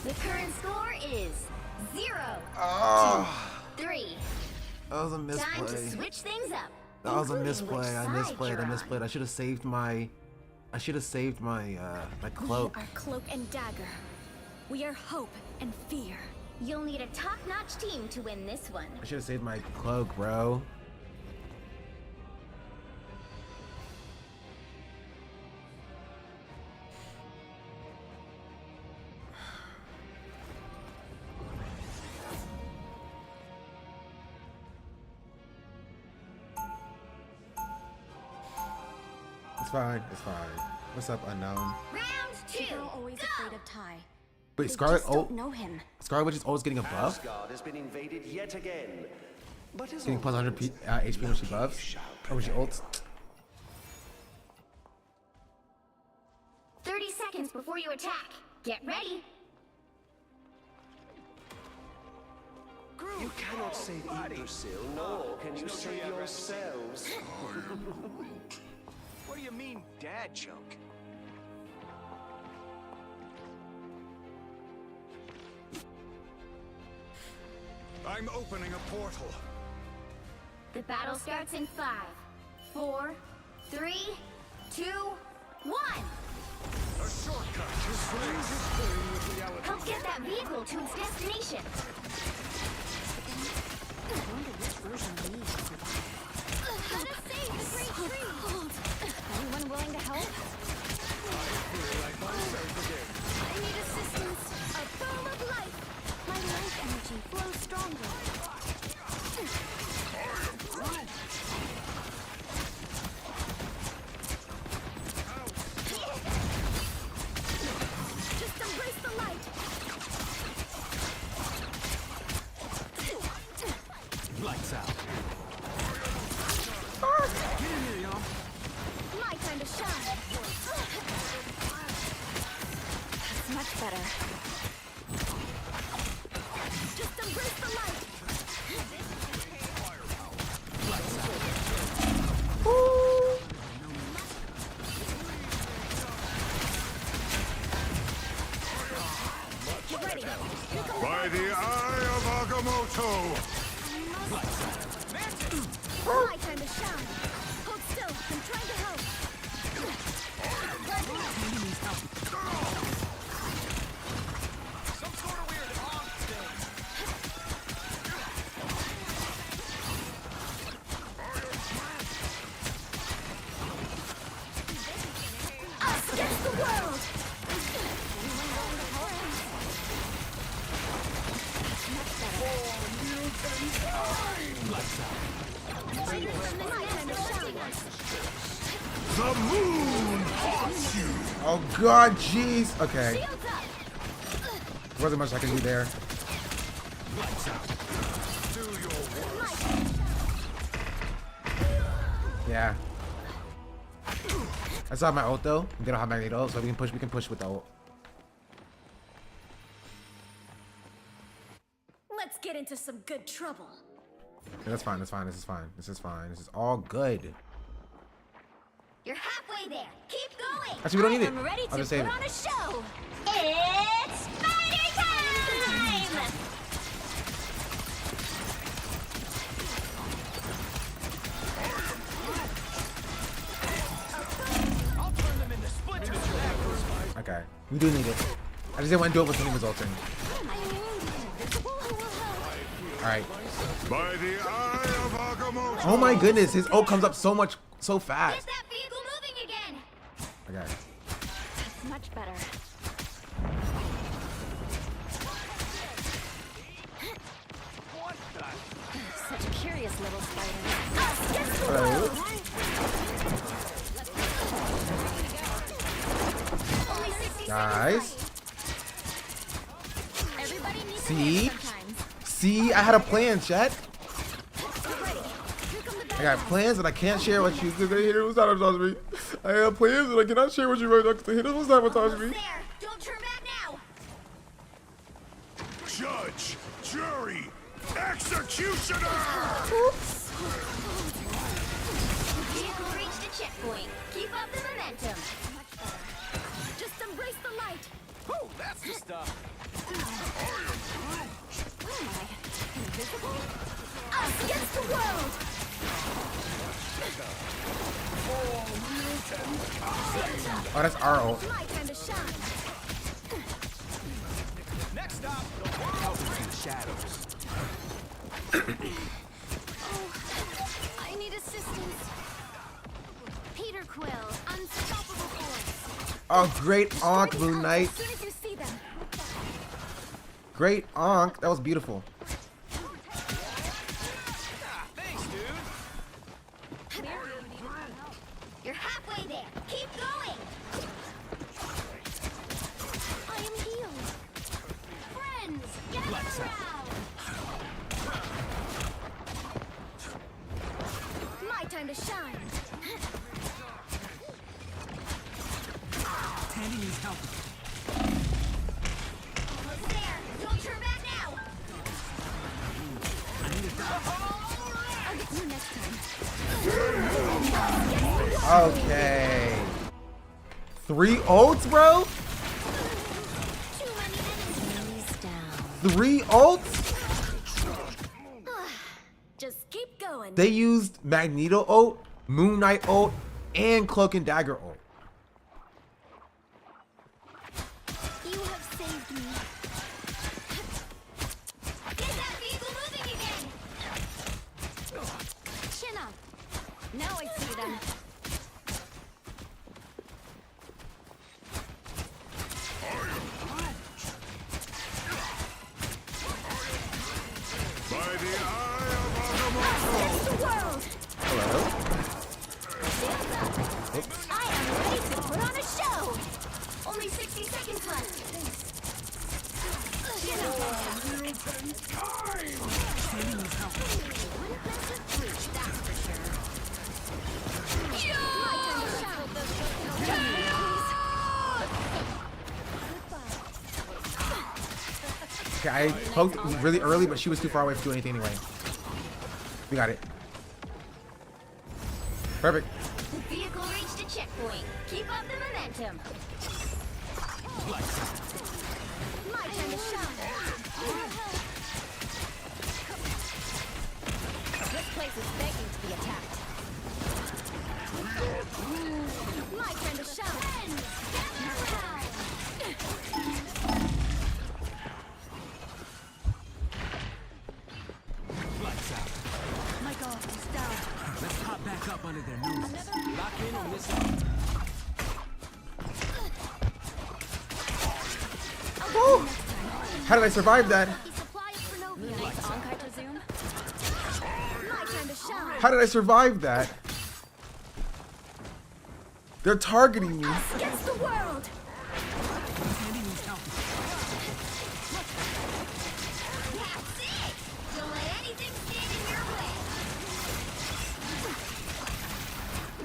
The current score is 0 Oh. to 3. That was a Time to misplay. switch things up. That was a including misplay. which I side misplayed. you're I on. misplayed. I should have saved my. I should have saved my my cloak. We are cloak and dagger. We are hope and fear. You'll need a top-notch team to win this one. I should have saved my cloak, bro. It's fine. It's fine. What's up, unknown? Round 2. People are always afraid of Ty. Wait, They Scarlet. just Oh, don't know him. Scarlet Witch is always getting a buff. Asgard has been invaded yet again. But as Getting plus 100 HP when she buffs, or when she ults. 30 seconds before you attack. Get ready. you cannot save Yggdrasil, nor can you save yourselves. What do you mean, dad joke? I'm opening a portal. The battle starts in 5, 4, 3, 2, 1. A shortcut. His brain is playing with reality. Help get that vehicle to its destination. Let us save the great tree. Anyone willing to help? I need assistance. A boom of life. My life energy flows stronger. Just embrace the light. Lights out. Get in here, y'all. My time to shine. That's much better. Just embrace the light. Get ready. By the eye of Agamotto. My time to shine. Hold still. I'm trying to help. Some sort of weird honk thing. Us against the world. The moon haunts you. Oh god, jeez. Okay. Wasn't much I can do there. Yeah. I still have my ult though. They don't have Magneto, so we can push with the ult. Let's get into some good trouble. Yeah, that's fine, that's fine, this is fine. This is fine. This is all good. You're halfway there. Keep going. Actually, we don't need it. I'm ready I'll to just put save it. on a show. It's spider time! Okay. We do need it. I just didn't want to do it with something resulting. Alright. By the eye of Agamotto. Oh my goodness, his ult comes up so fast. Get that vehicle moving again. Okay. That's much better. Such a curious little spider. Hello. Guys. See? See? I had a plan, chat. I got plans that I can't share with you because the haters will sabotage me. I have plans that I cannot share with you right now because the haters will sabotage me. Don't turn back now. Judge, jury, executioner. Oops. Vehicle reached a checkpoint. Keep up the momentum. Just embrace the light. Oh, that's the stuff. Where am I? Invisible? Us against the world. Oh, that's our ult. My time to shine. Next stop, the world is in the shadows. I need assistance. Peter Quill, unstoppable force. Oh, great Onk, Moon Knight. As soon as you see them. Great Onk. That was beautiful. Thanks, dude. You're halfway there. Keep going. I am healed. Friends, gather around. My time to shine. Tandy needs help. Almost there. Don't turn back now. I need a doctor. I'll get you next time. Okay. 3 ults, bro? Too many enemies down. 3 ults? Just keep going. They used Magneto ult, Moon Knight ult, and Cloak and Dagger ult. You have saved me. Get that vehicle moving again. Chin up. Now I see them. By the eye of Agamotto. The world. Hello? I am ready to put on a show. Only 60 seconds left. Okay, I poked really early, but she was too far away to do anything anyway. We got it. Perfect. The vehicle reached a checkpoint. Keep up the momentum. My time to shine. This place is begging to be attacked. My time to shine. Lights out. My God, he's down. Let's hop back up under their noses. Lock in on this. Woo! How did I survive that? Supply for no nice on Zoom. My time to shine. How did I survive that? They're targeting me. Us against the world. That's it. Don't let anything stand in your way.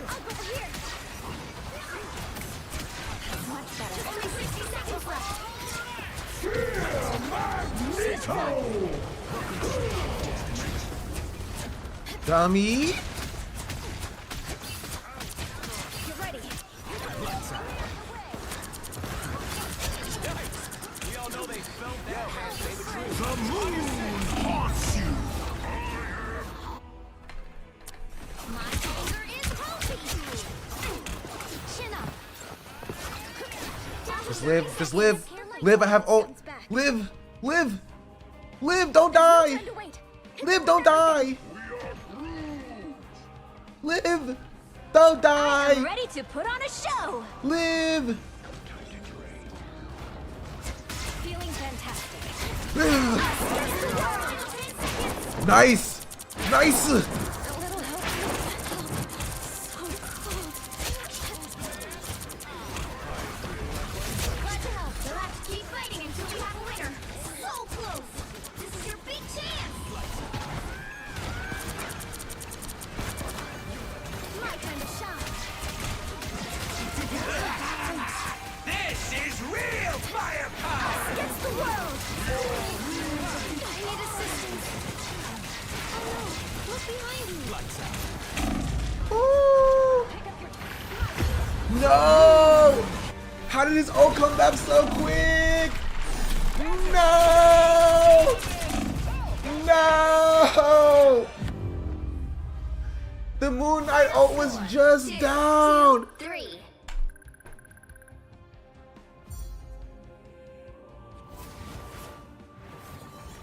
I'll go here. Much better. Only 60 seconds left. Dummy. Get ready. The moon haunts you. My finger is healthy. Chin up. Just live. Just live. Live. I have ult. Live. Live. Live. Don't die. Live. Don't die. Live. Don't die. I'm ready to put on a show. Live. Feeling fantastic. Nice. Nice. You'll have to keep fighting until we have a winner. So close. This is your big chance. My kind of shot. This is real firepower. Against the world. I need assistance. Oh no! Look behind you. Ooh. No! How did his ult come back so quick? No! No! The Moon Knight ult was just down. 3.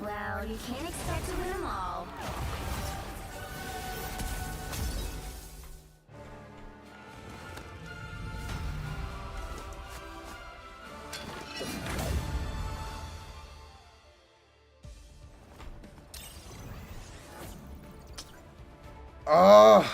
Well, you can't expect to win them all. Oh.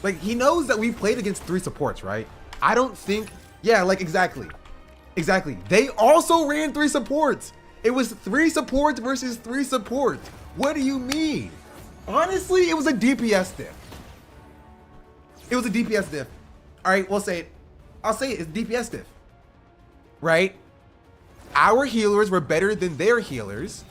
Like, he knows that we played against 3 supports, right? I don't think, yeah, like, exactly. Exactly. They also ran 3 supports. It was 3 supports versus 3 supports. What do you mean? Honestly, it was a DPS diff. It was a DPS diff. All right, we'll say it. I'll say it. It's DPS diff. Right? Our healers were better than their healers.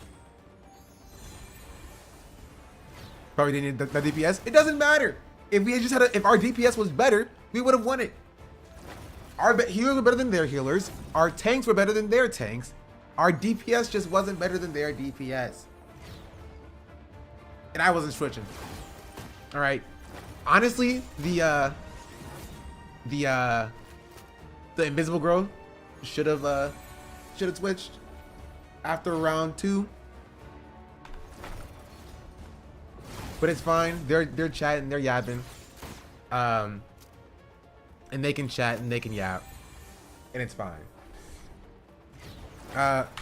Probably didn't need the DPS. It doesn't matter. If we had just had if our DPS was better, we would have won it. Our healers were better than their healers. Our tanks were better than their tanks. Our DPS just wasn't better than their DPS. And I wasn't switching. All right. Honestly, the invisible growth should have switched after round 2. But it's fine. They're chatting, they're yapping. And they can chat and they can yap. And it's fine.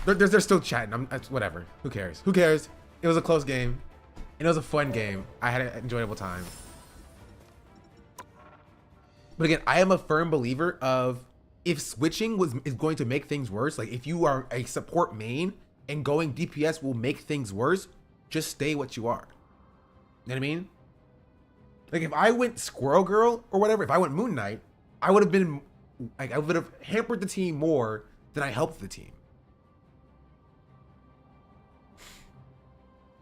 They're still chatting. It's whatever. Who cares? Who cares? It was a close game. And it was a fun game. I had an enjoyable time. But again, I am a firm believer of if switching is going to make things worse, like if you are a support main and going DPS will make things worse, just stay what you are. You know what I mean? Like if I went Squirrel Girl or whatever, if I went Moon Knight, I would have been like I would have hampered the team more than I helped the team.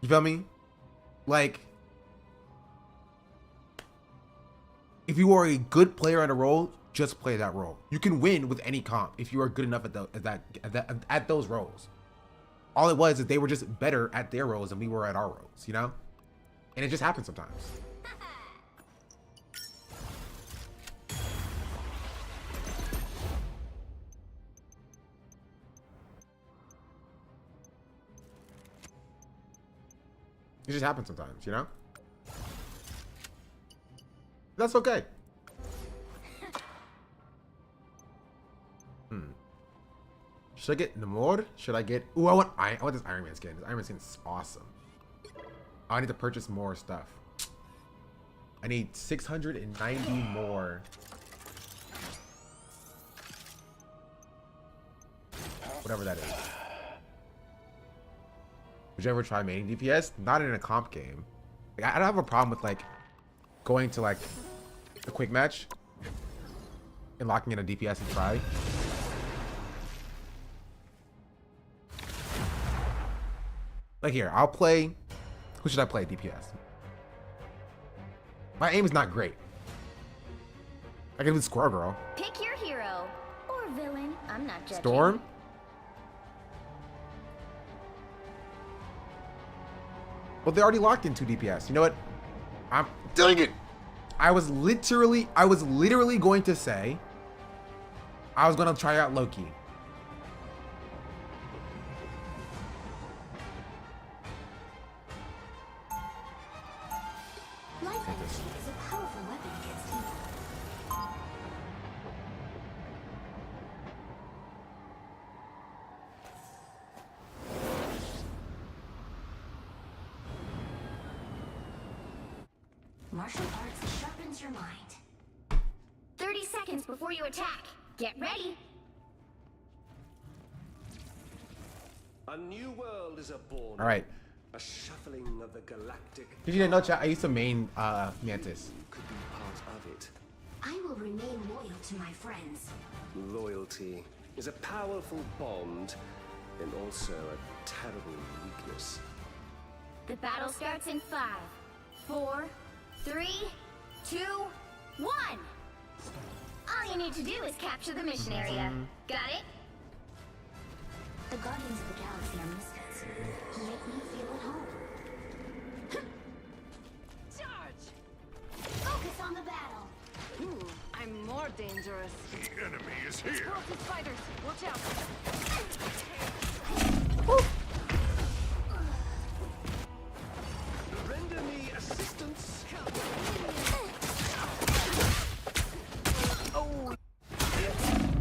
You feel me? Like if you are a good player on a role, just play that role. You can win with any comp if you are good enough at those roles. All it was is they were just better at their roles than we were at our roles, you know? And it just happens sometimes. It just happens sometimes, you know? That's okay. Should I get Namor? Should I get... Ooh, I want this Iron Man skin. This Iron Man skin is awesome. I need to purchase more stuff. I need 690 more. Whatever that is. Would you ever try maining DPS? Not in a comp game. Like, I don't have a problem with like going to like a quick match and locking in a DPS and try. Like here, I'll play. Who should I play DPS? My aim is not great. I can do Squirrel Girl. Pick your hero or villain. I'm not judging. Storm. Well, they already locked in 2 DPS. You know what? I'm dang it. I was literally going to say I was gonna try out Loki. Life energy is a powerful weapon against evil. Martial arts sharpens your mind. 30 seconds before you attack. Get ready. A new world is born. All right. A shuffling of the galactic. Did you know, chat? I used to main Mantis. Could be part of it. I will remain loyal to my friends. Loyalty is a powerful bond and also a terrible weakness. The battle starts in 5, 4, 3, 2, 1. All you need to do is capture the mission area. Got it? The Guardians of the Galaxy are misfits who make me feel at home. Charge! Focus on the battle. Ooh, I'm more dangerous. The enemy is here. Explosive spiders, watch out. Render me assistance. Oh, the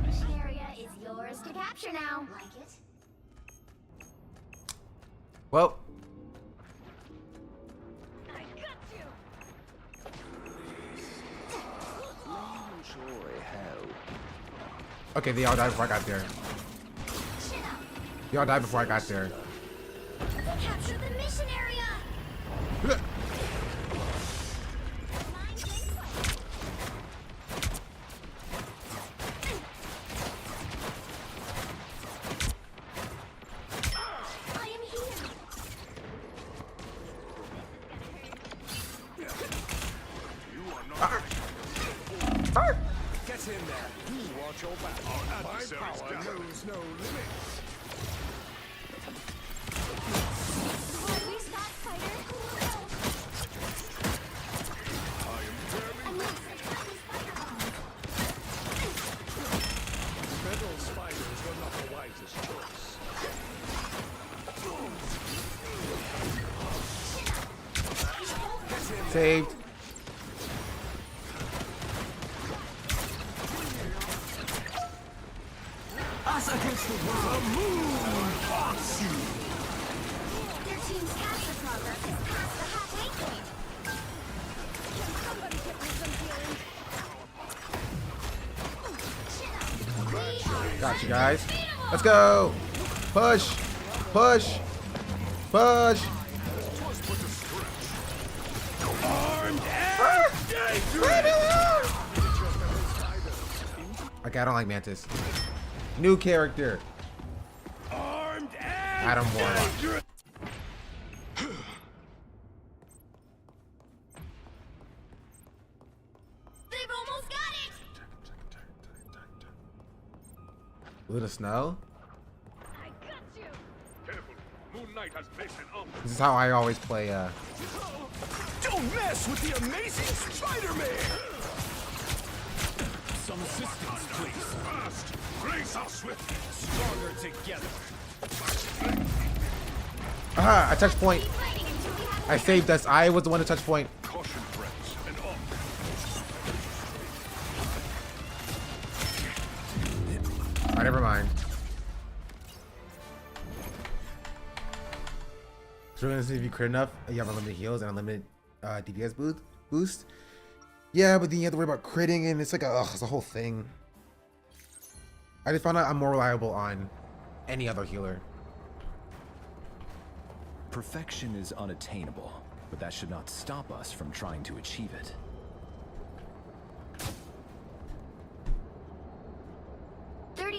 mission area is yours to capture now. Like it? Well, I got you. Enjoy hell. okay, they all died before I got there. They all died before I got there. Capture the mission area. I am here. Get in there. Watch your back. My power knows no limits. Will we stop, fighter? Metal spiders were not the wisest choice. Saved. Us against the world. The moon haunts you. Your team's capture progress is past the halfway point. Somebody get me some healing. Got you guys. Let's go. Push. Push. Push. Okay, I don't like Mantis. New character. Adam Warlock. They've almost got it. Little Snow. I got you. Careful. Moon Knight has placed an arm. This is how I always play. Don't mess with the amazing Spider-Man. Some assistance, please. Fast. Brace us with Stronger together. Aha! I touched point. I saved us. I was the one to touch point. caution friends and off. Alright, never mind. So if you crit enough, you have unlimited heals and unlimited DPS boost. Yeah, but then you have to worry about critting, and it's like it's a whole thing. I just found out I'm more reliable on any other healer. Perfection is unattainable, but that should not stop us from trying to achieve it.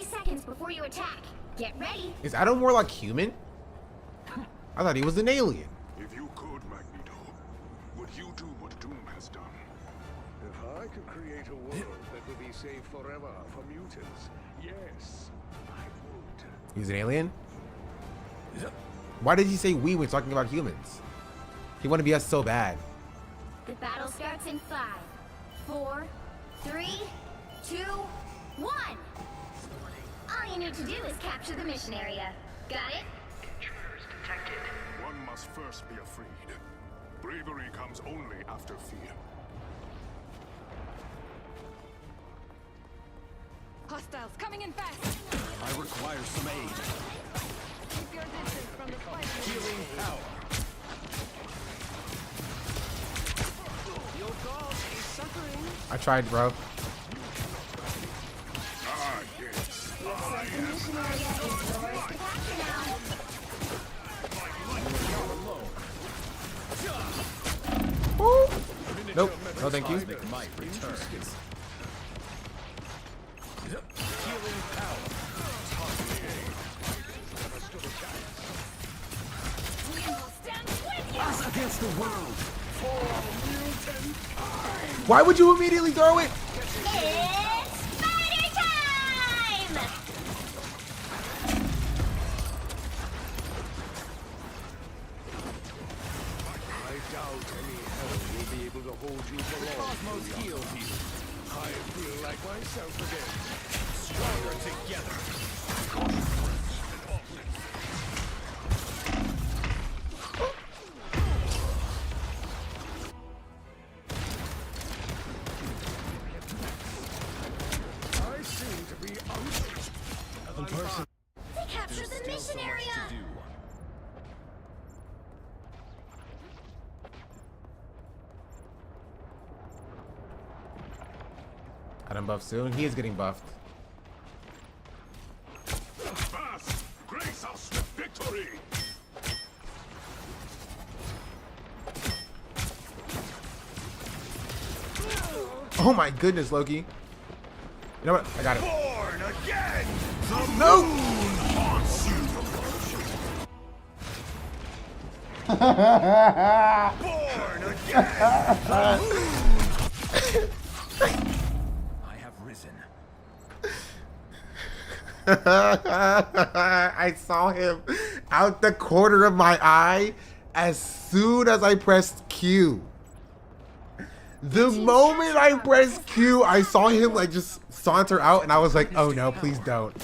Seconds before you attack. Get ready. Is Adam Warlock human? I thought he was an alien. If you could, Magneto, would you do what Doom has done? If I could create a world that would be safe forever for mutants, yes, I would. He's an alien? Why did he say we when talking about humans? He wanted to be us so bad. The battle starts in 5, 4, 3, 2, 1. All you need to do is capture the mission area. Got it? Intruders detected. One must first be afraid. Bravery comes only after fear. Hostiles coming in fast. I require some aid. Keep your distance from the spider. Healing power. Your god is suffering. I tried, bro. Nope. No, thank you. Us against the world. Why would you immediately throw it? It's spider time! I doubt any hell will be able to hold you for long. Cosmos heals you. I feel like myself again. Stronger together. I seem to be Another person. They captured the mission area! Adam buff soon. He is getting buffed. Fast! Grace us with victory! Oh my goodness, Loki. You know what? I got it. Born again! The No! moon haunts you! Born again! I have risen. I saw him out the corner of my eye as soon as I pressed Q. The moment I pressed Q, I saw him like just saunter out, and I was like, oh no, please don't.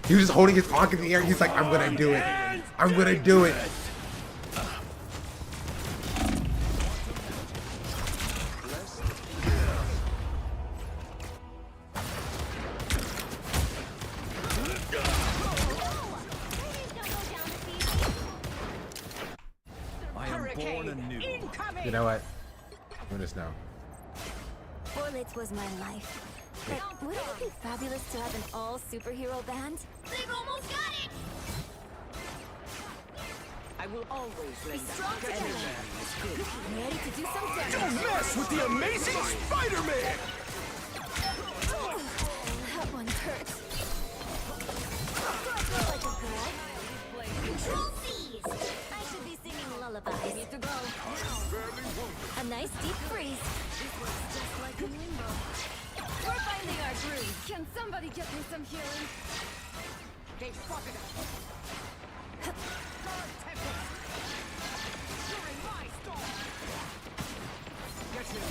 He was just holding his arm in the air. He's like, I'm gonna do it. I'm gonna do it. I am born anew. You know what? I'm just now. Bullets was my life. But wouldn't it be fabulous to have an all superhero band? They've almost got it! I will always Be strong together. Ready to do some damage. Don't mess with the amazing Spider-Man! That one hurts. Do I feel like a girl? Control C's! I should be singing lullabies. I need to go. A nice deep freeze. This looks just like a limbo. We're finding our groove. Can somebody get me some healing? They spotted us. During my storm. Get in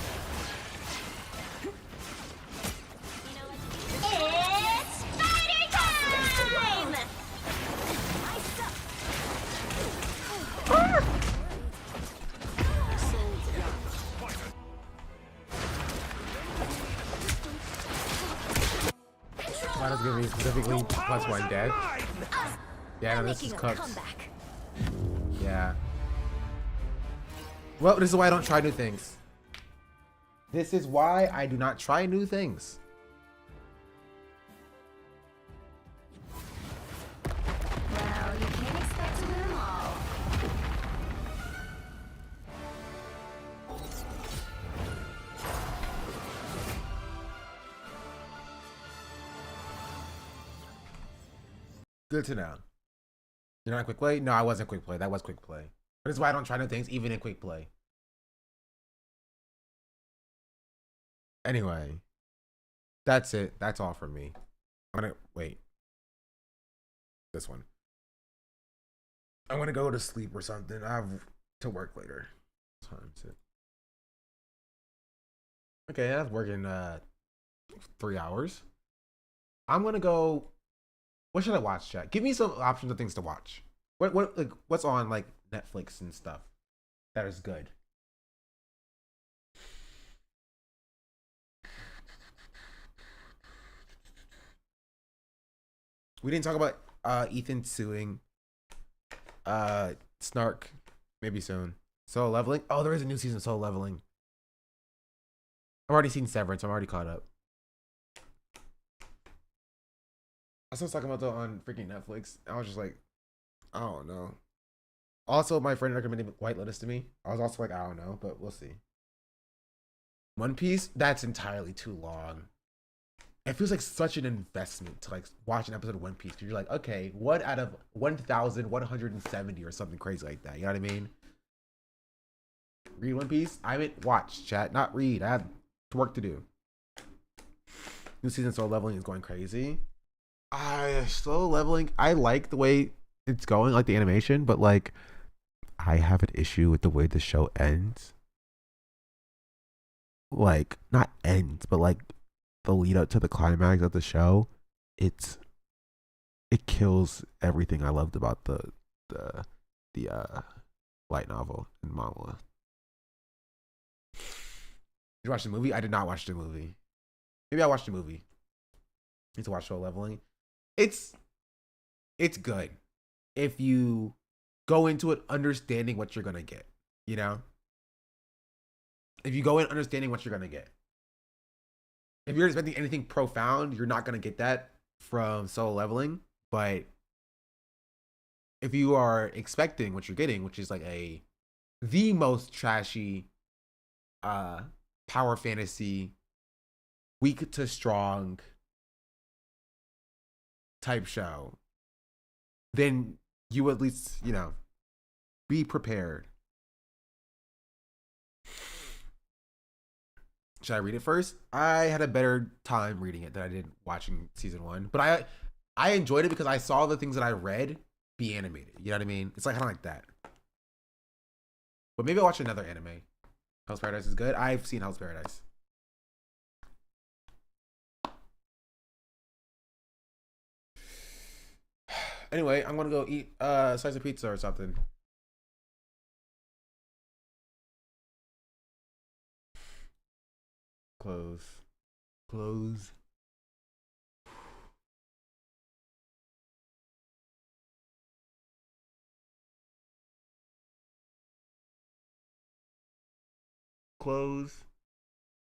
It's spider time! I suck. Why does it give me specifically +1 dead? Yeah, no, this is Making a cooked. comeback. Yeah. Well, this is why I don't try new things. This is why I do not try new things. Well, you can't expect to win them all. Good to know. You're not quick play? No, I wasn't quick play. That was quick play. But this is why I don't try new things, even in quick play. Anyway, that's it. That's all from me. I'm gonna wait. This one. I'm gonna go to sleep or something. I have to work later. Time's it. Okay, I was working 3 hours. I'm gonna go. What should I watch, chat? Give me some options of things to watch. What's on like Netflix and stuff that is good? We didn't talk about Ethan suing Snark. Maybe soon. Solo Leveling. Oh, there is a new season of Solo Leveling. I've already seen Severance. I'm already caught up. I was talking about that on freaking Netflix. I was just like, I don't know. Also, my friend recommended White Lotus to me. I was also like, I don't know, but we'll see. One Piece, that's entirely too long. It feels like such an investment to like watch an episode of One Piece because you're like, okay, what out of 1,170 or something crazy like that? You know what I mean? Read One Piece? I meant watch, chat, not read. I have work to do. New season Solo Leveling is going crazy. Solo Leveling, I like the way it's going, like the animation, but like I have an issue with the way the show ends. Like, not ends, but like the lead up to the climax of the show, it kills everything I loved about the light novel and manga. Did you watch the movie? I did not watch the movie. Maybe I watched the movie. Need to watch Solo Leveling. It's good if you go into it understanding what you're gonna get. You know, if you go in understanding what you're gonna get. If you're expecting anything profound, you're not gonna get that from Solo Leveling. But if you are expecting what you're getting, which is like the most trashy power fantasy, weak to strong type show, then you at least, you know, be prepared. Should I read it first? I had a better time reading it than I did watching season 1. But I enjoyed it because I saw the things that I read be animated. You know what I mean? It's like kind of like that. But maybe I'll watch another anime. Hell's Paradise is good. I've seen Hell's Paradise. Anyway, I'm gonna go eat a slice of pizza or something. Close. Close.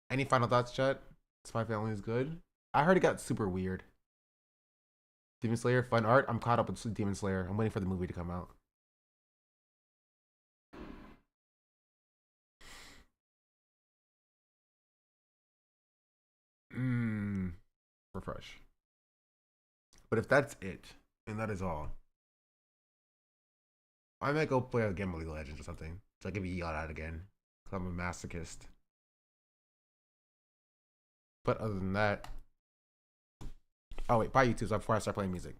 Any final thoughts, chat? Spy Family is good. I heard it got super weird. Demon Slayer, fun art. I'm caught up with Demon Slayer. I'm waiting for the movie to come out. Refresh. But if that's it, and that is all, I might go play a game of League of Legends or something. So I can be yelled at again. Because I'm a masochist. But other than that... Oh wait, bye YouTube before I start playing music.